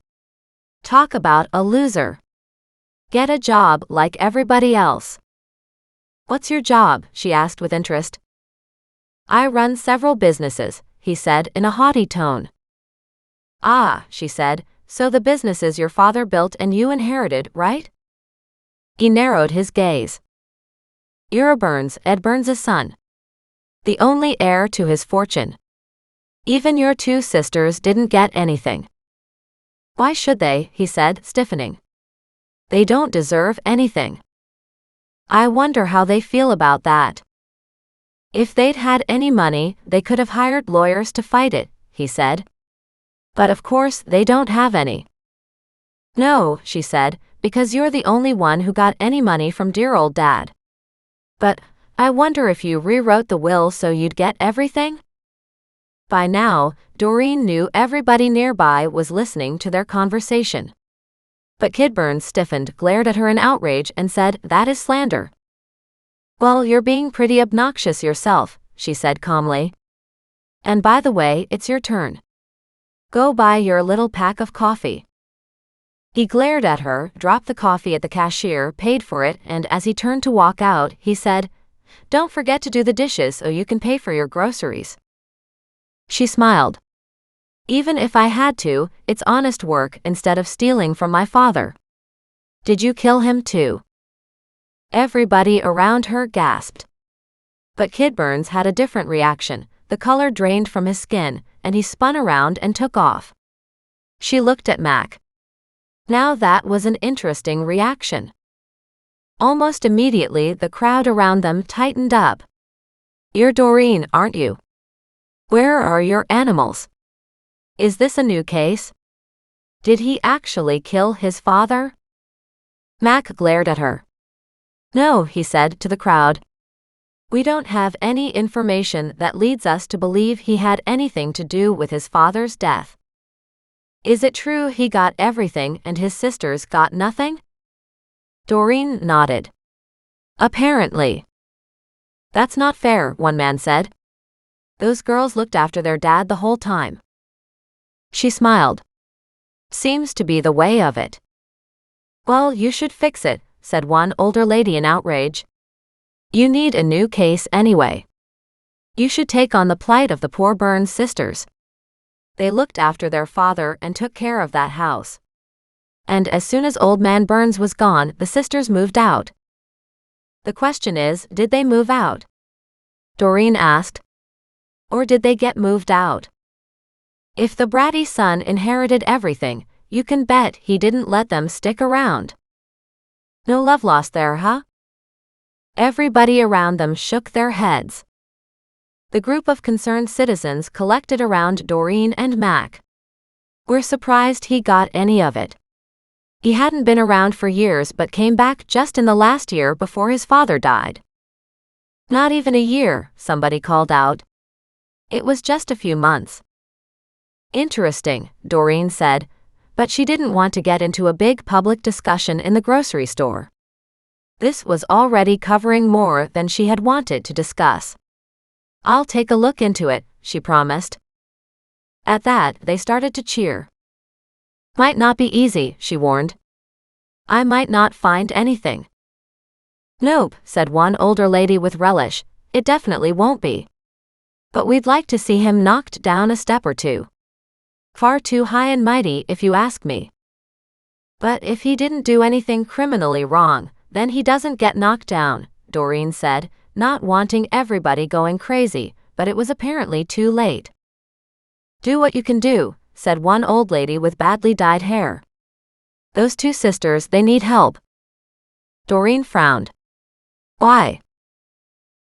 Talk about a loser. Get a job like everybody else. What's your job? She asked with interest. I run several businesses, he said in a haughty tone. Ah, she said, so the businesses your father built and you inherited, right? He narrowed his gaze. You're Burns, Ed Burns' son. The only heir to his fortune. Even your two sisters didn't get anything. Why should they? He said, stiffening. They don't deserve anything. I wonder how they feel about that. If they'd had any money, they could have hired lawyers to fight it, he said. But of course they don't have any. No, she said, because you're the only one who got any money from dear old Dad. But I wonder if you rewrote the will so you'd get everything? By now, Doreen knew everybody nearby was listening to their conversation. But Kid Burns stiffened, glared at her in outrage, and said, That is slander. Well, you're being pretty obnoxious yourself, she said calmly. And by the way, it's your turn. Go buy your little pack of coffee. He glared at her, dropped the coffee at the cashier, paid for it, and as he turned to walk out, he said, "Don't forget to do the dishes so you can pay for your groceries." She smiled. "Even if I had to, it's honest work instead of stealing from my father." "Did you kill him too?" Everybody around her gasped. But Kid Burns had a different reaction. The color drained from his skin, and he spun around and took off. She looked at Mac. Now that was an interesting reaction. Almost immediately, the crowd around them tightened up. "You're Doreen, aren't you? Where are your animals? Is this a new case? Did he actually kill his father?" Mac glared at her. "No," he said to the crowd. "We don't have any information that leads us to believe he had anything to do with his father's death." "Is it true he got everything and his sisters got nothing?" Doreen nodded. "Apparently." "That's not fair," one man said. "Those girls looked after their dad the whole time." She smiled. "Seems to be the way of it." "Well, you should fix it," said one older lady in outrage. "You need a new case anyway. You should take on the plight of the poor Burns sisters. They looked after their father and took care of that house. And as soon as old man Burns was gone, the sisters moved out." "The question is, did they move out?" Doreen asked. "Or did they get moved out? If the bratty son inherited everything, you can bet he didn't let them stick around. No love lost there, huh?" Everybody around them shook their heads. The group of concerned citizens collected around Doreen and Mac. "We're surprised he got any of it. He hadn't been around for years but came back just in the last year before his father died." "Not even a year," somebody called out. "It was just a few months." "Interesting," Doreen said, but she didn't want to get into a big public discussion in the grocery store. This was already covering more than she had wanted to discuss. "I'll take a look into it," she promised. At that, they started to cheer. "Might not be easy," she warned. "I might not find anything." "Nope," said one older lady with relish, "it definitely won't be. But we'd like to see him knocked down a step or two. Far too high and mighty if you ask me." "But if he didn't do anything criminally wrong, then he doesn't get knocked down," Doreen said, not wanting everybody going crazy, but it was apparently too late. "Do what you can do," said one old lady with badly dyed hair. "Those two sisters, they need help." Doreen frowned. "Why?"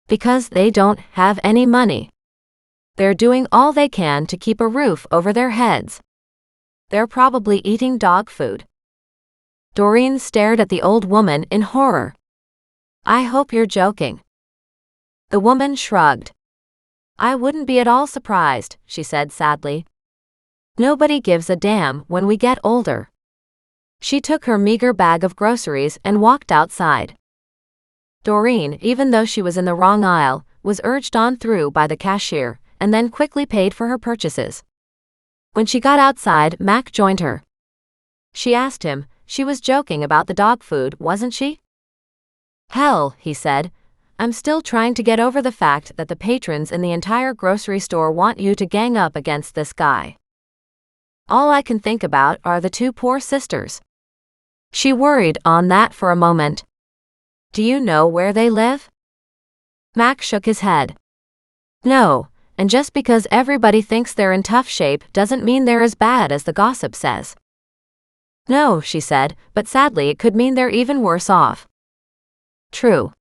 "Because they don't have any money. They're doing all they can to keep a roof over their heads. They're probably eating dog food." Doreen stared at the old woman in horror. "I hope you're joking." The woman shrugged. "I wouldn't be at all surprised," she said sadly. "Nobody gives a damn when we get older." She took her meager bag of groceries and walked outside. Doreen, even though she was in the wrong aisle, was urged on through by the cashier, and then quickly paid for her purchases. When she got outside, Mac joined her. She asked him, she was joking about the dog food, wasn't she? "Hell," he said, "I'm still trying to get over the fact that the patrons in the entire grocery store want you to gang up against this guy. All I can think about are the two poor sisters." She worried on that for a moment. "Do you know where they live?" Mac shook his head. "No, and just because everybody thinks they're in tough shape doesn't mean they're as bad as the gossip says." "No," she said, "but sadly it could mean they're even worse off." "True."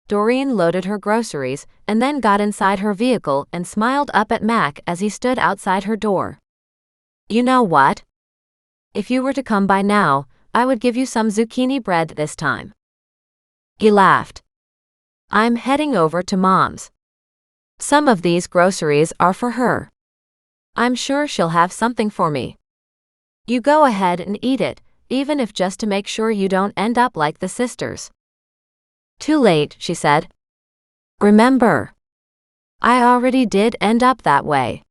Doreen loaded her groceries and then got inside her vehicle and smiled up at Mac as he stood outside her door. "You know what? If you were to come by now, I would give you some zucchini bread this time." He laughed. "I'm heading over to Mom's. Some of these groceries are for her. I'm sure she'll have something for me. You go ahead and eat it, even if just to make sure you don't end up like the sisters." "Too late," she said. "Remember, I already did end up that way.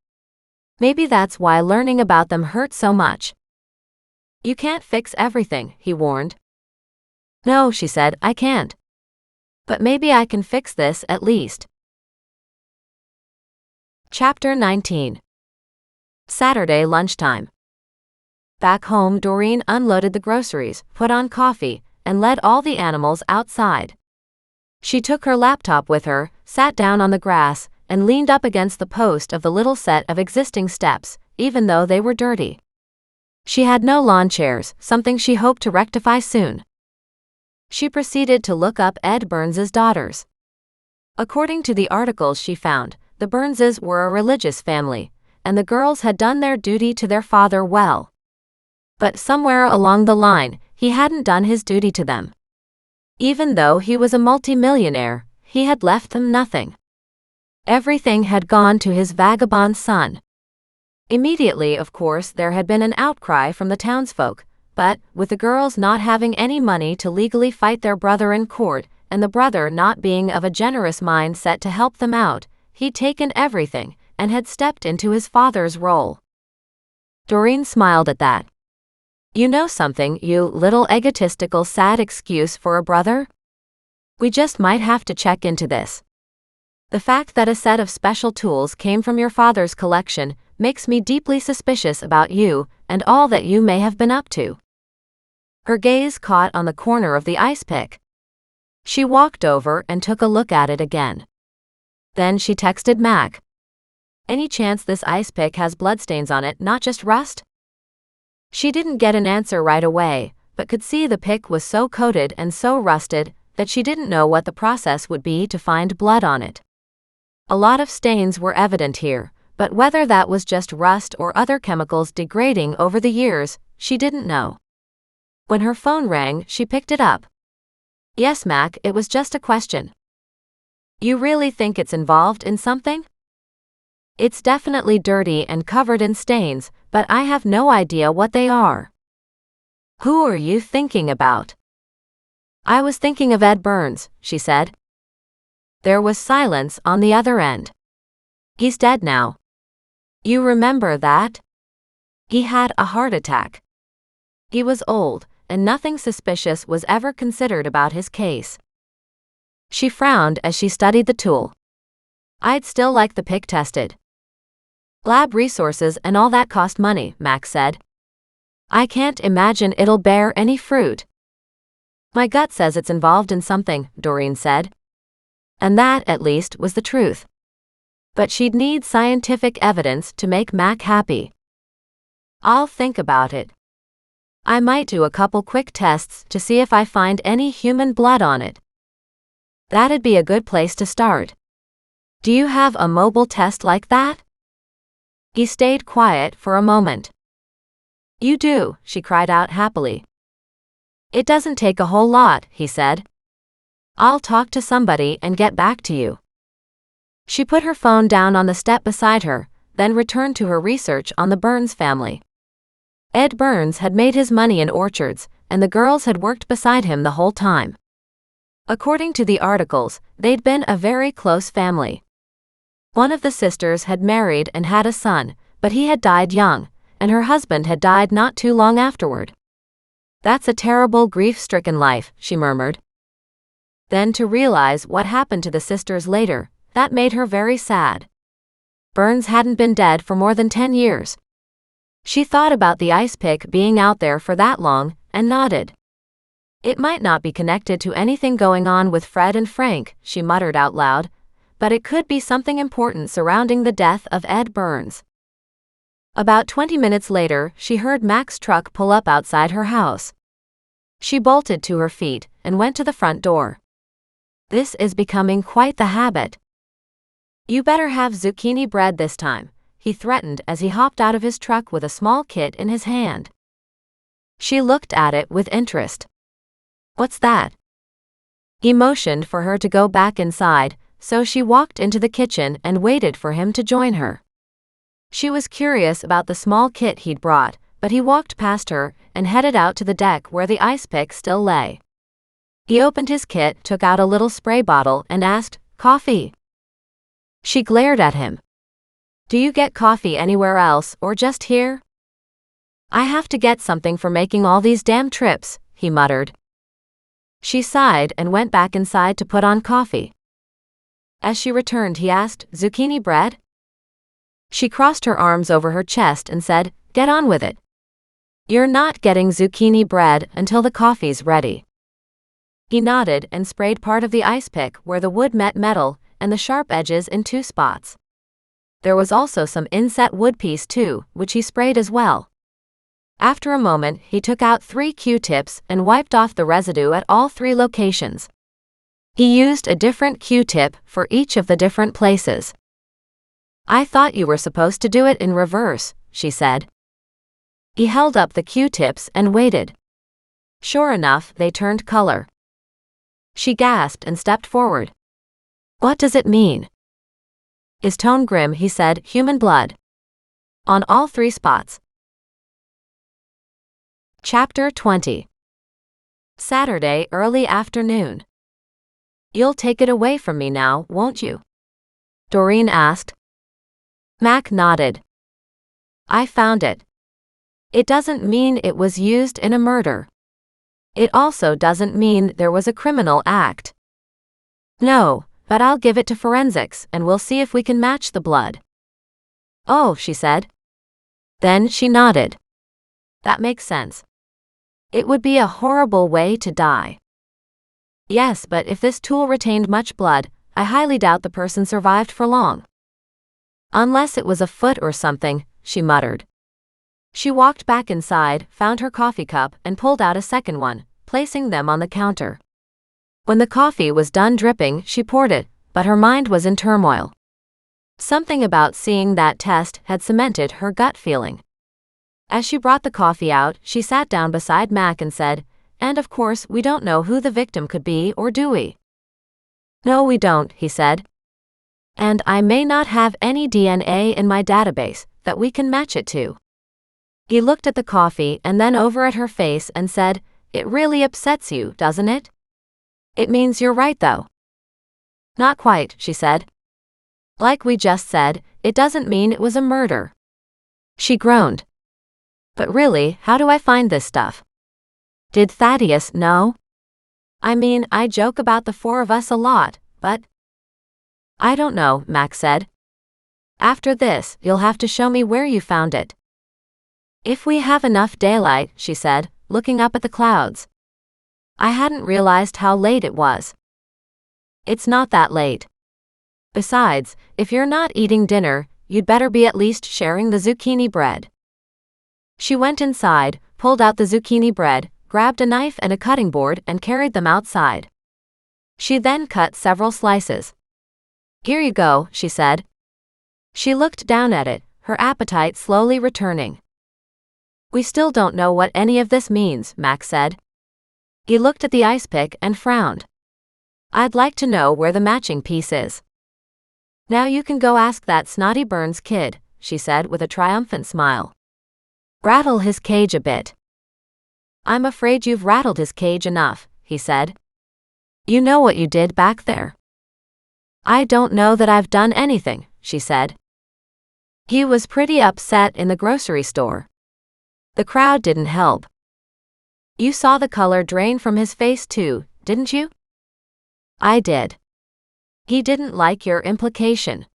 Maybe that's why learning about them hurt so much." You can't fix everything, he warned. No, she said, I can't. But maybe I can fix this at least. Chapter 19. Saturday lunchtime. Back home, Doreen unloaded the groceries, put on coffee, and led all the animals outside. She took her laptop with her, sat down on the grass, and leaned up against the post of the little set of existing steps, even though they were dirty. She had no lawn chairs, something she hoped to rectify soon. She proceeded to look up Ed Burns's daughters. According to the articles she found, the Burnses were a religious family, and the girls had done their duty to their father well. But somewhere along the line, he hadn't done his duty to them. Even though he was a multimillionaire, he had left them nothing. Everything had gone to his vagabond son. Immediately, of course, there had been an outcry from the townsfolk, but, with the girls not having any money to legally fight their brother in court, and the brother not being of a generous mind set to help them out, he'd taken everything, and had stepped into his father's role. Doreen smiled at that. You know something, you little egotistical sad excuse for a brother? We just might have to check into this. The fact that a set of special tools came from your father's collection makes me deeply suspicious about you and all that you may have been up to. Her gaze caught on the corner of the ice pick. She walked over and took a look at it again. Then she texted Mac. Any chance this ice pick has bloodstains on it, not just rust? She didn't get an answer right away, but could see the pick was so coated and so rusted that she didn't know what the process would be to find blood on it. A lot of stains were evident here, but whether that was just rust or other chemicals degrading over the years, she didn't know. When her phone rang, she picked it up. Yes, Mac, it was just a question. You really think it's involved in something? It's definitely dirty and covered in stains, but I have no idea what they are. Who are you thinking about? I was thinking of Ed Burns, she said. There was silence on the other end. He's dead now. You remember that? He had a heart attack. He was old, and nothing suspicious was ever considered about his case. She frowned as she studied the tool. I'd still like the pick tested. Lab resources and all that cost money, Max said. I can't imagine it'll bear any fruit. My gut says it's involved in something, Doreen said. And that, at least, was the truth. But she'd need scientific evidence to make Mac happy. I'll think about it. I might do a couple quick tests to see if I find any human blood on it. That'd be a good place to start. Do you have a mobile test like that? He stayed quiet for a moment. You do, she cried out happily. It doesn't take a whole lot, he said. I'll talk to somebody and get back to you. She put her phone down on the step beside her, then returned to her research on the Burns family. Ed Burns had made his money in orchards, and the girls had worked beside him the whole time. According to the articles, they'd been a very close family. One of the sisters had married and had a son, but he had died young, and her husband had died not too long afterward. That's a terrible grief-stricken life, she murmured. Then to realize what happened to the sisters later, that made her very sad. Burns hadn't been dead for more than 10 years. She thought about the ice pick being out there for that long, and nodded. It might not be connected to anything going on with Fred and Frank, she muttered out loud, but it could be something important surrounding the death of Ed Burns. About 20 minutes later, she heard Mac's truck pull up outside her house. She bolted to her feet and went to the front door. This is becoming quite the habit. You better have zucchini bread this time, he threatened as he hopped out of his truck with a small kit in his hand. She looked at it with interest. What's that? He motioned for her to go back inside, so she walked into the kitchen and waited for him to join her. She was curious about the small kit he'd brought, but he walked past her and headed out to the deck where the ice pick still lay. He opened his kit, took out a little spray bottle, and asked, "Coffee?" She glared at him. "Do you get coffee anywhere else, or just here?" I have to get something for making all these damn trips, he muttered. She sighed and went back inside to put on coffee. As she returned, he asked, "Zucchini bread?" She crossed her arms over her chest and said, "Get on with it. You're not getting zucchini bread until the coffee's ready." He nodded and sprayed part of the ice pick where the wood met metal and the sharp edges in 2 spots. There was also some inset wood piece too, which he sprayed as well. After a moment, he took out 3 Q-tips and wiped off the residue at all 3 locations. He used a different Q-tip for each of the different places. "I thought you were supposed to do it in reverse," she said. He held up the Q-tips and waited. Sure enough, they turned color. She gasped and stepped forward. "What does it mean?" His tone grim, he said, "Human blood. On all 3 spots." Chapter 20. Saturday, early afternoon. "You'll take it away from me now, won't you?" Doreen asked. Mac nodded. "I found it. It doesn't mean it was used in a murder. It also doesn't mean there was a criminal act. No, but I'll give it to forensics and we'll see if we can match the blood." "Oh," she said. Then she nodded. "That makes sense. It would be a horrible way to die." "Yes, but if this tool retained much blood, I highly doubt the person survived for long." "Unless it was a foot or something," she muttered. She walked back inside, found her coffee cup, and pulled out a second one, placing them on the counter. When the coffee was done dripping, she poured it, but her mind was in turmoil. Something about seeing that test had cemented her gut feeling. As she brought the coffee out, she sat down beside Mac and said, "And of course, we don't know who the victim could be, or do we?" "No, we don't," he said. "And I may not have any DNA in my database that we can match it to." He looked at the coffee and then over at her face and said, "It really upsets you, doesn't it? It means you're right, though." "Not quite," she said. "Like we just said, it doesn't mean it was a murder." She groaned. "But really, how do I find this stuff? Did Thaddeus know? I mean, I joke about the 4 of us a lot, but—" "I don't know," Max said. "After this, you'll have to show me where you found it." "If we have enough daylight," she said, looking up at the clouds. I hadn't realized how late it was. "It's not that late. Besides, if you're not eating dinner, you'd better be at least sharing the zucchini bread." She went inside, pulled out the zucchini bread, grabbed a knife and a cutting board and carried them outside. She then cut several slices. "Here you go," she said. She looked down at it, her appetite slowly returning. "We still don't know what any of this means," Max said. He looked at the ice pick and frowned. "I'd like to know where the matching piece is." "Now you can go ask that snotty Burns kid," she said with a triumphant smile. "Rattle his cage a bit." "I'm afraid you've rattled his cage enough," he said. "You know what you did back there." "I don't know that I've done anything," she said. He was pretty upset in the grocery store. The crowd didn't help. "You saw the color drain from his face too, didn't you?" "I did." "He didn't like your implication."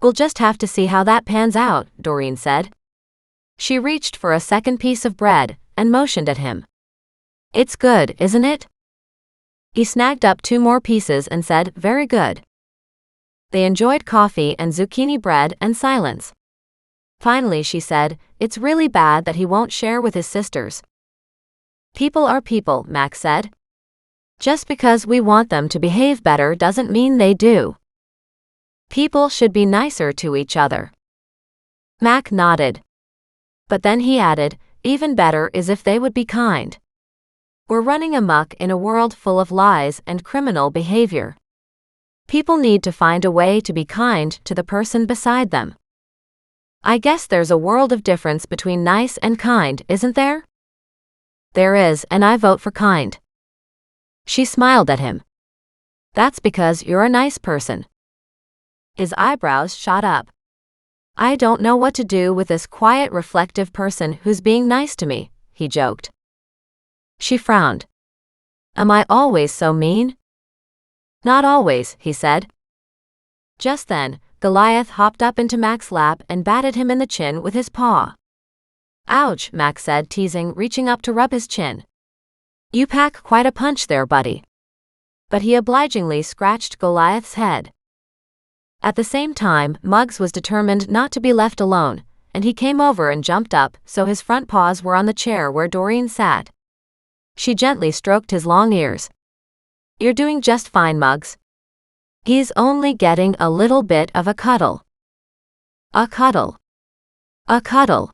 "We'll just have to see how that pans out," Doreen said. She reached for a second piece of bread and motioned at him. "It's good, isn't it?" He snagged up 2 more pieces and said, "Very good." They enjoyed coffee and zucchini bread and silence. Finally she said, "It's really bad that he won't share with his sisters." "People are people," Max said. "Just because we want them to behave better doesn't mean they do. People should be nicer to each other." Mac nodded. But then he added, "Even better is if they would be kind. We're running amok in a world full of lies and criminal behavior. People need to find a way to be kind to the person beside them. I guess there's a world of difference between nice and kind, isn't there?" "There is, and I vote for kind." She smiled at him. "That's because you're a nice person." His eyebrows shot up. I don't know what to do with this quiet, reflective person who's being nice to me, he joked. She frowned. Am I always so mean? Not always, he said. Just then, Goliath hopped up into Mac's lap and batted him in the chin with his paw. Ouch, Mac said, teasing, reaching up to rub his chin. You pack quite a punch there, buddy. But he obligingly scratched Goliath's head. At the same time, Muggs was determined not to be left alone, and he came over and jumped up so his front paws were on the chair where Doreen sat. She gently stroked his long ears. You're doing just fine, Muggs. He's only getting a little bit of a cuddle. A cuddle. A cuddle.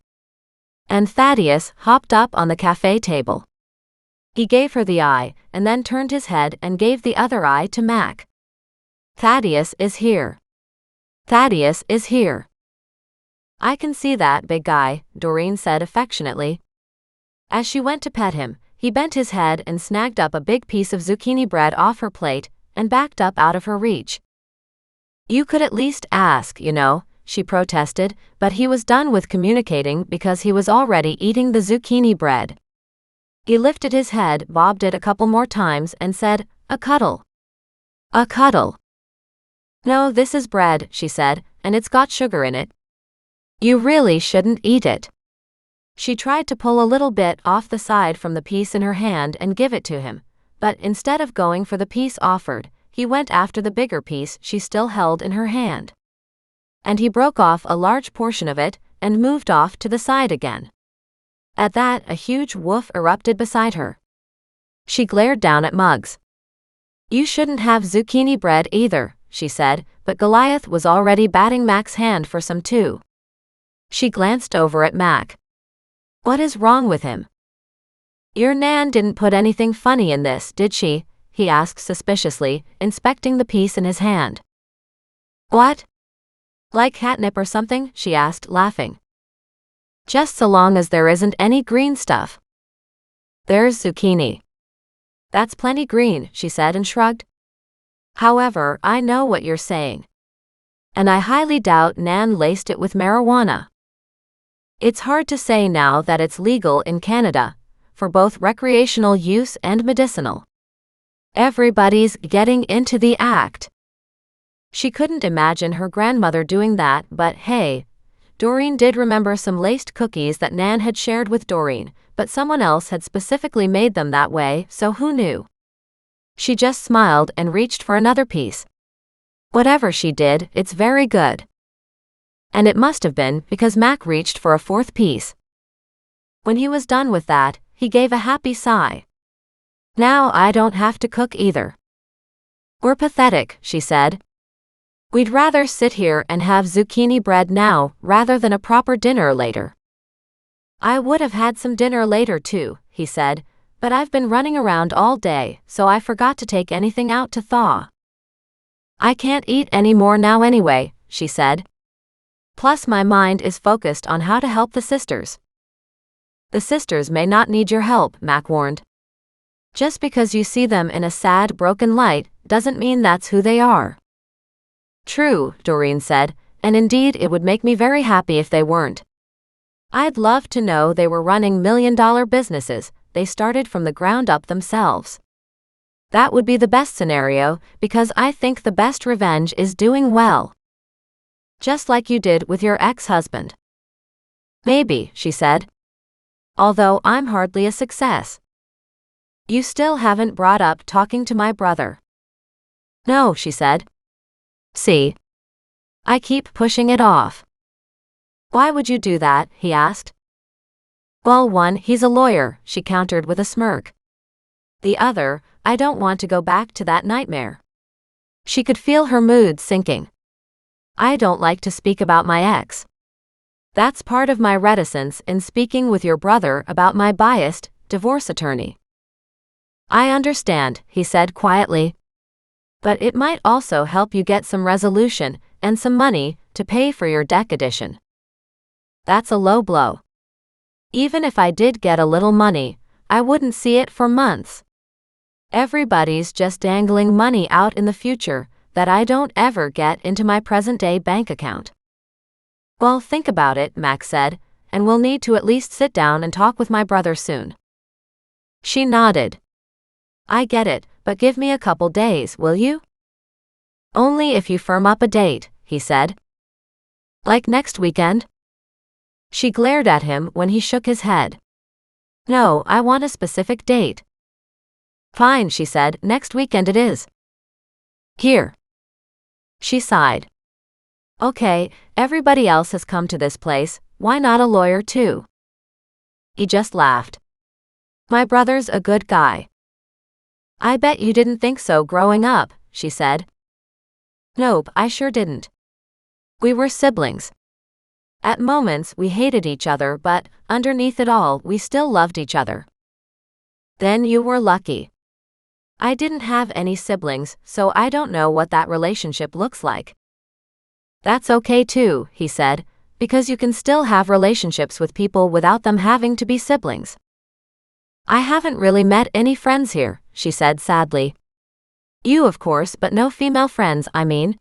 And Thaddeus hopped up on the cafe table. He gave her the eye, and then turned his head and gave the other eye to Mac. Thaddeus is here. Thaddeus is here. I can see that, big guy, Doreen said affectionately. As she went to pet him, he bent his head and snagged up a big piece of zucchini bread off her plate and backed up out of her reach. You could at least ask, you know, she protested, but he was done with communicating because he was already eating the zucchini bread. He lifted his head, bobbed it a couple more times, and said, a cuddle. A cuddle. No, this is bread, she said, and it's got sugar in it. You really shouldn't eat it. She tried to pull a little bit off the side from the piece in her hand and give it to him, but instead of going for the piece offered, he went after the bigger piece she still held in her hand. And he broke off a large portion of it and moved off to the side again. At that, a huge woof erupted beside her. She glared down at Muggs. You shouldn't have zucchini bread either, she said, but Goliath was already batting Mac's hand for some too. She glanced over at Mac. What is wrong with him? Your Nan didn't put anything funny in this, did she? He asked suspiciously, inspecting the piece in his hand. What? Like catnip or something? She asked, laughing. Just so long as there isn't any green stuff. There's zucchini. That's plenty green, she said and shrugged. However, I know what you're saying. And I highly doubt Nan laced it with marijuana. It's hard to say now that it's legal in Canada, for both recreational use and medicinal. Everybody's getting into the act. She couldn't imagine her grandmother doing that, but hey, Doreen did remember some laced cookies that Nan had shared with Doreen, but someone else had specifically made them that way, so who knew? She just smiled and reached for another piece. Whatever she did, it's very good. And it must have been because Mac reached for a fourth piece. When he was done with that, he gave a happy sigh. Now I don't have to cook either. We're pathetic, she said. We'd rather sit here and have zucchini bread now rather than a proper dinner later. I would have had some dinner later too, he said, but I've been running around all day, so I forgot to take anything out to thaw. I can't eat any more now anyway, she said. Plus my mind is focused on how to help the sisters. The sisters may not need your help, Mac warned. Just because you see them in a sad, broken light, doesn't mean that's who they are. True, Doreen said, and indeed it would make me very happy if they weren't. I'd love to know they were running million-dollar businesses, they started from the ground up themselves. That would be the best scenario, because I think the best revenge is doing well. Just like you did with your ex-husband. Maybe, she said. Although I'm hardly a success. You still haven't brought up talking to my brother. No, she said. See? I keep pushing it off. Why would you do that? He asked. Well, one, he's a lawyer, she countered with a smirk. The other, I don't want to go back to that nightmare. She could feel her mood sinking. I don't like to speak about my ex. That's part of my reticence in speaking with your brother about my biased divorce attorney. I understand, he said quietly. But it might also help you get some resolution and some money to pay for your deck edition. That's a low blow. Even if I did get a little money, I wouldn't see it for months. Everybody's just dangling money out in the future that I don't ever get into my present-day bank account. Well, think about it, Max said, and we'll need to at least sit down and talk with my brother soon. She nodded. I get it, but give me a couple days, will you? Only if you firm up a date, he said. Like next weekend? She glared at him when he shook his head. No, I want a specific date. Fine, she said, next weekend it is. Here. She sighed. Okay, everybody else has come to this place, why not a lawyer too? He just laughed. My brother's a good guy. I bet you didn't think so growing up, she said. Nope, I sure didn't. We were siblings. At moments we hated each other, but underneath it all we still loved each other. Then you were lucky. I didn't have any siblings, so I don't know what that relationship looks like. That's okay too, he said, because you can still have relationships with people without them having to be siblings. I haven't really met any friends here, she said sadly. You of course, but no female friends, I mean.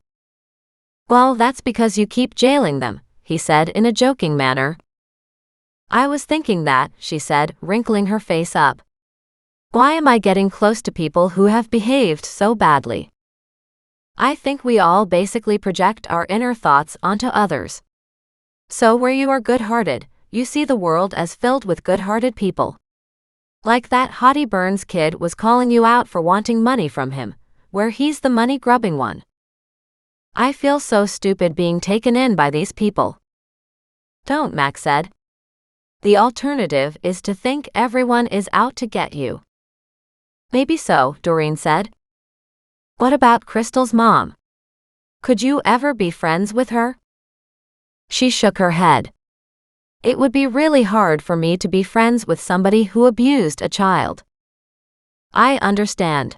Well, that's because you keep jailing them, he said in a joking manner. I was thinking that, she said, wrinkling her face up. Why am I getting close to people who have behaved so badly? I think we all basically project our inner thoughts onto others. So where you are good-hearted, you see the world as filled with good-hearted people. Like that Hottie Burns kid was calling you out for wanting money from him, where he's the money-grubbing one. I feel so stupid being taken in by these people. Don't, Max said. The alternative is to think everyone is out to get you. Maybe so, Doreen said. What about Crystal's mom? Could you ever be friends with her? She shook her head. It would be really hard for me to be friends with somebody who abused a child. I understand.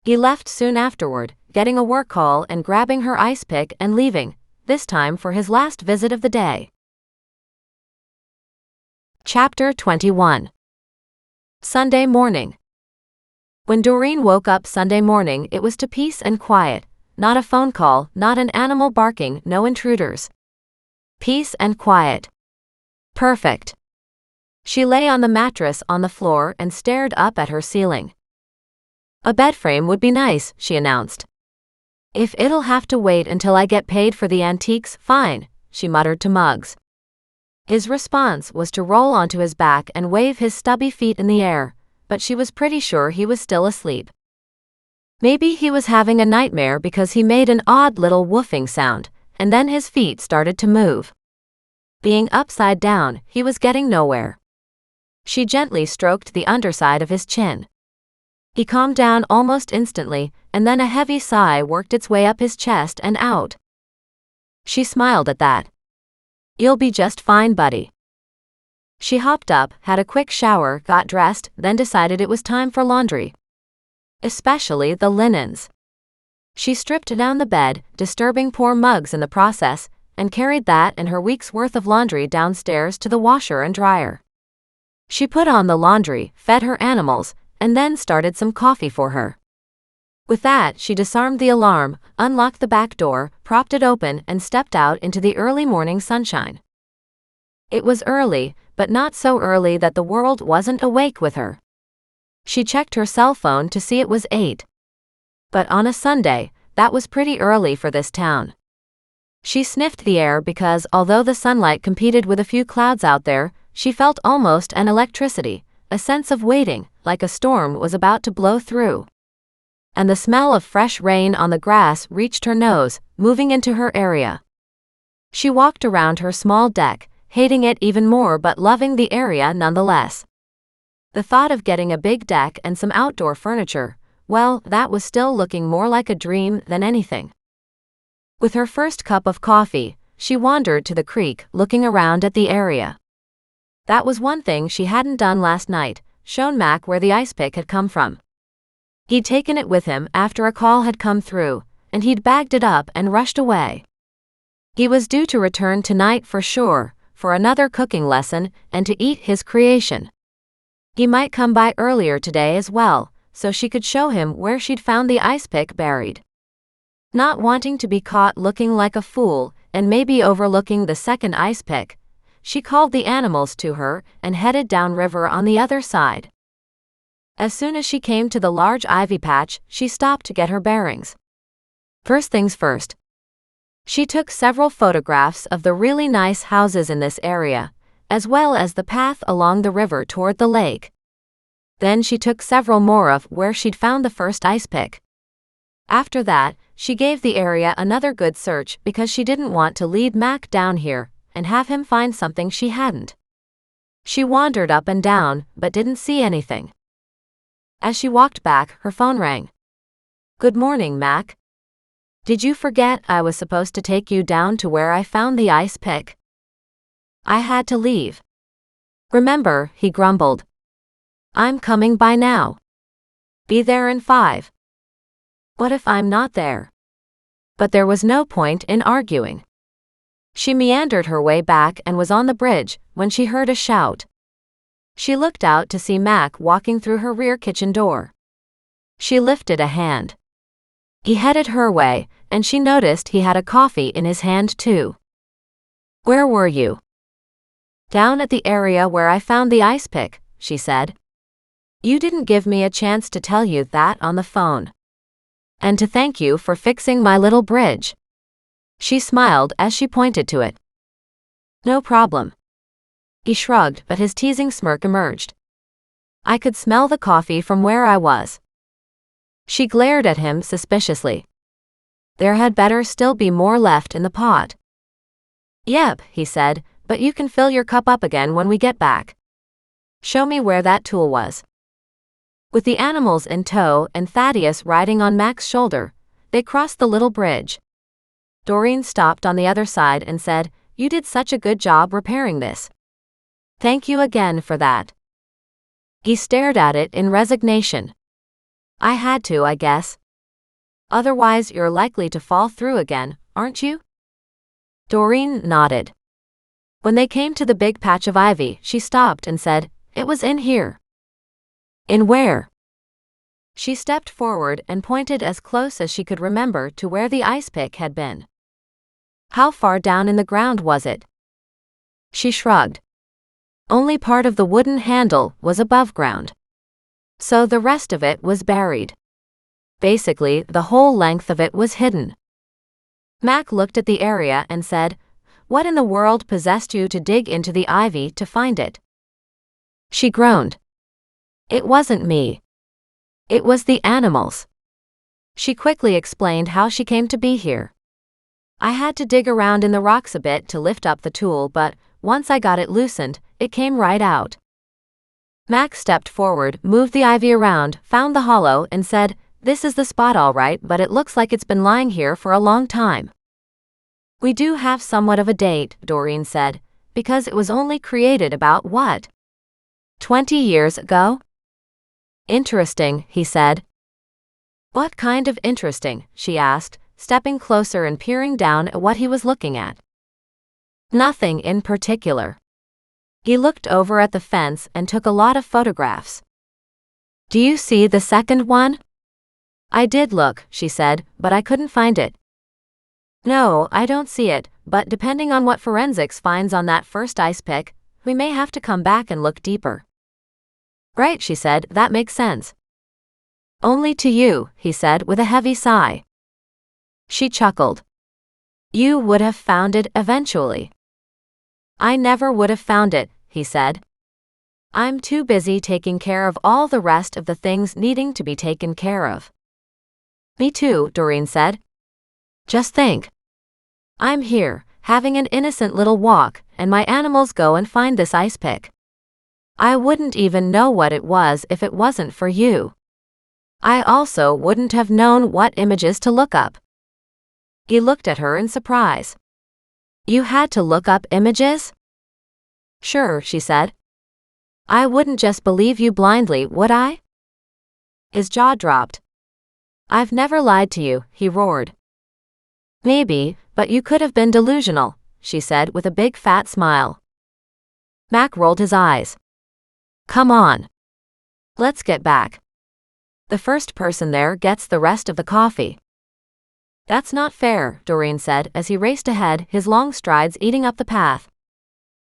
He left soon afterward, getting a work call and grabbing her ice pick and leaving, this time for his last visit of the day. Chapter 21. Sunday morning. When Doreen woke up Sunday morning, it was to peace and quiet. Not a phone call, not an animal barking, no intruders. Peace and quiet. Perfect. She lay on the mattress on the floor and stared up at her ceiling. A bed frame would be nice, she announced. If it'll have to wait until I get paid for the antiques, fine, she muttered to Muggs. His response was to roll onto his back and wave his stubby feet in the air, but she was pretty sure he was still asleep. Maybe he was having a nightmare because he made an odd little woofing sound, and then his feet started to move. Being upside down, he was getting nowhere. She gently stroked the underside of his chin. He calmed down almost instantly, and then a heavy sigh worked its way up his chest and out. She smiled at that. You'll be just fine, buddy. She hopped up, had a quick shower, got dressed, then decided it was time for laundry. Especially the linens. She stripped down the bed, disturbing poor Muggs in the process, and carried that and her week's worth of laundry downstairs to the washer and dryer. She put on the laundry, fed her animals, and then started some coffee for her. With that, she disarmed the alarm, unlocked the back door, propped it open, and stepped out into the early morning sunshine. It was early, but not so early that the world wasn't awake with her. She checked her cell phone to see it was 8. But on a Sunday, that was pretty early for this town. She sniffed the air because although the sunlight competed with a few clouds out there, she felt almost an electricity, a sense of waiting, like a storm was about to blow through. And the smell of fresh rain on the grass reached her nose, moving into her area. She walked around her small deck, hating it even more but loving the area nonetheless. The thought of getting a big deck and some outdoor furniture, well, that was still looking more like a dream than anything. With her first cup of coffee, she wandered to the creek, looking around at the area. That was one thing she hadn't done last night, shown Mac where the ice pick had come from. He'd taken it with him after a call had come through, and he'd bagged it up and rushed away. He was due to return tonight for sure, for another cooking lesson and to eat his creation. He might come by earlier today as well, so she could show him where she'd found the ice pick buried. Not wanting to be caught looking like a fool, and maybe overlooking the second ice pick, she called the animals to her and headed downriver on the other side. As soon as she came to the large ivy patch, she stopped to get her bearings. First things first. She took several photographs of the really nice houses in this area, as well as the path along the river toward the lake. Then she took several more of where she'd found the first ice pick. After that, she gave the area another good search because she didn't want to lead Mac down here and have him find something she hadn't. She wandered up and down, but didn't see anything. As she walked back, her phone rang. "Good morning, Mac. Did you forget I was supposed to take you down to where I found the ice pick?" "I had to leave. Remember," he grumbled. "I'm coming by now. Be there in 5. What if I'm not there?" But there was no point in arguing. She meandered her way back and was on the bridge when she heard a shout. She looked out to see Mac walking through her rear kitchen door. She lifted a hand. He headed her way, and she noticed he had a coffee in his hand too. "Where were you?" "Down at the area where I found the ice pick," she said. "You didn't give me a chance to tell you that on the phone. And to thank you for fixing my little bridge." She smiled as she pointed to it. "No problem." He shrugged, but his teasing smirk emerged. "I could smell the coffee from where I was." She glared at him suspiciously. There had better still be more left in the pot. "Yep," he said, "but you can fill your cup up again when we get back. Show me where that tool was." With the animals in tow and Thaddeus riding on Mac's shoulder, they crossed the little bridge. Doreen stopped on the other side and said, "You did such a good job repairing this. Thank you again for that." He stared at it in resignation. "I had to, I guess. Otherwise you're likely to fall through again, aren't you?" Doreen nodded. When they came to the big patch of ivy, she stopped and said, "It was in here." "In where?" She stepped forward and pointed as close as she could remember to where the ice pick had been. "How far down in the ground was it?" She shrugged. Only part of the wooden handle was above ground. So the rest of it was buried. Basically, the whole length of it was hidden. Mac looked at the area and said, "What in the world possessed you to dig into the ivy to find it?" She groaned. "It wasn't me. It was the animals." She quickly explained how she came to be here. "I had to dig around in the rocks a bit to lift up the tool, but once I got it loosened, it came right out." Mac stepped forward, moved the ivy around, found the hollow, and said, "This is the spot all right, but it looks like it's been lying here for a long time." "We do have somewhat of a date," Doreen said, "because it was only created about, what, 20 years ago?" "Interesting," he said. "What kind of interesting?" she asked, stepping closer and peering down at what he was looking at. "Nothing in particular." He looked over at the fence and took a lot of photographs. "Do you see the second one?" "I did look," she said, "but I couldn't find it." "No, I don't see it, but depending on what forensics finds on that first ice pick, we may have to come back and look deeper." "Right," she said, "that makes sense." "Only to you," he said with a heavy sigh. She chuckled. "You would have found it eventually." "I never would have found it," he said. "I'm too busy taking care of all the rest of the things needing to be taken care of." "Me too," Doreen said. "Just think. I'm here, having an innocent little walk, and my animals go and find this ice pick. I wouldn't even know what it was if it wasn't for you. I also wouldn't have known what images to look up." He looked at her in surprise. "You had to look up images?" "Sure," she said. "I wouldn't just believe you blindly, would I?" His jaw dropped. "I've never lied to you," he roared. "Maybe, but you could have been delusional," she said with a big fat smile. Mac rolled his eyes. "Come on. Let's get back. The first person there gets the rest of the coffee." That's not fair, Doreen said as he raced ahead, his long strides eating up the path.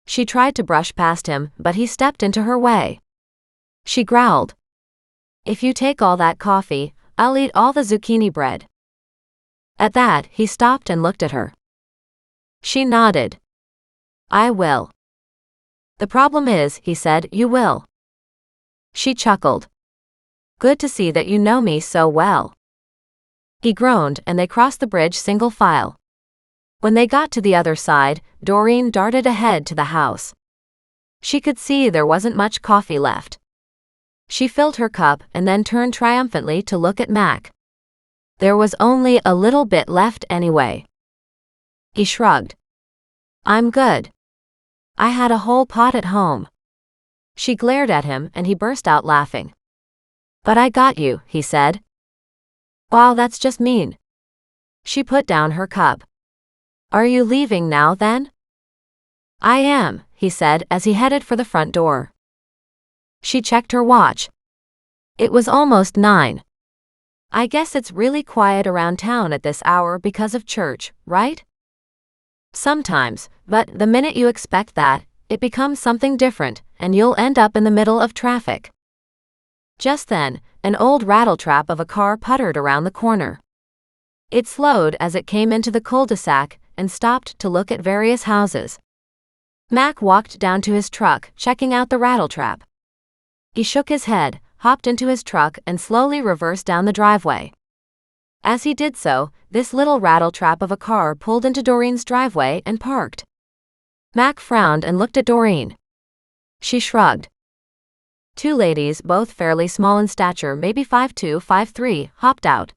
She tried to brush past him, but he stepped into her way. She growled. If you take all that coffee, I'll eat all the zucchini bread. At that, he stopped and looked at her. She nodded. I will. The problem is, he said, you will. She chuckled. Good to see that you know me so well. He groaned and they crossed the bridge single file. When they got to the other side, Doreen darted ahead to the house. She could see there wasn't much coffee left. She filled her cup and then turned triumphantly to look at Mac. There was only a little bit left anyway. He shrugged. I'm good. I had a whole pot at home. She glared at him and he burst out laughing. But I got you, he said. Wow, that's just mean. She put down her cup. Are you leaving now then? I am, he said as he headed for the front door. She checked her watch. It was almost 9. I guess it's really quiet around town at this hour because of church, right? Sometimes, but the minute you expect that, it becomes something different, and you'll end up in the middle of traffic. Just then, an old rattletrap of a car puttered around the corner. It slowed as it came into the cul-de-sac and stopped to look at various houses. Mac walked down to his truck, checking out the rattletrap. He shook his head, hopped into his truck and slowly reversed down the driveway. As he did so, this little rattletrap of a car pulled into Doreen's driveway and parked. Mac frowned and looked at Doreen. She shrugged. 2 ladies, both fairly small in stature, maybe 5'2", 5'3", hopped out.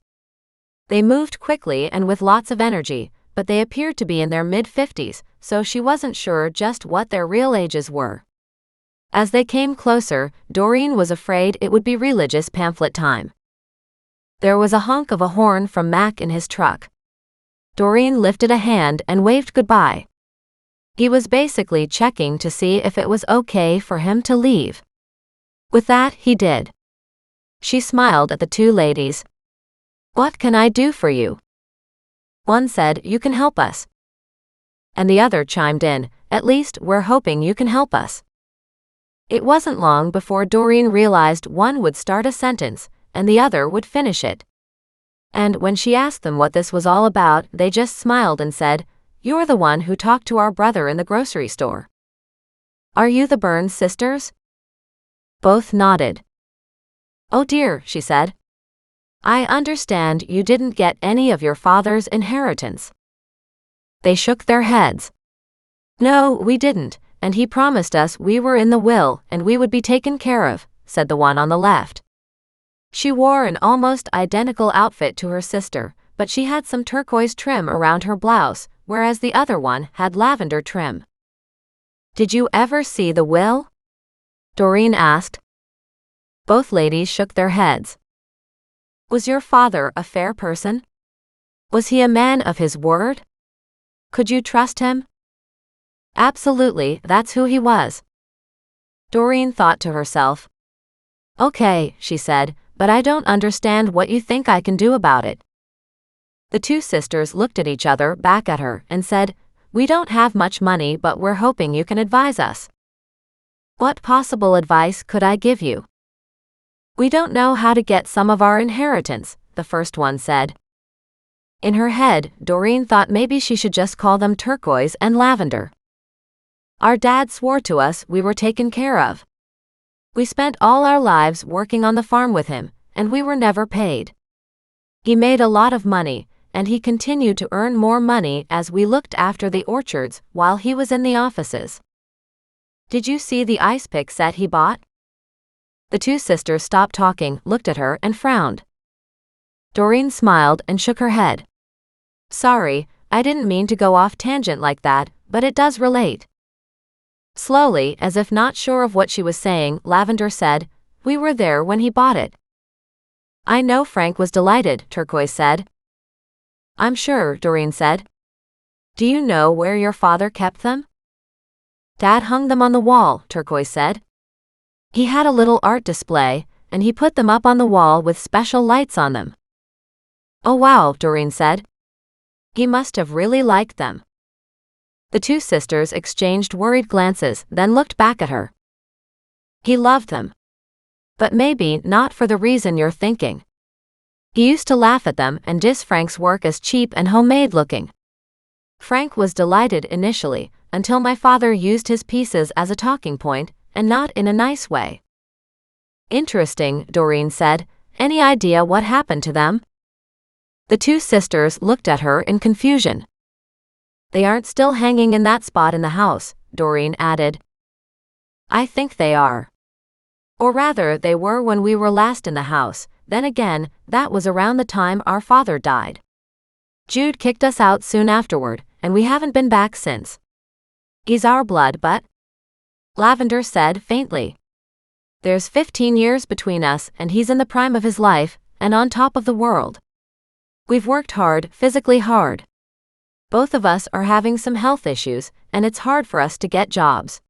They moved quickly and with lots of energy, but they appeared to be in their mid-50s, so she wasn't sure just what their real ages were. As they came closer, Doreen was afraid it would be religious pamphlet time. There was a honk of a horn from Mac in his truck. Doreen lifted a hand and waved goodbye. He was basically checking to see if it was okay for him to leave. With that, he did. She smiled at the 2 ladies. What can I do for you? One said, you can help us. And the other chimed in, at least we're hoping you can help us. It wasn't long before Doreen realized one would start a sentence, and the other would finish it. And when she asked them what this was all about, they just smiled and said, You're the one who talked to our brother in the grocery store. Are you the Burns sisters? Both nodded. Oh dear, she said. I understand you didn't get any of your father's inheritance. They shook their heads. No, we didn't, and he promised us we were in the will and we would be taken care of, said the one on the left. She wore an almost identical outfit to her sister, but she had some turquoise trim around her blouse, whereas the other one had lavender trim. Did you ever see the will? Doreen asked. Both ladies shook their heads. Was your father a fair person? Was he a man of his word? Could you trust him? Absolutely, that's who he was. Doreen thought to herself. Okay, she said, but I don't understand what you think I can do about it. The 2 sisters looked at each other, back at her, and said, We don't have much money, but we're hoping you can advise us. What possible advice could I give you? We don't know how to get some of our inheritance, the first one said. In her head, Doreen thought maybe she should just call them turquoise and lavender. Our dad swore to us we were taken care of. We spent all our lives working on the farm with him, and we were never paid. He made a lot of money, and he continued to earn more money as we looked after the orchards while he was in the offices. Did you see the ice pick set he bought? The 2 sisters stopped talking, looked at her, and frowned. Doreen smiled and shook her head. Sorry, I didn't mean to go off tangent like that, but it does relate. Slowly, as if not sure of what she was saying, Lavender said, We were there when he bought it. I know Frank was delighted, Turquoise said. I'm sure, Doreen said. Do you know where your father kept them? Dad hung them on the wall, Turquoise said. He had a little art display, and he put them up on the wall with special lights on them. Oh wow, Doreen said. He must have really liked them. The two sisters exchanged worried glances, then looked back at her. He loved them. But maybe not for the reason you're thinking. He used to laugh at them and diss Frank's work as cheap and homemade looking. Frank was delighted initially, until my father used his pieces as a talking point, and not in a nice way. Interesting, Doreen said. Any idea what happened to them? The two sisters looked at her in confusion. They aren't still hanging in that spot in the house, Doreen added. I think they are. Or rather, they were when we were last in the house. Then again, that was around the time our father died. Jude kicked us out soon afterward, and we haven't been back since. He's our blood, but... Lavender said faintly. There's 15 years between us, and he's in the prime of his life, and on top of the world. We've worked hard, physically hard. Both of us are having some health issues, and it's hard for us to get jobs.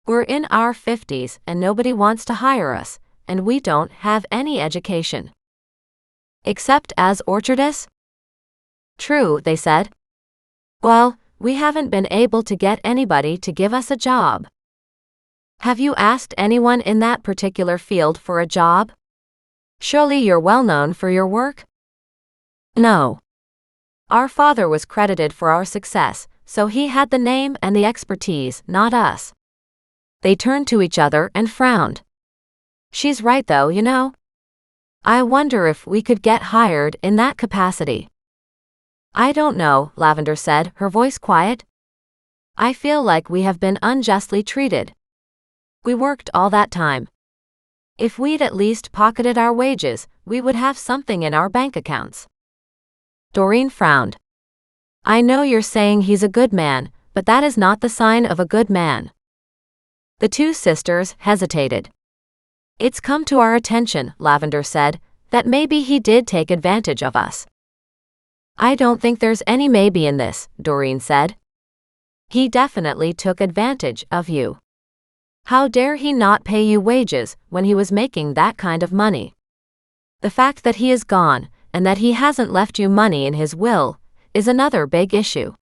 We're in our 50s, and nobody wants to hire us, and we don't have any education. Except as orchardists? True, they said. Well, we haven't been able to get anybody to give us a job. Have you asked anyone in that particular field for a job? Surely you're well known for your work? No. Our father was credited for our success, so he had the name and the expertise, not us. They turned to each other and frowned. She's right though, you know. I wonder if we could get hired in that capacity. I don't know, Lavender said, her voice quiet. I feel like we have been unjustly treated. We worked all that time. If we'd at least pocketed our wages, we would have something in our bank accounts. Doreen frowned. I know you're saying he's a good man, but that is not the sign of a good man. The two sisters hesitated. It's come to our attention, Lavender said, that maybe he did take advantage of us. I don't think there's any maybe in this, Doreen said. He definitely took advantage of you. How dare he not pay you wages when he was making that kind of money? The fact that he is gone, and that he hasn't left you money in his will, is another big issue.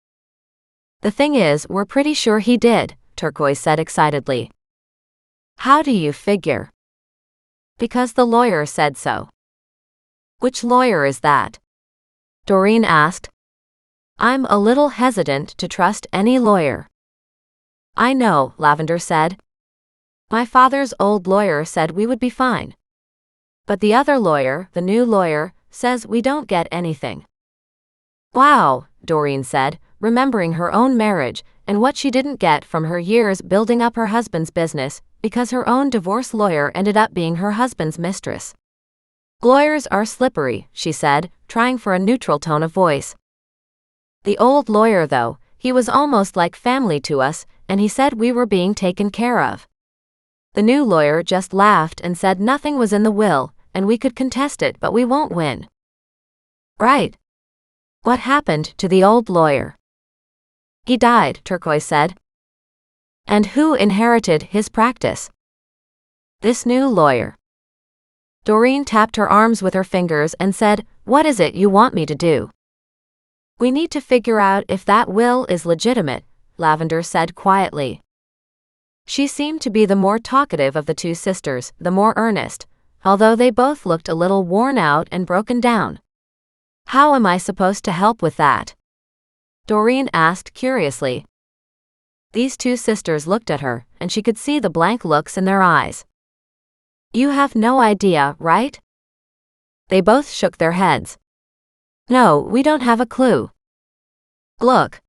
The thing is, we're pretty sure he did, Turquoise said excitedly. How do you figure? Because the lawyer said so. Which lawyer is that? Doreen asked. I'm a little hesitant to trust any lawyer. I know, Lavender said. My father's old lawyer said we would be fine. But the other lawyer, the new lawyer, says we don't get anything. Wow, Doreen said, remembering her own marriage and what she didn't get from her years building up her husband's business because her own divorce lawyer ended up being her husband's mistress. Lawyers are slippery, she said, trying for a neutral tone of voice. The old lawyer, though, he was almost like family to us, and he said we were being taken care of. The new lawyer just laughed and said nothing was in the will, and we could contest it, but we won't win. Right. What happened to the old lawyer? He died, Turquoise said. And who inherited his practice? This new lawyer. Doreen tapped her arms with her fingers and said, What is it you want me to do? We need to figure out if that will is legitimate, Lavender said quietly. She seemed to be the more talkative of the two sisters, the more earnest, although they both looked a little worn out and broken down. How am I supposed to help with that? Doreen asked curiously. These two sisters looked at her, and she could see the blank looks in their eyes. You have no idea, right? They both shook their heads. No, we don't have a clue. Look.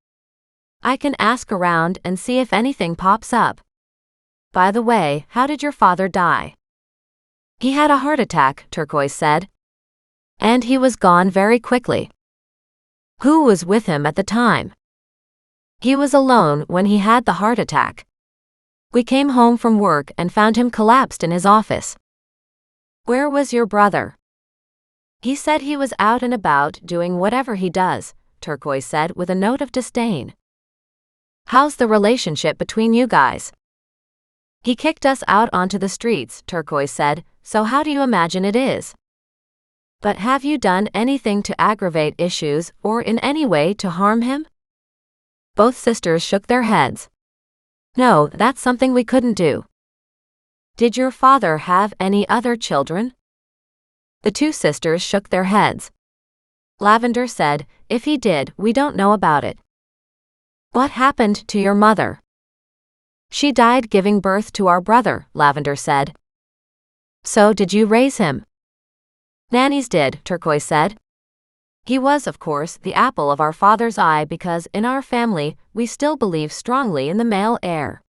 I can ask around and see if anything pops up. By the way, how did your father die? He had a heart attack, Turquoise said. And he was gone very quickly. Who was with him at the time? He was alone when he had the heart attack. We came home from work and found him collapsed in his office. Where was your brother? He said he was out and about doing whatever he does, Turquoise said with a note of disdain. How's the relationship between you guys? He kicked us out onto the streets, Turquoise said, so how do you imagine it is? But have you done anything to aggravate issues or in any way to harm him? Both sisters shook their heads. No, that's something we couldn't do. Did your father have any other children? The two sisters shook their heads. Lavender said, if he did, we don't know about it. What happened to your mother? She died giving birth to our brother, Lavender said. So did you raise him? Nannies did, Turquoise said. He was, of course, the apple of our father's eye because in our family, we still believe strongly in the male heir.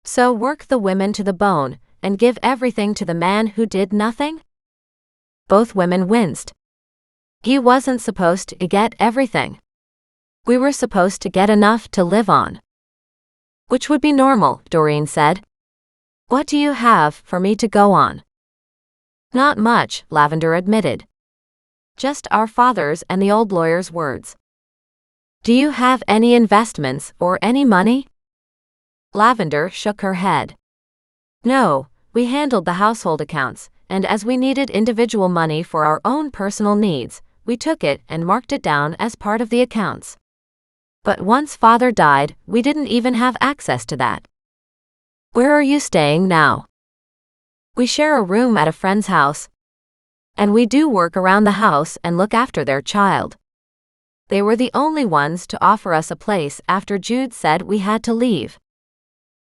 So work the women to the bone and give everything to the man who did nothing? Both women winced. He wasn't supposed to get everything. We were supposed to get enough to live on. Which would be normal, Doreen said. What do you have for me to go on? Not much, Lavender admitted. Just our father's and the old lawyer's words. Do you have any investments or any money? Lavender shook her head. No, we handled the household accounts, and as we needed individual money for our own personal needs, we took it and marked it down as part of the accounts. But once father died, we didn't even have access to that. Where are you staying now? We share a room at a friend's house. And we do work around the house and look after their child. They were the only ones to offer us a place after Jude said we had to leave.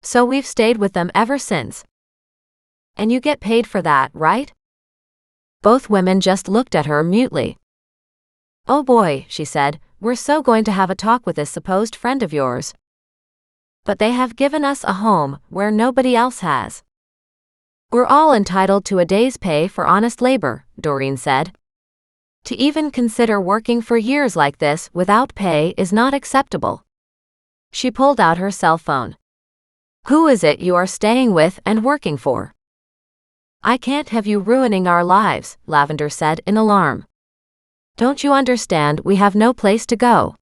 So we've stayed with them ever since. And you get paid for that, right? Both women just looked at her mutely. Oh boy, she said, we're so going to have a talk with this supposed friend of yours. But they have given us a home where nobody else has. We're all entitled to a day's pay for honest labor, Doreen said. To even consider working for years like this without pay is not acceptable. She pulled out her cell phone. Who is it you are staying with and working for? I can't have you ruining our lives, Lavender said in alarm. Don't you understand we have no place to go?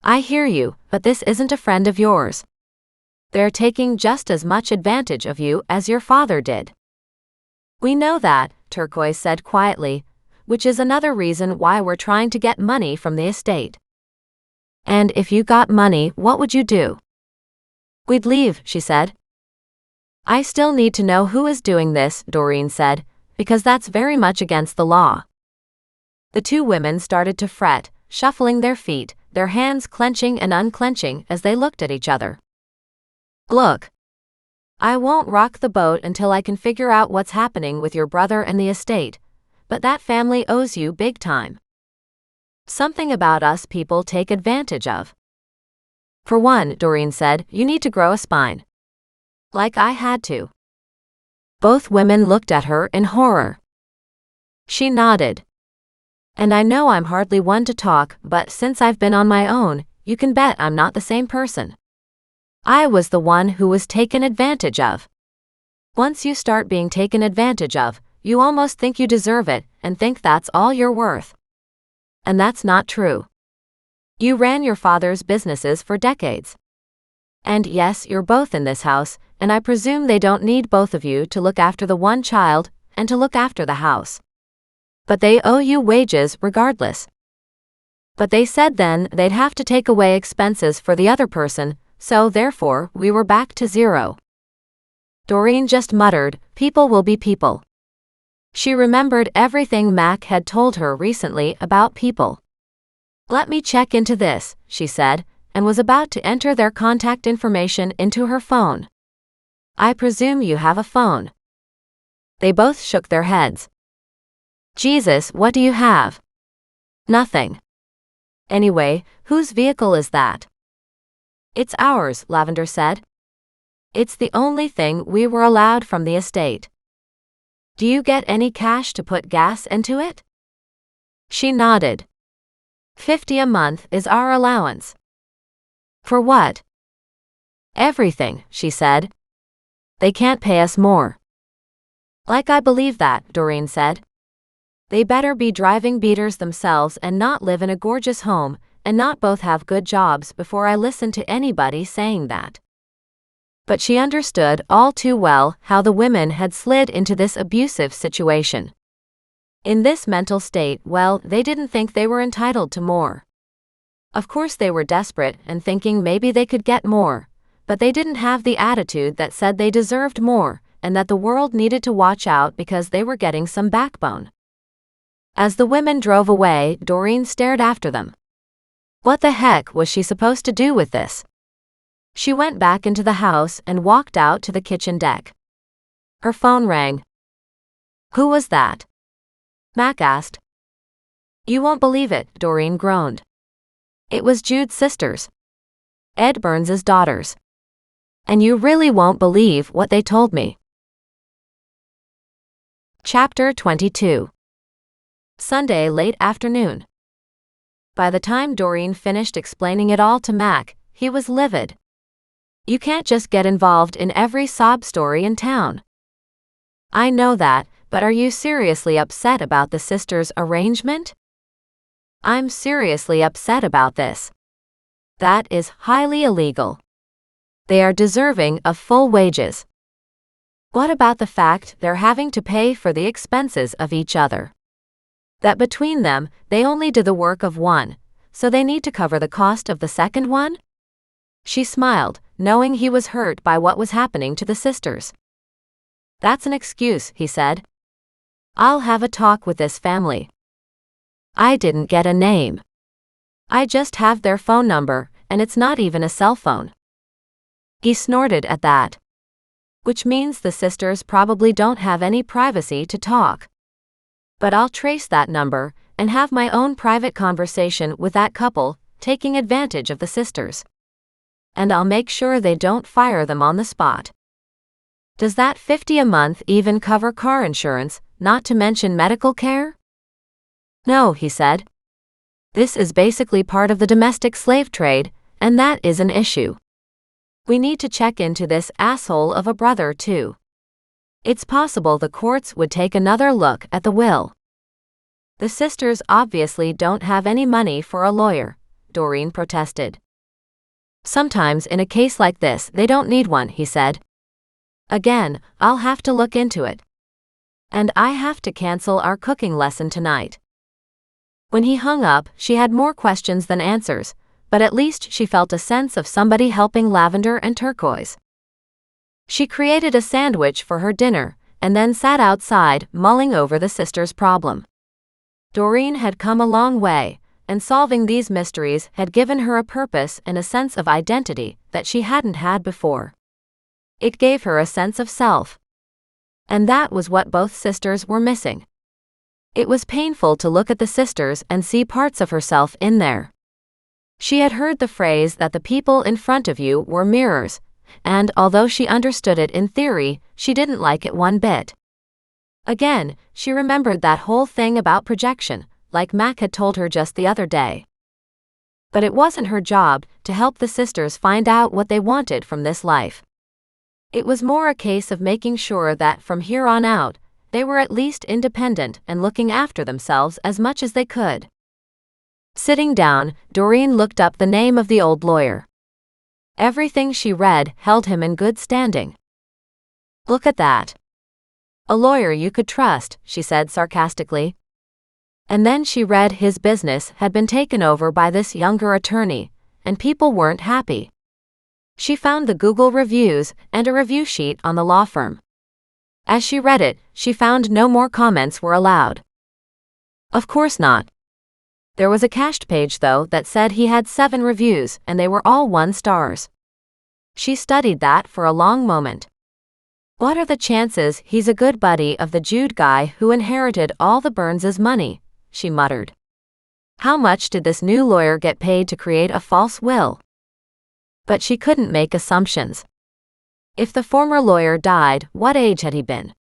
I hear you, but this isn't a friend of yours. They're taking just as much advantage of you as your father did. We know that, Turquoise said quietly, which is another reason why we're trying to get money from the estate. And if you got money, what would you do? We'd leave, she said. I still need to know who is doing this, Doreen said, because that's very much against the law. The two women started to fret, shuffling their feet, their hands clenching and unclenching as they looked at each other. Look. I won't rock the boat until I can figure out what's happening with your brother and the estate, but that family owes you big time. Something about us people take advantage of. For one, Doreen said, you need to grow a spine. Like I had to. Both women looked at her in horror. She nodded. And I know I'm hardly one to talk, but since I've been on my own, you can bet I'm not the same person. I was the one who was taken advantage of. Once you start being taken advantage of, you almost think you deserve it and think that's all you're worth. And that's not true. You ran your father's businesses for decades. And yes, you're both in this house, and I presume they don't need both of you to look after the one child and to look after the house. But they owe you wages regardless. But they said then they'd have to take away expenses for the other person, so therefore we were back to zero. Doreen just muttered, people will be people. She remembered everything Mac had told her recently about people. Let me check into this, she said, and was about to enter their contact information into her phone. I presume you have a phone. They both shook their heads. Jesus, what do you have? Nothing. Anyway, whose vehicle is that? It's ours, Lavender said. It's the only thing we were allowed from the estate. Do you get any cash to put gas into it? She nodded. $50 a month is our allowance. For what? Everything, she said. They can't pay us more. Like I believe that, Doreen said. They better be driving beaters themselves and not live in a gorgeous home, and not both have good jobs before I listen to anybody saying that. But she understood all too well how the women had slid into this abusive situation. In this mental state, well, they didn't think they were entitled to more. Of course they were desperate and thinking maybe they could get more, but they didn't have the attitude that said they deserved more and that the world needed to watch out because they were getting some backbone. As the women drove away, Doreen stared after them. What the heck was she supposed to do with this? She went back into the house and walked out to the kitchen deck. Her phone rang. Who was that? Mac asked. You won't believe it, Doreen groaned. It was Jude's sisters. Ed Burns's daughters. And you really won't believe what they told me. Chapter 22. Sunday late afternoon. By the time Doreen finished explaining it all to Mac, he was livid. You can't just get involved in every sob story in town. I know that, but are you seriously upset about the sisters' arrangement? I'm seriously upset about this. That is highly illegal. They are deserving of full wages. What about the fact they're having to pay for the expenses of each other? That between them, they only do the work of one, so they need to cover the cost of the second one? She smiled, knowing he was hurt by what was happening to the sisters. That's an excuse, he said. I'll have a talk with this family. I didn't get a name. I just have their phone number, and it's not even a cell phone. He snorted at that. Which means the sisters probably don't have any privacy to talk. But I'll trace that number and have my own private conversation with that couple, taking advantage of the sisters. And I'll make sure they don't fire them on the spot. Does that $50 a month even cover car insurance, not to mention medical care? No, he said. This is basically part of the domestic slave trade, and that is an issue. We need to check into this asshole of a brother, too. It's possible the courts would take another look at the will. The sisters obviously don't have any money for a lawyer, Doreen protested. Sometimes in a case like this they don't need one, he said. Again, I'll have to look into it. And I have to cancel our cooking lesson tonight. When he hung up, she had more questions than answers, but at least she felt a sense of somebody helping Lavender and Turquoise. She created a sandwich for her dinner, and then sat outside, mulling over the sisters' problem. Doreen had come a long way, and solving these mysteries had given her a purpose and a sense of identity that she hadn't had before. It gave her a sense of self. And that was what both sisters were missing. It was painful to look at the sisters and see parts of herself in there. She had heard the phrase that the people in front of you were mirrors, and although she understood it in theory, she didn't like it one bit. Again, she remembered that whole thing about projection, like Mac had told her just the other day. But it wasn't her job to help the sisters find out what they wanted from this life. It was more a case of making sure that from here on out, they were at least independent and looking after themselves as much as they could. Sitting down, Doreen looked up the name of the old lawyer. Everything she read held him in good standing. Look at that. A lawyer you could trust, she said sarcastically. And then she read his business had been taken over by this younger attorney, and people weren't happy. She found the Google reviews and a review sheet on the law firm. As she read it, she found no more comments were allowed. Of course not. There was a cached page, though, that said he had 7 reviews, and they were all 1 stars. She studied that for a long moment. What are the chances he's a good buddy of the Jude guy who inherited all the Burns' money? She muttered. How much did this new lawyer get paid to create a false will? But she couldn't make assumptions. If the former lawyer died, what age had he been?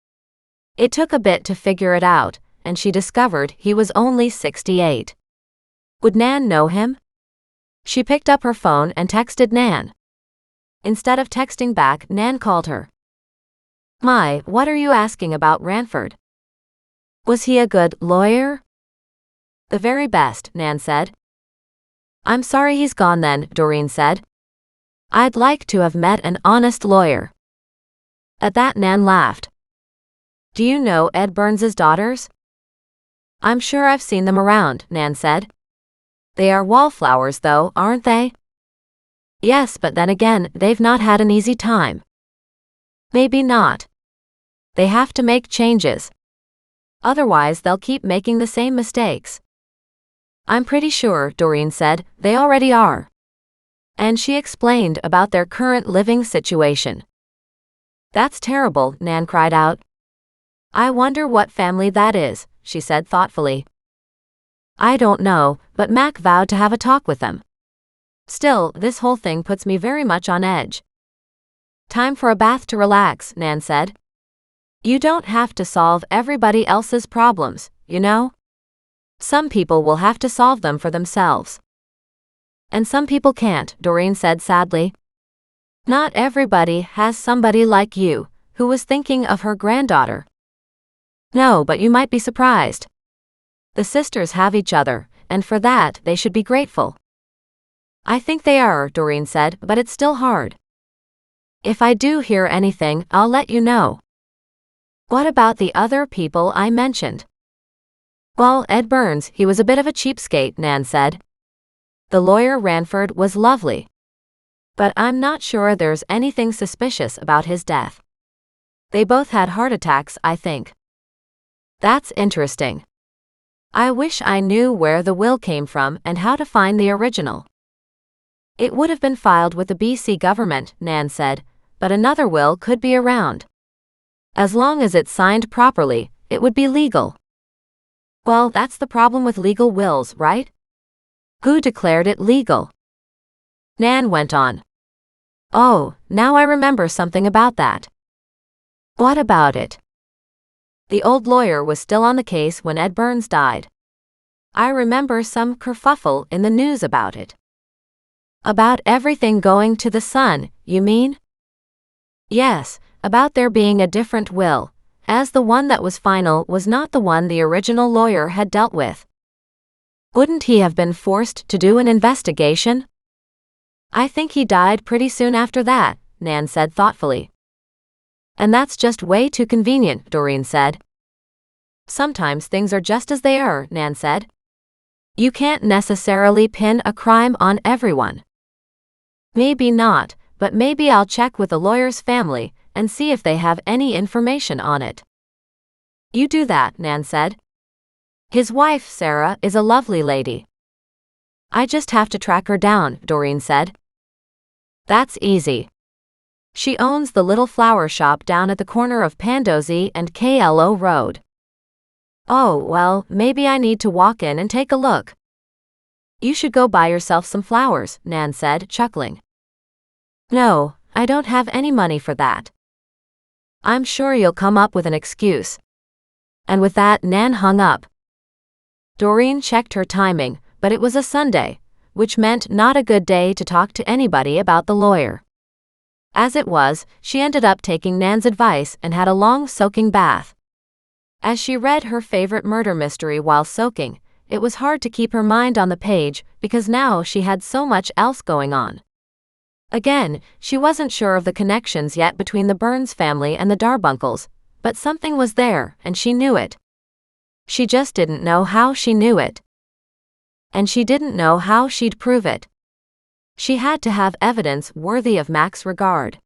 It took a bit to figure it out, and she discovered he was only 68. Would Nan know him? She picked up her phone and texted Nan. Instead of texting back, Nan called her. My, what are you asking about Ranford? Was he a good lawyer? The very best, Nan said. I'm sorry he's gone then, Doreen said. I'd like to have met an honest lawyer. At that, Nan laughed. Do you know Ed Burns's daughters? I'm sure I've seen them around, Nan said. They are wallflowers though, aren't they? Yes, but then again, they've not had an easy time. Maybe not. They have to make changes. Otherwise they'll keep making the same mistakes. I'm pretty sure, Doreen said, they already are. And she explained about their current living situation. That's terrible, Nan cried out. I wonder what family that is, she said thoughtfully. I don't know, but Mac vowed to have a talk with them. Still, this whole thing puts me very much on edge. Time for a bath to relax, Nan said. You don't have to solve everybody else's problems, you know? Some people will have to solve them for themselves. And some people can't, Doreen said sadly. Not everybody has somebody like you, who was thinking of her granddaughter. No, but you might be surprised. The sisters have each other, and for that they should be grateful. I think they are, Doreen said, but it's still hard. If I do hear anything, I'll let you know. What about the other people I mentioned? Well, Ed Burns, he was a bit of a cheapskate, Nan said. The lawyer Ranford was lovely. But I'm not sure there's anything suspicious about his death. They both had heart attacks, I think. That's interesting. I wish I knew where the will came from and how to find the original. It would have been filed with the BC government, Nan said, but another will could be around. As long as it's signed properly, it would be legal. Well, that's the problem with legal wills, right? Who declared it legal? Nan went on. Oh, now I remember something about that. What about it? The old lawyer was still on the case when Ed Burns died. I remember some kerfuffle in the news about it. About everything going to the son, you mean? Yes, about there being a different will, as the one that was final was not the one the original lawyer had dealt with. Wouldn't he have been forced to do an investigation? I think he died pretty soon after that, Nan said thoughtfully. And that's just way too convenient, Doreen said. Sometimes things are just as they are, Nan said. You can't necessarily pin a crime on everyone. Maybe not, but maybe I'll check with the lawyer's family and see if they have any information on it. You do that, Nan said. His wife, Sarah, is a lovely lady. I just have to track her down, Doreen said. That's easy. She owns the little flower shop down at the corner of Pandosy and KLO Road. Oh, well, maybe I need to walk in and take a look. You should go buy yourself some flowers, Nan said, chuckling. No, I don't have any money for that. I'm sure you'll come up with an excuse. And with that, Nan hung up. Doreen checked her timing, but it was a Sunday, which meant not a good day to talk to anybody about the lawyer. As it was, she ended up taking Nan's advice and had a long soaking bath. As she read her favorite murder mystery while soaking, it was hard to keep her mind on the page because now she had so much else going on. Again, she wasn't sure of the connections yet between the Burns family and the Darbunkles, but something was there, and she knew it. She just didn't know how she knew it. And she didn't know how she'd prove it. She had to have evidence worthy of Mac's regard.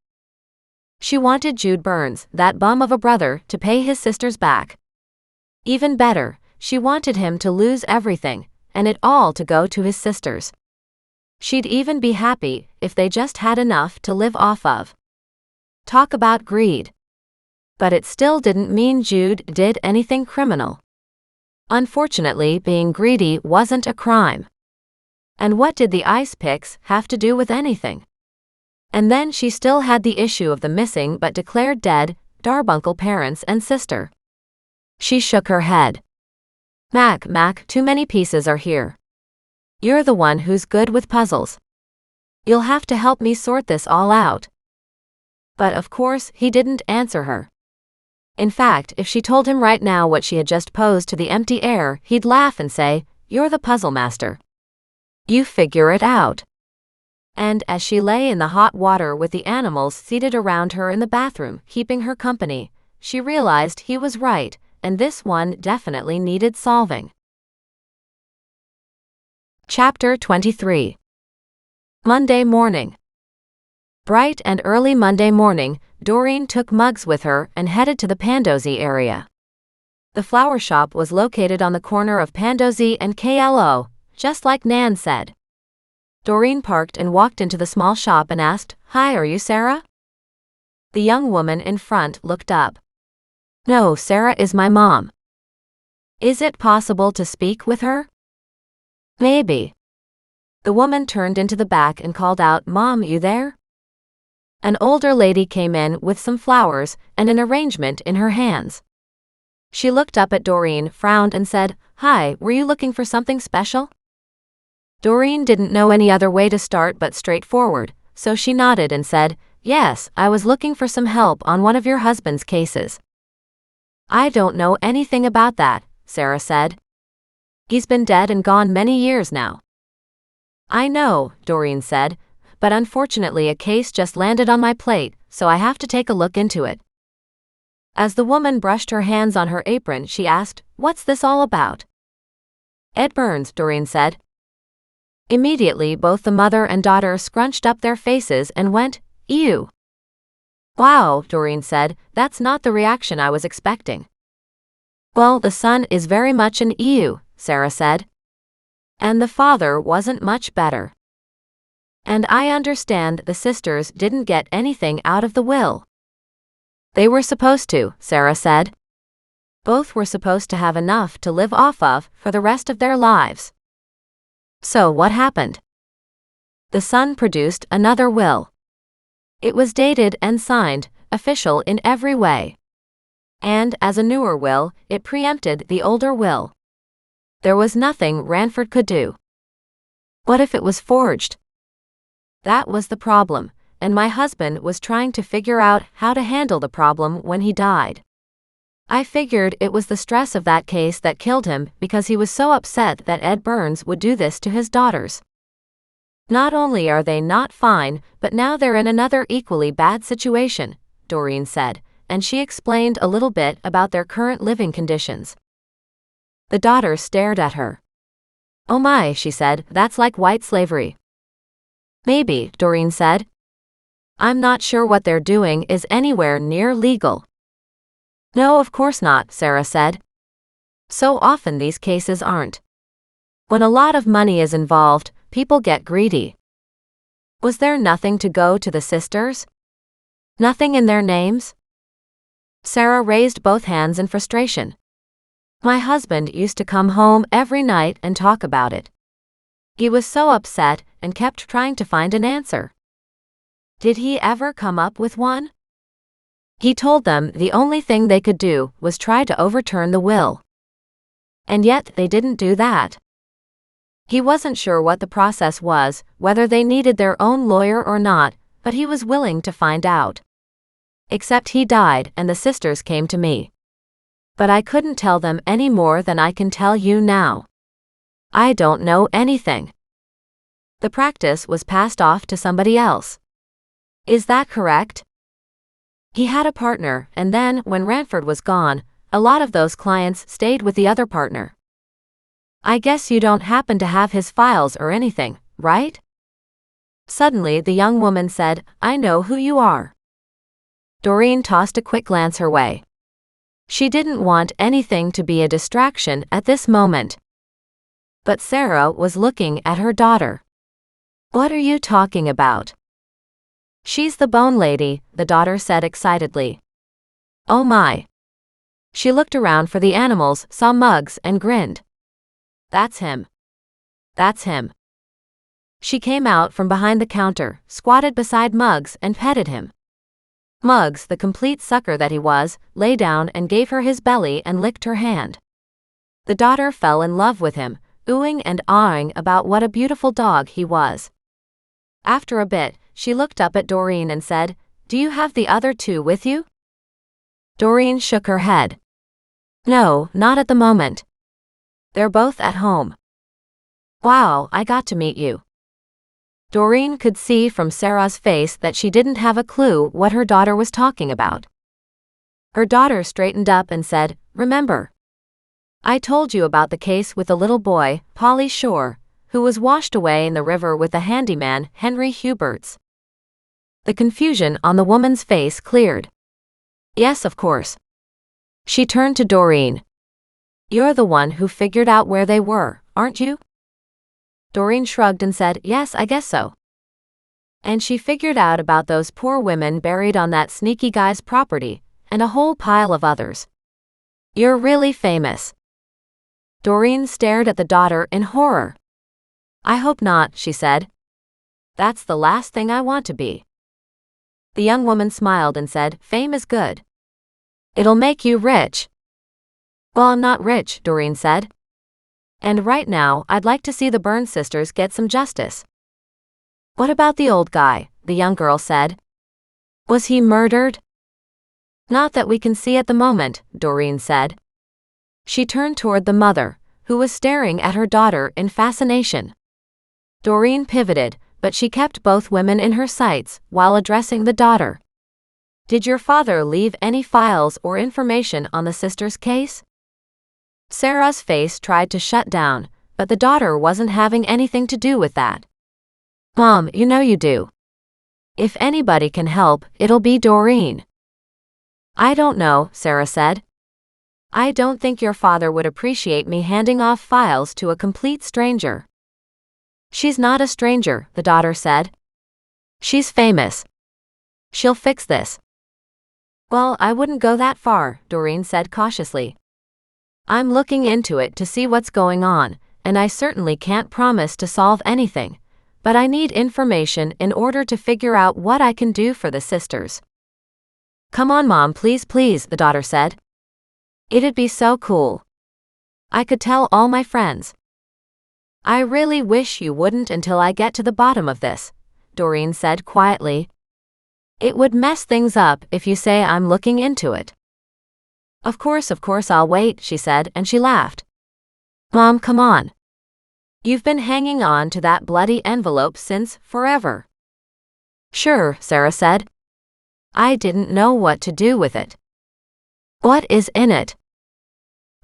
She wanted Jude Burns, that bum of a brother, to pay his sisters back. Even better, she wanted him to lose everything, and it all to go to his sisters. She'd even be happy if they just had enough to live off of. Talk about greed. But it still didn't mean Jude did anything criminal. Unfortunately, being greedy wasn't a crime. And what did the ice picks have to do with anything? And then she still had the issue of the missing but declared dead Darbuncle parents and sister. She shook her head. Mac, too many pieces are here. You're the one who's good with puzzles. You'll have to help me sort this all out. But of course, he didn't answer her. In fact, if she told him right now what she had just posed to the empty air, he'd laugh and say, "You're the puzzle master. You figure it out." And as she lay in the hot water with the animals seated around her in the bathroom, keeping her company, she realized he was right, and this one definitely needed solving. Chapter 23. Monday morning. Bright and early Monday morning, Doreen took Muggs with her and headed to the Pandosy area. The flower shop was located on the corner of Pandosy and KLO, just like Nan said. Doreen parked and walked into the small shop and asked, "Hi, are you Sarah?" The young woman in front looked up. "No, Sarah is my mom." "Is it possible to speak with her?" "Maybe." The woman turned into the back and called out, "Mom, you there?" An older lady came in with some flowers and an arrangement in her hands. She looked up at Doreen, frowned, and said, "Hi, were you looking for something special?" Doreen didn't know any other way to start but straightforward, so she nodded and said, "Yes, I was looking for some help on one of your husband's cases." "I don't know anything about that," Sarah said. "He's been dead and gone many years now." "I know," Doreen said, "but unfortunately a case just landed on my plate, so I have to take a look into it." As the woman brushed her hands on her apron, she asked, "What's this all about?" "Ed Burns," Doreen said. Immediately, both the mother and daughter scrunched up their faces and went, "Ew." "Wow," Doreen said, "that's not the reaction I was expecting." "Well, the son is very much an ew," Sarah said. "And the father wasn't much better. And I understand the sisters didn't get anything out of the will." "They were supposed to," Sarah said. "Both were supposed to have enough to live off of for the rest of their lives." "So what happened?" "The son produced another will. It was dated and signed, official in every way. And as a newer will, it preempted the older will. There was nothing Ranford could do." "What if it was forged?" "That was the problem, and my husband was trying to figure out how to handle the problem when he died. I figured it was the stress of that case that killed him because he was so upset that Ed Burns would do this to his daughters. Not only are they not fine, but now they're in another equally bad situation," Doreen said, and she explained a little bit about their current living conditions. The daughter stared at her. "Oh my," she said, "that's like white slavery." "Maybe," Doreen said. "I'm not sure what they're doing is anywhere near legal." "No, of course not," Sarah said. "So often these cases aren't. When a lot of money is involved, people get greedy." "Was there nothing to go to the sisters? Nothing in their names?" Sarah raised both hands in frustration. "My husband used to come home every night and talk about it. He was so upset and kept trying to find an answer." "Did he ever come up with one?" "He told them the only thing they could do was try to overturn the will. And yet they didn't do that. He wasn't sure what the process was, whether they needed their own lawyer or not, but he was willing to find out. Except he died and the sisters came to me. But I couldn't tell them any more than I can tell you now. I don't know anything." "The practice was passed off to somebody else. Is that correct?" "He had a partner, and then, when Ranford was gone, a lot of those clients stayed with the other partner. I guess you don't happen to have his files or anything, right?" Suddenly the young woman said, "I know who you are." Doreen tossed a quick glance her way. She didn't want anything to be a distraction at this moment. But Sarah was looking at her daughter. "What are you talking about?" "She's the bone lady," the daughter said excitedly. "Oh my." She looked around for the animals, saw Muggs, and grinned. "That's him. That's him." She came out from behind the counter, squatted beside Muggs, and petted him. Muggs, the complete sucker that he was, lay down and gave her his belly and licked her hand. The daughter fell in love with him, oohing and aahing about what a beautiful dog he was. After a bit, she looked up at Doreen and said, "Do you have the other two with you?" Doreen shook her head. "No, not at the moment. They're both at home." "Wow, I got to meet you." Doreen could see from Sarah's face that she didn't have a clue what her daughter was talking about. Her daughter straightened up and said, remember? I told you about the case with the little boy, Polly Shore, who was washed away in the river with the handyman, Henry Huberts." The confusion on the woman's face cleared. "Yes, of course." She turned to Doreen. "You're the one who figured out where they were, aren't you?" Doreen shrugged and said, "Yes, I guess so." "And she figured out about those poor women buried on that sneaky guy's property, and a whole pile of others. You're really famous." Doreen stared at the daughter in horror. "I hope not," she said. "That's the last thing I want to be." The young woman smiled and said, "Fame is good. It'll make you rich." "Well, I'm not rich," Doreen said. "And right now, I'd like to see the Burns sisters get some justice." "What about the old guy?" the young girl said. "Was he murdered?" "Not that we can see at the moment," Doreen said. She turned toward the mother, who was staring at her daughter in fascination. Doreen pivoted, but she kept both women in her sights while addressing the daughter. "Did your father leave any files or information on the sisters' case?" Sarah's face tried to shut down, but the daughter wasn't having anything to do with that. "Mom, you know you do. If anybody can help, it'll be Doreen." "I don't know," Sarah said. "I don't think your father would appreciate me handing off files to a complete stranger." "She's not a stranger," the daughter said. "She's famous. She'll fix this." "Well, I wouldn't go that far," Doreen said cautiously. "I'm looking into it to see what's going on, and I certainly can't promise to solve anything, but I need information in order to figure out what I can do for the sisters." "Come on, Mom, please, please," the daughter said. "It'd be so cool. I could tell all my friends." "I really wish you wouldn't until I get to the bottom of this," Doreen said quietly. "It would mess things up if you say I'm looking into it." Of course, I'll wait," she said, and she laughed. "Mom, come on. You've been hanging on to that bloody envelope since forever." "Sure," Sarah said. "I didn't know what to do with it." "What is in it?"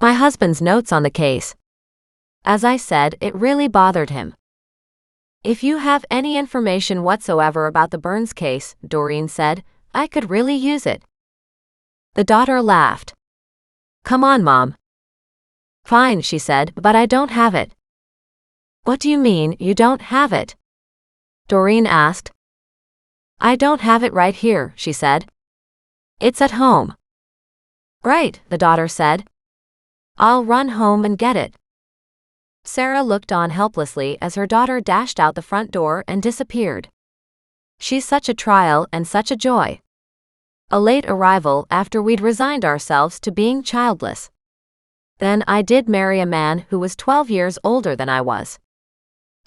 "My husband's notes on the case. As I said, it really bothered him." "If you have any information whatsoever about the Burns case," Doreen said, "I could really use it." The daughter laughed. "Come on, Mom." "Fine," she said, "but I don't have it." "What do you mean, you don't have it?" Doreen asked. "I don't have it right here," she said. "It's at home." "Right," the daughter said. "I'll run home and get it." Sarah looked on helplessly as her daughter dashed out the front door and disappeared. She's such a trial and such a joy. A late arrival after we'd resigned ourselves to being childless. Then I did marry a man who was 12 years older than I was.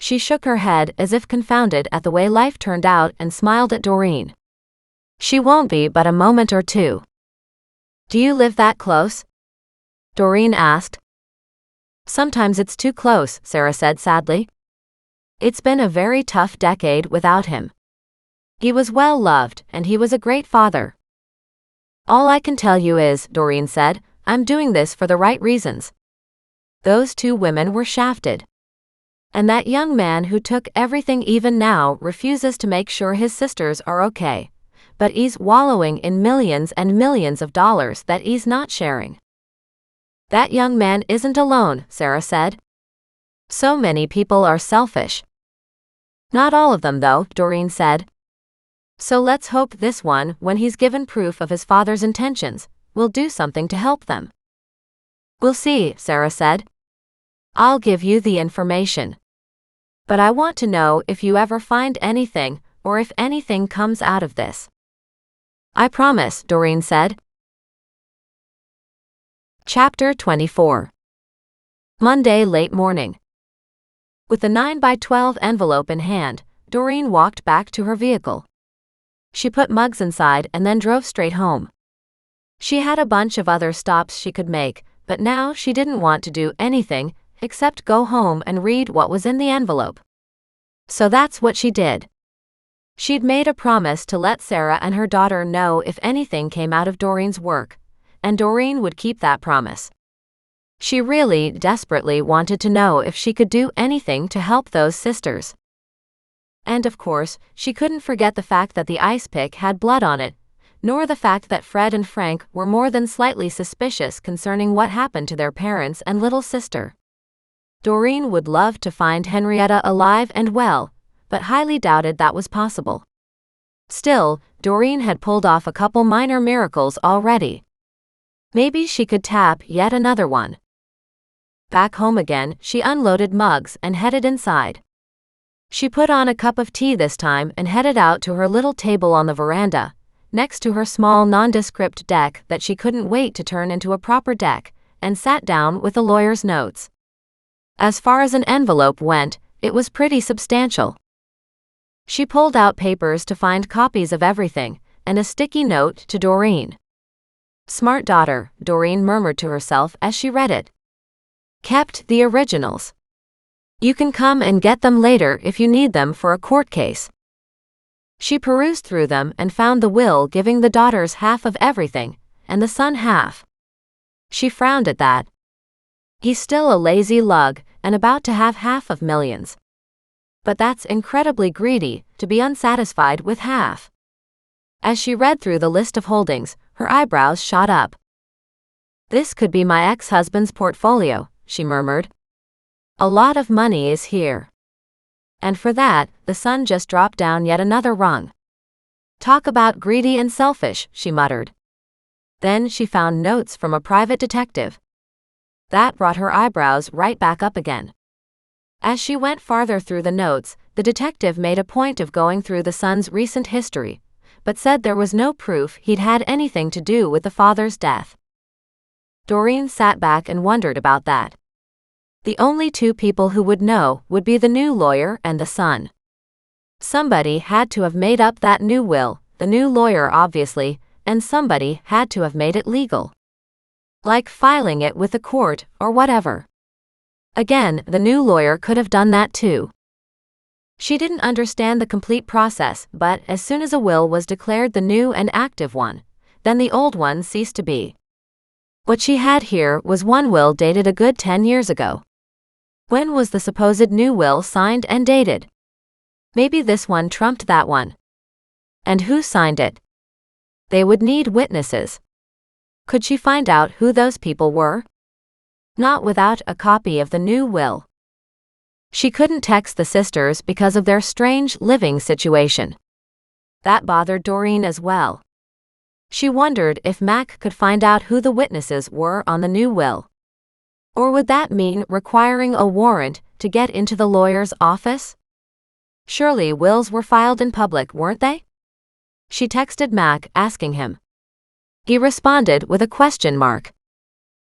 She shook her head as if confounded at the way life turned out and smiled at Doreen. "She won't be but a moment or two." "Do you live that close?" Doreen asked. "Sometimes it's too close," Sarah said sadly. "It's been a very tough decade without him. He was well loved, and he was a great father." "All I can tell you is," Doreen said, "I'm doing this for the right reasons." Those two women were shafted. And that young man who took everything even now refuses to make sure his sisters are okay, but he's wallowing in millions and millions of dollars that he's not sharing. "That young man isn't alone," Sarah said. "So many people are selfish." "Not all of them though," Doreen said. "So let's hope this one, when he's given proof of his father's intentions, will do something to help them." "We'll see," Sarah said. "I'll give you the information. But I want to know if you ever find anything, or if anything comes out of this." "I promise," Doreen said. Chapter 24. Monday late morning. With the 9x12 envelope in hand, Doreen walked back to her vehicle. She put Muggs inside and then drove straight home. She had a bunch of other stops she could make, but now she didn't want to do anything except go home and read what was in the envelope. So that's what she did. She'd made a promise to let Sarah and her daughter know if anything came out of Doreen's work, and Doreen would keep that promise. She really, desperately wanted to know if she could do anything to help those sisters. And of course, she couldn't forget the fact that the ice pick had blood on it, nor the fact that Fred and Frank were more than slightly suspicious concerning what happened to their parents and little sister. Doreen would love to find Henrietta alive and well, but highly doubted that was possible. Still, Doreen had pulled off a couple minor miracles already. Maybe she could tap yet another one. Back home again, she unloaded mugs and headed inside. She put on a cup of tea this time and headed out to her little table on the veranda, next to her small nondescript deck that she couldn't wait to turn into a proper deck, and sat down with the lawyer's notes. As far as an envelope went, it was pretty substantial. She pulled out papers to find copies of everything, and a sticky note to Doreen. Smart daughter, Doreen murmured to herself as she read it. Kept the originals. You can come and get them later if you need them for a court case. She perused through them and found the will giving the daughters half of everything, and the son half. She frowned at that. He's still a lazy lug, and about to have half of millions. But that's incredibly greedy, to be unsatisfied with half. As she read through the list of holdings, her eyebrows shot up. This could be my ex-husband's portfolio, she murmured. A lot of money is here. And for that, the son just dropped down yet another rung. Talk about greedy and selfish, she muttered. Then she found notes from a private detective. That brought her eyebrows right back up again. As she went farther through the notes, the detective made a point of going through the son's recent history, but said there was no proof he'd had anything to do with the father's death. Doreen sat back and wondered about that. The only two people who would know would be the new lawyer and the son. Somebody had to have made up that new will, the new lawyer obviously, and somebody had to have made it legal. Like filing it with the court or whatever. Again, the new lawyer could have done that too. She didn't understand the complete process, but as soon as a will was declared the new and active one, then the old one ceased to be. What she had here was one will dated a good 10 years ago. When was the supposed new will signed and dated? Maybe this one trumped that one. And who signed it? They would need witnesses. Could she find out who those people were? Not without a copy of the new will. She couldn't text the sisters because of their strange living situation. That bothered Doreen as well. She wondered if Mac could find out who the witnesses were on the new will. Or would that mean requiring a warrant to get into the lawyer's office? Surely wills were filed in public, weren't they? She texted Mac asking him. He responded with a question mark.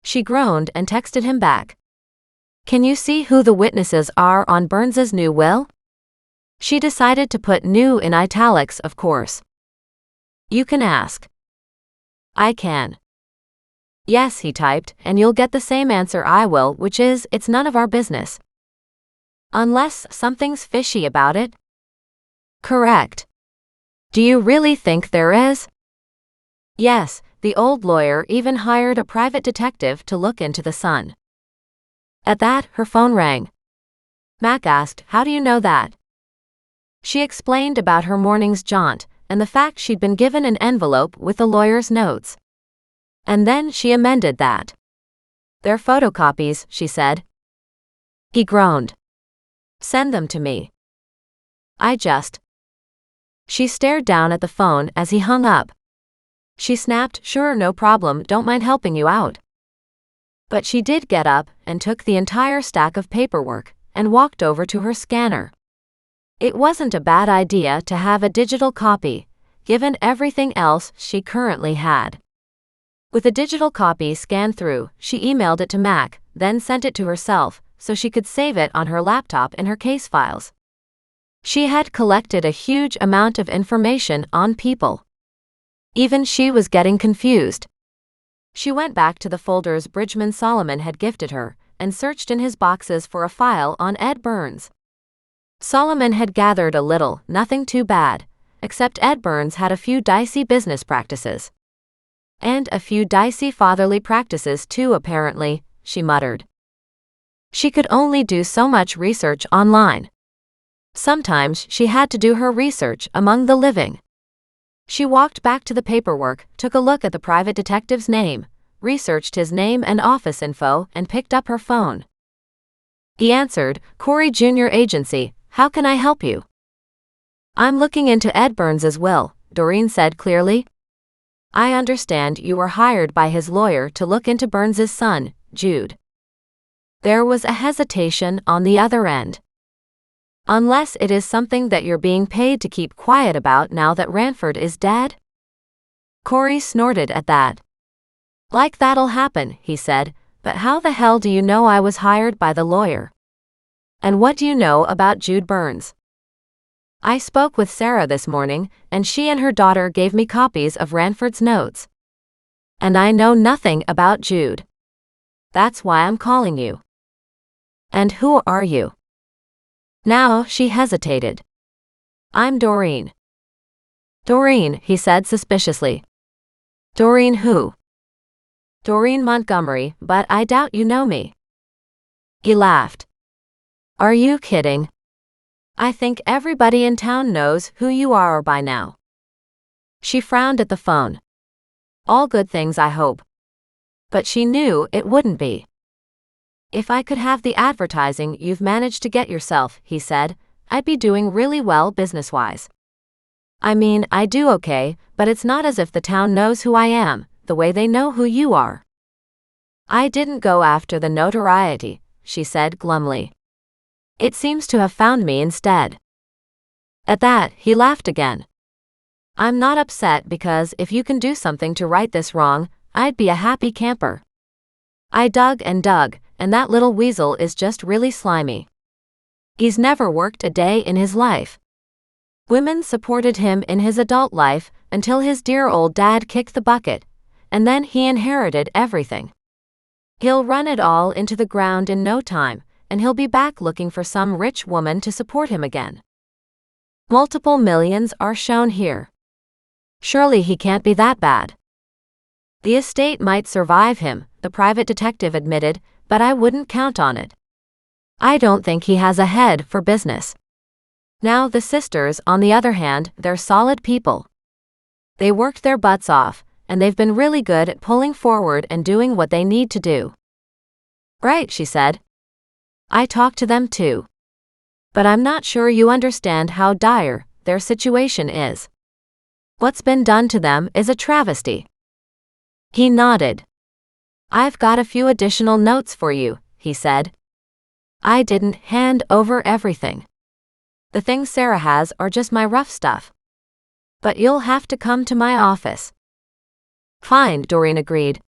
She groaned and texted him back. Can you see who the witnesses are on Burns's new will? She decided to put new in italics, of course. You can ask. I can. Yes, he typed, and you'll get the same answer I will, which is, it's none of our business. Unless something's fishy about it? Correct. Do you really think there is? Yes, the old lawyer even hired a private detective to look into the son. At that, her phone rang. Mac asked, how do you know that? She explained about her morning's jaunt, and the fact she'd been given an envelope with the lawyer's notes. And then she amended that. They're photocopies, she said. He groaned. Send them to me. She stared down at the phone as he hung up. She snapped, sure, no problem, don't mind helping you out. But she did get up and took the entire stack of paperwork and walked over to her scanner. It wasn't a bad idea to have a digital copy, given everything else she currently had. With a digital copy scanned through, she emailed it to Mac, then sent it to herself so she could save it on her laptop in her case files. She had collected a huge amount of information on people. Even she was getting confused. She went back to the folders Bridgman Solomon had gifted her and searched in his boxes for a file on Ed Burns. Solomon had gathered a little, nothing too bad, except Ed Burns had a few dicey business practices. And a few dicey fatherly practices too, apparently, she muttered. She could only do so much research online. Sometimes she had to do her research among the living. She walked back to the paperwork, took a look at the private detective's name, researched his name and office info, and picked up her phone. He answered, "Corey Jr. Agency, how can I help you?" "I'm looking into Ed Burns's will," Doreen said clearly. "I understand you were hired by his lawyer to look into Burns's son, Jude." There was a hesitation on the other end. "Unless it is something that you're being paid to keep quiet about now that Ranford is dead?" Corey snorted at that. "Like that'll happen," he said, "but how the hell do you know I was hired by the lawyer? And what do you know about Jude Burns?" "I spoke with Sarah this morning, and she and her daughter gave me copies of Ranford's notes. And I know nothing about Jude. That's why I'm calling you." "And who are you?" Now she hesitated. "I'm Doreen." "Doreen," he said suspiciously. "Doreen who?" "Doreen Montgomery, but I doubt you know me." He laughed. "Are you kidding? I think everybody in town knows who you are by now." She frowned at the phone. "All good things, I hope." But she knew it wouldn't be. "If I could have the advertising you've managed to get yourself," he said, "I'd be doing really well business-wise. I mean, I do okay, but it's not as if the town knows who I am, the way they know who you are." "I didn't go after the notoriety," she said glumly. "It seems to have found me instead." At that, he laughed again. "I'm not upset because if you can do something to right this wrong, I'd be a happy camper. I dug and dug, and that little weasel is just really slimy. He's never worked a day in his life. Women supported him in his adult life until his dear old dad kicked the bucket, and then he inherited everything. He'll run it all into the ground in no time, and he'll be back looking for some rich woman to support him again. Multiple millions are shown here. Surely he can't be that bad. The estate might survive him," the private detective admitted, "but I wouldn't count on it. I don't think he has a head for business." Now the sisters, on the other hand, they're solid people. They worked their butts off, and they've been really good at pulling forward and doing what they need to do. "Right," she said. "I talked to them too. But I'm not sure you understand how dire their situation is. What's been done to them is a travesty." He nodded. "I've got a few additional notes for you," he said. "I didn't hand over everything. The things Sarah has are just my rough stuff. But you'll have to come to my office." "Fine," Doreen agreed.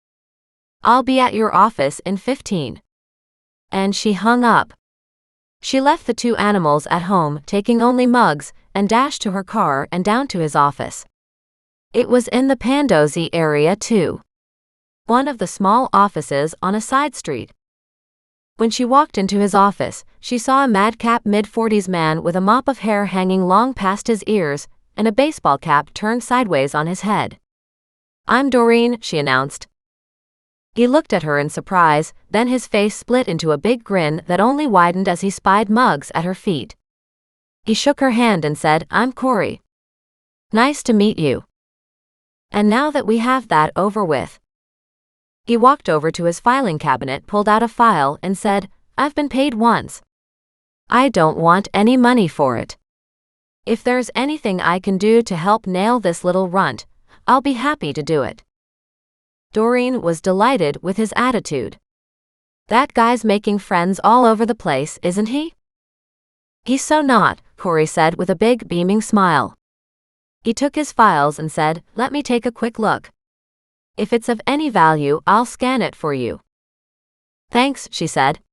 "I'll be at your office in 15. And she hung up. She left the two animals at home, taking only Muggs, and dashed to her car and down to his office. It was in the Pandosy area too. One of the small offices on a side street. When she walked into his office, she saw a madcap mid-40s man with a mop of hair hanging long past his ears and a baseball cap turned sideways on his head. "I'm Doreen," she announced. He looked at her in surprise, then his face split into a big grin that only widened as he spied Muggs at her feet. He shook her hand and said, "I'm Corey. Nice to meet you. And now that we have that over with." He walked over to his filing cabinet, pulled out a file, and said, "I've been paid once. I don't want any money for it. If there's anything I can do to help nail this little runt, I'll be happy to do it." Doreen was delighted with his attitude. "That guy's making friends all over the place, isn't he?" "He's so not," Corey said with a big beaming smile. He took his files and said, "Let me take a quick look. If it's of any value, I'll scan it for you." "Thanks," she said.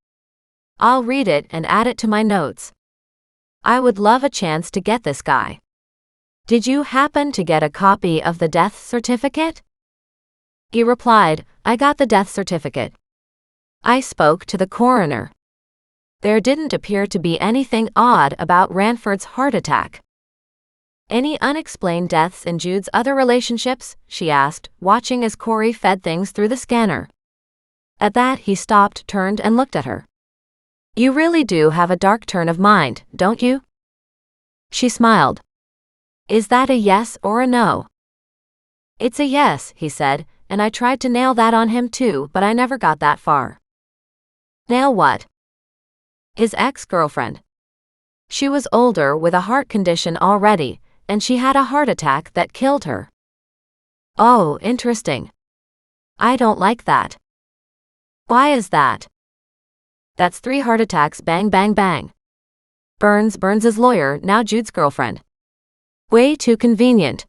"I'll read it and add it to my notes. I would love a chance to get this guy. Did you happen to get a copy of the death certificate?" He replied, "I got the death certificate. I spoke to the coroner. There didn't appear to be anything odd about Ranford's heart attack." Any unexplained deaths in Jude's other relationships? She asked, watching as Corey fed things through the scanner. At that, he stopped, turned, and looked at her. You really do have a dark turn of mind, don't you? She smiled. Is that a yes or a no? It's a yes, he said, and I tried to nail that on him too, but I never got that far. Nail what? His ex-girlfriend. She was older with a heart condition already, and she had a heart attack that killed her. Oh, interesting. I don't like that. Why is that? That's 3 heart attacks, bang bang bang. Burns' lawyer, now Jude's girlfriend. Way too convenient.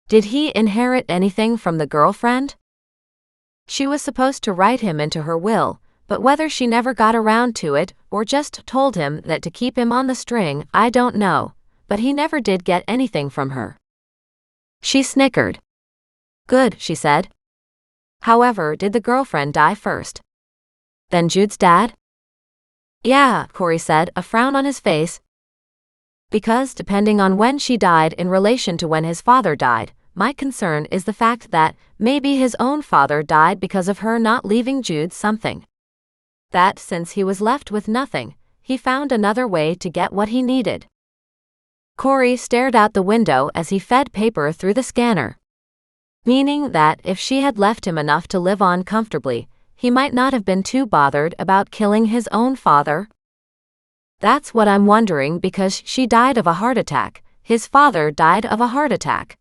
Did he inherit anything from the girlfriend? She was supposed to write him into her will, but whether she never got around to it or just told him that to keep him on the string, I don't know, but he never did get anything from her. She snickered. Good, she said. However, did the girlfriend die first? Then Jude's dad? Yeah, Corey said, a frown on his face. Because depending on when she died in relation to when his father died, my concern is the fact that maybe his own father died because of her not leaving Jude something. That since he was left with nothing, he found another way to get what he needed. Corey stared out the window as he fed paper through the scanner. Meaning that if she had left him enough to live on comfortably, he might not have been too bothered about killing his own father. That's what I'm wondering, because she died of a heart attack, his father died of a heart attack.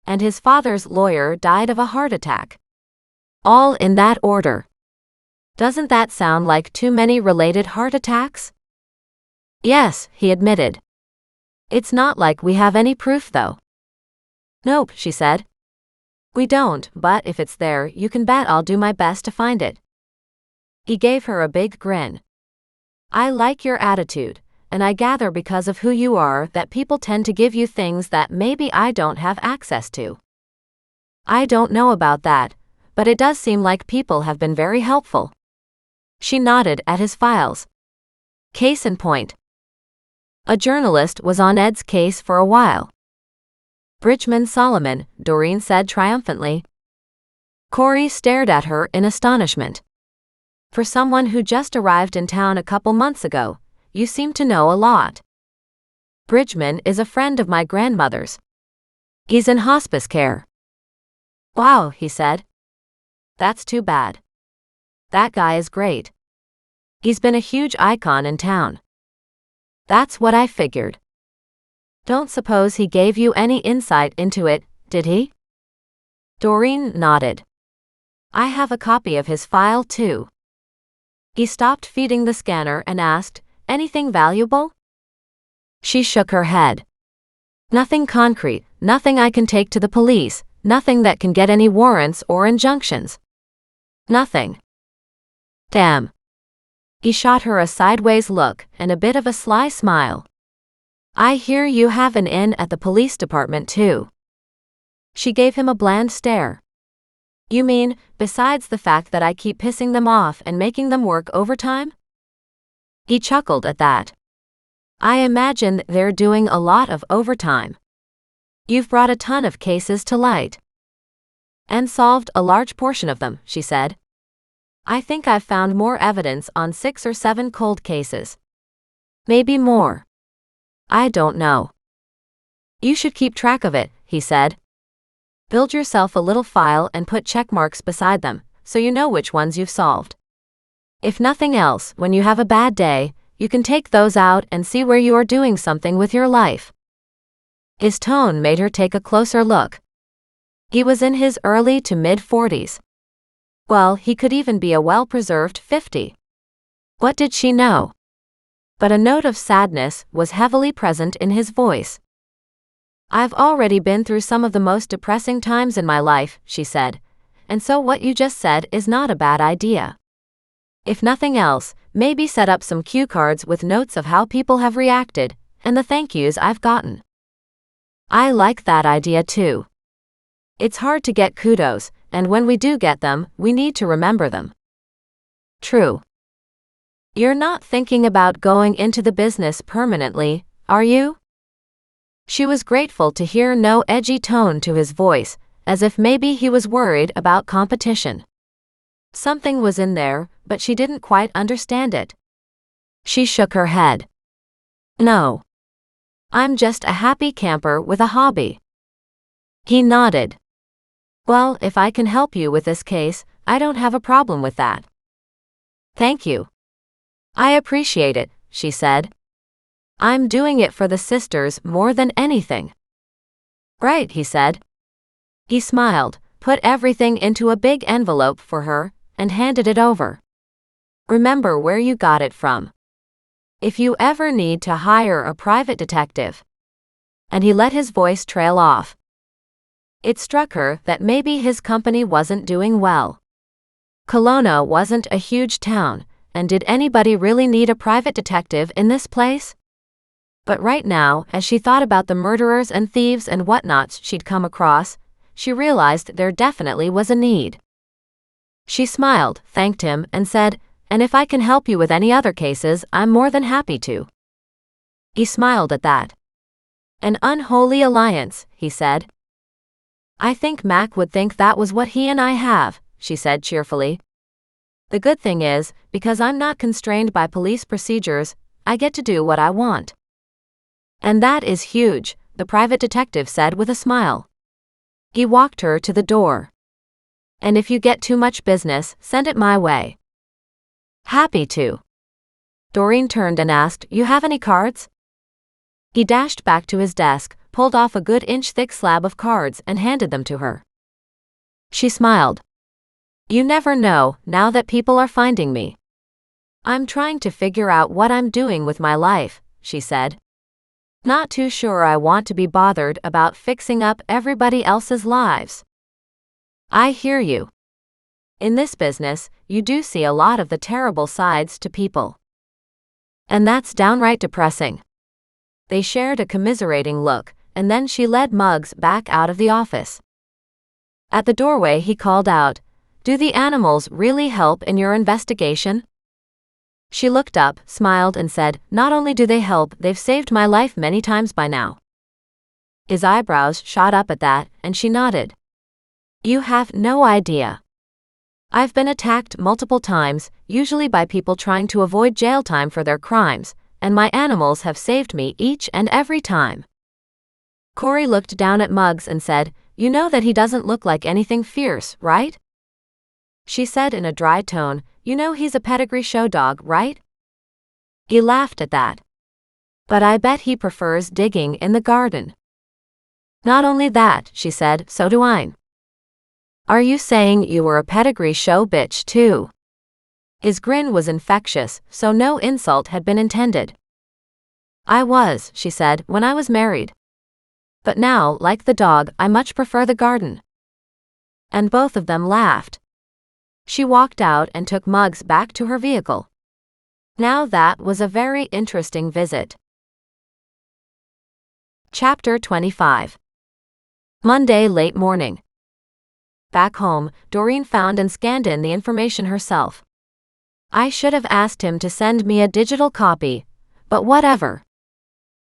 And his father's lawyer died of a heart attack. All in that order. Doesn't that sound like too many related heart attacks? Yes, he admitted. It's not like we have any proof though. Nope, she said. We don't, but if it's there, you can bet I'll do my best to find it. He gave her a big grin. I like your attitude, and I gather because of who you are that people tend to give you things that maybe I don't have access to. I don't know about that, but it does seem like people have been very helpful. She nodded at his files. Case in point. A journalist was on Ed's case for a while. Bridgman Solomon, Doreen said triumphantly. Corey stared at her in astonishment. For someone who just arrived in town a couple months ago, you seem to know a lot. Bridgman is a friend of my grandmother's. He's in hospice care. Wow, he said. That's too bad. That guy is great. He's been a huge icon in town. That's what I figured. Don't suppose he gave you any insight into it, did he? Doreen nodded. I have a copy of his file too. He stopped feeding the scanner and asked, anything valuable? She shook her head. Nothing concrete, nothing I can take to the police, nothing that can get any warrants or injunctions. Nothing. Damn. He shot her a sideways look and a bit of a sly smile. I hear you have an in at the police department too. She gave him a bland stare. You mean, besides the fact that I keep pissing them off and making them work overtime? He chuckled at that. I imagine they're doing a lot of overtime. You've brought a ton of cases to light. And solved a large portion of them, she said. I think I've found more evidence on 6 or 7 cold cases. Maybe more. I don't know. You should keep track of it, he said. Build yourself a little file and put check marks beside them, so you know which ones you've solved. If nothing else, when you have a bad day, you can take those out and see where you are doing something with your life. His tone made her take a closer look. He was in his early to mid-40s. Well, he could even be a well-preserved 50. What did she know? But a note of sadness was heavily present in his voice. I've already been through some of the most depressing times in my life, she said, and so what you just said is not a bad idea. If nothing else, maybe set up some cue cards with notes of how people have reacted, and the thank yous I've gotten. I like that idea too. It's hard to get kudos, and when we do get them, we need to remember them. True. You're not thinking about going into the business permanently, are you? She was grateful to hear no edgy tone to his voice, as if maybe he was worried about competition. Something was in there, but she didn't quite understand it. She shook her head. No. I'm just a happy camper with a hobby. He nodded. Well, if I can help you with this case, I don't have a problem with that. Thank you. I appreciate it, she said. I'm doing it for the sisters more than anything. Right, he said. He smiled, put everything into a big envelope for her, and handed it over. Remember where you got it from. If you ever need to hire a private detective. And he let his voice trail off. It struck her that maybe his company wasn't doing well. Kelowna wasn't a huge town, and did anybody really need a private detective in this place? But right now, as she thought about the murderers and thieves and whatnots she'd come across, she realized there definitely was a need. She smiled, thanked him, and said, and if I can help you with any other cases, I'm more than happy to. He smiled at that. An unholy alliance, he said. I think Mac would think that was what he and I have, she said cheerfully. The good thing is, because I'm not constrained by police procedures, I get to do what I want. And that is huge, the private detective said with a smile. He walked her to the door. And if you get too much business, send it my way. Happy to. Doreen turned and asked, You have any cards? He dashed back to his desk, pulled off a good inch-thick slab of cards and handed them to her. She smiled. You never know, now that people are finding me. I'm trying to figure out what I'm doing with my life, she said. Not too sure I want to be bothered about fixing up everybody else's lives. I hear you. In this business, you do see a lot of the terrible sides to people. And that's downright depressing. They shared a commiserating look, and then she led Muggs back out of the office. At the doorway he called out, Do the animals really help in your investigation? She looked up, smiled, and said, Not only do they help, they've saved my life many times by now. His eyebrows shot up at that, and she nodded. You have no idea. I've been attacked multiple times, usually by people trying to avoid jail time for their crimes, and my animals have saved me each and every time. Corey looked down at Muggs and said, You know that he doesn't look like anything fierce, right? She said in a dry tone, You know he's a pedigree show dog, right? He laughed at that. But I bet he prefers digging in the garden. Not only that, she said, so do I. Are you saying you were a pedigree show bitch too? His grin was infectious, so no insult had been intended. I was, she said, when I was married. But now, like the dog, I much prefer the garden. And both of them laughed. She walked out and took Muggs back to her vehicle. Now that was a very interesting visit. Chapter 25. Monday late morning. Back home, Doreen found and scanned in the information herself. I should have asked him to send me a digital copy, but whatever.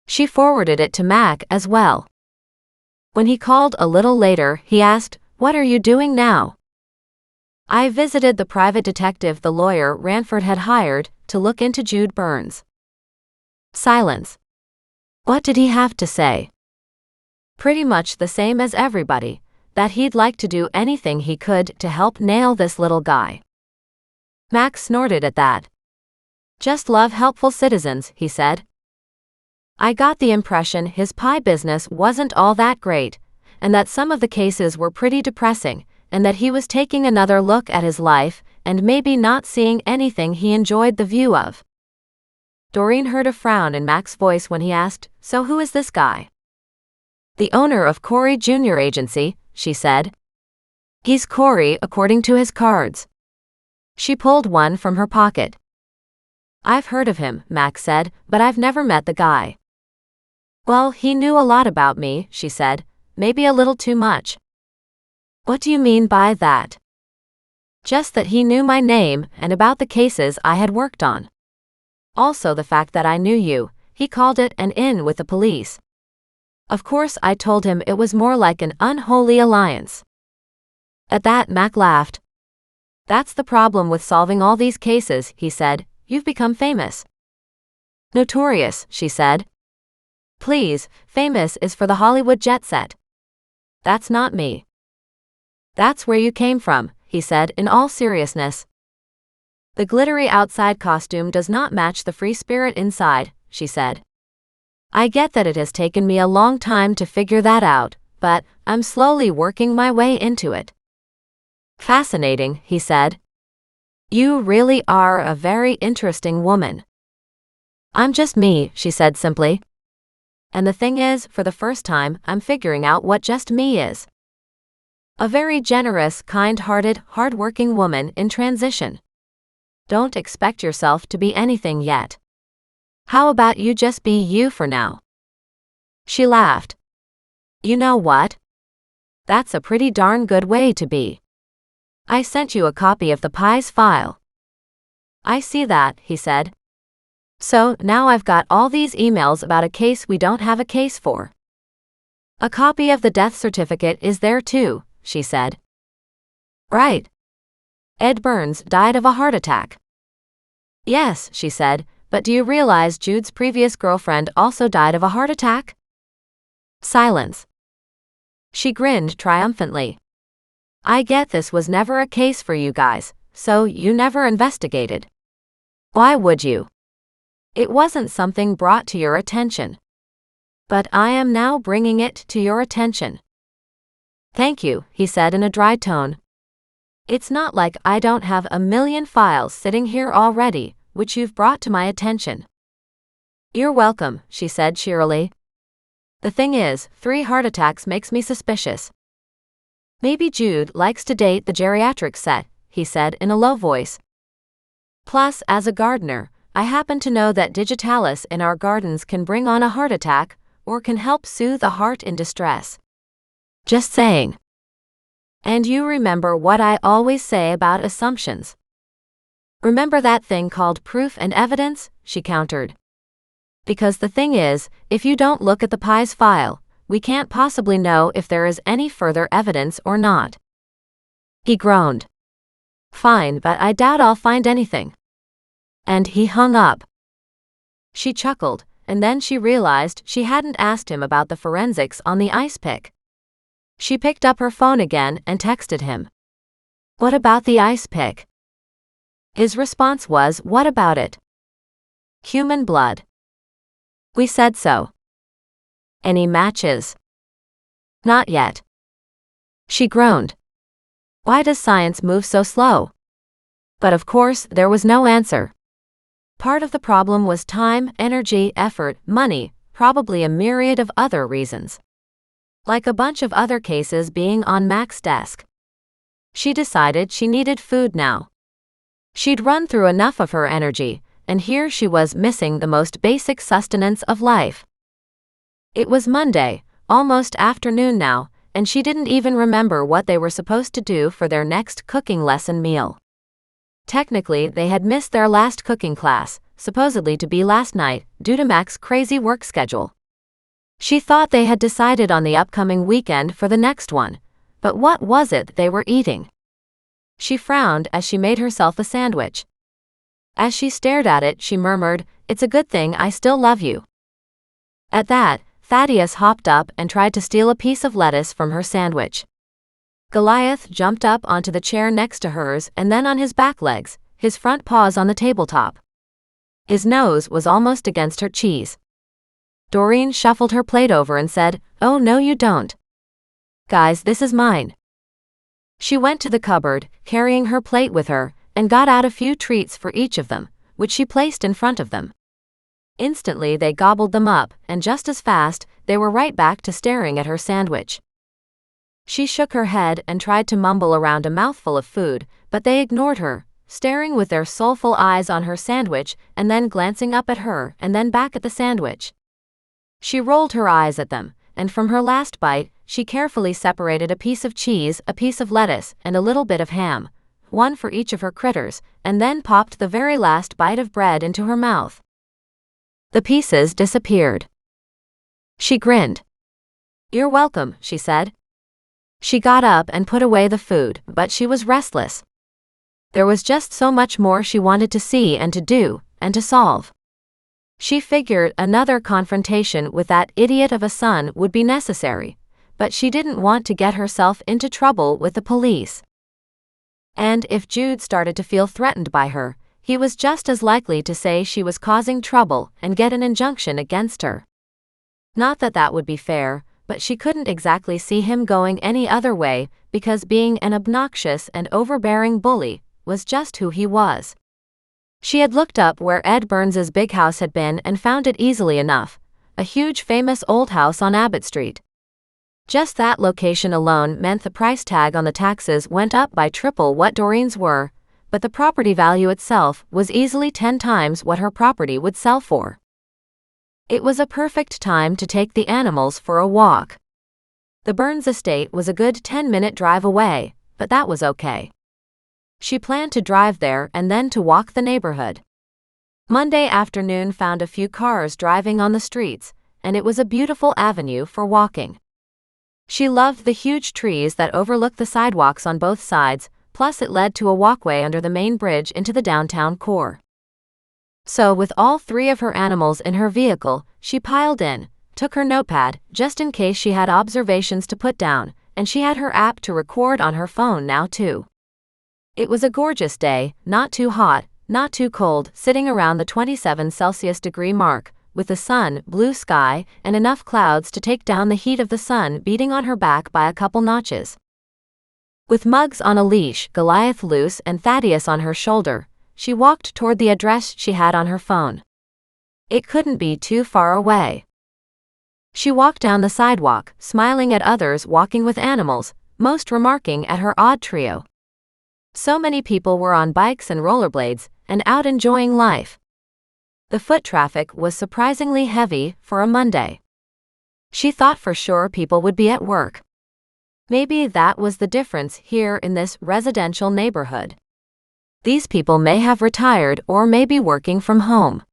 She forwarded it to Mac as well. When he called a little later, he asked, What are you doing now? I visited the private detective the lawyer Ranford had hired to look into Jude Burns. Silence. What did he have to say? Pretty much the same as everybody, that he'd like to do anything he could to help nail this little guy. Max snorted at that. Just love helpful citizens, he said. I got the impression his pie business wasn't all that great, and that some of the cases were pretty depressing, and that he was taking another look at his life and maybe not seeing anything he enjoyed the view of. Doreen heard a frown in Mac's voice when he asked, So who is this guy? The owner of Corey Jr. Agency, she said. He's Corey according to his cards. She pulled one from her pocket. I've heard of him, Mac said, but I've never met the guy. Well, he knew a lot about me, she said, maybe a little too much. What do you mean by that? Just that he knew my name and about the cases I had worked on. Also the fact that I knew you, he called it an in with the police. Of course, I told him it was more like an unholy alliance. At that, Mac laughed. That's the problem with solving all these cases, he said. You've become famous. Notorious, she said. Please, famous is for the Hollywood jet set. That's not me. That's where you came from, he said in all seriousness. The glittery outside costume does not match the free spirit inside, she said. I get that it has taken me a long time to figure that out, but I'm slowly working my way into it. Fascinating, he said. You really are a very interesting woman. I'm just me, she said simply. And the thing is, for the first time, I'm figuring out what just me is. A very generous, kind-hearted, hard-working woman in transition. Don't expect yourself to be anything yet. How about you just be you for now? She laughed. You know what? That's a pretty darn good way to be. I sent you a copy of the Pies file. I see that, he said. So, now I've got all these emails about a case we don't have a case for. A copy of the death certificate is there too, she said. Right. Ed Burns died of a heart attack. Yes, she said, but do you realize Jude's previous girlfriend also died of a heart attack? Silence. She grinned triumphantly. I get this was never a case for you guys, so you never investigated. Why would you? It wasn't something brought to your attention. But I am now bringing it to your attention. Thank you, he said in a dry tone. It's not like I don't have a million files sitting here already, which you've brought to my attention. You're welcome, she said cheerily. The thing is, 3 heart attacks makes me suspicious. Maybe Jude likes to date the geriatric set, he said in a low voice. Plus, as a gardener, I happen to know that digitalis in our gardens can bring on a heart attack, or can help soothe a heart in distress. Just saying. And you remember what I always say about assumptions. Remember that thing called proof and evidence? She countered. Because the thing is, if you don't look at the Pies file, we can't possibly know if there is any further evidence or not. He groaned. Fine, but I doubt I'll find anything. And he hung up. She chuckled, and then she realized she hadn't asked him about the forensics on the ice pick. She picked up her phone again and texted him. What about the ice pick? His response was, what about it? Human blood. We said so. Any matches? Not yet. She groaned. Why does science move so slow? But of course, there was no answer. Part of the problem was time, energy, effort, money, probably a myriad of other reasons. Like a bunch of other cases being on Mac's desk. She decided she needed food now. She'd run through enough of her energy, and here she was missing the most basic sustenance of life. It was Monday, almost afternoon now, and she didn't even remember what they were supposed to do for their next cooking lesson meal. Technically, they had missed their last cooking class, supposedly to be last night, due to Mac's crazy work schedule. She thought they had decided on the upcoming weekend for the next one, but what was it they were eating? She frowned as she made herself a sandwich. As she stared at it, she murmured, "It's a good thing I still love you." At that, Thaddeus hopped up and tried to steal a piece of lettuce from her sandwich. Goliath jumped up onto the chair next to hers and then on his back legs, his front paws on the tabletop. His nose was almost against her cheese. Doreen shuffled her plate over and said, "Oh no you don't. Guys, this is mine." She went to the cupboard, carrying her plate with her, and got out a few treats for each of them, which she placed in front of them. Instantly they gobbled them up, and just as fast, they were right back to staring at her sandwich. She shook her head and tried to mumble around a mouthful of food, but they ignored her, staring with their soulful eyes on her sandwich and then glancing up at her and then back at the sandwich. She rolled her eyes at them, and from her last bite, she carefully separated a piece of cheese, a piece of lettuce, and a little bit of ham, one for each of her critters, and then popped the very last bite of bread into her mouth. The pieces disappeared. She grinned. You're welcome, she said. She got up and put away the food, but she was restless. There was just so much more she wanted to see and to do, and to solve. She figured another confrontation with that idiot of a son would be necessary, but she didn't want to get herself into trouble with the police. And if Jude started to feel threatened by her, he was just as likely to say she was causing trouble and get an injunction against her. Not that that would be fair, but she couldn't exactly see him going any other way, because being an obnoxious and overbearing bully was just who he was. She had looked up where Ed Burns's big house had been and found it easily enough, a huge famous old house on Abbott Street. Just that location alone meant the price tag on the taxes went up by triple what Doreen's were, but the property value itself was easily 10 times what her property would sell for. It was a perfect time to take the animals for a walk. The Burns estate was a good 10-minute drive away, but that was okay. She planned to drive there and then to walk the neighborhood. Monday afternoon found a few cars driving on the streets, and it was a beautiful avenue for walking. She loved the huge trees that overlooked the sidewalks on both sides, plus it led to a walkway under the main bridge into the downtown core. So with all 3 of her animals in her vehicle, she piled in, took her notepad, just in case she had observations to put down, and she had her app to record on her phone now too. It was a gorgeous day, not too hot, not too cold, sitting around the 27°C mark, with the sun, blue sky, and enough clouds to take down the heat of the sun beating on her back by a couple notches. With Muggs on a leash, Goliath loose, and Thaddeus on her shoulder, she walked toward the address she had on her phone. It couldn't be too far away. She walked down the sidewalk, smiling at others walking with animals, most remarking at her odd trio. So many people were on bikes and rollerblades, and out enjoying life. The foot traffic was surprisingly heavy for a Monday. She thought for sure people would be at work. Maybe that was the difference here in this residential neighborhood. These people may have retired or may be working from home.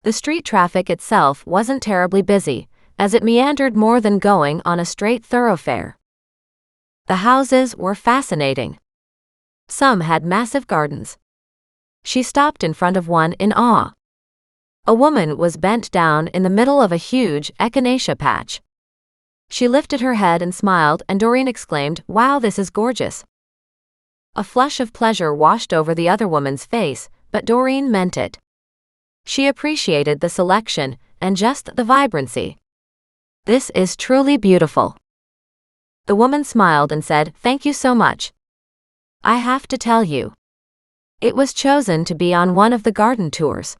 The street traffic itself wasn't terribly busy, as it meandered more than going on a straight thoroughfare. The houses were fascinating. Some had massive gardens. She stopped in front of one in awe. A woman was bent down in the middle of a huge echinacea patch. She lifted her head and smiled, and Doreen exclaimed, "Wow, this is gorgeous." A flush of pleasure washed over the other woman's face, but Doreen meant it. She appreciated the selection and just the vibrancy. "This is truly beautiful." The woman smiled and said, "Thank you so much. I have to tell you. It was chosen to be on one of the garden tours."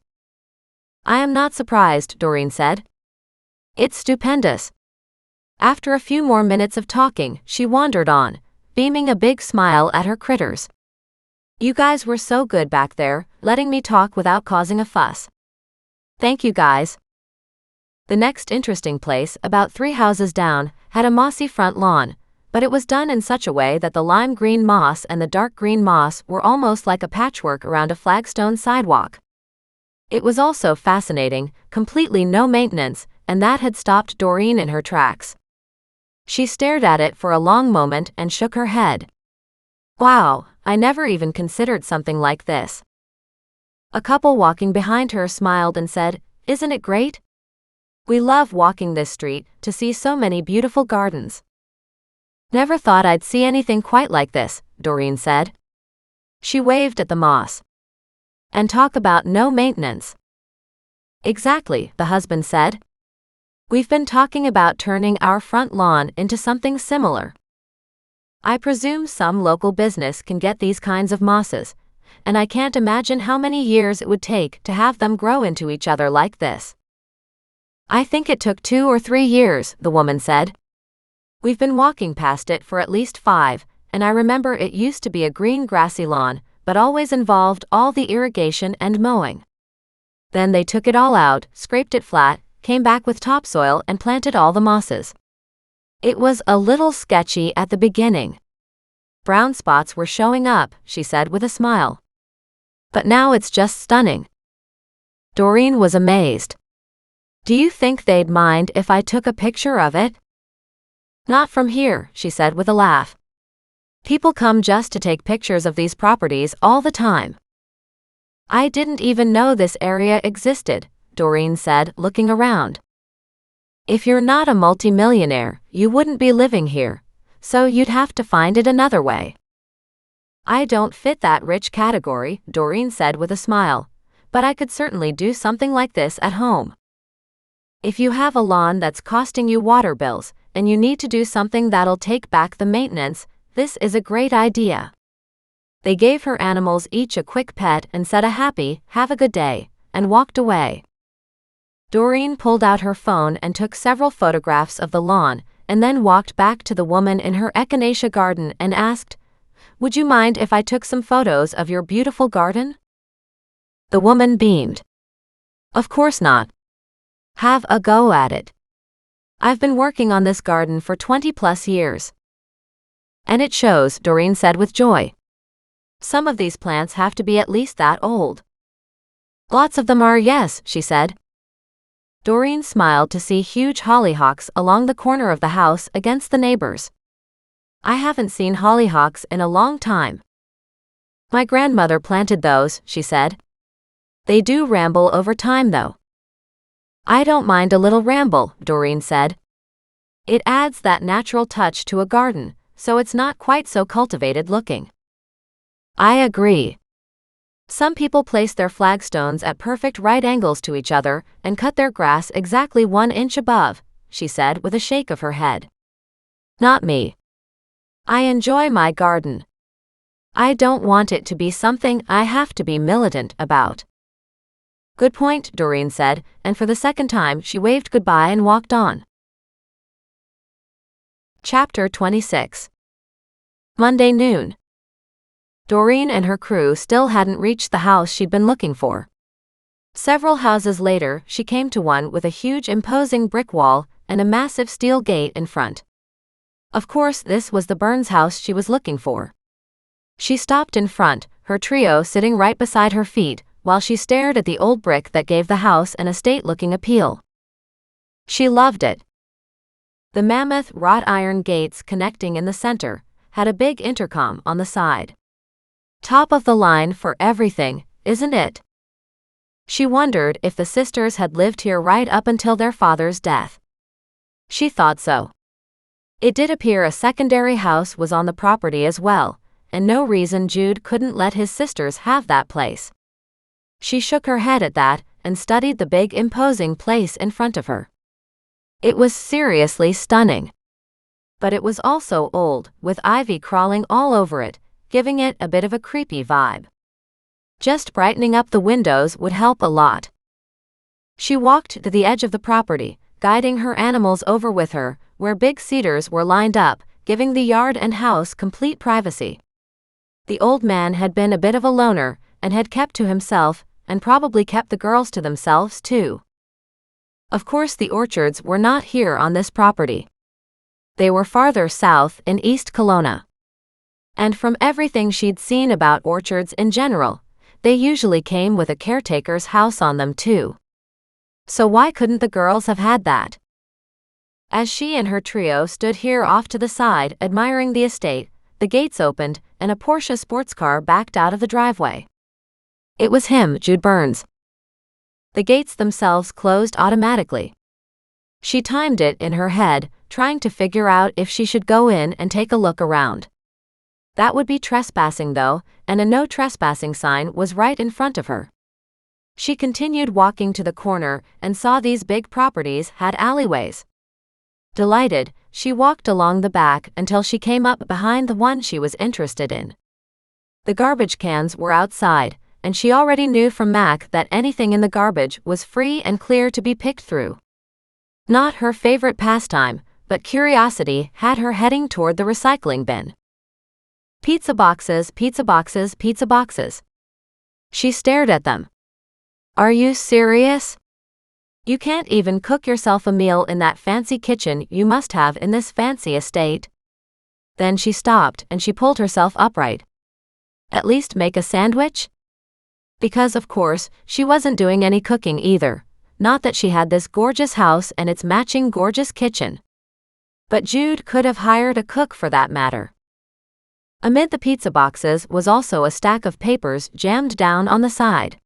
"I am not surprised," Doreen said. "It's stupendous." After a few more minutes of talking, she wandered on, beaming a big smile at her critters. "You guys were so good back there, letting me talk without causing a fuss. Thank you guys." The next interesting place, about 3 houses down, had a mossy front lawn, but it was done in such a way that the lime green moss and the dark green moss were almost like a patchwork around a flagstone sidewalk. It was also fascinating, completely no maintenance, and that had stopped Doreen in her tracks. She stared at it for a long moment and shook her head. "Wow, I never even considered something like this." A couple walking behind her smiled and said, "Isn't it great? We love walking this street to see so many beautiful gardens." "Never thought I'd see anything quite like this," Doreen said. She waved at the moss. "And talk about no maintenance." "Exactly," the husband said. "We've been talking about turning our front lawn into something similar. I presume some local business can get these kinds of mosses, and I can't imagine how many years it would take to have them grow into each other like this." "I think it took 2 or 3 years," the woman said. "We've been walking past it for at least 5, and I remember it used to be a green grassy lawn, but always involved all the irrigation and mowing. Then they took it all out, scraped it flat, came back with topsoil and planted all the mosses. It was a little sketchy at the beginning. Brown spots were showing up," she said with a smile. "But now it's just stunning." Doreen was amazed. "Do you think they'd mind if I took a picture of it?" Not from here, she said with a laugh. People come just to take pictures of these properties all the time. I didn't even know this area existed, Doreen said, looking around. If you're not a multimillionaire, you wouldn't be living here, so you'd have to find it another way. I don't fit that rich category, Doreen said with a smile, but I could certainly do something like this at home. If you have a lawn that's costing you water bills, and you need to do something that'll take back the maintenance, this is a great idea. They gave her animals each a quick pet and said a happy, "Have a good day," and walked away. Doreen pulled out her phone and took several photographs of the lawn, and then walked back to the woman in her echinacea garden and asked, "Would you mind if I took some photos of your beautiful garden?" The woman beamed. "Of course not. Have a go at it. I've been working on this garden for 20+ years. And it shows," Doreen said with joy. "Some of these plants have to be at least that old." "Lots of them are, yes," she said. Doreen smiled to see huge hollyhocks along the corner of the house against the neighbors. "I haven't seen hollyhocks in a long time. My grandmother planted those," she said. "They do ramble over time though." "I don't mind a little ramble," Doreen said. "It adds that natural touch to a garden, so it's not quite so cultivated looking." "I agree. Some people place their flagstones at perfect right angles to each other and cut their grass exactly 1 inch above," she said with a shake of her head. "Not me. I enjoy my garden. I don't want it to be something I have to be militant about." "Good point," Doreen said, and for the second time she waved goodbye and walked on. Chapter 26. Monday noon. Doreen and her crew still hadn't reached the house she'd been looking for. Several houses later, she came to one with a huge imposing brick wall and a massive steel gate in front. Of course, this was the Burns house she was looking for. She stopped in front, her trio sitting right beside her feet, while she stared at the old brick that gave the house an estate-looking appeal. She loved it. The mammoth wrought iron gates connecting in the center had a big intercom on the side. Top of the line for everything, isn't it? She wondered if the sisters had lived here right up until their father's death. She thought so. It did appear a secondary house was on the property as well, and no reason Jude couldn't let his sisters have that place. She shook her head at that and studied the big imposing place in front of her. It was seriously stunning. But it was also old, with ivy crawling all over it, giving it a bit of a creepy vibe. Just brightening up the windows would help a lot. She walked to the edge of the property, guiding her animals over with her, where big cedars were lined up, giving the yard and house complete privacy. The old man had been a bit of a loner, and had kept to himself, and probably kept the girls to themselves too. Of course, the orchards were not here on this property. They were farther south in East Kelowna. And from everything she'd seen about orchards in general, they usually came with a caretaker's house on them too. So why couldn't the girls have had that? As she and her trio stood here off to the side admiring the estate, the gates opened and a Porsche sports car backed out of the driveway. It was him, Jude Burns. The gates themselves closed automatically. She timed it in her head, trying to figure out if she should go in and take a look around. That would be trespassing though, and a no trespassing sign was right in front of her. She continued walking to the corner and saw these big properties had alleyways. Delighted, she walked along the back until she came up behind the one she was interested in. The garbage cans were outside, and she already knew from Mac that anything in the garbage was free and clear to be picked through. Not her favorite pastime, but curiosity had her heading toward the recycling bin. Pizza boxes, pizza boxes, pizza boxes. She stared at them. Are you serious? You can't even cook yourself a meal in that fancy kitchen you must have in this fancy estate. Then she stopped and she pulled herself upright. At least make a sandwich? Because of course, she wasn't doing any cooking either. Not that she had this gorgeous house and its matching gorgeous kitchen. But Jude could have hired a cook for that matter. Amid the pizza boxes was also a stack of papers jammed down on the side.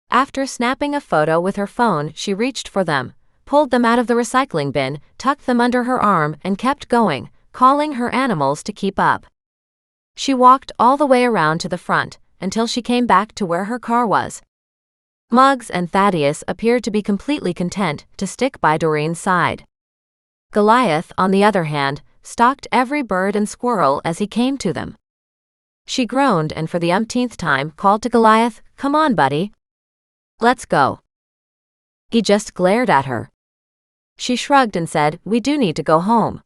After snapping a photo with her phone, she reached for them, pulled them out of the recycling bin, tucked them under her arm, and kept going, calling her animals to keep up. She walked all the way around to the front, until she came back to where her car was. Muggs and Thaddeus appeared to be completely content to stick by Doreen's side. Goliath, on the other hand, stalked every bird and squirrel as he came to them. She groaned and for the umpteenth time called to Goliath, "Come on, buddy. Let's go." He just glared at her. She shrugged and said, "We do need to go home."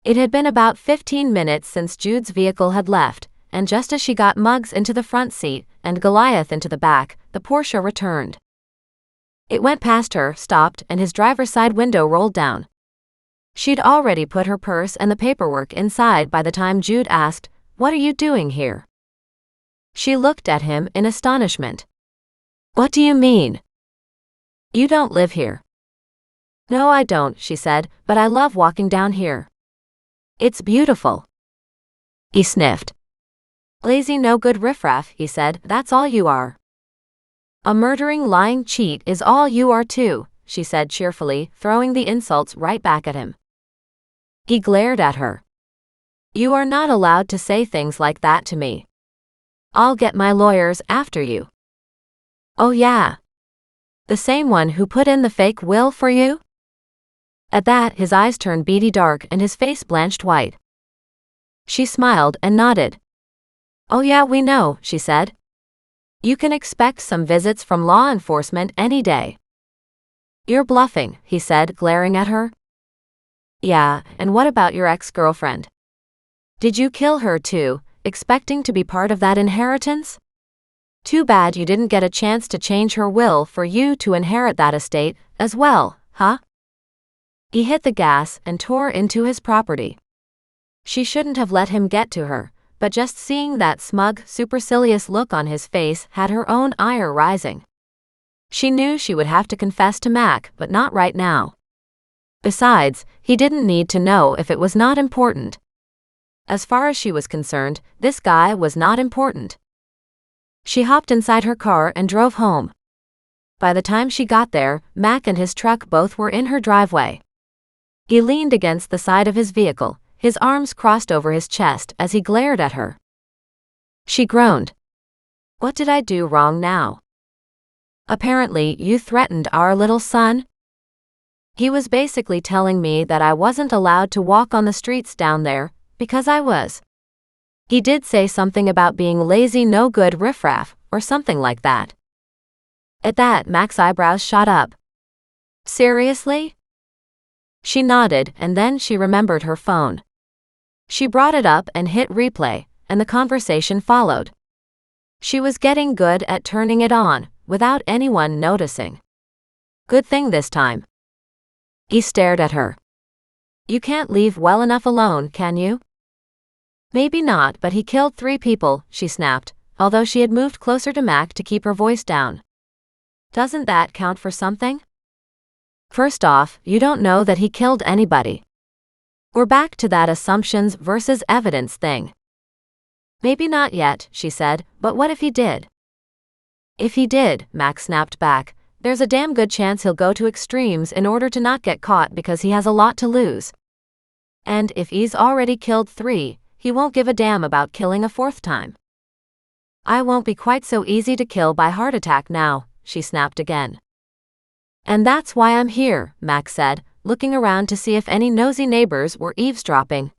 It had been about 15 minutes since Jude's vehicle had left, and just as she got Muggs into the front seat and Goliath into the back, the Porsche returned. It went past her, stopped, and his driver's side window rolled down. She'd already put her purse and the paperwork inside by the time Jude asked, "What are you doing here?" She looked at him in astonishment. "What do you mean? You don't live here." "No, I don't," she said, "but I love walking down here. It's beautiful." He sniffed. "Lazy, no-good riffraff," he said, "that's all you are." "A murdering, lying cheat is all you are too," she said cheerfully, throwing the insults right back at him. He glared at her. "You are not allowed to say things like that to me. I'll get my lawyers after you." "Oh yeah? The same one who put in the fake will for you?" At that, his eyes turned beady dark and his face blanched white. She smiled and nodded. "Oh yeah, we know," she said. "You can expect some visits from law enforcement any day." "You're bluffing," he said, glaring at her. "Yeah, and what about your ex-girlfriend? Did you kill her too, expecting to be part of that inheritance? Too bad you didn't get a chance to change her will for you to inherit that estate as well, huh?" He hit the gas and tore into his property. She shouldn't have let him get to her, but just seeing that smug, supercilious look on his face had her own ire rising. She knew she would have to confess to Mac, but not right now. Besides, he didn't need to know if it was not important. As far as she was concerned, this guy was not important. She hopped inside her car and drove home. By the time she got there, Mac and his truck both were in her driveway. He leaned against the side of his vehicle, his arms crossed over his chest as he glared at her. She groaned. "What did I do wrong now? Apparently you threatened our little son?" He was basically telling me that I wasn't allowed to walk on the streets down there, because I was. He did say something about being lazy, no-good riffraff, or something like that. At that, Mac's eyebrows shot up. "Seriously?" She nodded, and then she remembered her phone. She brought it up and hit replay, and the conversation followed. She was getting good at turning it on, without anyone noticing. Good thing this time. He stared at her. "You can't leave well enough alone, can you?" "Maybe not, but he killed 3 people, she snapped, although she had moved closer to Mac to keep her voice down. "Doesn't that count for something? First off, you don't know that he killed anybody. We're back to that assumptions versus evidence thing." "Maybe not yet," she said, "but what if he did?" "If he did," Mac snapped back, "there's a damn good chance he'll go to extremes in order to not get caught because he has a lot to lose. And if he's already killed 3, he won't give a damn about killing a 4th time." "I won't be quite so easy to kill by heart attack now," she snapped again. "And that's why I'm here," Mac said, looking around to see if any nosy neighbors were eavesdropping.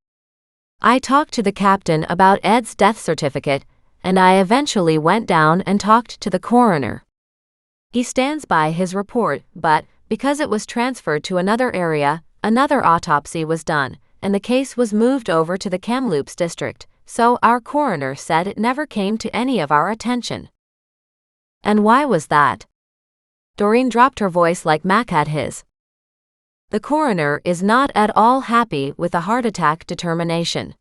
"I talked to the captain about Ed's death certificate, and I eventually went down and talked to the coroner. He stands by his report, but, because it was transferred to another area, another autopsy was done, and the case was moved over to the Kamloops district, so our coroner said it never came to any of our attention." "And why was that?" Doreen dropped her voice like Mac had his. "The coroner is not at all happy with the heart attack determination.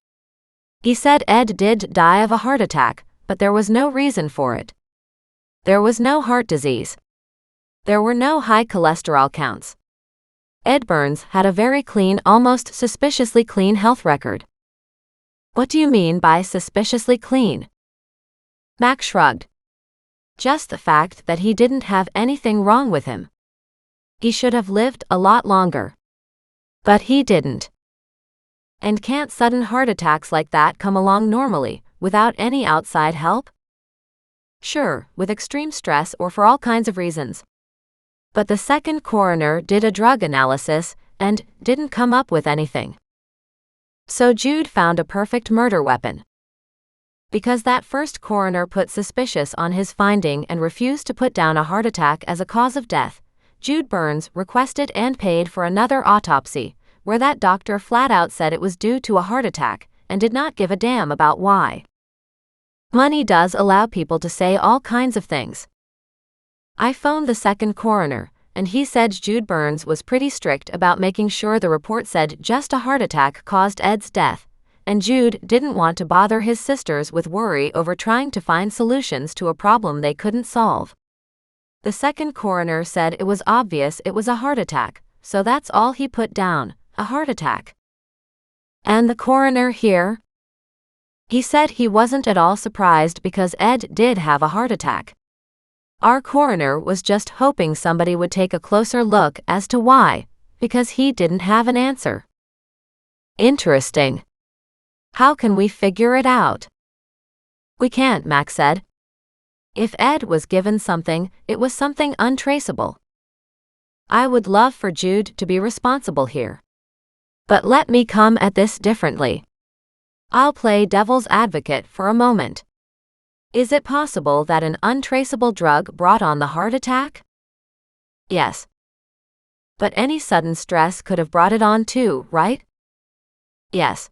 He said Ed did die of a heart attack, but there was no reason for it. There was no heart disease. There were no high cholesterol counts. Ed Burns had a very clean, almost suspiciously clean health record. What do you mean by suspiciously clean? Mac shrugged. Just the fact that he didn't have anything wrong with him. He should have lived a lot longer. But he didn't. And can't sudden heart attacks like that come along normally, without any outside help? Sure, with extreme stress or for all kinds of reasons. But the second coroner did a drug analysis and didn't come up with anything. So Jude found a perfect murder weapon. Because that first coroner put suspicious on his finding and refused to put down a heart attack as a cause of death, Jude Burns requested and paid for another autopsy, where that doctor flat out said it was due to a heart attack and did not give a damn about why. Money does allow people to say all kinds of things. I phoned the second coroner, and he said Jude Burns was pretty strict about making sure the report said just a heart attack caused Ed's death, and Jude didn't want to bother his sisters with worry over trying to find solutions to a problem they couldn't solve. The second coroner said it was obvious it was a heart attack, so that's all he put down, a heart attack. And the coroner here? He said he wasn't at all surprised because Ed did have a heart attack. Our coroner was just hoping somebody would take a closer look as to why, because he didn't have an answer. Interesting. How can we figure it out? We can't, Mac said. If Ed was given something, it was something untraceable. I would love for Jude to be responsible here. But let me come at this differently. I'll play devil's advocate for a moment. Is it possible that an untraceable drug brought on the heart attack? Yes. But any sudden stress could have brought it on too, right? Yes.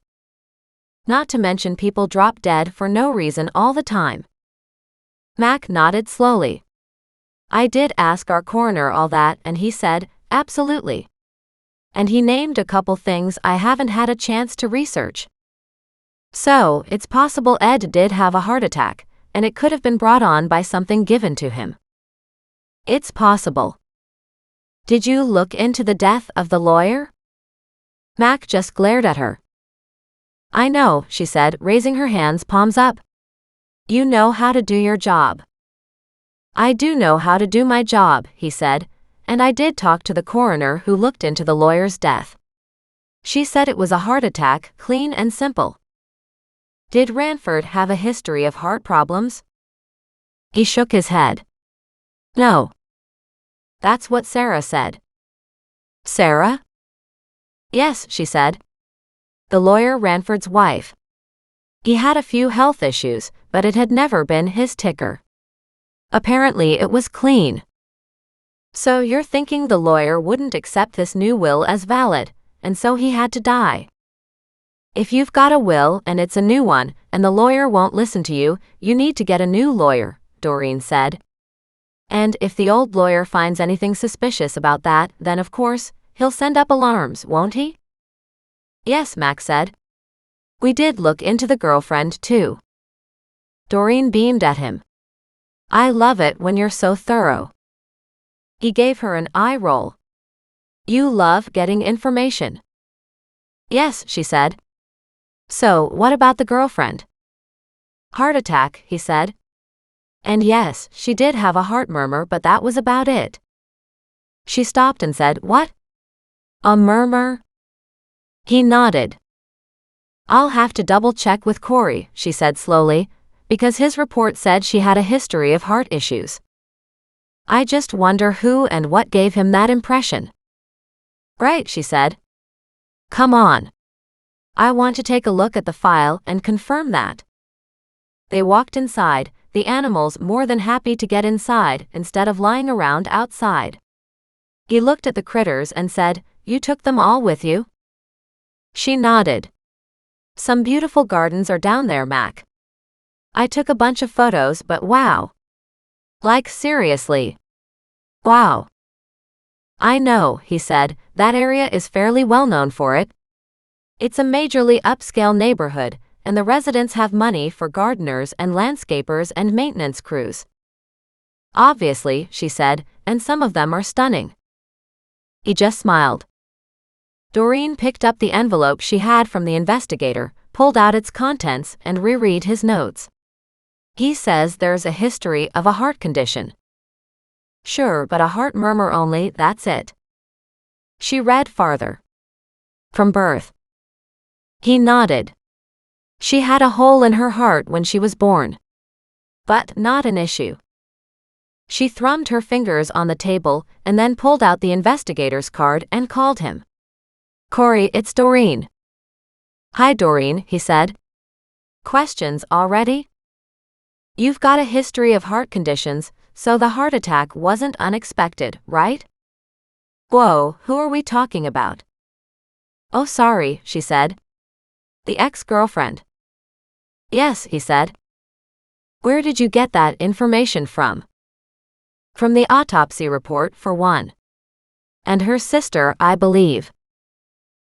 Not to mention people drop dead for no reason all the time. Mac nodded slowly. I did ask our coroner all that and he said, absolutely. And he named a couple things I haven't had a chance to research. So, it's possible Ed did have a heart attack, and it could have been brought on by something given to him. It's possible. Did you look into the death of the lawyer? Mac just glared at her. I know, she said, raising her hands palms up. You know how to do your job. I do know how to do my job, he said, and I did talk to the coroner who looked into the lawyer's death. She said it was a heart attack, clean and simple. Did Ranford have a history of heart problems? He shook his head. No. That's what Sarah said. Sarah? Yes, she said. The lawyer Ranford's wife. He had a few health issues, but it had never been his ticker. Apparently it was clean. So you're thinking the lawyer wouldn't accept this new will as valid, and so he had to die. If you've got a will and it's a new one, and the lawyer won't listen to you, you need to get a new lawyer, Doreen said. And if the old lawyer finds anything suspicious about that, then of course, he'll send up alarms, won't he? Yes, Mac said. We did look into the girlfriend, too. Doreen beamed at him. I love it when you're so thorough. He gave her an eye roll. You love getting information. Yes, she said. So, what about the girlfriend? Heart attack, he said. And yes, she did have a heart murmur, but that was about it. She stopped and said, What? A murmur? He nodded. I'll have to double-check with Corey, she said slowly, because his report said she had a history of heart issues. I just wonder who and what gave him that impression. Right, she said. Come on. I want to take a look at the file and confirm that. They walked inside, the animals more than happy to get inside instead of lying around outside. He looked at the critters and said, You took them all with you? She nodded. Some beautiful gardens are down there, Mac. I took a bunch of photos, but wow. Like seriously. Wow. I know, he said, that area is fairly well known for it. It's a majorly upscale neighborhood, and the residents have money for gardeners and landscapers and maintenance crews. Obviously, she said, and some of them are stunning. He just smiled. Doreen picked up the envelope she had from the investigator, pulled out its contents, and reread his notes. He says there's a history of a heart condition. Sure, but a heart murmur only, that's it. She read farther. From birth. He nodded. She had a hole in her heart when she was born. But not an issue. She thrummed her fingers on the table and then pulled out the investigator's card and called him. Corey, it's Doreen. Hi, Doreen, he said. Questions already? You've got a history of heart conditions, so the heart attack wasn't unexpected, right? Whoa, who are we talking about? Oh, sorry, she said. The ex-girlfriend. Yes, he said. Where did you get that information from? From the autopsy report, for one. And her sister, I believe.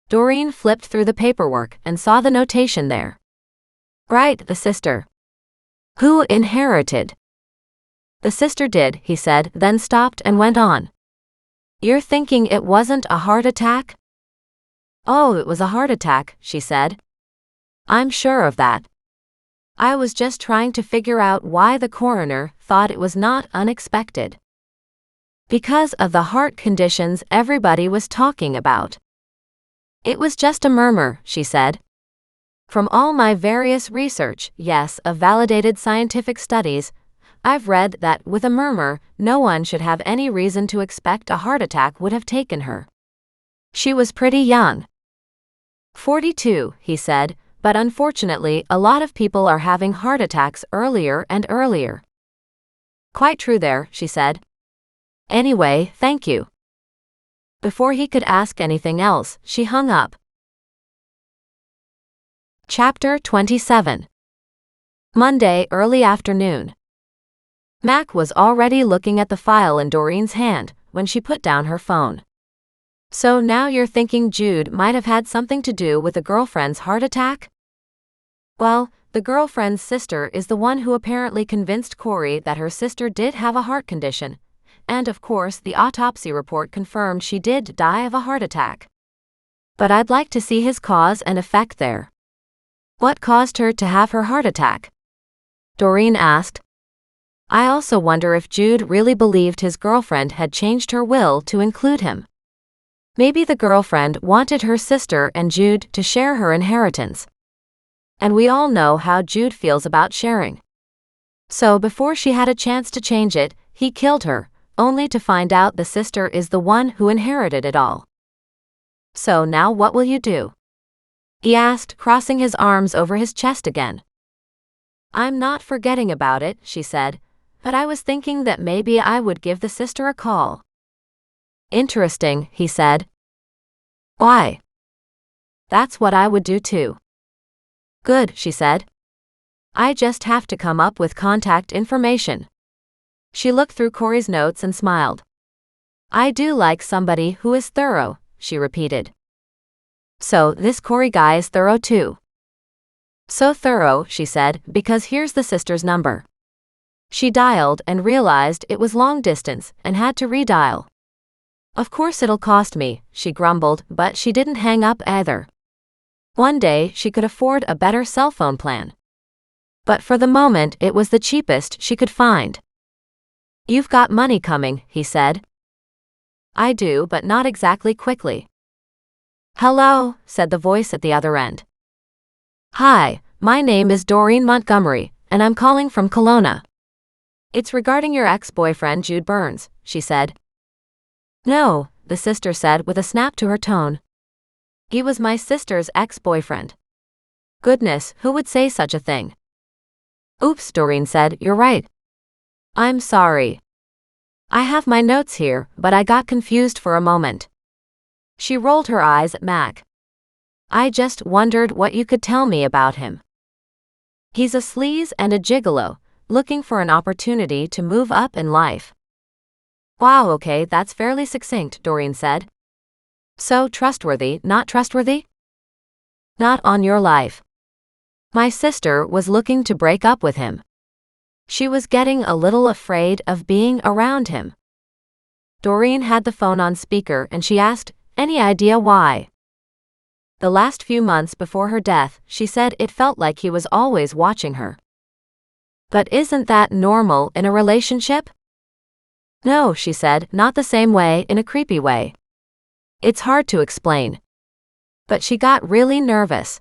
Doreen flipped through the paperwork and saw the notation there. Right, the sister. Who inherited? The sister did, he said, then stopped and went on. You're thinking it wasn't a heart attack? Oh, it was a heart attack, she said. I'm sure of that. I was just trying to figure out why the coroner thought it was not unexpected. Because of the heart conditions everybody was talking about. It was just a murmur, she said. From all my various research, yes, of validated scientific studies, I've read that with a murmur, no one should have any reason to expect a heart attack would have taken her. She was pretty young. 42, he said, but unfortunately a lot of people are having heart attacks earlier and earlier. Quite true there, she said. Anyway, thank you. Before he could ask anything else, she hung up. Chapter 27. Monday, early afternoon. Mac was already looking at the file in Doreen's hand when she put down her phone. So now you're thinking Jude might have had something to do with the girlfriend's heart attack? Well, the girlfriend's sister is the one who apparently convinced Corey that her sister did have a heart condition, and of course the autopsy report confirmed she did die of a heart attack. But I'd like to see his cause and effect there. What caused her to have her heart attack? Doreen asked. I also wonder if Jude really believed his girlfriend had changed her will to include him. Maybe the girlfriend wanted her sister and Jude to share her inheritance. And we all know how Jude feels about sharing. So before she had a chance to change it, he killed her, only to find out the sister is the one who inherited it all. So now what will you do? He asked, crossing his arms over his chest again. I'm not forgetting about it, she said, but I was thinking that maybe I would give the sister a call. Interesting, he said. Why? That's what I would do too. Good, she said. I just have to come up with contact information. She looked through Corey's notes and smiled. I do like somebody who is thorough, she repeated. So this Corey guy is thorough too. So thorough, she said, because here's the sister's number. She dialed and realized it was long distance and had to redial. Of course it'll cost me, she grumbled, but she didn't hang up either. One day she could afford a better cell phone plan. But for the moment it was the cheapest she could find. You've got money coming, he said. I do, but not exactly quickly. Hello, said the voice at the other end. Hi, my name is Doreen Montgomery, and I'm calling from Kelowna. It's regarding your ex-boyfriend Jude Burns, she said. No, the sister said with a snap to her tone. He was my sister's ex-boyfriend. Goodness, who would say such a thing? Oops, Doreen said, you're right. I'm sorry. I have my notes here, but I got confused for a moment. She rolled her eyes at Mac. I just wondered what you could tell me about him. He's a sleaze and a gigolo, looking for an opportunity to move up in life. Wow, okay, that's fairly succinct, Doreen said. So trustworthy, not trustworthy? Not on your life. My sister was looking to break up with him. She was getting a little afraid of being around him. Doreen had the phone on speaker and she asked, any idea why? The last few months before her death, she said it felt like he was always watching her. But isn't that normal in a relationship? No, she said, not the same way, in a creepy way. It's hard to explain. But she got really nervous.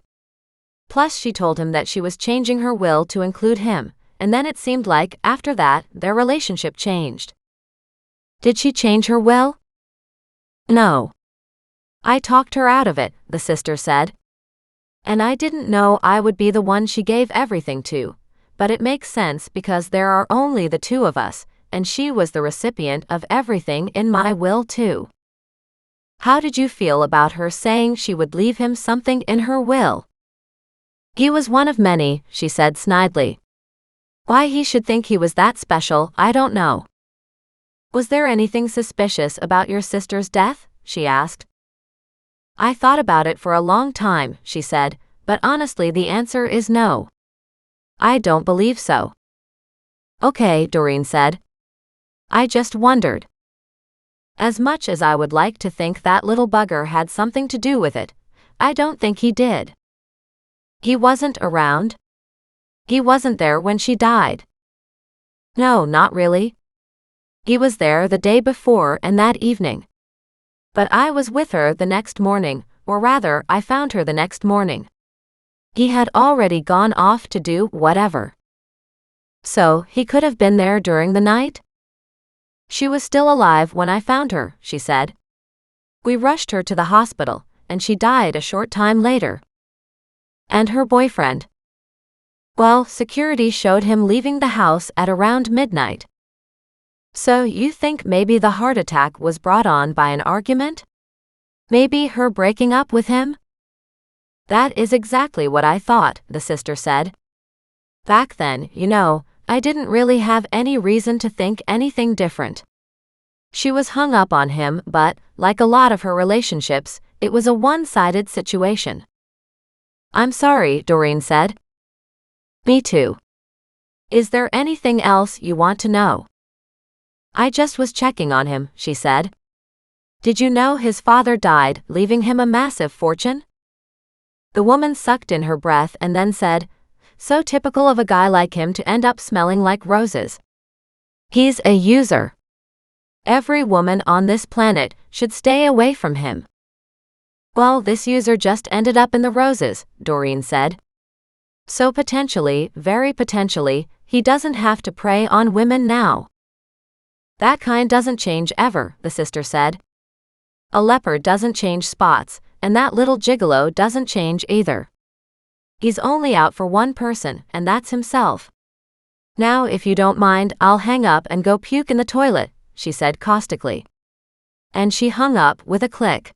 Plus she told him that she was changing her will to include him, and then it seemed like, after that, their relationship changed. Did she change her will? No. I talked her out of it, the sister said. And I didn't know I would be the one she gave everything to, but it makes sense because there are only the two of us, and she was the recipient of everything in my will too. How did you feel about her saying she would leave him something in her will? He was one of many, she said snidely. Why he should think he was that special, I don't know. Was there anything suspicious about your sister's death? She asked. I thought about it for a long time, she said, but honestly the answer is no. I don't believe so. Okay, Doreen said. I just wondered. As much as I would like to think that little bugger had something to do with it, I don't think he did. He wasn't around? He wasn't there when she died? No, not really. He was there the day before and that evening. But I was with her the next morning, or rather, I found her the next morning. He had already gone off to do whatever. So, he could have been there during the night? She was still alive when I found her, she said. We rushed her to the hospital, and she died a short time later. And her boyfriend? Well, security showed him leaving the house at around midnight. So you think maybe the heart attack was brought on by an argument? Maybe her breaking up with him? That is exactly what I thought, the sister said. Back then, I didn't really have any reason to think anything different. She was hung up on him, but, like a lot of her relationships, it was a one-sided situation. I'm sorry, Doreen said. Me too. Is there anything else you want to know? I just was checking on him, she said. Did you know his father died, leaving him a massive fortune? The woman sucked in her breath and then said, so typical of a guy like him to end up smelling like roses. He's a user. Every woman on this planet should stay away from him. Well, this user just ended up in the roses, Doreen said. So potentially, very potentially, he doesn't have to prey on women now. That kind doesn't change ever, the sister said. A leopard doesn't change spots, and that little gigolo doesn't change either. He's only out for one person, and that's himself. Now, if you don't mind, I'll hang up and go puke in the toilet, she said caustically. And she hung up with a click.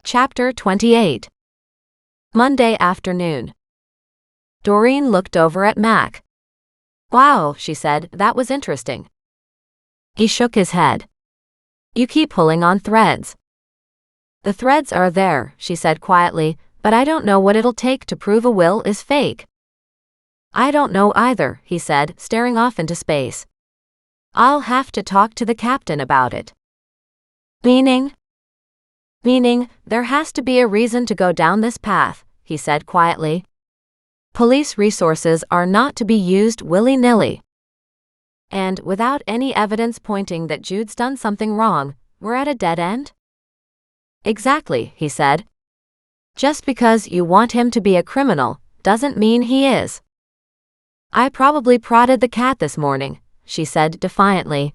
Chapter 28. Monday afternoon. Doreen looked over at Mac. Wow, she said, that was interesting. He shook his head. You keep pulling on threads. The threads are there, she said quietly, but I don't know what it'll take to prove a will is fake. I don't know either, he said, staring off into space. I'll have to talk to the captain about it. Meaning? Meaning, there has to be a reason to go down this path, he said quietly. Police resources are not to be used willy-nilly. And without any evidence pointing that Jude's done something wrong, we're at a dead end? Exactly, he said. Just because you want him to be a criminal, doesn't mean he is. I probably prodded the cat this morning, she said defiantly.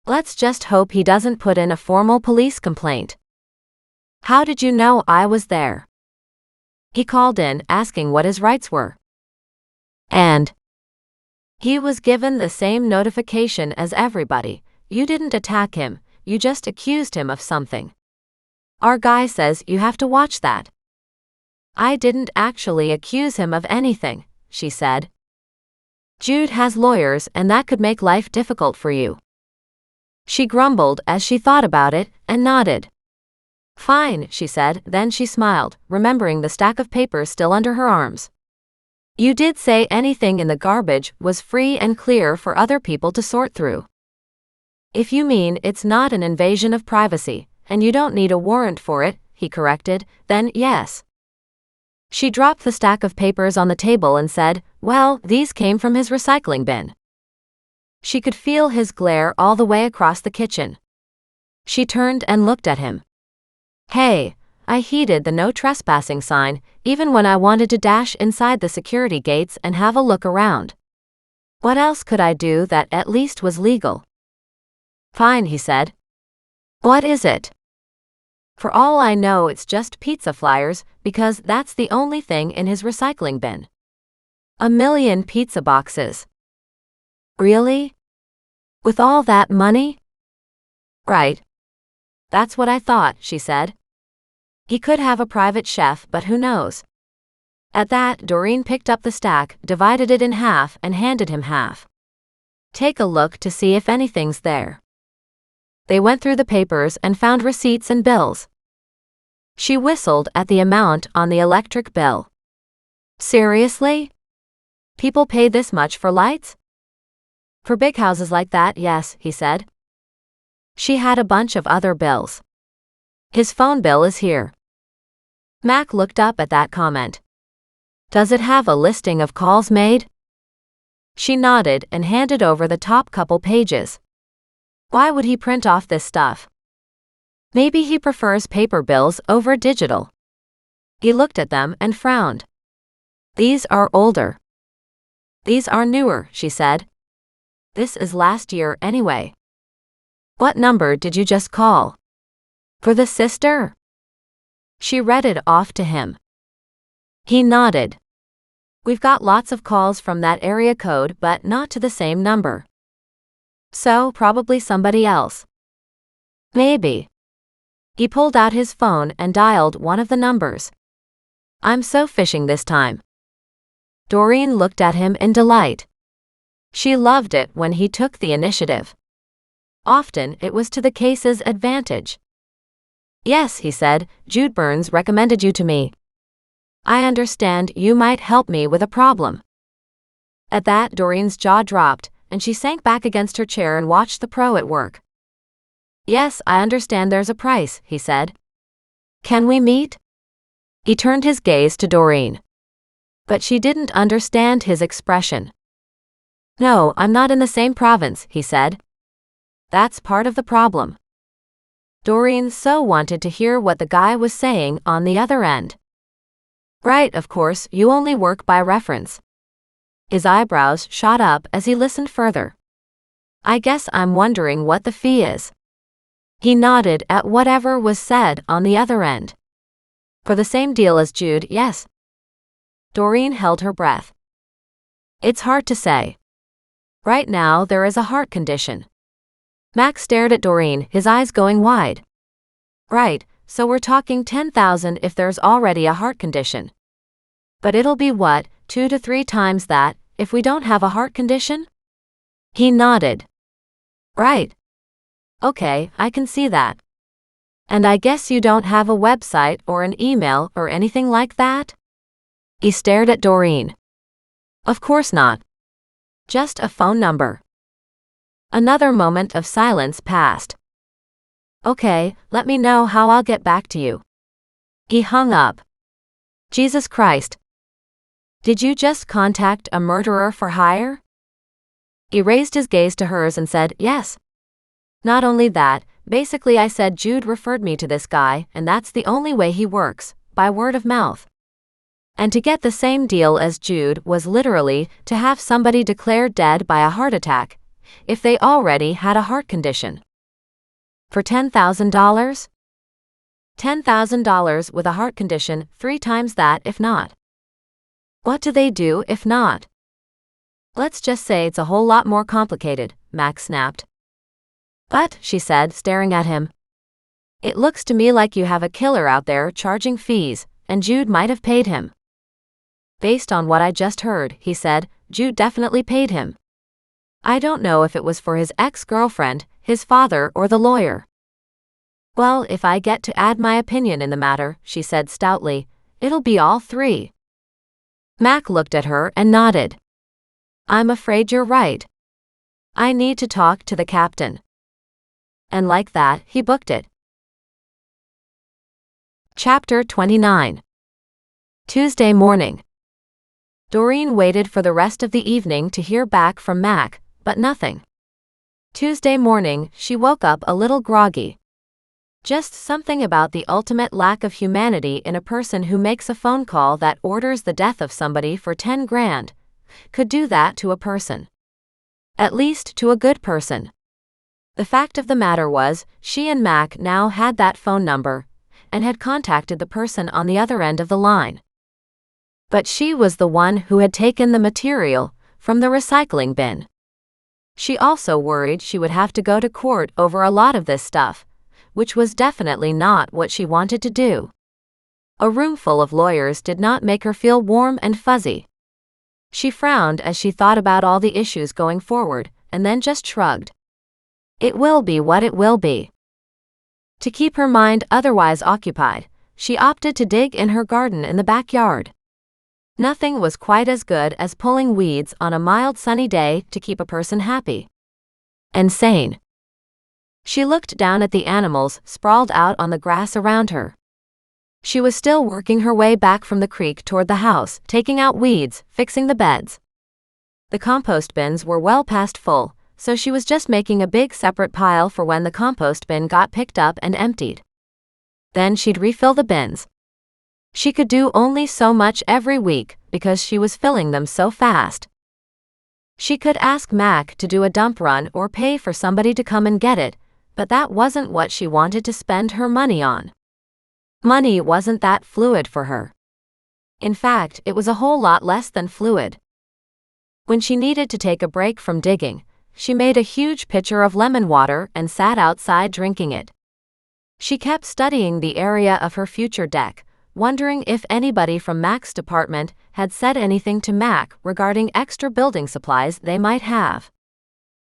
Let's just hope he doesn't put in a formal police complaint. How did you know I was there? He called in, asking what his rights were. And he was given the same notification as everybody. You didn't attack him, you just accused him of something. Our guy says you have to watch that. I didn't actually accuse him of anything, she said. Jude has lawyers and that could make life difficult for you. She grumbled as she thought about it and nodded. Fine, she said, then she smiled, remembering the stack of papers still under her arms. You did say anything in the garbage was free and clear for other people to sort through. If you mean it's not an invasion of privacy, and you don't need a warrant for it, he corrected. Then, yes. She dropped the stack of papers on the table and said, well, these came from his recycling bin. She could feel his glare all the way across the kitchen. She turned and looked at him. Hey, I heeded the no trespassing sign, even when I wanted to dash inside the security gates and have a look around. What else could I do that at least was legal? Fine, he said. What is it? For all I know, it's just pizza flyers, because that's the only thing in his recycling bin. 1,000,000 pizza boxes. Really? With all that money? Right. That's what I thought, she said. He could have a private chef, but who knows? At that, Doreen picked up the stack, divided it in half, and handed him half. Take a look to see if anything's there. They went through the papers and found receipts and bills. She whistled at the amount on the electric bill. Seriously? People pay this much for lights? For big houses like that, yes, he said. She had a bunch of other bills. His phone bill is here. Mac looked up at that comment. Does it have a listing of calls made? She nodded and handed over the top couple pages. Why would he print off this stuff? Maybe he prefers paper bills over digital. He looked at them and frowned. These are older. These are newer, she said. This is last year anyway. What number did you just call? For the sister? She read it off to him. He nodded. We've got lots of calls from that area code, but not to the same number. So, probably somebody else. Maybe. He pulled out his phone and dialed one of the numbers. I'm so fishing this time. Doreen looked at him in delight. She loved it when he took the initiative. Often, it was to the case's advantage. Yes, he said, Jude Burns recommended you to me. I understand you might help me with a problem. At that, Doreen's jaw dropped, and she sank back against her chair and watched the pro at work. Yes, I understand there's a price, he said. Can we meet? He turned his gaze to Doreen. But she didn't understand his expression. No, I'm not in the same province, he said. That's part of the problem. Doreen so wanted to hear what the guy was saying on the other end. Right, of course, you only work by reference. His eyebrows shot up as he listened further. I guess I'm wondering what the fee is. He nodded at whatever was said on the other end. For the same deal as Jude, yes. Doreen held her breath. It's hard to say. Right now there is a heart condition. Max stared at Doreen, his eyes going wide. Right, so we're talking 10,000 if there's already a heart condition. But it'll be what, 2 to 3 times that, if we don't have a heart condition? He nodded. Right. Okay, I can see that. And I guess you don't have a website or an email or anything like that? He stared at Doreen. Of course not. Just a phone number. Another moment of silence passed. Okay, let me know how I'll get back to you. He hung up. Jesus Christ. Did you just contact a murderer for hire? He raised his gaze to hers and said, yes. Not only that, basically I said Jude referred me to this guy, and that's the only way he works, by word of mouth. And to get the same deal as Jude was literally to have somebody declared dead by a heart attack, if they already had a heart condition. For $10,000? $10,000 with a heart condition, 3 times that if not. What do they do if not? Let's just say it's a whole lot more complicated, Max snapped. But, she said, staring at him. It looks to me like you have a killer out there charging fees, and Jude might have paid him. Based on what I just heard, he said, Jude definitely paid him. I don't know if it was for his ex-girlfriend, his father, or the lawyer. Well, if I get to add my opinion in the matter, she said stoutly, it'll be all 3. Mac looked at her and nodded. I'm afraid you're right. I need to talk to the captain. And like that, he booked it. Chapter 29. Tuesday morning. Doreen waited for the rest of the evening to hear back from Mac, but nothing. Tuesday morning, she woke up a little groggy. Just something about the ultimate lack of humanity in a person who makes a phone call that orders the death of somebody for 10 grand. Could do that to a person. At least to a good person. The fact of the matter was, she and Mac now had that phone number, and had contacted the person on the other end of the line. But she was the one who had taken the material from the recycling bin. She also worried she would have to go to court over a lot of this stuff, which was definitely not what she wanted to do. A room full of lawyers did not make her feel warm and fuzzy. She frowned as she thought about all the issues going forward, and then just shrugged. It will be what it will be. To keep her mind otherwise occupied, she opted to dig in her garden in the backyard. Nothing was quite as good as pulling weeds on a mild sunny day to keep a person happy and sane. She looked down at the animals sprawled out on the grass around her. She was still working her way back from the creek toward the house, taking out weeds, fixing the beds. The compost bins were well past full, so she was just making a big separate pile for when the compost bin got picked up and emptied. Then she'd refill the bins. She could do only so much every week because she was filling them so fast. She could ask Mac to do a dump run or pay for somebody to come and get it, but that wasn't what she wanted to spend her money on. Money wasn't that fluid for her. In fact, it was a whole lot less than fluid. When she needed to take a break from digging, she made a huge pitcher of lemon water and sat outside drinking it. She kept studying the area of her future deck, wondering if anybody from Mac's department had said anything to Mac regarding extra building supplies they might have.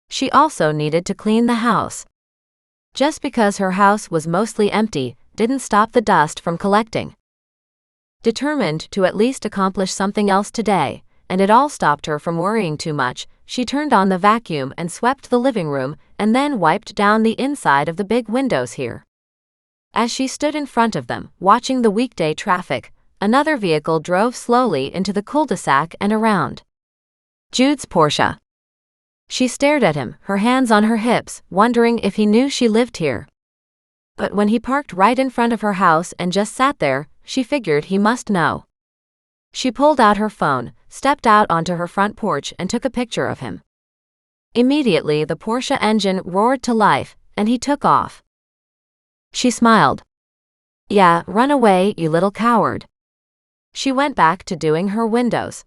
She also needed to clean the house. Just because her house was mostly empty didn't stop the dust from collecting. Determined to at least accomplish something else today, and it all stopped her from worrying too much, she turned on the vacuum and swept the living room and then wiped down the inside of the big windows here. As she stood in front of them, watching the weekday traffic, another vehicle drove slowly into the cul-de-sac and around. Jude's Porsche. She stared at him, her hands on her hips, wondering if he knew she lived here. But when he parked right in front of her house and just sat there, she figured he must know. She pulled out her phone, stepped out onto her front porch and took a picture of him. Immediately the Porsche engine roared to life, and he took off. She smiled. Yeah, run away, you little coward. She went back to doing her windows.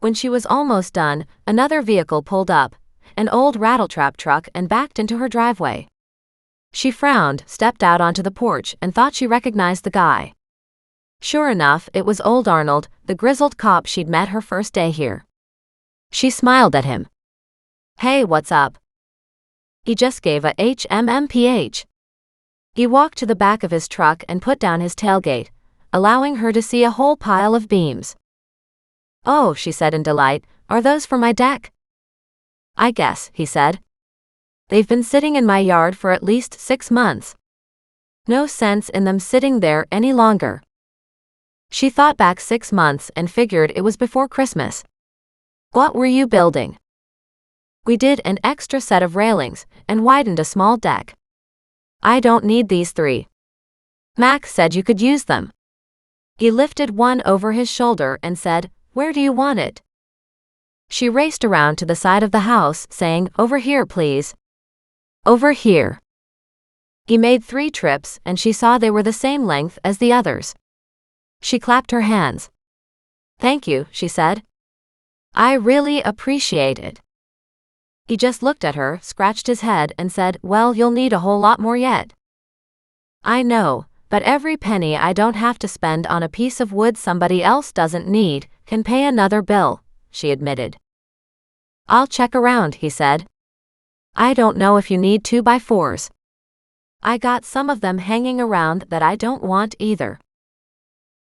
When she was almost done, another vehicle pulled up, an old rattletrap truck, and backed into her driveway. She frowned, stepped out onto the porch, and thought she recognized the guy. Sure enough, it was old Arnold, the grizzled cop she'd met her first day here. She smiled at him. Hey, what's up? He just gave a HMMPH. He walked to the back of his truck and put down his tailgate, allowing her to see a whole pile of beams. Oh, she said in delight, are those for my deck? I guess, he said. They've been sitting in my yard for at least 6 months. No sense in them sitting there any longer. She thought back 6 months and figured it was before Christmas. What were you building? We did an extra set of railings and widened a small deck. I don't need these 3. Mac said you could use them. He lifted one over his shoulder and said, where do you want it? She raced around to the side of the house, saying, over here, please. Over here. He made 3 trips and she saw they were the same length as the others. She clapped her hands. Thank you, she said. I really appreciate it. He just looked at her, scratched his head, and said, well, you'll need a whole lot more yet. I know, but every penny I don't have to spend on a piece of wood somebody else doesn't need can pay another bill, she admitted. I'll check around, he said. I don't know if you need 2x4s. I got some of them hanging around that I don't want either.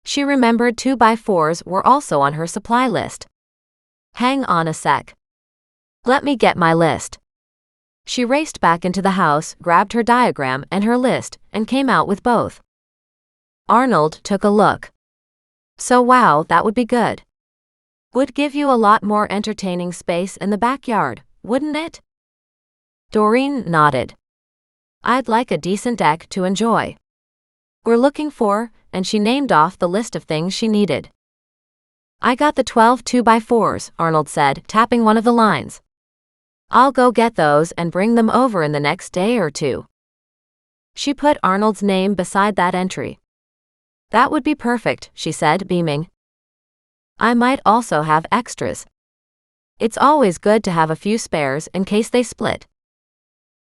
She remembered 2x4s were also on her supply list. Hang on a sec. Let me get my list. She raced back into the house, grabbed her diagram and her list, and came out with both. Arnold took a look. So wow, that would be good. Would give you a lot more entertaining space in the backyard, wouldn't it? Doreen nodded. I'd like a decent deck to enjoy. We're looking for, and she named off the list of things she needed. I got the 12 2x4s, Arnold said, tapping one of the lines. I'll go get those and bring them over in the next day or two. She put Arnold's name beside that entry. That would be perfect, she said, beaming. I might also have extras. It's always good to have a few spares in case they split.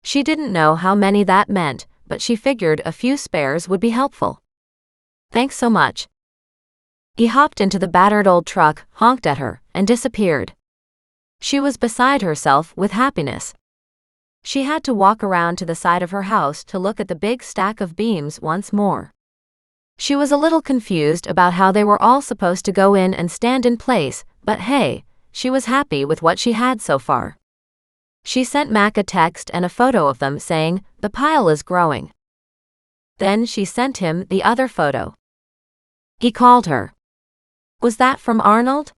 She didn't know how many that meant, but she figured a few spares would be helpful. Thanks so much. He hopped into the battered old truck, honked at her, and disappeared. She was beside herself with happiness. She had to walk around to the side of her house to look at the big stack of beams once more. She was a little confused about how they were all supposed to go in and stand in place, but hey, she was happy with what she had so far. She sent Mac a text and a photo of them saying, "The pile is growing." Then she sent him the other photo. He called her. Was that from Arnold?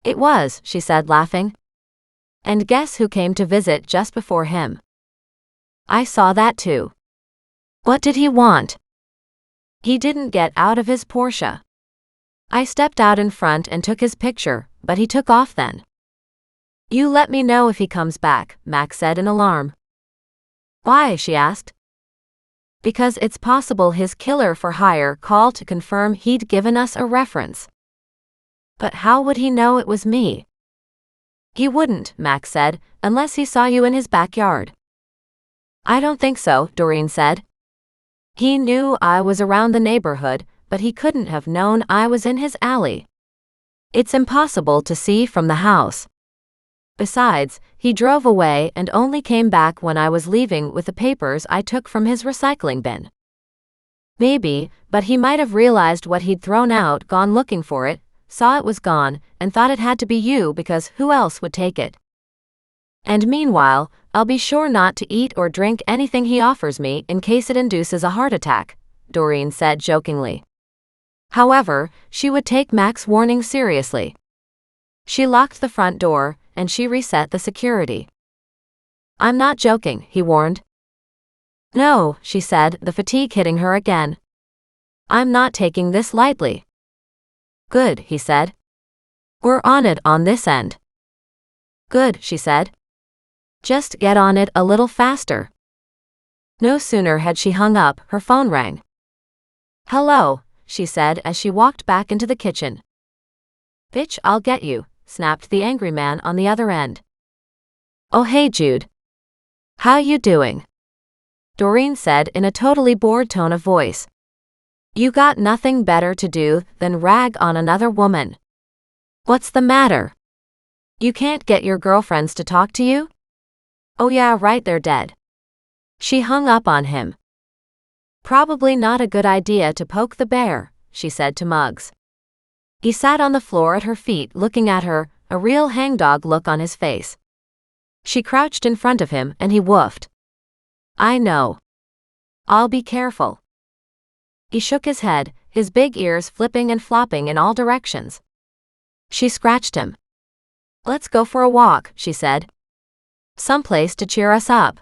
It was, she said, laughing. And guess who came to visit just before him? I saw that too. What did he want? He didn't get out of his Porsche. I stepped out in front and took his picture, but he took off then. You let me know if he comes back, Max said in alarm. Why? She asked. Because it's possible his killer for hire called to confirm he'd given us a reference. But how would he know it was me? He wouldn't, Max said, unless he saw you in his backyard. I don't think so, Doreen said. He knew I was around the neighborhood, but he couldn't have known I was in his alley. It's impossible to see from the house. Besides, he drove away and only came back when I was leaving with the papers I took from his recycling bin. Maybe, but he might have realized what he'd thrown out, gone looking for it, saw it was gone, and thought it had to be you because who else would take it? And meanwhile, I'll be sure not to eat or drink anything he offers me in case it induces a heart attack, Doreen said jokingly. However, she would take Mac's warning seriously. She locked the front door, and she reset the security. I'm not joking, he warned. No, she said, the fatigue hitting her again. I'm not taking this lightly. Good, he said. We're on it on this end. Good, she said. Just get on it a little faster. No sooner had she hung up, her phone rang. Hello, she said as she walked back into the kitchen. Bitch, I'll get you, snapped the angry man on the other end. Oh hey Jude. How you doing? Doreen said in a totally bored tone of voice. You got nothing better to do than rag on another woman. What's the matter? You can't get your girlfriends to talk to you? Oh yeah, right, they're dead. She hung up on him. Probably not a good idea to poke the bear, she said to Muggs. He sat on the floor at her feet looking at her, a real hangdog look on his face. She crouched in front of him and he woofed. I know. I'll be careful. He shook his head, his big ears flipping and flopping in all directions. She scratched him. Let's go for a walk, she said. Someplace to cheer us up.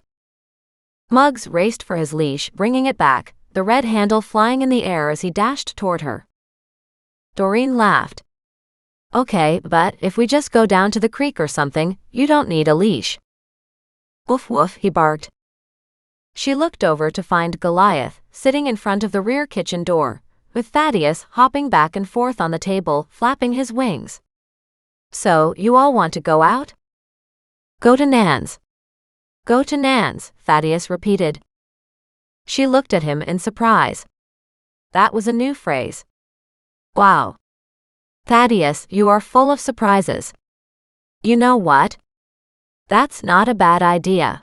Muggs raced for his leash, bringing it back, the red handle flying in the air as he dashed toward her. Doreen laughed. Okay, but if we just go down to the creek or something, you don't need a leash. Woof woof, he barked. She looked over to find Goliath, sitting in front of the rear kitchen door, with Thaddeus hopping back and forth on the table, flapping his wings. So, you all want to go out? Go to Nan's. Go to Nan's, Thaddeus repeated. She looked at him in surprise. That was a new phrase. Wow. Thaddeus, you are full of surprises. You know what? That's not a bad idea.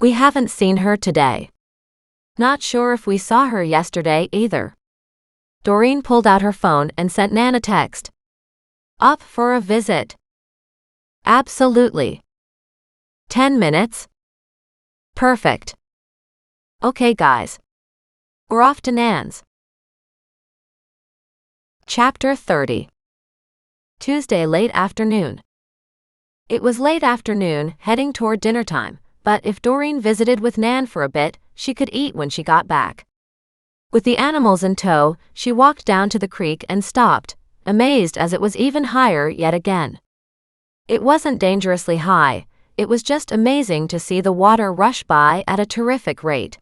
We haven't seen her today. Not sure if we saw her yesterday either. Doreen pulled out her phone and sent Nan a text. Up for a visit? Absolutely. 10 minutes? Perfect. Okay guys. We're off to Nan's. Chapter 30. Tuesday late afternoon. It was late afternoon, heading toward dinner time, but if Doreen visited with Nan for a bit, she could eat when she got back. With the animals in tow, she walked down to the creek and stopped, amazed as it was even higher yet again. It wasn't dangerously high, it was just amazing to see the water rush by at a terrific rate.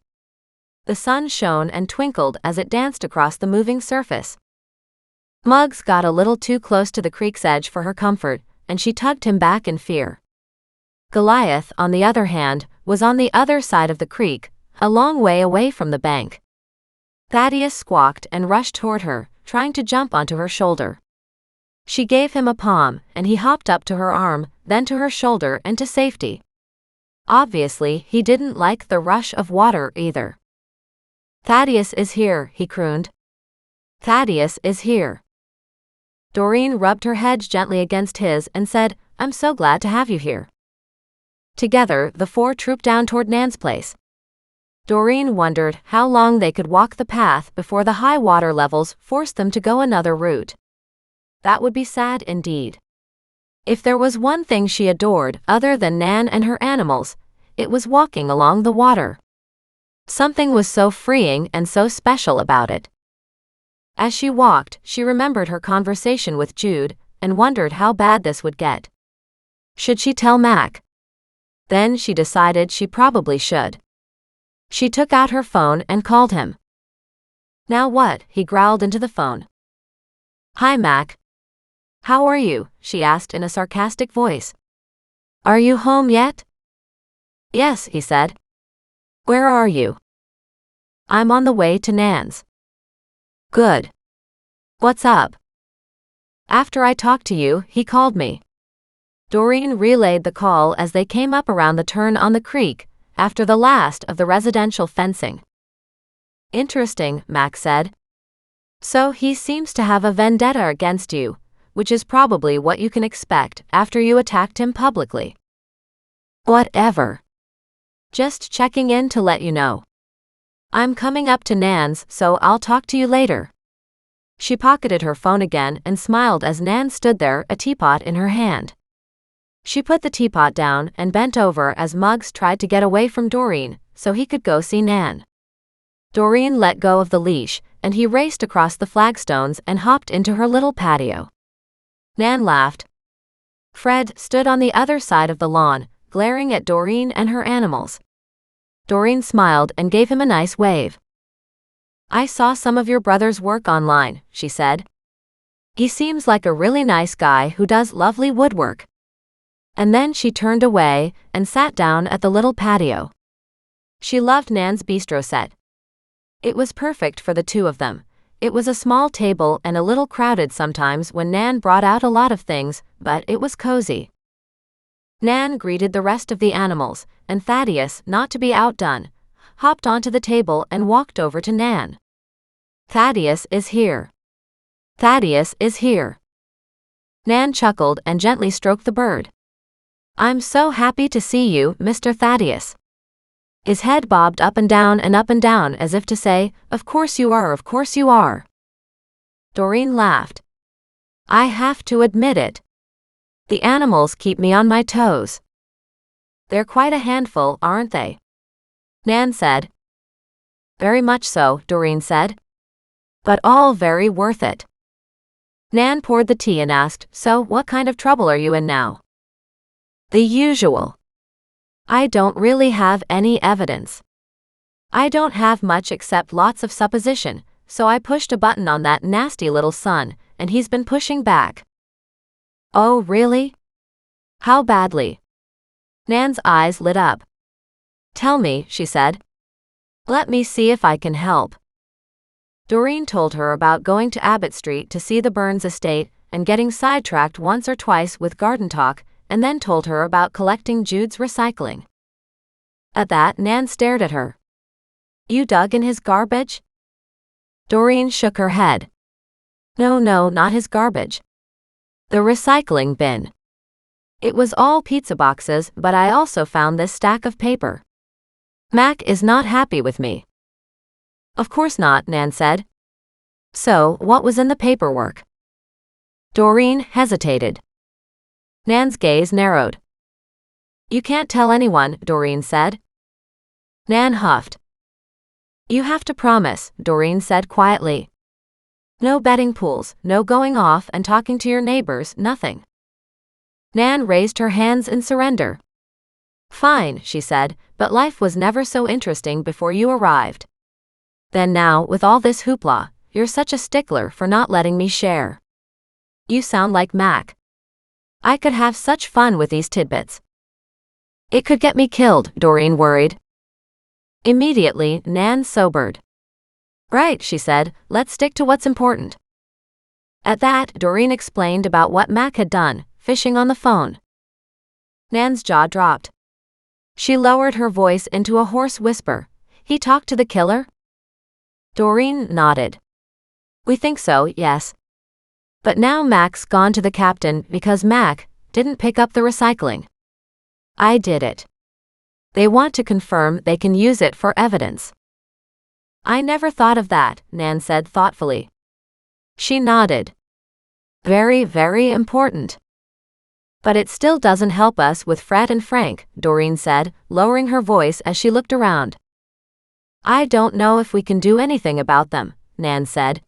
The sun shone and twinkled as it danced across the moving surface. Muggs got a little too close to the creek's edge for her comfort, and she tugged him back in fear. Goliath, on the other hand, was on the other side of the creek, a long way away from the bank. Thaddeus squawked and rushed toward her, trying to jump onto her shoulder. She gave him a palm, and he hopped up to her arm, then to her shoulder and to safety. Obviously, he didn't like the rush of water either. "Thaddeus is here," he crooned. "Thaddeus is here." Doreen rubbed her head gently against his and said, "I'm so glad to have you here." Together, the four trooped down toward Nan's place. Doreen wondered how long they could walk the path before the high water levels forced them to go another route. That would be sad indeed. If there was one thing she adored other than Nan and her animals, it was walking along the water. Something was so freeing and so special about it. As she walked, she remembered her conversation with Jude and wondered how bad this would get. Should she tell Mac? Then she decided she probably should. She took out her phone and called him. "Now what?" he growled into the phone. "Hi, Mac. How are you?" she asked in a sarcastic voice. "Are you home yet?" "Yes," he said. "Where are you?" "I'm on the way to Nan's." "Good. What's up?" "After I talked to you, he called me." Doreen relayed the call as they came up around the turn on the creek, after the last of the residential fencing. "Interesting," Mac said. "So he seems to have a vendetta against you, which is probably what you can expect after you attacked him publicly." "Whatever. Just checking in to let you know. I'm coming up to Nan's, so I'll talk to you later." She pocketed her phone again and smiled as Nan stood there, a teapot in her hand. She put the teapot down and bent over as Muggs tried to get away from Doreen so he could go see Nan. Doreen let go of the leash, and he raced across the flagstones and hopped into her little patio. Nan laughed. Fred stood on the other side of the lawn, glaring at Doreen and her animals. Doreen smiled and gave him a nice wave. "I saw some of your brother's work online," she said. "He seems like a really nice guy who does lovely woodwork." And then she turned away and sat down at the little patio. She loved Nan's bistro set. It was perfect for the two of them. It was a small table and a little crowded sometimes when Nan brought out a lot of things, but it was cozy. Nan greeted the rest of the animals, and Thaddeus, not to be outdone, hopped onto the table and walked over to Nan. "Thaddeus is here. Thaddeus is here." Nan chuckled and gently stroked the bird. "I'm so happy to see you, Mr. Thaddeus." His head bobbed up and down as if to say, "Of course you are, of course you are." Doreen laughed. "I have to admit it. The animals keep me on my toes." "They're quite a handful, aren't they?" Nan said. "Very much so," Doreen said. "But all very worth it." Nan poured the tea and asked, "So, what kind of trouble are you in now?" "The usual. I don't really have any evidence. I don't have much except lots of supposition, so I pushed a button on that nasty little son, and he's been pushing back." "Oh, really? How badly?" Nan's eyes lit up. "Tell me," she said. "Let me see if I can help." Doreen told her about going to Abbott Street to see the Burns estate and getting sidetracked once or twice with garden talk, and then told her about collecting Jude's recycling. At that, Nan stared at her. "You dug in his garbage?" Doreen shook her head. No, not his garbage. The recycling bin. It was all pizza boxes, but I also found this stack of paper. Mac is not happy with me." "Of course not," Nan said. So, what was in the paperwork? Doreen hesitated. Nan's gaze narrowed. You can't tell anyone, Doreen said. Nan huffed. You have to promise, Doreen said quietly. No betting pools, no going off and talking to your neighbors, nothing. Nan raised her hands in surrender. Fine, she said, but life was never so interesting before you arrived. Then now, with all this hoopla, you're such a stickler for not letting me share. You sound like Mac. I could have such fun with these tidbits. It could get me killed, Doreen worried. Immediately, Nan sobered. Right, she said, let's stick to what's important. At that, Doreen explained about what Mac had done, fishing on the phone. Nan's jaw dropped. She lowered her voice into a hoarse whisper. He talked to the killer? Doreen nodded. We think so, yes. But now Mac's gone to the captain because Mac didn't pick up the recycling. I did it. They want to confirm they can use it for evidence. I never thought of that, Nan said thoughtfully. She nodded. Very, very important. But it still doesn't help us with Fred and Frank, Doreen said, lowering her voice as she looked around. I don't know if we can do anything about them, Nan said.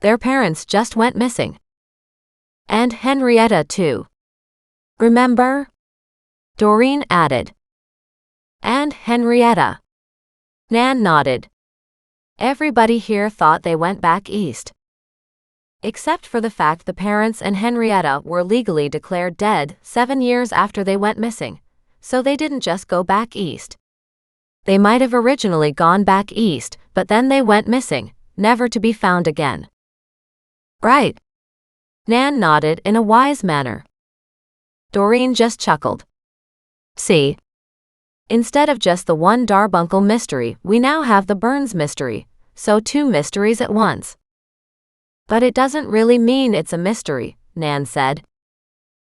Their parents just went missing. And Henrietta too. Remember? Doreen added. And Henrietta. Nan nodded. Everybody here thought they went back east. Except for the fact the parents and Henrietta were legally declared dead 7 years after they went missing, so they didn't just go back east. They might have originally gone back east, but then they went missing, never to be found again. Right. Nan nodded in a wise manner. Doreen just chuckled. See? Instead of just the one Darbuncle mystery, we now have the Burns mystery, so 2 mysteries at once. But it doesn't really mean it's a mystery, Nan said.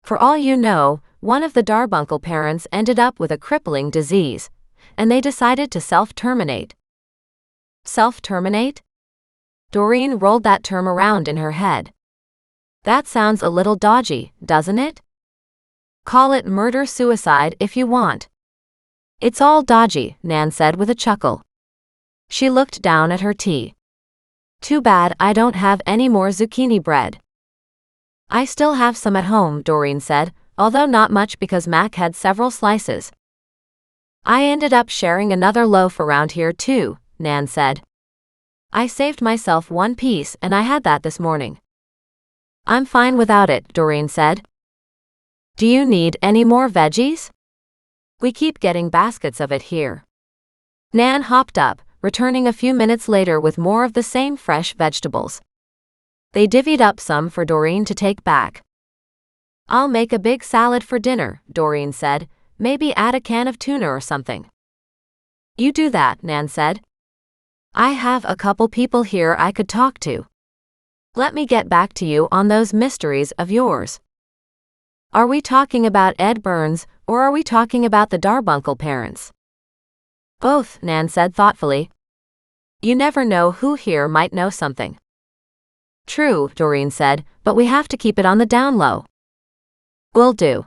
For all you know, one of the Darbuncle parents ended up with a crippling disease, and they decided to self-terminate. Self-terminate? Doreen rolled that term around in her head. That sounds a little dodgy, doesn't it? Call it murder-suicide if you want. It's all dodgy, Nan said with a chuckle. She looked down at her tea. Too bad I don't have any more zucchini bread. I still have some at home, Doreen said, although not much because Mac had several slices. I ended up sharing another loaf around here too, Nan said. I saved myself 1 piece and I had that this morning. I'm fine without it, Doreen said. Do you need any more veggies? We keep getting baskets of it here. Nan hopped up, returning a few minutes later with more of the same fresh vegetables. They divvied up some for Doreen to take back. I'll make a big salad for dinner, Doreen said, maybe add a can of tuna or something. You do that, Nan said. I have a couple people here I could talk to. Let me get back to you on those mysteries of yours. Are we talking about Ed Burns, or are we talking about the Darbuncle parents? Both, Nan said thoughtfully. You never know who here might know something. True, Doreen said, but we have to keep it on the down low. Will do.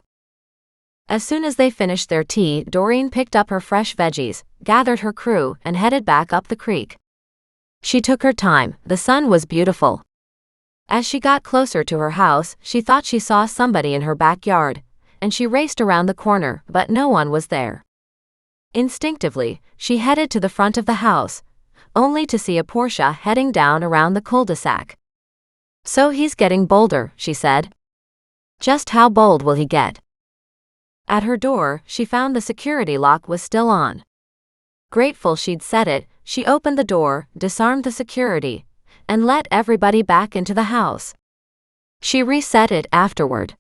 As soon as they finished their tea, Doreen picked up her fresh veggies, gathered her crew, and headed back up the creek. She took her time, the sun was beautiful. As she got closer to her house, she thought she saw somebody in her backyard, and she raced around the corner, but no one was there. Instinctively, she headed to the front of the house, only to see a Porsche heading down around the cul-de-sac. So he's getting bolder, she said. Just how bold will he get? At her door, she found the security lock was still on. Grateful she'd set it, she opened the door, disarmed the security, and let everybody back into the house. She reset it afterward.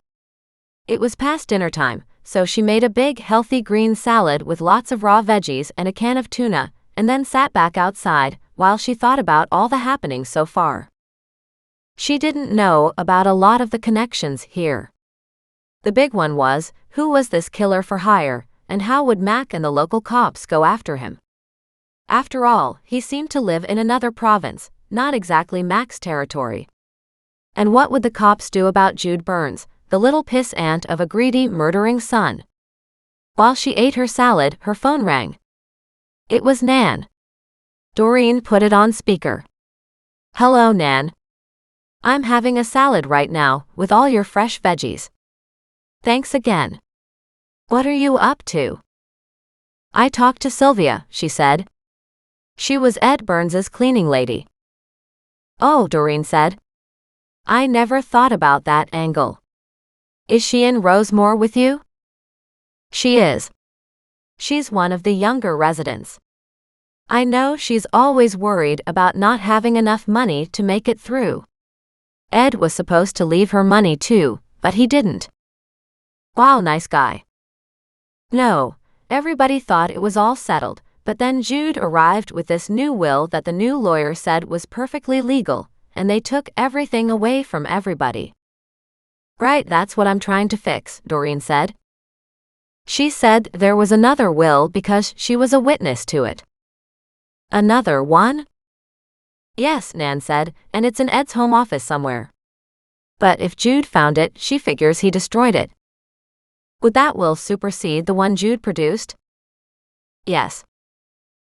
It was past dinner time, so she made a big healthy green salad with lots of raw veggies and a can of tuna, and then sat back outside while she thought about all the happenings so far. She didn't know about a lot of the connections here. The big one was, who was this killer for hire, and how would Mac and the local cops go after him? After all, he seemed to live in another province, not exactly Mac's territory. And what would the cops do about Jude Burns, the little pissant of a greedy, murdering son? While she ate her salad, her phone rang. It was Nan. Doreen put it on speaker. "Hello, Nan. I'm having a salad right now, with all your fresh veggies. Thanks again. What are you up to?" "I talked to Sylvia," she said. "She was Ed Burns's cleaning lady." "Oh," Doreen said. "I never thought about that angle. Is she in Rosemore with you?" "She is. She's one of the younger residents. I know she's always worried about not having enough money to make it through. Ed was supposed to leave her money too, but he didn't." "Wow, nice guy." "No, everybody thought it was all settled, but then Jude arrived with this new will that the new lawyer said was perfectly legal, and they took everything away from everybody." "Right, that's what I'm trying to fix," Doreen said. "She said there was another will because she was a witness to it." "Another one?" "Yes," Nan said, "and it's in Ed's home office somewhere. But if Jude found it, she figures he destroyed it." "Would that will supersede the one Jude produced?" "Yes.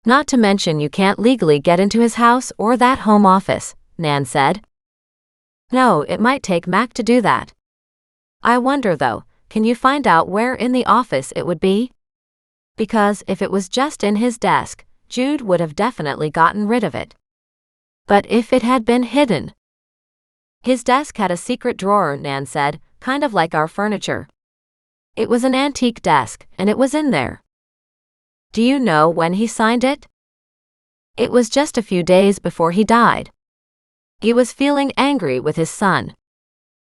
Not to mention you can't legally get into his house or that home office," Nan said. "No, it might take Mac to do that. I wonder though, can you find out where in the office it would be? Because if it was just in his desk, Jude would have definitely gotten rid of it. But if it had been hidden..." "His desk had a secret drawer," Nan said, "kind of like our furniture. It was an antique desk, and it was in there." "Do you know when he signed it?" "It was just a few days before he died. He was feeling angry with his son.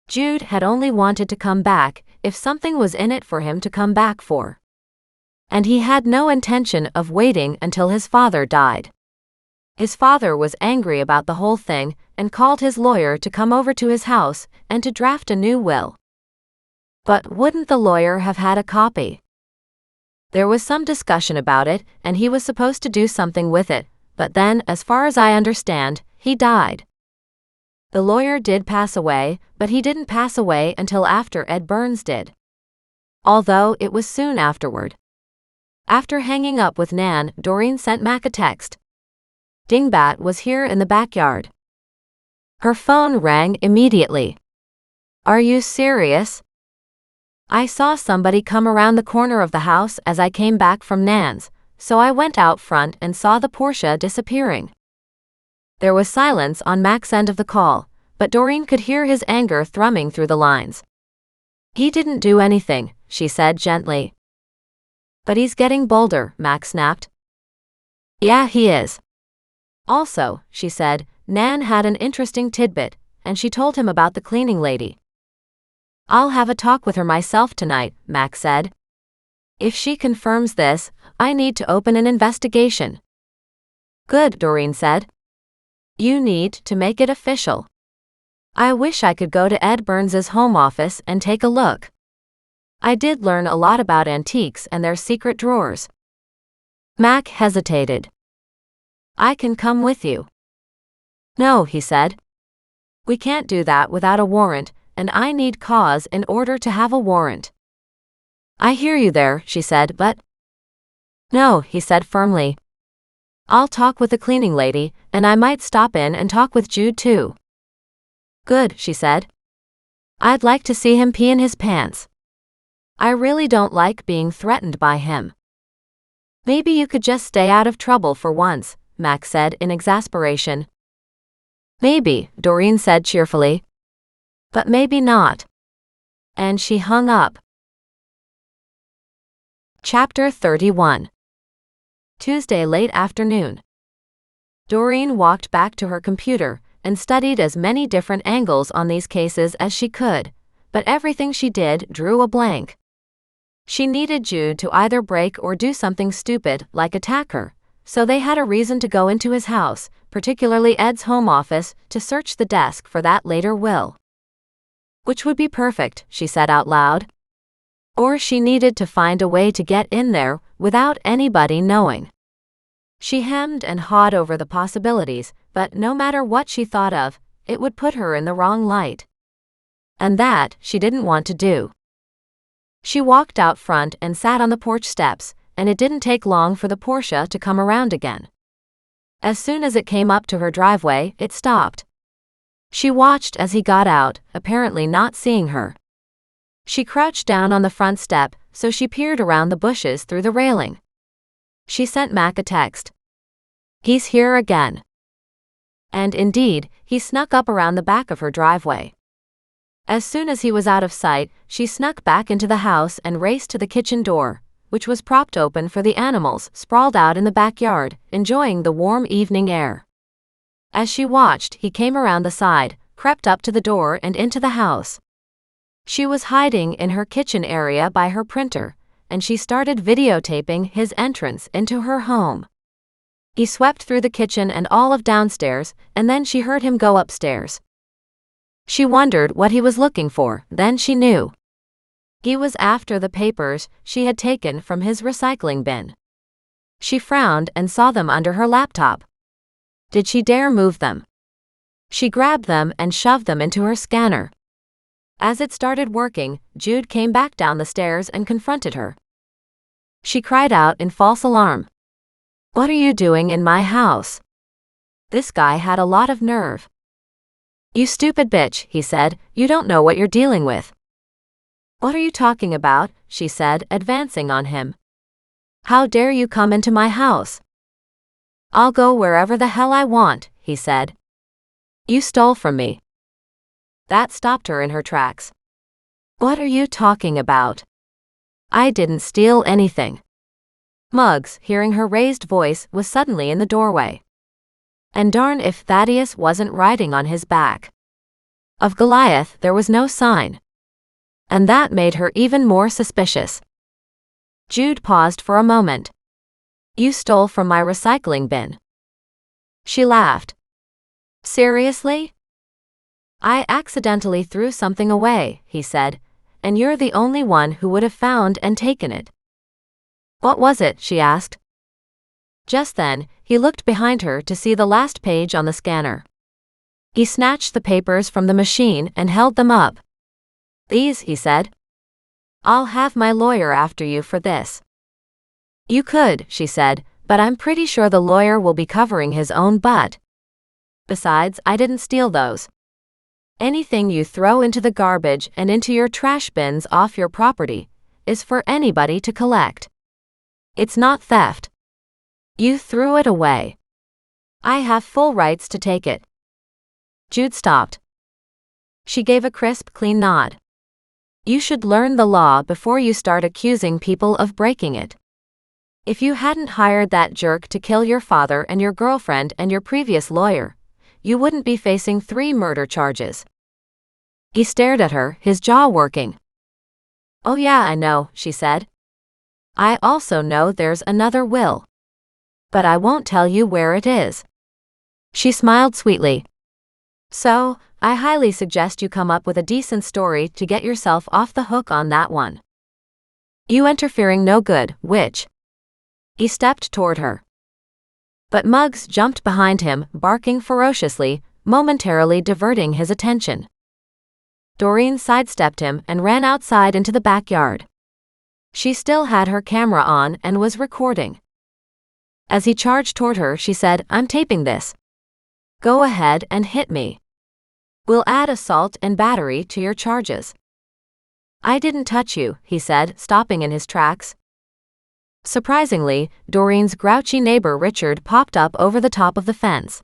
Jude had only wanted to come back if something was in it for him to come back for. And he had no intention of waiting until his father died. His father was angry about the whole thing and called his lawyer to come over to his house and to draft a new will." "But wouldn't the lawyer have had a copy?" "There was some discussion about it, and he was supposed to do something with it, but then, as far as I understand, he died. The lawyer did pass away, but he didn't pass away until after Ed Burns did. Although it was soon afterward." After hanging up with Nan, Doreen sent Mac a text. Dingbat was here in the backyard. Her phone rang immediately. "Are you serious? I saw somebody come around the corner of the house as I came back from Nan's, so I went out front and saw the Porsche disappearing." There was silence on Mac's end of the call, but Doreen could hear his anger thrumming through the lines. "He didn't do anything," she said gently. "But he's getting bolder," Mac snapped. "Yeah, he is. Also," she said, "Nan had an interesting tidbit, and she told him about the cleaning lady." "I'll have a talk with her myself tonight," Mac said. "If she confirms this, I need to open an investigation." "Good," Doreen said. "You need to make it official. I wish I could go to Ed Burns's home office and take a look. I did learn a lot about antiques and their secret drawers." Mac hesitated. "I can come with you." "No," he said. "We can't do that without a warrant, and I need cause in order to have a warrant." "I hear you there," she said, "but..." "No," he said firmly. "I'll talk with the cleaning lady, and I might stop in and talk with Jude too." "Good," she said. "I'd like to see him pee in his pants. I really don't like being threatened by him." "Maybe you could just stay out of trouble for once," Mac said in exasperation. "Maybe," Doreen said cheerfully. "But maybe not." And she hung up. Chapter 31. Tuesday late afternoon. Doreen walked back to her computer and studied as many different angles on these cases as she could, but everything she did drew a blank. She needed Jude to either break or do something stupid like attack her, so they had a reason to go into his house, particularly Ed's home office, to search the desk for that later will. Which would be perfect, she said out loud. Or she needed to find a way to get in there without anybody knowing. She hemmed and hawed over the possibilities, but but no matter what she thought of, it would put her in the wrong light. And that she didn't want to do. She walked out front and sat on the porch steps, and it didn't take long for the Porsche to come around again. As soon as it came up to her driveway, it stopped. She watched as he got out, apparently not seeing her. She crouched down on the front step, so she peered around the bushes through the railing. She sent Mac a text. "He's here again." And indeed, he snuck up around the back of her driveway. As soon as he was out of sight, she snuck back into the house and raced to the kitchen door, which was propped open for the animals sprawled out in the backyard, enjoying the warm evening air. As she watched, he came around the side, crept up to the door and into the house. She was hiding in her kitchen area by her printer, and she started videotaping his entrance into her home. He swept through the kitchen and all of downstairs, and then she heard him go upstairs. She wondered what he was looking for, then she knew. He was after the papers she had taken from his recycling bin. She frowned and saw them under her laptop. Did she dare move them? She grabbed them and shoved them into her scanner. As it started working, Jude came back down the stairs and confronted her. She cried out in false alarm. "What are you doing in my house?" This guy had a lot of nerve. "You stupid bitch," he said, "you don't know what you're dealing with." "What are you talking about?" she said, advancing on him. "How dare you come into my house?" "I'll go wherever the hell I want," he said. "You stole from me." That stopped her in her tracks. "What are you talking about?" "I didn't steal anything." Muggs, hearing her raised voice, was suddenly in the doorway. And darn if Thaddeus wasn't riding on his back. Of Goliath there was no sign. And that made her even more suspicious. Jude paused for a moment. "You stole from my recycling bin." She laughed. "Seriously?" "I accidentally threw something away," he said, "and you're the only one who would have found and taken it." "What was it?" she asked. Just then, he looked behind her to see the last page on the scanner. He snatched the papers from the machine and held them up. "These," he said. "I'll have my lawyer after you for this." "You could," she said, "but I'm pretty sure the lawyer will be covering his own butt. Besides, I didn't steal those. Anything you throw into the garbage and into your trash bins off your property is for anybody to collect. It's not theft. You threw it away. I have full rights to take it." Jude stopped. She gave a crisp, clean nod. "You should learn the law before you start accusing people of breaking it. If you hadn't hired that jerk to kill your father and your girlfriend and your previous lawyer, you wouldn't be facing 3 murder charges." He stared at her, his jaw working. "Oh yeah, I know," she said. "I also know there's another will. But I won't tell you where it is." She smiled sweetly. "So, I highly suggest you come up with a decent story to get yourself off the hook on that one. You interfering no good, which?" He stepped toward her. But Muggs jumped behind him, barking ferociously, momentarily diverting his attention. Doreen sidestepped him and ran outside into the backyard. She still had her camera on and was recording. As he charged toward her, she said, "I'm taping this. Go ahead and hit me. We'll add assault and battery to your charges." "I didn't touch you," he said, stopping in his tracks. Surprisingly, Doreen's grouchy neighbor Richard popped up over the top of the fence.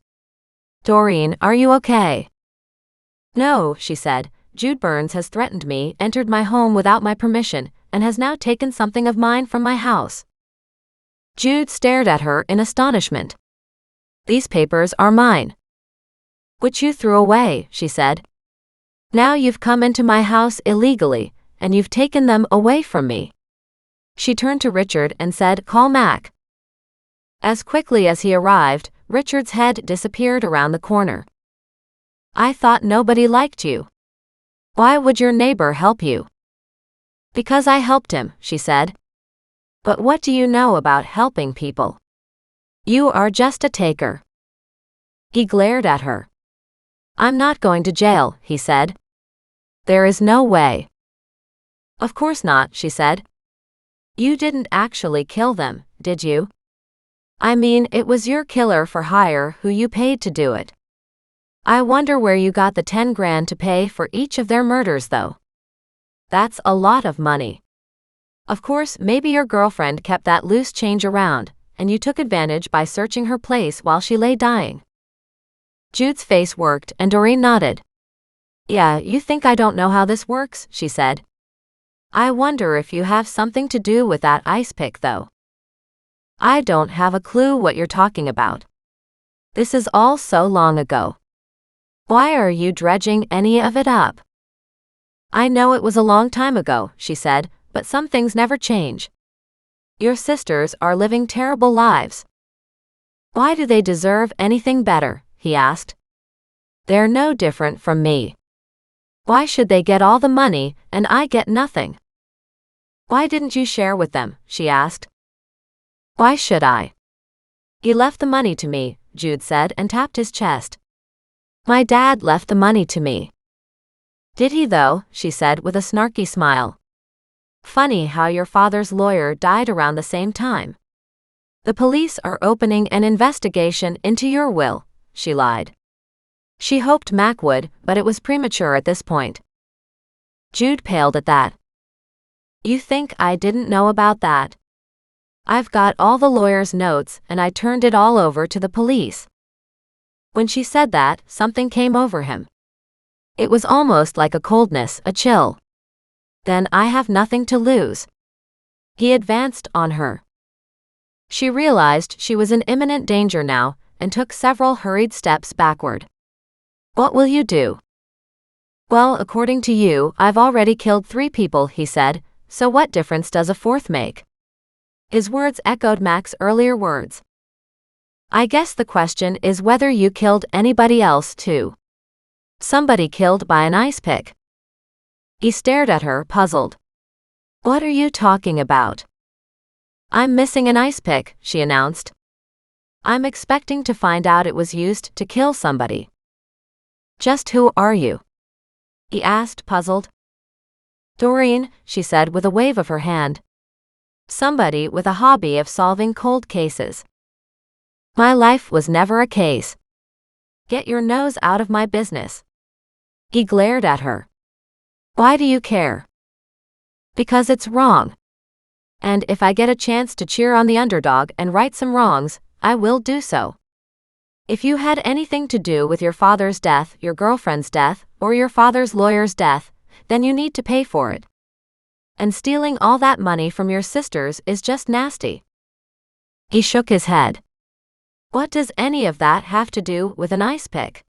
"Doreen, are you okay?" "No," she said. "Jude Burns has threatened me, entered my home without my permission, and has now taken something of mine from my house." Jude stared at her in astonishment. "These papers are mine." "Which you threw away," she said. "Now you've come into my house illegally, and you've taken them away from me." She turned to Richard and said, "Call Mac." As quickly as he arrived, Richard's head disappeared around the corner. "I thought nobody liked you. Why would your neighbor help you?" "Because I helped him," she said. "But what do you know about helping people? You are just a taker." He glared at her. I'm not going to jail, he said. There is no way. Of course not, she said. You didn't actually kill them, did you? I mean, it was your killer for hire who you paid to do it. I wonder where you got the 10 grand to pay for each of their murders though. That's a lot of money. Of course, maybe your girlfriend kept that loose change around, and you took advantage by searching her place while she lay dying. Jude's face worked and Doreen nodded. Yeah, you think I don't know how this works, she said. I wonder if you have something to do with that ice pick though. I don't have a clue what you're talking about. This is all so long ago. Why are you dredging any of it up? I know it was a long time ago, she said, but some things never change. Your sisters are living terrible lives. Why do they deserve anything better? He asked. They're no different from me. Why should they get all the money and I get nothing? Why didn't you share with them? She asked. Why should I? He left the money to me, Jude said and tapped his chest. My dad left the money to me. Did he though? She said with a snarky smile. Funny how your father's lawyer died around the same time. The police are opening an investigation into your will, she lied. She hoped Mac would, but it was premature at this point. Jude paled at that. You think I didn't know about that? I've got all the lawyer's notes and I turned it all over to the police. When she said that, something came over him. It was almost like a coldness, a chill. Then I have nothing to lose. He advanced on her. She realized she was in imminent danger now, and took several hurried steps backward. What will you do? Well, according to you, I've already killed 3 people, he said, so what difference does a 4th make? His words echoed Mac's earlier words. I guess the question is whether you killed anybody else too. Somebody killed by an ice pick. He stared at her, puzzled. What are you talking about? I'm missing an ice pick, she announced. I'm expecting to find out it was used to kill somebody. Just who are you? He asked, puzzled. Doreen, she said with a wave of her hand. Somebody with a hobby of solving cold cases. My life was never a case. Get your nose out of my business. He glared at her. Why do you care? Because it's wrong. And if I get a chance to cheer on the underdog and right some wrongs, I will do so. If you had anything to do with your father's death, your girlfriend's death, or your father's lawyer's death, then you need to pay for it. And stealing all that money from your sisters is just nasty. He shook his head. What does any of that have to do with an ice pick?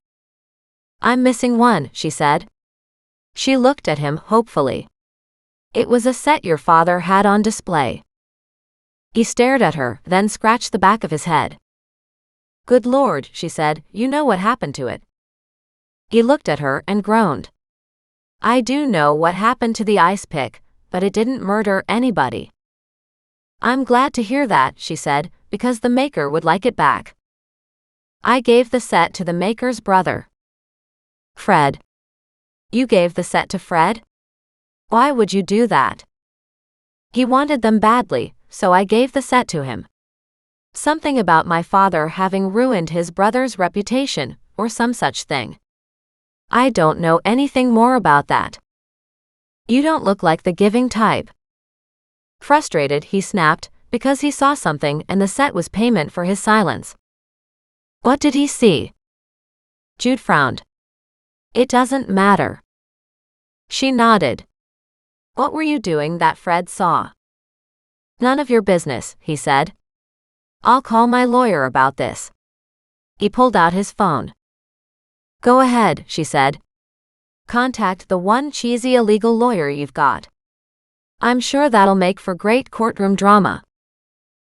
I'm missing one, she said. She looked at him hopefully. It was a set your father had on display. He stared at her, then scratched the back of his head. Good Lord, she said, you know what happened to it. He looked at her and groaned. I do know what happened to the ice pick, but it didn't murder anybody. I'm glad to hear that, she said, because the maker would like it back. I gave the set to the maker's brother. Fred. You gave the set to Fred? Why would you do that? He wanted them badly, so I gave the set to him. Something about my father having ruined his brother's reputation, or some such thing. I don't know anything more about that. You don't look like the giving type. Frustrated, he snapped, because he saw something and the set was payment for his silence. What did he see? Jude frowned. It doesn't matter. She nodded. What were you doing that Fred saw? None of your business, he said. I'll call my lawyer about this. He pulled out his phone. Go ahead, she said. Contact the one cheesy illegal lawyer you've got. I'm sure that'll make for great courtroom drama.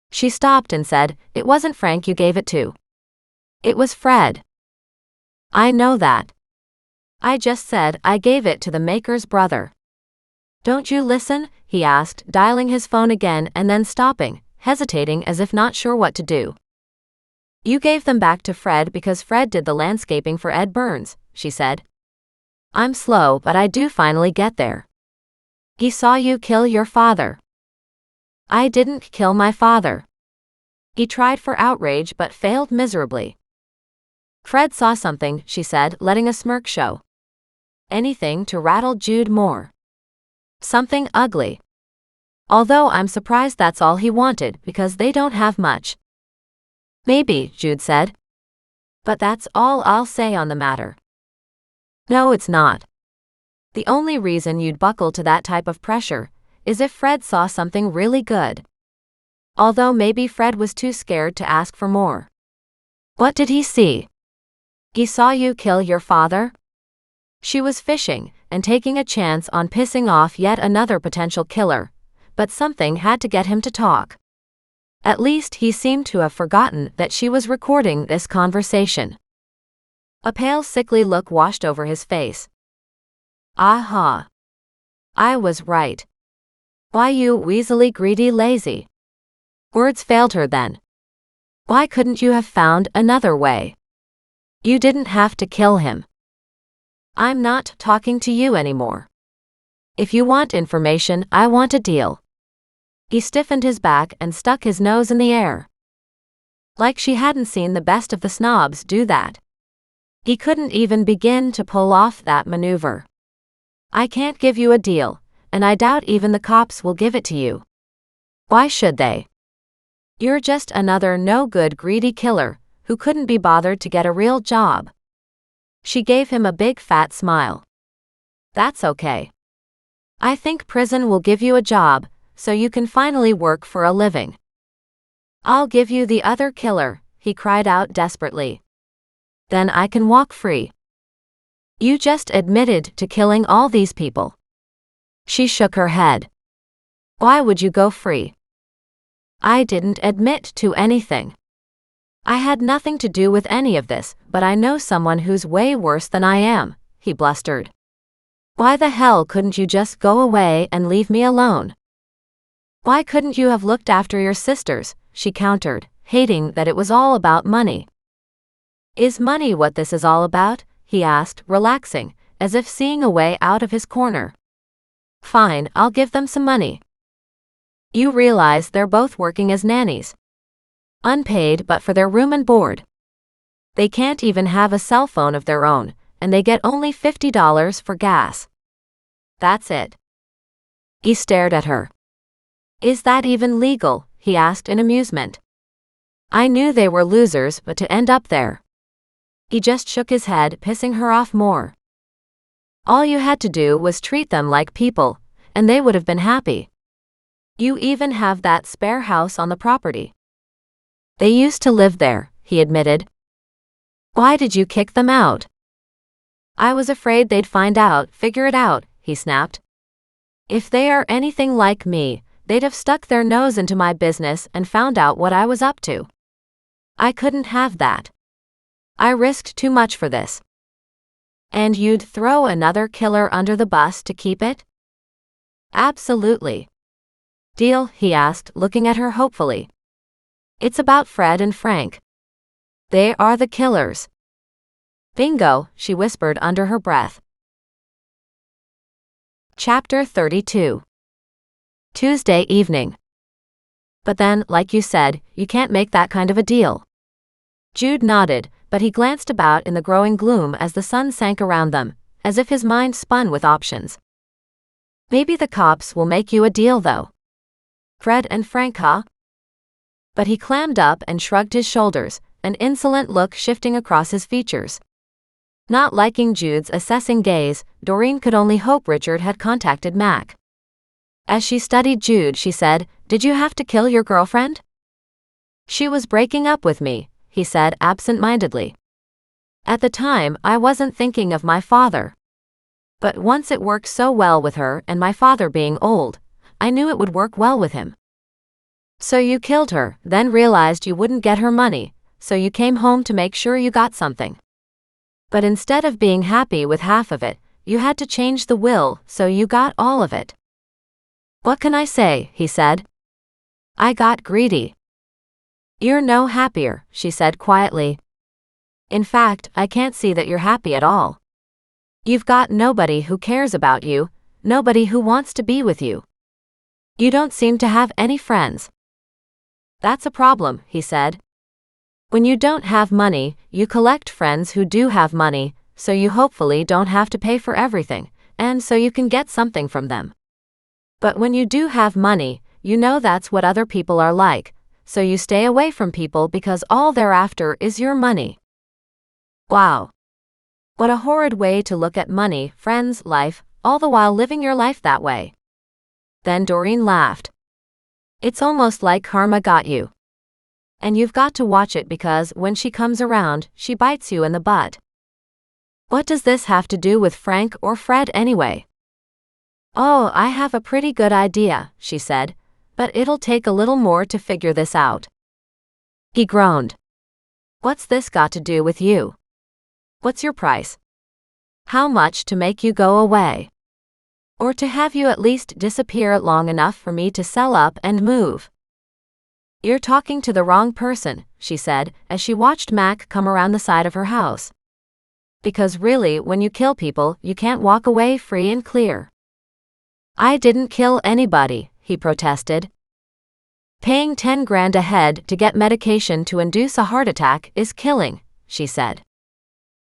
She stopped and said, It wasn't Frank you gave it to. It was Fred. I know that. I just said I gave it to the maker's brother. Don't you listen? He asked, dialing his phone again and then stopping, hesitating as if not sure what to do. You gave them back to Fred because Fred did the landscaping for Ed Burns, she said. I'm slow, but I do finally get there. He saw you kill your father. I didn't kill my father. He tried for outrage but failed miserably. Fred saw something, she said, letting a smirk show. Anything to rattle Jude more. Something ugly. Although I'm surprised that's all he wanted because they don't have much. Maybe, Jude said. But that's all I'll say on the matter. No, it's not. The only reason you'd buckle to that type of pressure is if Fred saw something really good. Although maybe Fred was too scared to ask for more. What did he see? He saw you kill your father? She was fishing and taking a chance on pissing off yet another potential killer, but something had to get him to talk. At least he seemed to have forgotten that she was recording this conversation. A pale, sickly look washed over his face. Aha. I was right. Why, you weaselly, greedy, lazy. Words failed her then. Why couldn't you have found another way? You didn't have to kill him. I'm not talking to you anymore. If you want information, I want a deal. He stiffened his back and stuck his nose in the air. Like she hadn't seen the best of the snobs do that. He couldn't even begin to pull off that maneuver. I can't give you a deal, and I doubt even the cops will give it to you. Why should they? You're just another no-good greedy killer who couldn't be bothered to get a real job. She gave him a big fat smile. That's okay. I think prison will give you a job, so you can finally work for a living. I'll give you the other killer, he cried out desperately. Then I can walk free. You just admitted to killing all these people. She shook her head. Why would you go free? I didn't admit to anything. I had nothing to do with any of this, but I know someone who's way worse than I am, he blustered. Why the hell couldn't you just go away and leave me alone? Why couldn't you have looked after your sisters, she countered, hating that it was all about money. Is money what this is all about? He asked, relaxing, as if seeing a way out of his corner. Fine, I'll give them some money. You realize they're both working as nannies. Unpaid but for their room and board. They can't even have a cell phone of their own, and they get only $50 for gas. That's it. He stared at her. Is that even legal? He asked in amusement. I knew they were losers, but to end up there. He just shook his head, pissing her off more. All you had to do was treat them like people, and they would have been happy. You even have that spare house on the property. They used to live there, he admitted. Why did you kick them out? I was afraid they'd figure it out, he snapped. If they are anything like me, they'd have stuck their nose into my business and found out what I was up to. I couldn't have that. I risked too much for this. And you'd throw another killer under the bus to keep it? Absolutely. Deal? He asked, looking at her hopefully. It's about Fred and Frank. They are the killers. Bingo, she whispered under her breath. Chapter 32. Tuesday evening. But then, like you said, you can't make that kind of a deal. Jude nodded, but he glanced about in the growing gloom as the sun sank around them, as if his mind spun with options. Maybe the cops will make you a deal though. Fred and Frank, huh? But he clammed up and shrugged his shoulders, an insolent look shifting across his features. Not liking Jude's assessing gaze, Doreen could only hope Richard had contacted Mac. As she studied Jude, she said, Did you have to kill your girlfriend? She was breaking up with me, he said absent-mindedly. At the time, I wasn't thinking of my father. But once it worked so well with her and my father being old, I knew it would work well with him. So you killed her, then realized you wouldn't get her money, so you came home to make sure you got something. But instead of being happy with half of it, you had to change the will so you got all of it. What can I say, he said. I got greedy. You're no happier, she said quietly. In fact, I can't see that you're happy at all. You've got nobody who cares about you, nobody who wants to be with you. You don't seem to have any friends. That's a problem, he said. When you don't have money, you collect friends who do have money, so you hopefully don't have to pay for everything, and so you can get something from them. But when you do have money, you know that's what other people are like, so you stay away from people because all they're after is your money. Wow. What a horrid way to look at money, friends, life, all the while living your life that way. Then Doreen laughed. It's almost like karma got you. And you've got to watch it because when she comes around, she bites you in the butt. What does this have to do with Frank or Fred anyway? Oh, I have a pretty good idea, she said, but it'll take a little more to figure this out. He groaned. What's this got to do with you? What's your price? How much to make you go away? Or to have you at least disappear long enough for me to sell up and move? You're talking to the wrong person, she said, as she watched Mac come around the side of her house. Because really, when you kill people, you can't walk away free and clear. I didn't kill anybody, he protested. Paying 10 grand a head to get medication to induce a heart attack is killing, she said.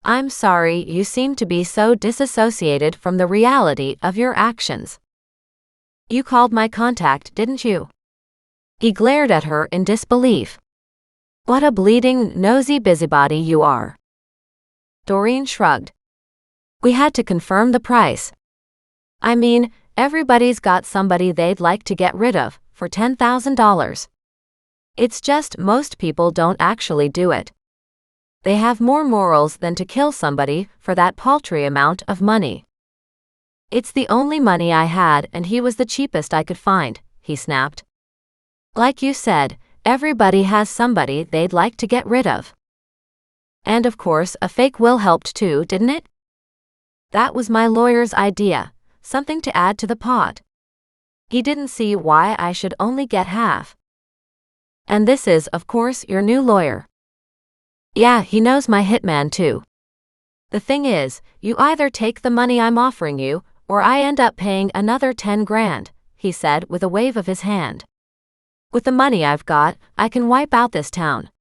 I'm sorry you seem to be so disassociated from the reality of your actions. You called my contact, didn't you? He glared at her in disbelief. What a bleeding, nosy busybody you are. Doreen shrugged. We had to confirm the price. I mean, everybody's got somebody they'd like to get rid of, for $10,000. It's just most people don't actually do it. They have more morals than to kill somebody for that paltry amount of money. It's the only money I had and he was the cheapest I could find, he snapped. Like you said, everybody has somebody they'd like to get rid of. And of course, a fake will helped too, didn't it? That was my lawyer's idea, something to add to the pot. He didn't see why I should only get half. And this is, of course, your new lawyer. Yeah, he knows my hitman too. The thing is, you either take the money I'm offering you, or I end up paying another 10 grand, he said with a wave of his hand. With the money I've got, I can wipe out this town.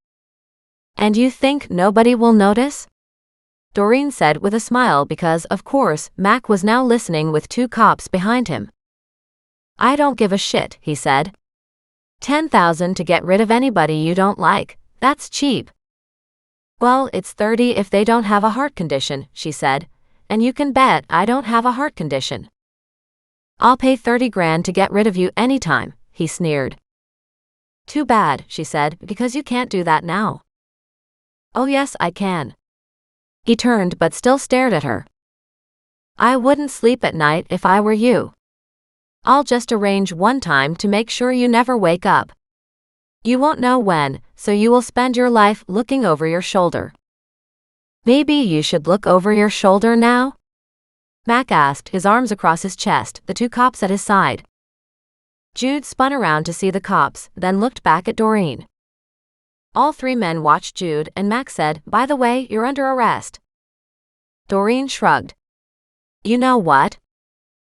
And you think nobody will notice? Doreen said with a smile because, of course, Mac was now listening with 2 cops behind him. I don't give a shit, he said. 10,000 to get rid of anybody you don't like, that's cheap. Well, it's 30 if they don't have a heart condition, she said, and you can bet I don't have a heart condition. I'll pay 30 grand to get rid of you anytime, he sneered. Too bad, she said, because you can't do that now. Oh yes, I can. He turned but still stared at her. I wouldn't sleep at night if I were you. I'll just arrange one time to make sure you never wake up. You won't know when, so you will spend your life looking over your shoulder. Maybe you should look over your shoulder now? Mac asked, his arms across his chest, the 2 cops at his side. Jude spun around to see the cops, then looked back at Doreen. All 3 men watched Jude and Mac said, By the way, you're under arrest. Doreen shrugged. You know what?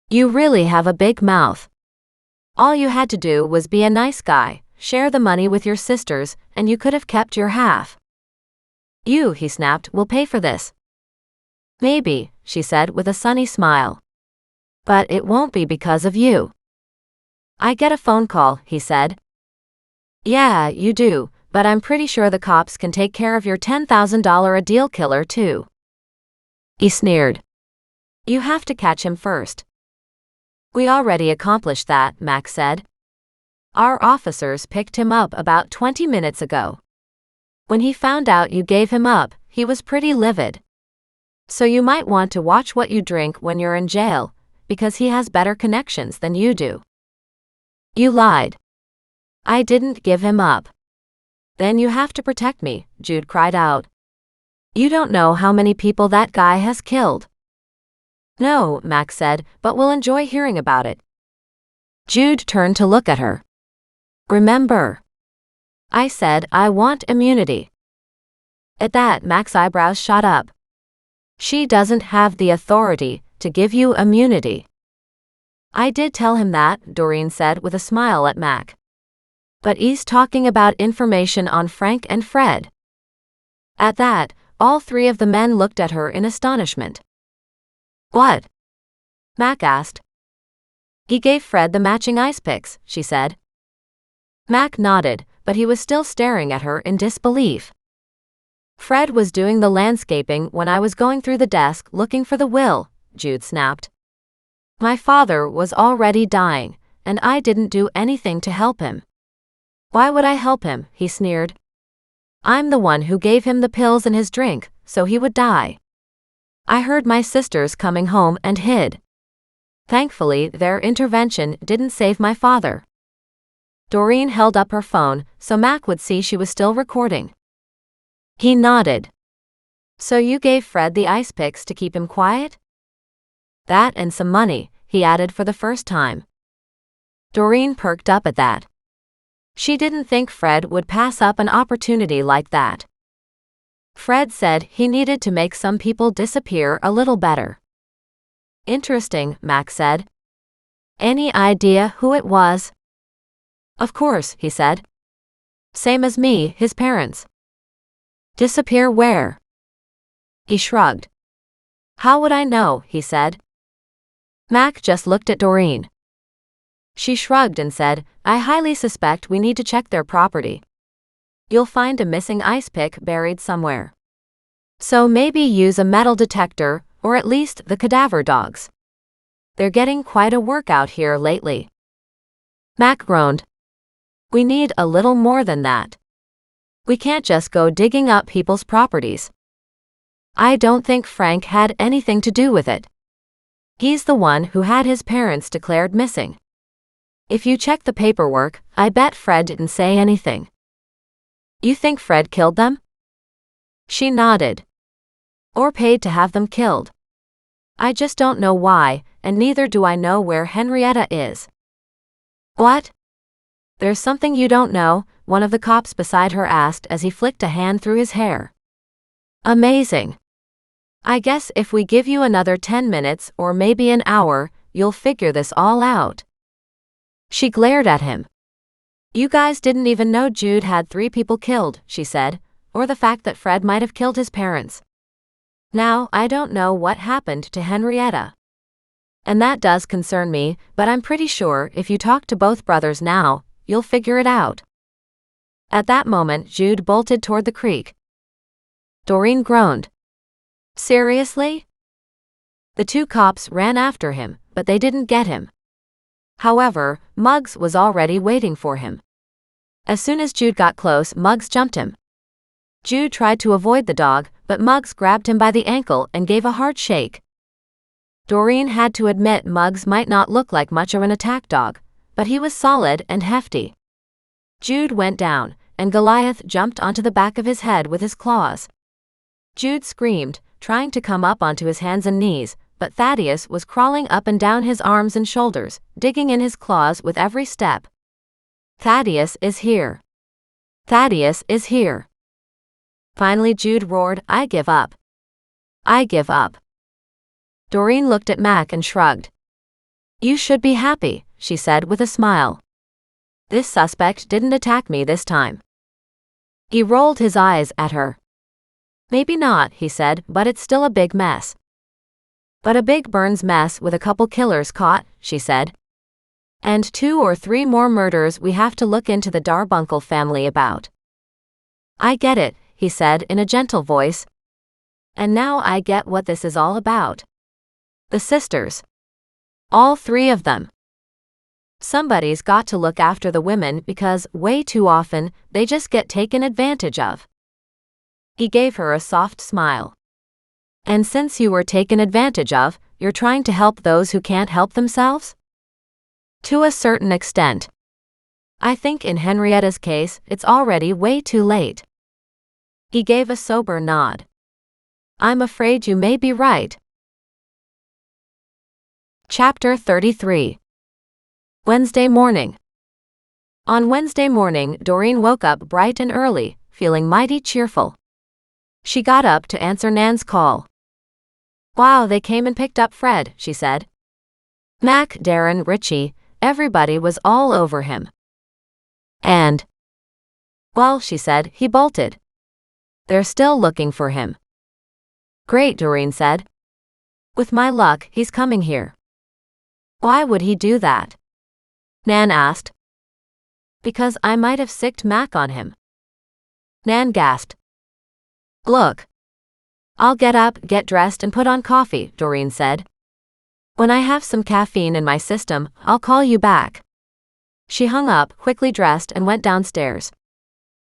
You really have a big mouth. All you had to do was be a nice guy, share the money with your sisters, and you could have kept your half. You, he snapped, will pay for this. Maybe, she said with a sunny smile. But it won't be because of you. I get a phone call, he said. Yeah, you do, but I'm pretty sure the cops can take care of your $10,000 a deal killer too. He sneered. You have to catch him first. We already accomplished that, Mac said. Our officers picked him up about 20 minutes ago. When he found out you gave him up, he was pretty livid. So you might want to watch what you drink when you're in jail, because he has better connections than you do. You lied. I didn't give him up. Then you have to protect me, Jude cried out. You don't know how many people that guy has killed. No, Mac said, but we'll enjoy hearing about it. Jude turned to look at her. Remember. I said I want immunity. At that, Mac's eyebrows shot up. She doesn't have the authority to give you immunity. I did tell him that, Doreen said with a smile at Mac. But he's talking about information on Frank and Fred. At that, all three of the men looked at her in astonishment. What? Mac asked. He gave Fred the matching ice picks, she said. Mac nodded, but he was still staring at her in disbelief. Fred was doing the landscaping when I was going through the desk looking for the will, Jude snapped. My father was already dying, and I didn't do anything to help him. Why would I help him? He sneered. I'm the one who gave him the pills in his drink, so he would die. I heard my sisters coming home and hid. Thankfully, their intervention didn't save my father. Doreen held up her phone so Mac would see she was still recording. He nodded. So you gave Fred the ice picks to keep him quiet? That and some money, he added for the first time. Doreen perked up at that. She didn't think Fred would pass up an opportunity like that. Fred said he needed to make some people disappear a little better. Interesting, Mac said. Any idea who it was? Of course, he said. Same as me, his parents. Disappear where? He shrugged. How would I know, he said. Mac just looked at Doreen. She shrugged and said, I highly suspect we need to check their property. You'll find a missing ice pick buried somewhere. So maybe use a metal detector, or at least the cadaver dogs. They're getting quite a workout here lately. Mac groaned. We need a little more than that. We can't just go digging up people's properties. I don't think Frank had anything to do with it. He's the one who had his parents declared missing. If you check the paperwork, I bet Fred didn't say anything. You think Fred killed them? She nodded. Or paid to have them killed. I just don't know why, and neither do I know where Henrietta is. What? There's something you don't know, one of the cops beside her asked as he flicked a hand through his hair. Amazing. I guess if we give you another 10 minutes or maybe an hour, you'll figure this all out. She glared at him. You guys didn't even know Jude had 3 people killed, she said, or the fact that Fred might have killed his parents. Now, I don't know what happened to Henrietta. And that does concern me, but I'm pretty sure if you talk to both brothers now, you'll figure it out. At that moment, Jude bolted toward the creek. Doreen groaned. Seriously? The 2 cops ran after him, but they didn't get him. However, Muggs was already waiting for him. As soon as Jude got close, Muggs jumped him. Jude tried to avoid the dog, but Muggs grabbed him by the ankle and gave a hard shake. Doreen had to admit Muggs might not look like much of an attack dog, but he was solid and hefty. Jude went down, and Goliath jumped onto the back of his head with his claws. Jude screamed, trying to come up onto his hands and knees, but Thaddeus was crawling up and down his arms and shoulders, digging in his claws with every step. Thaddeus is here. Thaddeus is here. Finally Jude roared, I give up. I give up. Doreen looked at Mac and shrugged. You should be happy, she said with a smile. This suspect didn't attack me this time. He rolled his eyes at her. Maybe not, he said, but it's still a big mess. But a big Burns mess with a couple killers caught, she said. And 2 or 3 more murders we have to look into the Darbuncle family about. I get it, he said in a gentle voice. And now I get what this is all about. The sisters. All 3 of them. Somebody's got to look after the women because, way too often, they just get taken advantage of. He gave her a soft smile. And since you were taken advantage of, you're trying to help those who can't help themselves? To a certain extent. I think in Henrietta's case, it's already way too late. He gave a sober nod. I'm afraid you may be right. Chapter 33. Wednesday morning. On Wednesday morning, Doreen woke up bright and early, feeling mighty cheerful. She got up to answer Nan's call. "Wow, they came and picked up Fred," she said. Mac, Darren, Richie, everybody was all over him. "And?" "Well," she said, "he bolted. They're still looking for him." "Great," Doreen said. "With my luck, he's coming here." "Why would he do that?" Nan asked. "Because I might have sicked Mac on him." Nan gasped. "Look. I'll get up, get dressed and put on coffee," Doreen said. "When I have some caffeine in my system, I'll call you back." She hung up, quickly dressed and went downstairs.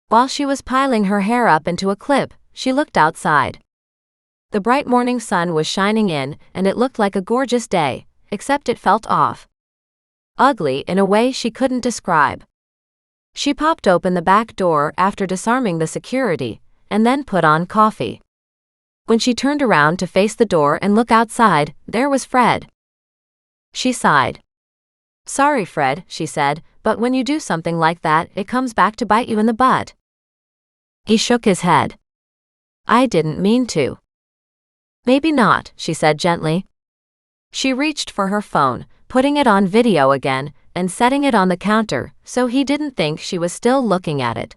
While she was piling her hair up into a clip, she looked outside. The bright morning sun was shining in, and it looked like a gorgeous day, except it felt off. Ugly in a way she couldn't describe. She popped open the back door after disarming the security, and then put on coffee. When she turned around to face the door and look outside, there was Fred. She sighed. "Sorry, Fred," she said, "but when you do something like that, it comes back to bite you in the butt." He shook his head. "I didn't mean to." "Maybe not," she said gently. She reached for her phone, putting it on video again, and setting it on the counter, so he didn't think she was still looking at it.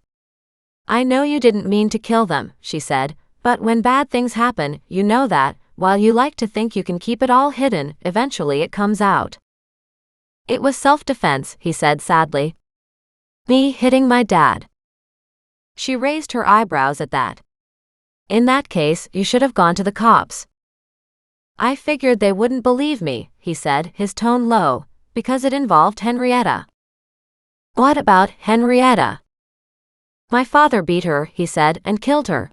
"I know you didn't mean to kill them," she said, "but when bad things happen, you know that, while you like to think you can keep it all hidden, eventually it comes out." "It was self-defense," he said sadly. "Me hitting my dad." She raised her eyebrows at that. "In that case, you should have gone to the cops." "I figured they wouldn't believe me," he said, his tone low, "because it involved Henrietta." "What about Henrietta?" "My father beat her," he said, "and killed her.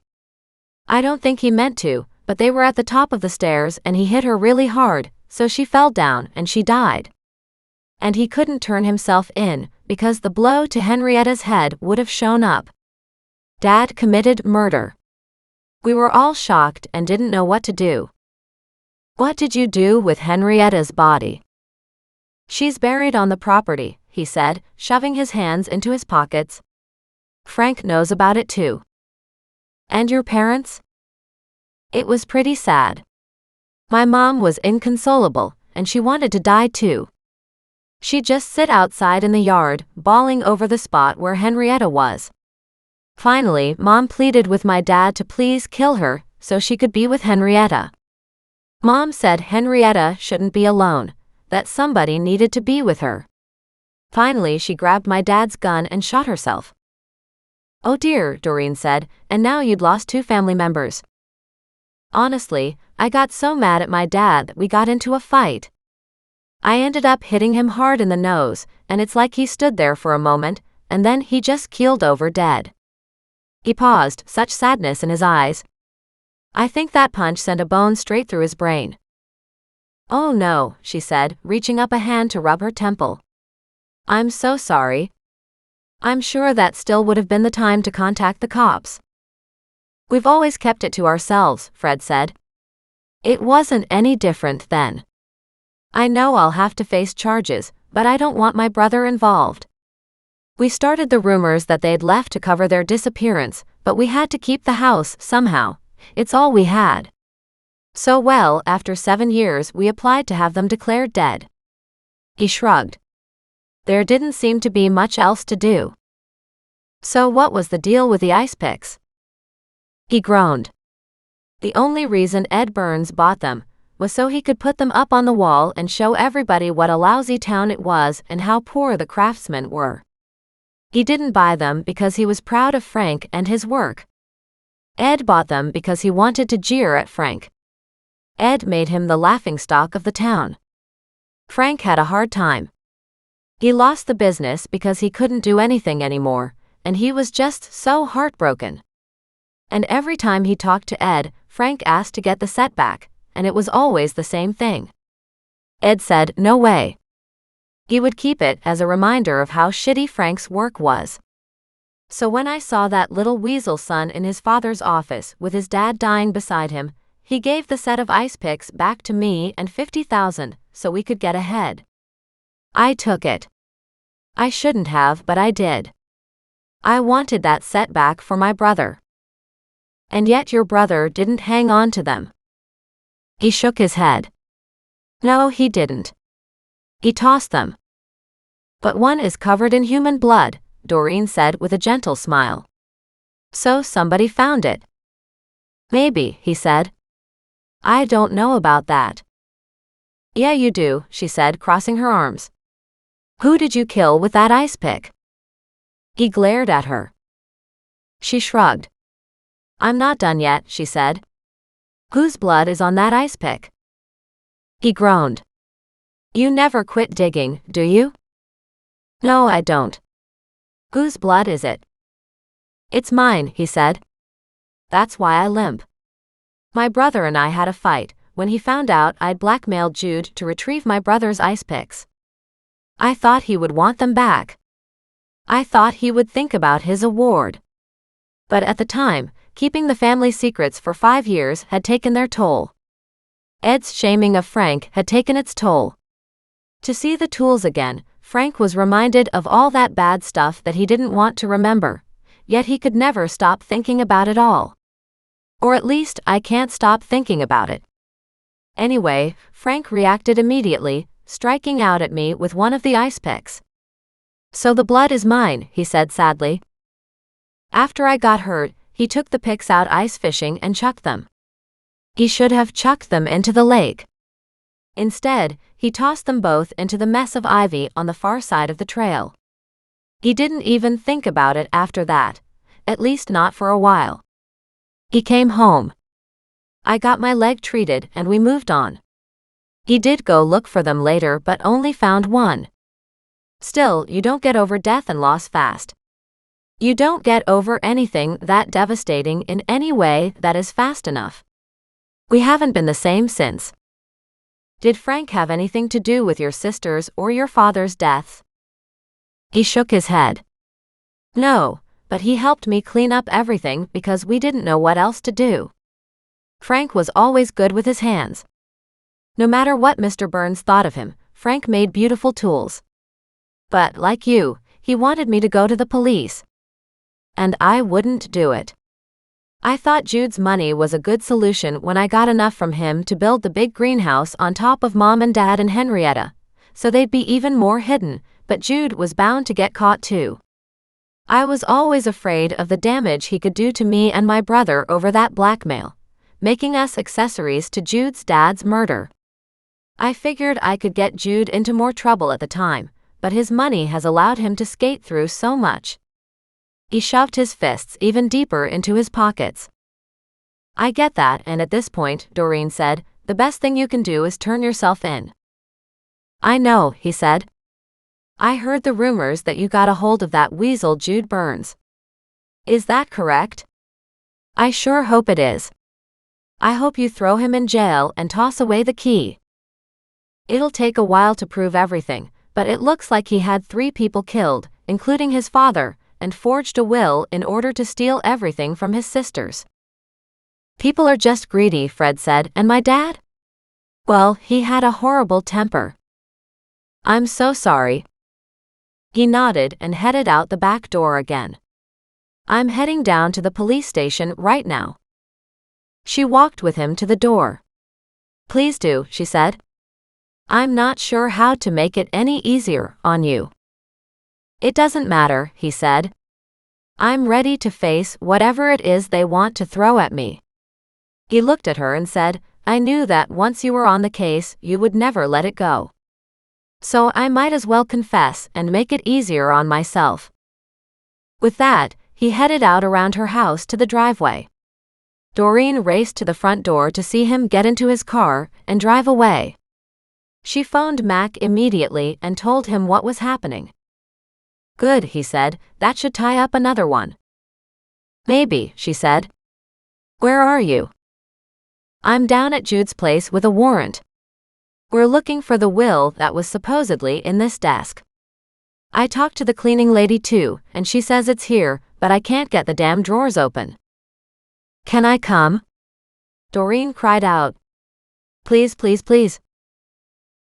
I don't think he meant to, but they were at the top of the stairs and he hit her really hard, so she fell down and she died. And he couldn't turn himself in, because the blow to Henrietta's head would have shown up. Dad committed murder." We were all shocked and didn't know what to do. "What did you do with Henrietta's body?" "She's buried on the property," he said, shoving his hands into his pockets. "Frank knows about it too." "And your parents?" "It was pretty sad. My mom was inconsolable, and she wanted to die too. She'd just sit outside in the yard, bawling over the spot where Henrietta was. Finally, Mom pleaded with my dad to please kill her, so she could be with Henrietta. Mom said Henrietta shouldn't be alone, that somebody needed to be with her. Finally, she grabbed my dad's gun and shot herself." "Oh dear," Doreen said, "and now you'd lost 2 family members." "Honestly, I got so mad at my dad that we got into a fight. I ended up hitting him hard in the nose, and it's like he stood there for a moment, and then he just keeled over dead." He paused, such sadness in his eyes. "I think that punch sent a bone straight through his brain." "Oh no," she said, reaching up a hand to rub her temple. "I'm so sorry. I'm sure that still would have been the time to contact the cops." "We've always kept it to ourselves," Fred said. "It wasn't any different then. I know I'll have to face charges, but I don't want my brother involved. We started the rumors that they'd left to cover their disappearance, but we had to keep the house somehow. It's all we had. So well, after 7 years we applied to have them declared dead." He shrugged. There didn't seem to be much else to do. "So what was the deal with the ice picks?" He groaned. "The only reason Ed Burns bought them was so he could put them up on the wall and show everybody what a lousy town it was and how poor the craftsmen were. He didn't buy them because he was proud of Frank and his work. Ed bought them because he wanted to jeer at Frank. Ed made him the laughingstock of the town. Frank had a hard time. He lost the business because he couldn't do anything anymore, and he was just so heartbroken. And every time he talked to Ed, Frank asked to get the set back, and it was always the same thing. Ed said, no way. He would keep it as a reminder of how shitty Frank's work was. So when I saw that little weasel son in his father's office with his dad dying beside him, he gave the set of ice picks back to me and $50,000 so we could get ahead. I took it. I shouldn't have, but I did. I wanted that setback for my brother. And yet your brother didn't hang on to them. He shook his head. No, he didn't. He tossed them. But one is covered in human blood, Doreen said with a gentle smile. So somebody found it. Maybe, he said. I don't know about that. Yeah, you do, she said, crossing her arms. Who did you kill with that ice pick? He glared at her. She shrugged. I'm not done yet, she said. Whose blood is on that ice pick? He groaned. You never quit digging, do you? No, I don't. Whose blood is it? It's mine, he said. That's why I limp. My brother and I had a fight when he found out I'd blackmailed Jude to retrieve my brother's ice picks. I thought he would want them back. I thought he would think about his award. But at the time, keeping the family secrets for 5 years had taken their toll. Ed's shaming of Frank had taken its toll. To see the tools again, Frank was reminded of all that bad stuff that he didn't want to remember, yet he could never stop thinking about it all. Or at least I can't stop thinking about it. Anyway, Frank reacted immediately, striking out at me with one of the ice picks. So the blood is mine, he said sadly. After I got hurt, he took the picks out ice fishing and chucked them. He should have chucked them into the lake. Instead, he tossed them both into the mess of ivy on the far side of the trail. He didn't even think about it after that, at least not for a while. He came home. I got my leg treated and we moved on. He did go look for them later but only found one. Still, you don't get over death and loss fast. You don't get over anything that devastating in any way that is fast enough. We haven't been the same since. Did Frank have anything to do with your sister's or your father's deaths? He shook his head. No, but he helped me clean up everything because we didn't know what else to do. Frank was always good with his hands. No matter what Mr. Burns thought of him, Frank made beautiful tools. But, like you, he wanted me to go to the police. And I wouldn't do it. I thought Jude's money was a good solution when I got enough from him to build the big greenhouse on top of Mom and Dad and Henrietta, so they'd be even more hidden, but Jude was bound to get caught too. I was always afraid of the damage he could do to me and my brother over that blackmail, making us accessories to Jude's dad's murder. I figured I could get Jude into more trouble at the time, but his money has allowed him to skate through so much. He shoved his fists even deeper into his pockets. I get that, and at this point, Doreen said, the best thing you can do is turn yourself in. I know, he said. I heard the rumors that you got a hold of that weasel Jude Burns. Is that correct? I sure hope it is. I hope you throw him in jail and toss away the key. It'll take a while to prove everything, but it looks like he had 3 people killed, including his father, and forged a will in order to steal everything from his sisters. People are just greedy, Fred said, and my dad? Well, he had a horrible temper. I'm so sorry. He nodded and headed out the back door again. I'm heading down to the police station right now. She walked with him to the door. Please do, she said. I'm not sure how to make it any easier on you. It doesn't matter, he said. I'm ready to face whatever it is they want to throw at me. He looked at her and said, I knew that once you were on the case, you would never let it go. So I might as well confess and make it easier on myself. With that, he headed out around her house to the driveway. Doreen raced to the front door to see him get into his car and drive away. She phoned Mac immediately and told him what was happening. Good, he said, that should tie up another one. Maybe, she said. Where are you? I'm down at Jude's place with a warrant. We're looking for the will that was supposedly in this desk. I talked to the cleaning lady too, and she says it's here, but I can't get the damn drawers open. Can I come? Doreen cried out. Please, please, please.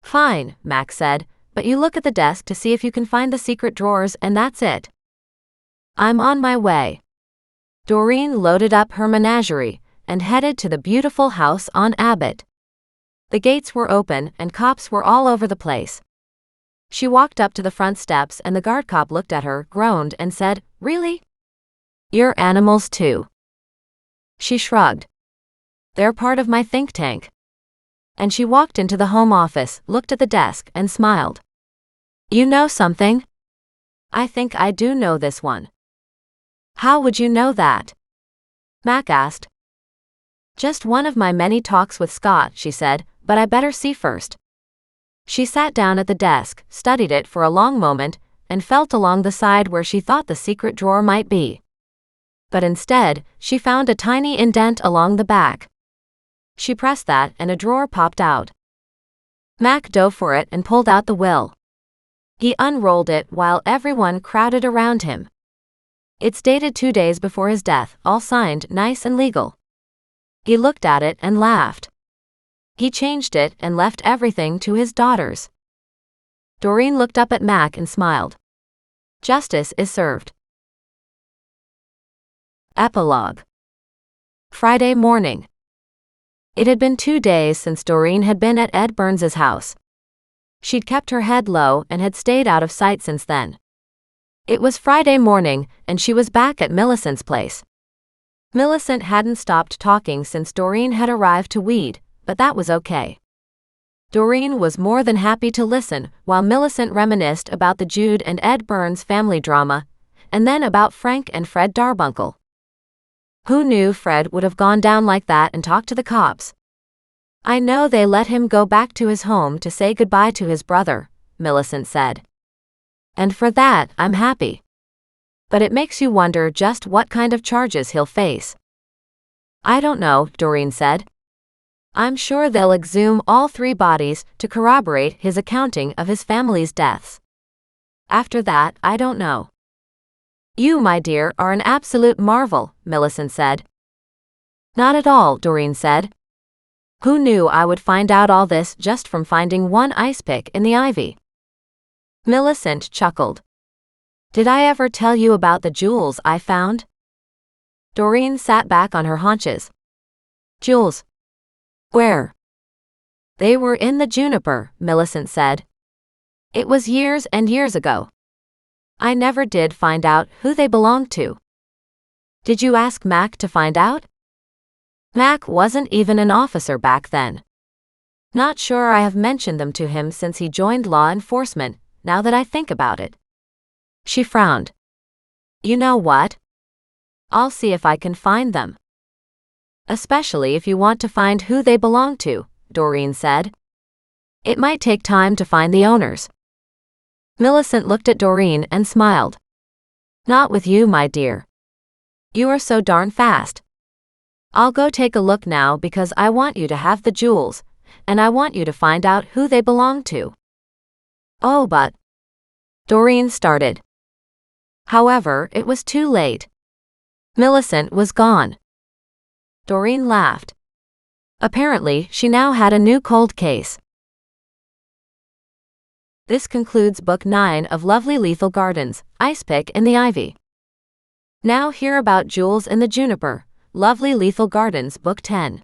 Fine, Mac said, but you look at the desk to see if you can find the secret drawers and that's it. I'm on my way. Doreen loaded up her menagerie and headed to the beautiful house on Abbott. The gates were open and cops were all over the place. She walked up to the front steps and the guard cop looked at her, groaned, and said, "Really? You're animals too." She shrugged. "They're part of my think tank." And she walked into the home office, looked at the desk, and smiled. "You know something? I think I do know this one." "How would you know that?" Mac asked. "Just one of my many talks with Scott," she said, "but I better see first." She sat down at the desk, studied it for a long moment, and felt along the side where she thought the secret drawer might be. But instead, she found a tiny indent along the back. She pressed that and a drawer popped out. Mac dove for it and pulled out the will. He unrolled it while everyone crowded around him. It's dated 2 days before his death, all signed nice and legal. He looked at it and laughed. He changed it and left everything to his daughters. Doreen looked up at Mac and smiled. Justice is served. Epilogue. Friday morning. It had been 2 days since Doreen had been at Ed Burns's house. She'd kept her head low and had stayed out of sight since then. It was Friday morning, and she was back at Millicent's place. Millicent hadn't stopped talking since Doreen had arrived to weed, but that was okay. Doreen was more than happy to listen while Millicent reminisced about the Jude and Ed Burns family drama, and then about Frank and Fred Darbuncle. Who knew Fred would have gone down like that and talked to the cops? "I know they let him go back to his home to say goodbye to his brother," Millicent said. "And for that, I'm happy. But it makes you wonder just what kind of charges he'll face." "I don't know," Doreen said. "I'm sure they'll exhume all 3 bodies to corroborate his accounting of his family's deaths. After that, I don't know." "You, my dear, are an absolute marvel," Millicent said. "Not at all," Doreen said. "Who knew I would find out all this just from finding one ice pick in the ivy?" Millicent chuckled. "Did I ever tell you about the jewels I found?" Doreen sat back on her haunches. "Jewels? Where?" "They were in the juniper," Millicent said. "It was years and years ago. I never did find out who they belonged to." "Did you ask Mac to find out?" "Mac wasn't even an officer back then. Not sure I have mentioned them to him since he joined law enforcement, now that I think about it." She frowned. "You know what? I'll see if I can find them." "Especially if you want to find who they belong to," Doreen said. "It might take time to find the owners." Millicent looked at Doreen and smiled. "Not with you, my dear. You are so darn fast. I'll go take a look now because I want you to have the jewels, and I want you to find out who they belong to." "Oh, but..." Doreen started. However, it was too late. Millicent was gone. Doreen laughed. Apparently, she now had a new cold case. This concludes Book 9 of Lovely Lethal Gardens, Ice Pick in the Ivy. Now hear about Jewels in the Juniper, Lovely Lethal Gardens, Book 10.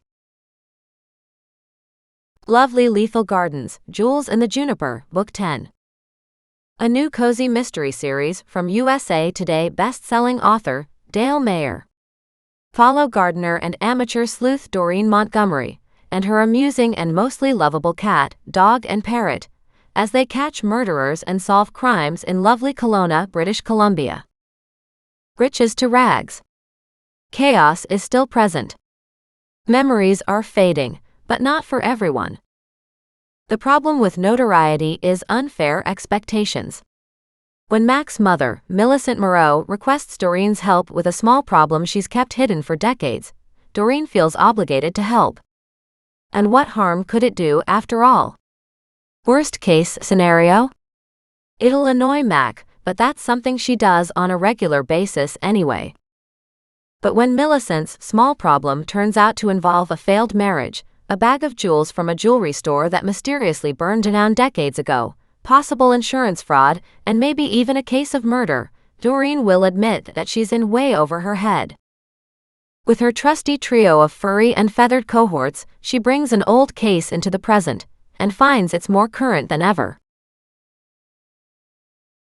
Lovely Lethal Gardens, Jewels in the Juniper, Book 10. A new cozy mystery series from USA Today best-selling author, Dale Mayer. Follow gardener and amateur sleuth Doreen Montgomery, and her amusing and mostly lovable cat, dog and parrot, as they catch murderers and solve crimes in lovely Kelowna, British Columbia. Riches to rags. Chaos is still present. Memories are fading, but not for everyone. The problem with notoriety is unfair expectations. When Mac's mother, Millicent Moreau, requests Doreen's help with a small problem she's kept hidden for decades, Doreen feels obligated to help. And what harm could it do after all? Worst case scenario? It'll annoy Mac, but that's something she does on a regular basis anyway. But when Millicent's small problem turns out to involve a failed marriage, a bag of jewels from a jewelry store that mysteriously burned down decades ago, possible insurance fraud, and maybe even a case of murder, Doreen will admit that she's in way over her head. With her trusty trio of furry and feathered cohorts, she brings an old case into the present, and finds it's more current than ever.